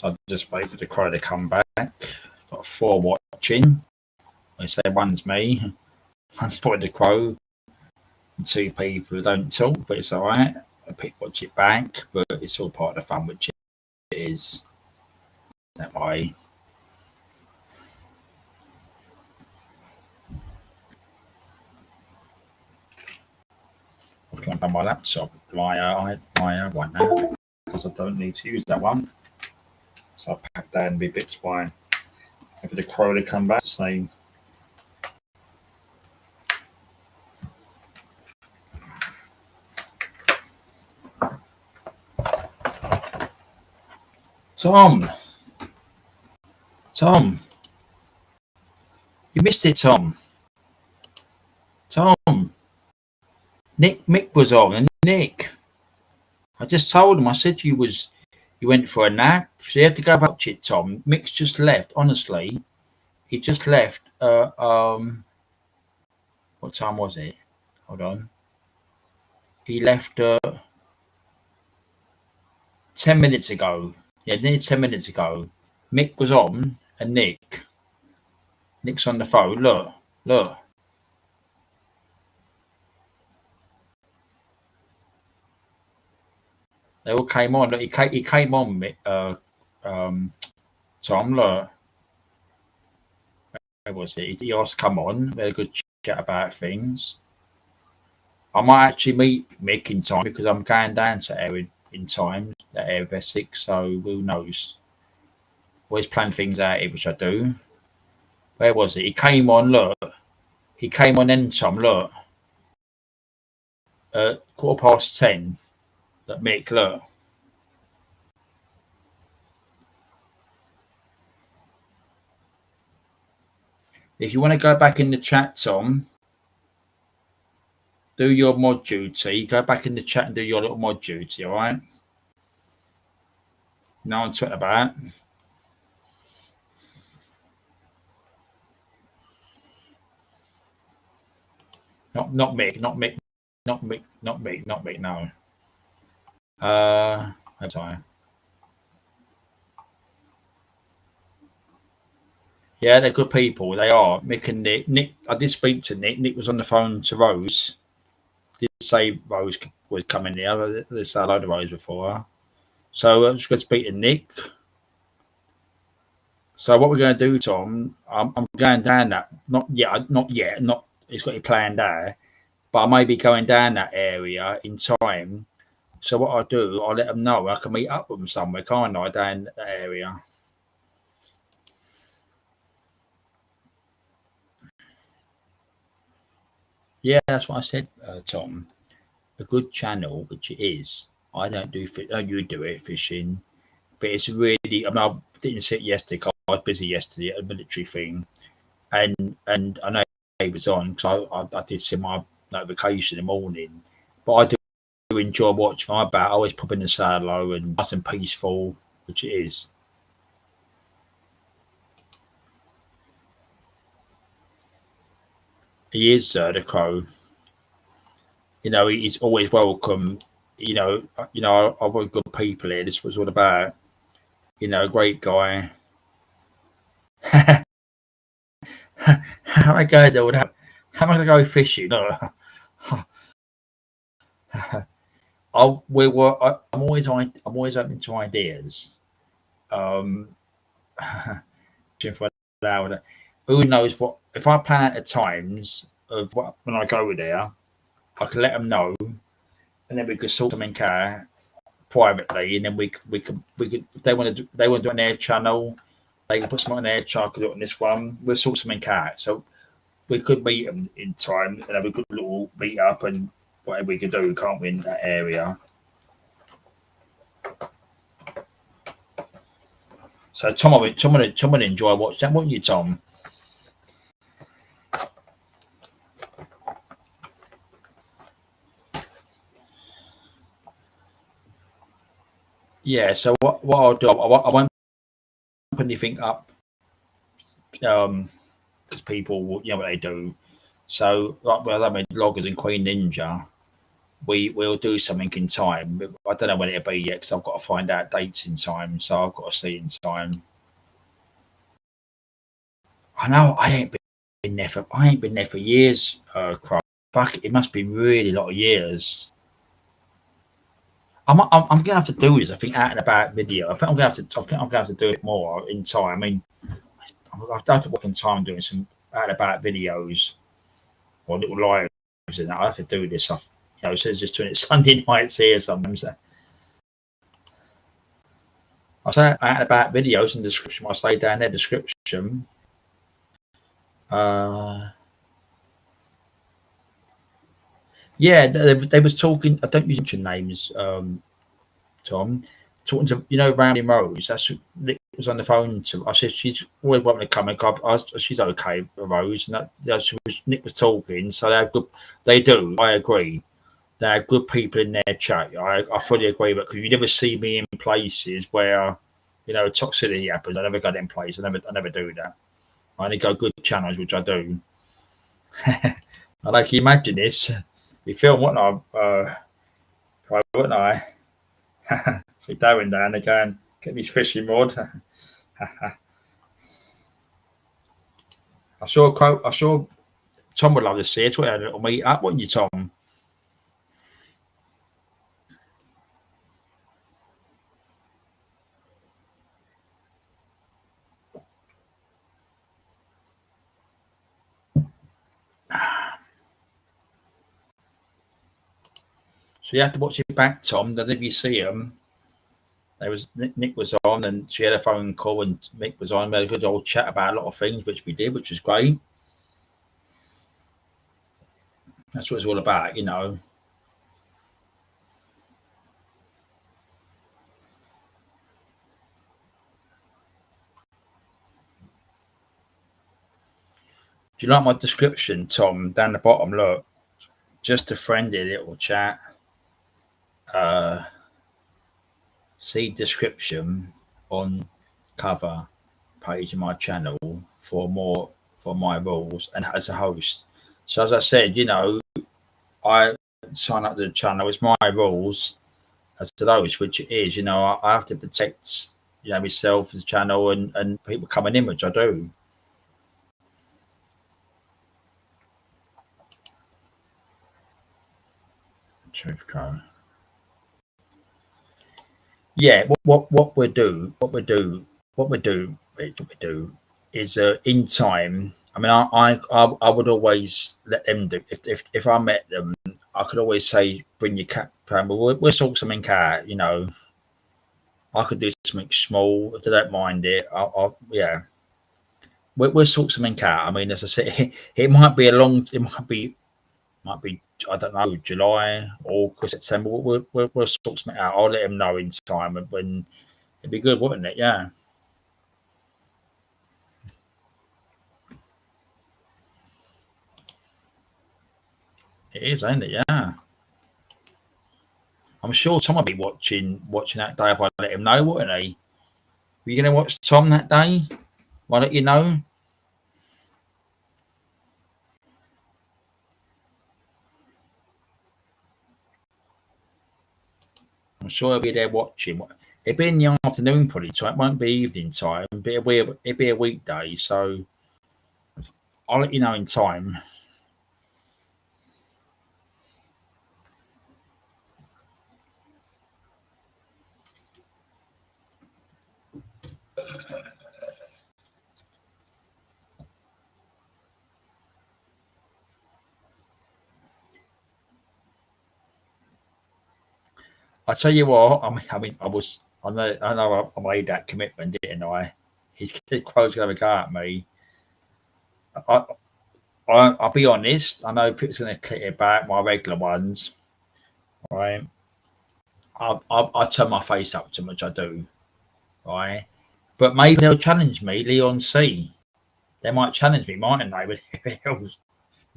S1: So I just wait for the crow to come back. Got 4 watching. They say one's me, one's probably the crow, and 2 people who don't talk, but it's all right. I watch it back, but it's all part of the fun, which it is that way. I'll on my laptop, my one now, because I don't need to use that one. So I'll pack that and be bits by. And for the crow to come back, same. Tom, you missed it, Tom. Mick was on, and Nick, I just told him. I said you went for a nap, so you have to go watch it, Tom. Mick's just left. Honestly, he just left. What time was it? Hold on. He left 10 minutes ago. Yeah, nearly 10 minutes ago. Mick was on, and Nick's on the phone. Look. They all came on. Look, he came on, Mick. Tom, look. Where was it? He asked to come on. We had a good chat about things. I might actually meet Mick in time because I'm going down to there in time, that area of Essex, so who knows? Always plan things out here, which I do. Where was it? He came on, look. He came on then, Tom, look. 10:15. Look, Mick, look. If you want to go back in the chat, Tom, do your mod duty. Go back in the chat and do your little mod duty, all right? No one talking about. Not Mick, no. I'm sorry. Yeah, they're good people. They are. Mick and Nick. Nick, I did speak to Nick. Nick was on the phone to Rose. Did say Rose was coming here. There's a load of Rose before her. So I'm just going to speak to Nick. So what we're going to do, Tom, I'm going down that. Not yet. It's got it planned there. But I may be going down that area in time. So what I'll do, I'll let them know. I can meet up with them somewhere, can't I, down that area? Yeah, that's what I said, Tom. A good channel, which it is. I don't do you do it, fishing. But it's really, I didn't see it yesterday. I was busy yesterday at a military thing. And I know it was on because I did see my notification in the morning. But I do enjoy watching my bat. I always pop in the solo and nice and peaceful, which it is. He is the crow. You know, he's always welcome. You know, I've got good people here. This was all about. You know, great guy. How am I going to that? How am I going to go fishing? No. I'm always open to ideas. Who knows what? If I plan out the times of what when I go there, I can let them know, and then we could sort something out privately, and then we could if they want to do it on their channel, they can put something on their channel. Could do it on this one. We'll sort something out. So we could meet them in time, and then we could little meet up and whatever we could do, can't we, in that area? So Tom would enjoy watching that, wouldn't you, Tom? Yeah. So what I'll do, I won't put anything up, because people, you know what they do. So like, well, I mean, Loggers and Queen Ninja. we'll do something in time. I don't know when it'll be yet because I've got to find out dates in time. So I've got to see in time. I know I ain't been there for years. Fuck, it must be really a lot of years. I'm gonna have to do this. I think out and about video. I think I'm gonna have to do it more in time. I mean, I've done to work in time doing some out and about videos or little lives, and I have to do this. It says just doing it Sunday nights here sometimes. I say out and about videos in the description. I say down there description. Yeah, they was talking. I don't mention names, Tom. Talking to Randy Rose. That's Nick was on the phone to. I said she's always wanting to come and she's okay, Rose. And Nick was talking. So they're good. They do. I agree. They're good people in their chat. I fully agree. But because you never see me in places where toxicity happens. I never go in places. I never do that. I only go good channels, which I do. I like you imagine this. We film, wouldn't I? See Darren down there going, get me his fishing rod. I saw Tom would love to see it. We had a little meet up, wouldn't you, Tom? So you have to watch it back, Tom. That if you see them, Nick was on, and she had a phone call, and Nick was on. We had a good old chat about a lot of things, which we did, which was great. That's what it's all about, Do you like my description, Tom? Down the bottom, look, just a friendly little chat. See description on cover page of my channel for my rules and as a host. So as I said, I sign up to the channel. It's my rules as to those, which it is. I have to protect myself, the channel, and people coming in, which I do. Truth code. Yeah, what we do is in time. I mean, I would always let them do. If I met them, I could always say, bring your cat. We'll sort something out. I could do something small if they don't mind it. Yeah, we'll sort something out. I mean, as I said, it might be might be I don't know, July, August, September. We'll sort something out. I'll let them know in time when it'd be good, wouldn't it? Yeah. It is, ain't it? Yeah. I'm sure Tom will be watching that day if I let him know, wouldn't he? Were you going to watch Tom that day? Why don't you know? I'm sure he'll be there watching. It'll be in the afternoon probably, so it won't be evening time. But it'll be a weekday, so I'll let you know in time. I tell you what, I know I made that commitment, didn't I? His quote's going to go at me. I'll be honest. I know people's going to click it back, my regular ones, right? I turn my face up too much. I do, right? But maybe they'll challenge me, Leon C. They might challenge me, mightn't they? But they'll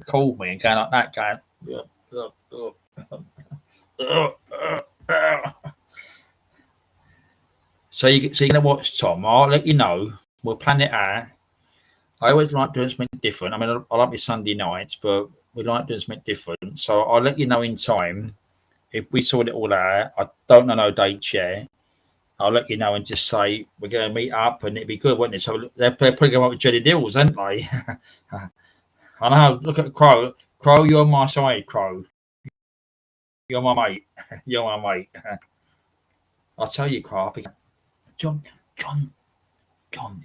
S1: call me and go like that, So you're going to watch Tom. I'll let you know. We'll plan it out. I always like doing something different. I mean, I like my Sunday nights, but we like doing something different. So I'll let you know in time. if we sort it all out, I don't know no dates yet. I'll let you know and just say we're going to meet up, and it'd be good, wouldn't it? So they're probably going up with Jenny Dills, aren't they? I know. Look at Crow. Crow, you're on my side. Crow, you're my mate. You're my mate. I'll tell you, Crow. John.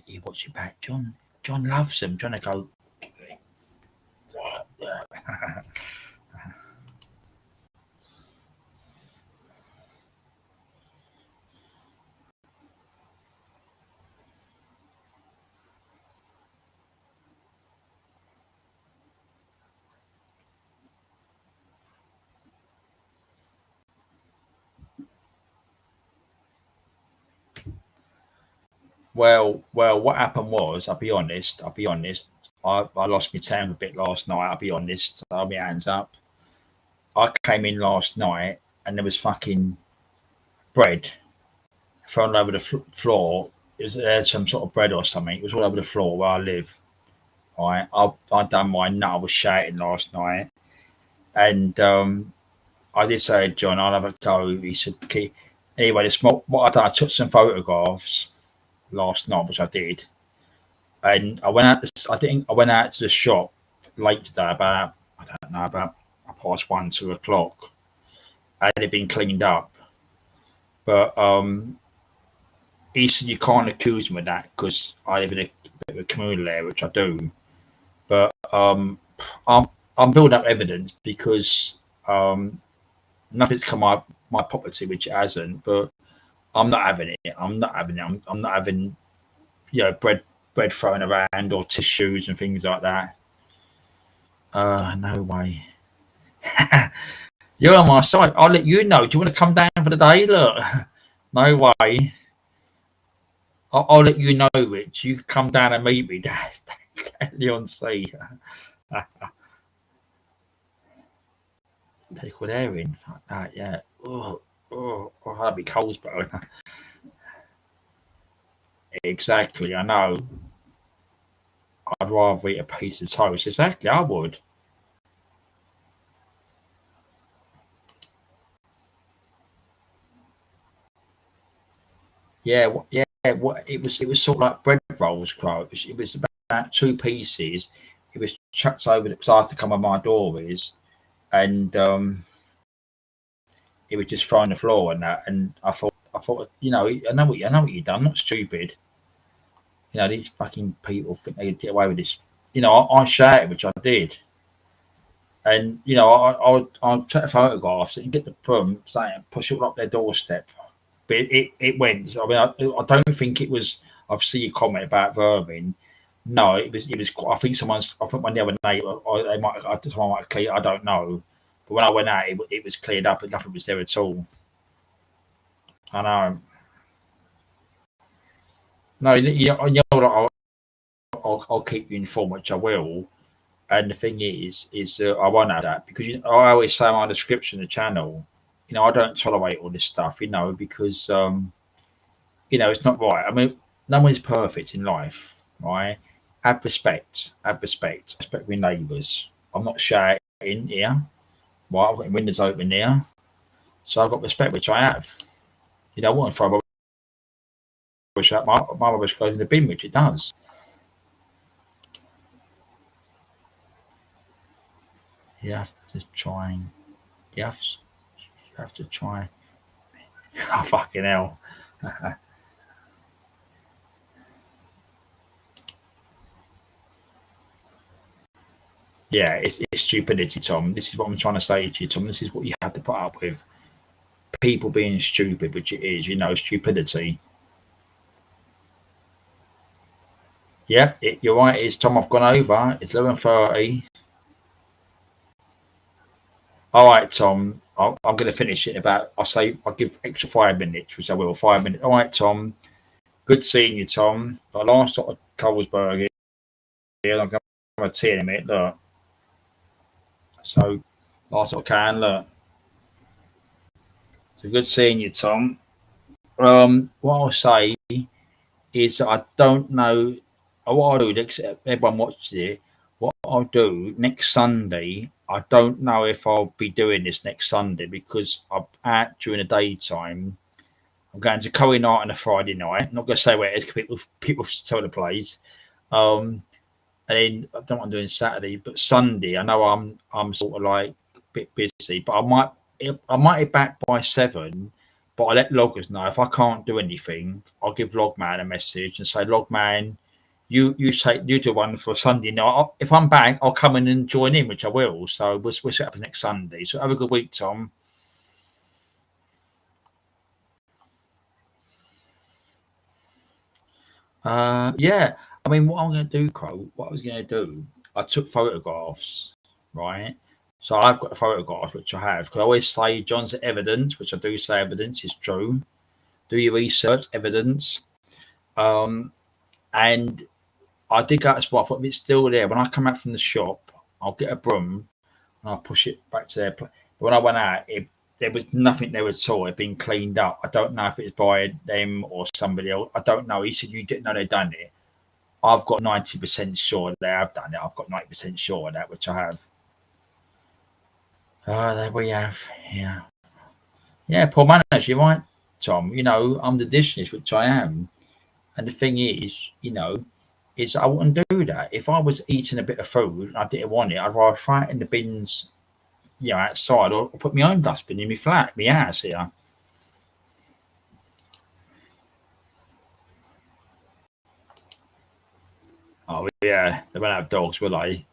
S1: He watch it back. John loves him. John will go. Well, what happened was, I'll be honest. I lost my temper a bit last night. I'll be honest. I'll be hands up. I came in last night and there was fucking bread thrown over the floor. It was some sort of bread or something. It was all over the floor where I live. Right, I done my nut. I was shouting last night, and I did say, John, I'll have a go. He said, okay. Anyway, what I done, I took some photographs last night, which I did, and I went out. I think I went out to the shop late today, about 1:30, 2 o'clock, and it had been cleaned up. But he said you can't accuse me of that because I live in a bit of a communal area, which I do. But I'm building up evidence because nothing's come up my property, which it hasn't. But I'm not having it. I'm not having, bread thrown around or tissues and things like that. No way. You're on my side. I'll let you know. Do you want to come down for the day? Look, no way. I'll let you know, Rich. You come down and meet me, Dad. Leon C. Pickled herring. Like that, yeah. Oh, that'd be cold, bro. Exactly, I know. I'd rather eat a piece of toast. Exactly, I would. Yeah. It was sort of like bread rolls, Crow. It was about 2 pieces. It was chucked over because I have to come where my door is, and it was just thrown on the floor and that. And I thought, I know what you've done. I'm not stupid. These fucking people think they can get away with this. I shouted, which I did, and I take photographs and get the perm, push it up their doorstep. But it went. I mean, I don't think it was. I've seen your comment about vermin. No, it was. I think one of the other neighbour, someone might have cleared. I don't know. But when I went out, it was cleared up and nothing was there at all. I know. No, I'll keep you informed, which I will. And the thing is I won't have that because I always say in my description of the channel, I don't tolerate all this stuff, because it's not right. I mean, no one's perfect in life, right? Have respect. Respect my neighbours. I'm not shouting here. Right, I've got the windows open here, so I've got respect, which I have. I want to throw my rubbish out. My rubbish goes in the bin, which it does. You have to try. You have to try. Oh, fucking hell. Yeah, it's stupidity, Tom. This is what I'm trying to say to you, Tom. This is what you have to put up with. People being stupid, which it is, stupidity. Yeah, you're right. It's Tom. I've gone over. It's 11:30. All right, Tom. I'm going to finish it about. I'll give extra 5 minutes, which I will. 5 minutes. All right, Tom. Good seeing you, Tom. The last sort of Colesburg here. I'm going to have a tea in a minute. Look. So, last I can. Look. So good seeing you, Tom. What I'll say is I don't know what I'll do. Everyone watches it. What I'll do next Sunday. I don't know if I'll be doing this next Sunday because I'm out during the daytime. I'm going to Curry night on a Friday night. I'm not going to say where it is because people tell the place. And then I don't want to do it Saturday, but Sunday I know I'm sort of like a bit busy, but I might be back by 7. But I let loggers know if I can't do anything, I'll give Logman a message and say, Logman, you do one for Sunday night. If I'm back, I'll come in and join in, which I will. So we'll set up next Sunday. So have a good week, Tom. Yeah. I mean, what I'm going to do, Crow, what I was going to do, I took photographs, right? So I've got the photographs, which I have. Because I always say John's evidence, which I do say evidence is true. Do your research, evidence. And I did go to the spot. I thought if it's still there, when I come out from the shop, I'll get a broom and I'll push it back to their place. But when I went out, there was nothing there at all. It had been cleaned up. I don't know if it's by them or somebody else. I don't know. He said, you didn't know they'd done it. I've got 90% sure they have done it. I've got 90% sure of that, which I have. There we have. Yeah. Yeah, poor manners, you're right, Tom. I'm the dishes, which I am. And the thing is, is I wouldn't do that. If I was eating a bit of food and I didn't want it, I'd rather throw it in the bins, outside or put my own dustbin in my flat, my house here. Oh, yeah, they won't have dogs, will they?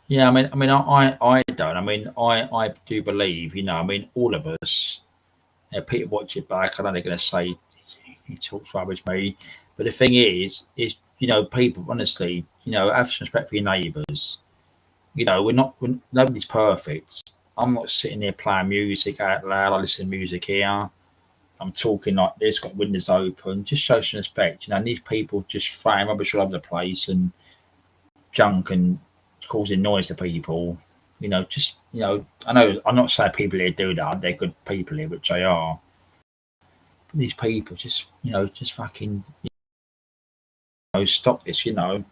S1: Yeah, I don't. I do believe, all of us, people watch it back. I know they're going to say he talks rubbish, me, but the thing is, people honestly, have some respect for your neighbours. Nobody's perfect. I'm not sitting there playing music out loud. I listen to music here. I'm talking like this, got windows open. Just show some respect. These people just throwing rubbish all over the place and junk and causing noise to people. I know I'm not saying people here do that. They're good people here, which they are. But these people just fucking stop this. Do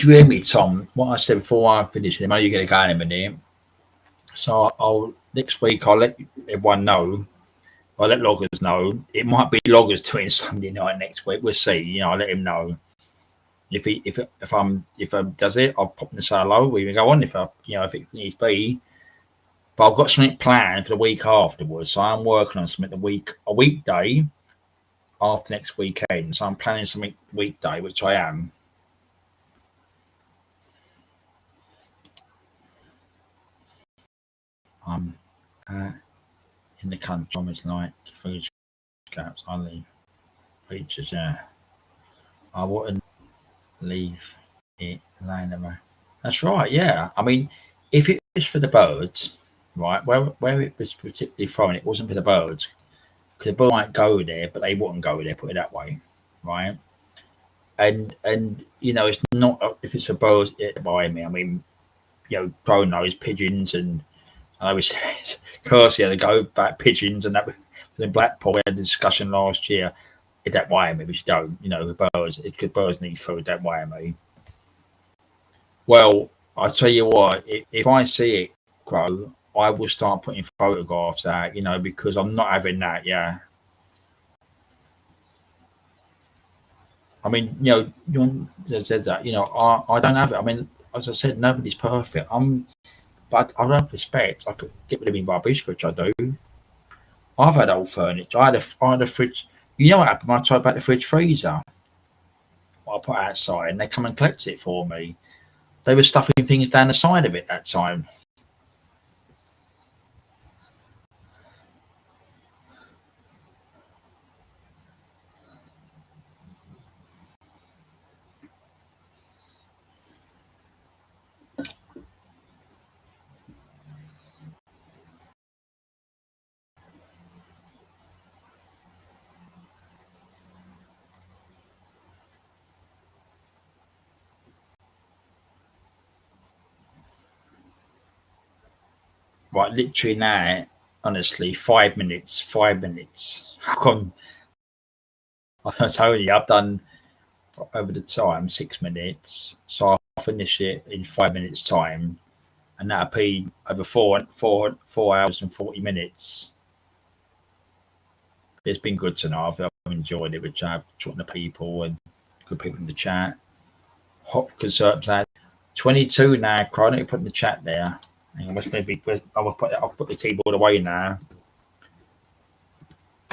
S1: you hear me, Tom? What I said before I finish, I know you're going to go in a minute. So I'll next week I'll let everyone know. I'll let loggers know. It might be loggers doing Sunday night next week. We'll see. I'll let him know. If he does it, I'll pop in and say hello. We can go on if it needs be. But I've got something planned for the week afterwards. So I'm working on something a weekday after next weekend. So I'm planning something weekday, which I am. I'm in the country. It's like food scraps. I leave features. Yeah, I wouldn't leave it laying around. That's right. Yeah, if it was for the birds, right, where it was particularly thrown, it wasn't for the birds. Because the birds might go there, but they wouldn't go there. Put it that way, right? And it's not if it's for birds by me. Crow knows pigeons, and I was Kirsty had to go back pigeons, and that was in Blackpool. We had a discussion last year. It don't worry me, which don't. The birds. Because birds need food. Don't worry me. Well, I tell you what. If I see it grow, I will start putting photographs out. Because I'm not having that. Yeah. John said that. I don't have it. As I said, nobody's perfect. But I have respect. I could get rid of my rubbish, which I do. I've had old furniture. I had a fridge. You know what happened? I tried about the fridge freezer. I put outside, and they come and collect it for me. They were stuffing things down the side of it that time. Right, literally now, honestly, 5 minutes. 5 minutes. I'm telling you, I've done over the time 6 minutes, so I'll finish it in 5 minutes time, and that'll be over 4 hours and 40 minutes. It's been good tonight. I've enjoyed it with talking to people and good people in the chat. Hot concert plan 22 now. Cry, I put in the chat there. And I'll put the keyboard away now.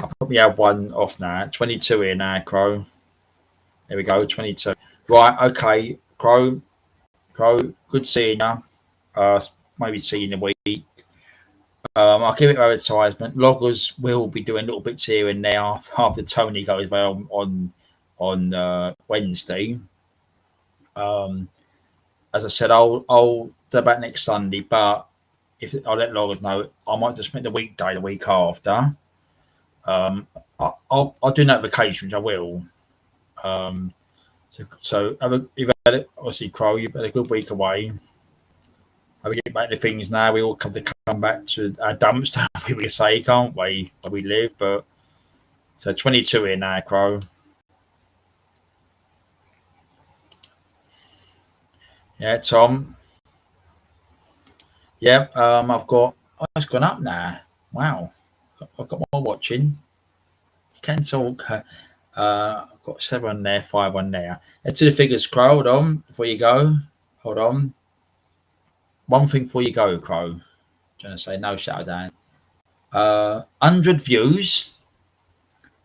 S1: I'll put my one off now. 22 here now, Crow. There we go, 22. Right, okay, Crow, good seeing you. Maybe see you in a week. I'll give it an advertisement. Loggers will be doing little bits here and there after Tony goes well on Wednesday. As I said, I'll do back next Sunday, but if I'll let Loggers know, I might just spend the week after. I'll do notifications. I will. So you've had it, obviously, Crow. You've had a good week away. We get back to things now. We all come back to our dumpster. We say, can't we? Where we live, but so 22 here now, Crow. Yeah, Tom. Yeah, it's gone up now. Wow, I've got more watching. You can talk. I've got 7 on there, 5 on there. Let's do the figures, Crow. Hold on before you go. Hold on. One thing before you go, Crow. Trying to say no shadow down. 100 views,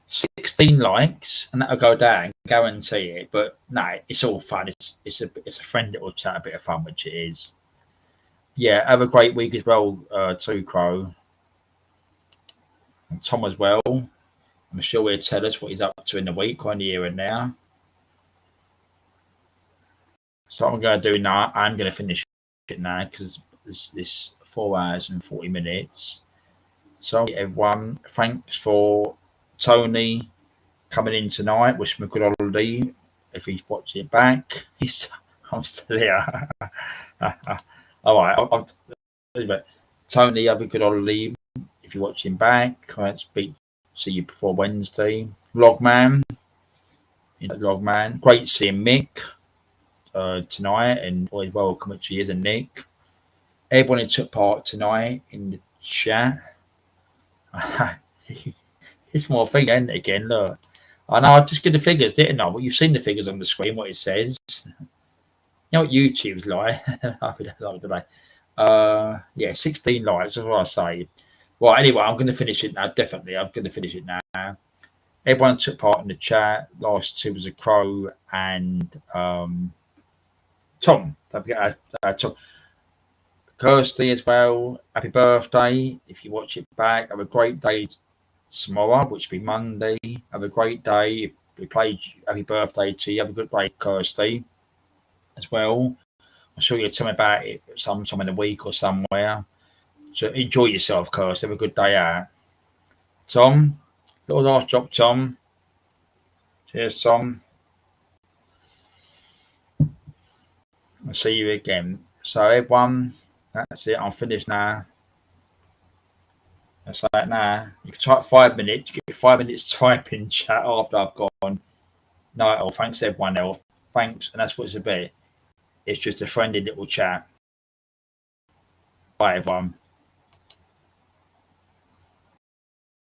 S1: 16 likes, and that'll go down. Guarantee it. But no, it's all fun. It's a friend that will chat, a bit of fun, which it is. Yeah, have a great week as well, too, Crow. And Tom as well. I'm sure he'll tell us what he's up to in the week, on here and there. So what I'm going to do now, I'm going to finish it now because this 4 hours and 40 minutes. So everyone, thanks for Tony coming in tonight. Wish him a good holiday. If he's watching it back, I'm still here. All right, Tony, have a good holiday. If you're watching back, I won't see you before Wednesday. Logman, great seeing Mick tonight, and always welcome, which he is, and Nick. Everyone who took part tonight in the chat. It's more thing, isn't it, again? Look, I know. I just get the figures, didn't I? Well, you've seen the figures on the screen. What it says. You know what YouTube's like. Yeah, 16 likes. That's what I say. Well, anyway, I'm going to finish it now. Definitely, I'm going to finish it now. Everyone took part in the chat. Last two was a Crow and Tom. Don't forget Tom. Kirsty as well. Happy birthday. If you watch it back, have a great day tomorrow, which will be Monday. Have a great day. If we played happy birthday to you, have a good day, Kirsty, as well. I'm sure you'll tell me about it sometime in the week or somewhere. So enjoy yourself, Kirsty. Have a good day out. Tom, little last job, Tom. Cheers, Tom. I'll see you again. So everyone, that's it. I'm finished now. That's like now. You can type 5 minutes. You get 5 minutes typing chat after I've gone. No, thanks to everyone else. Thanks, and that's what it's about. It's just a friendly little chat. Bye, everyone.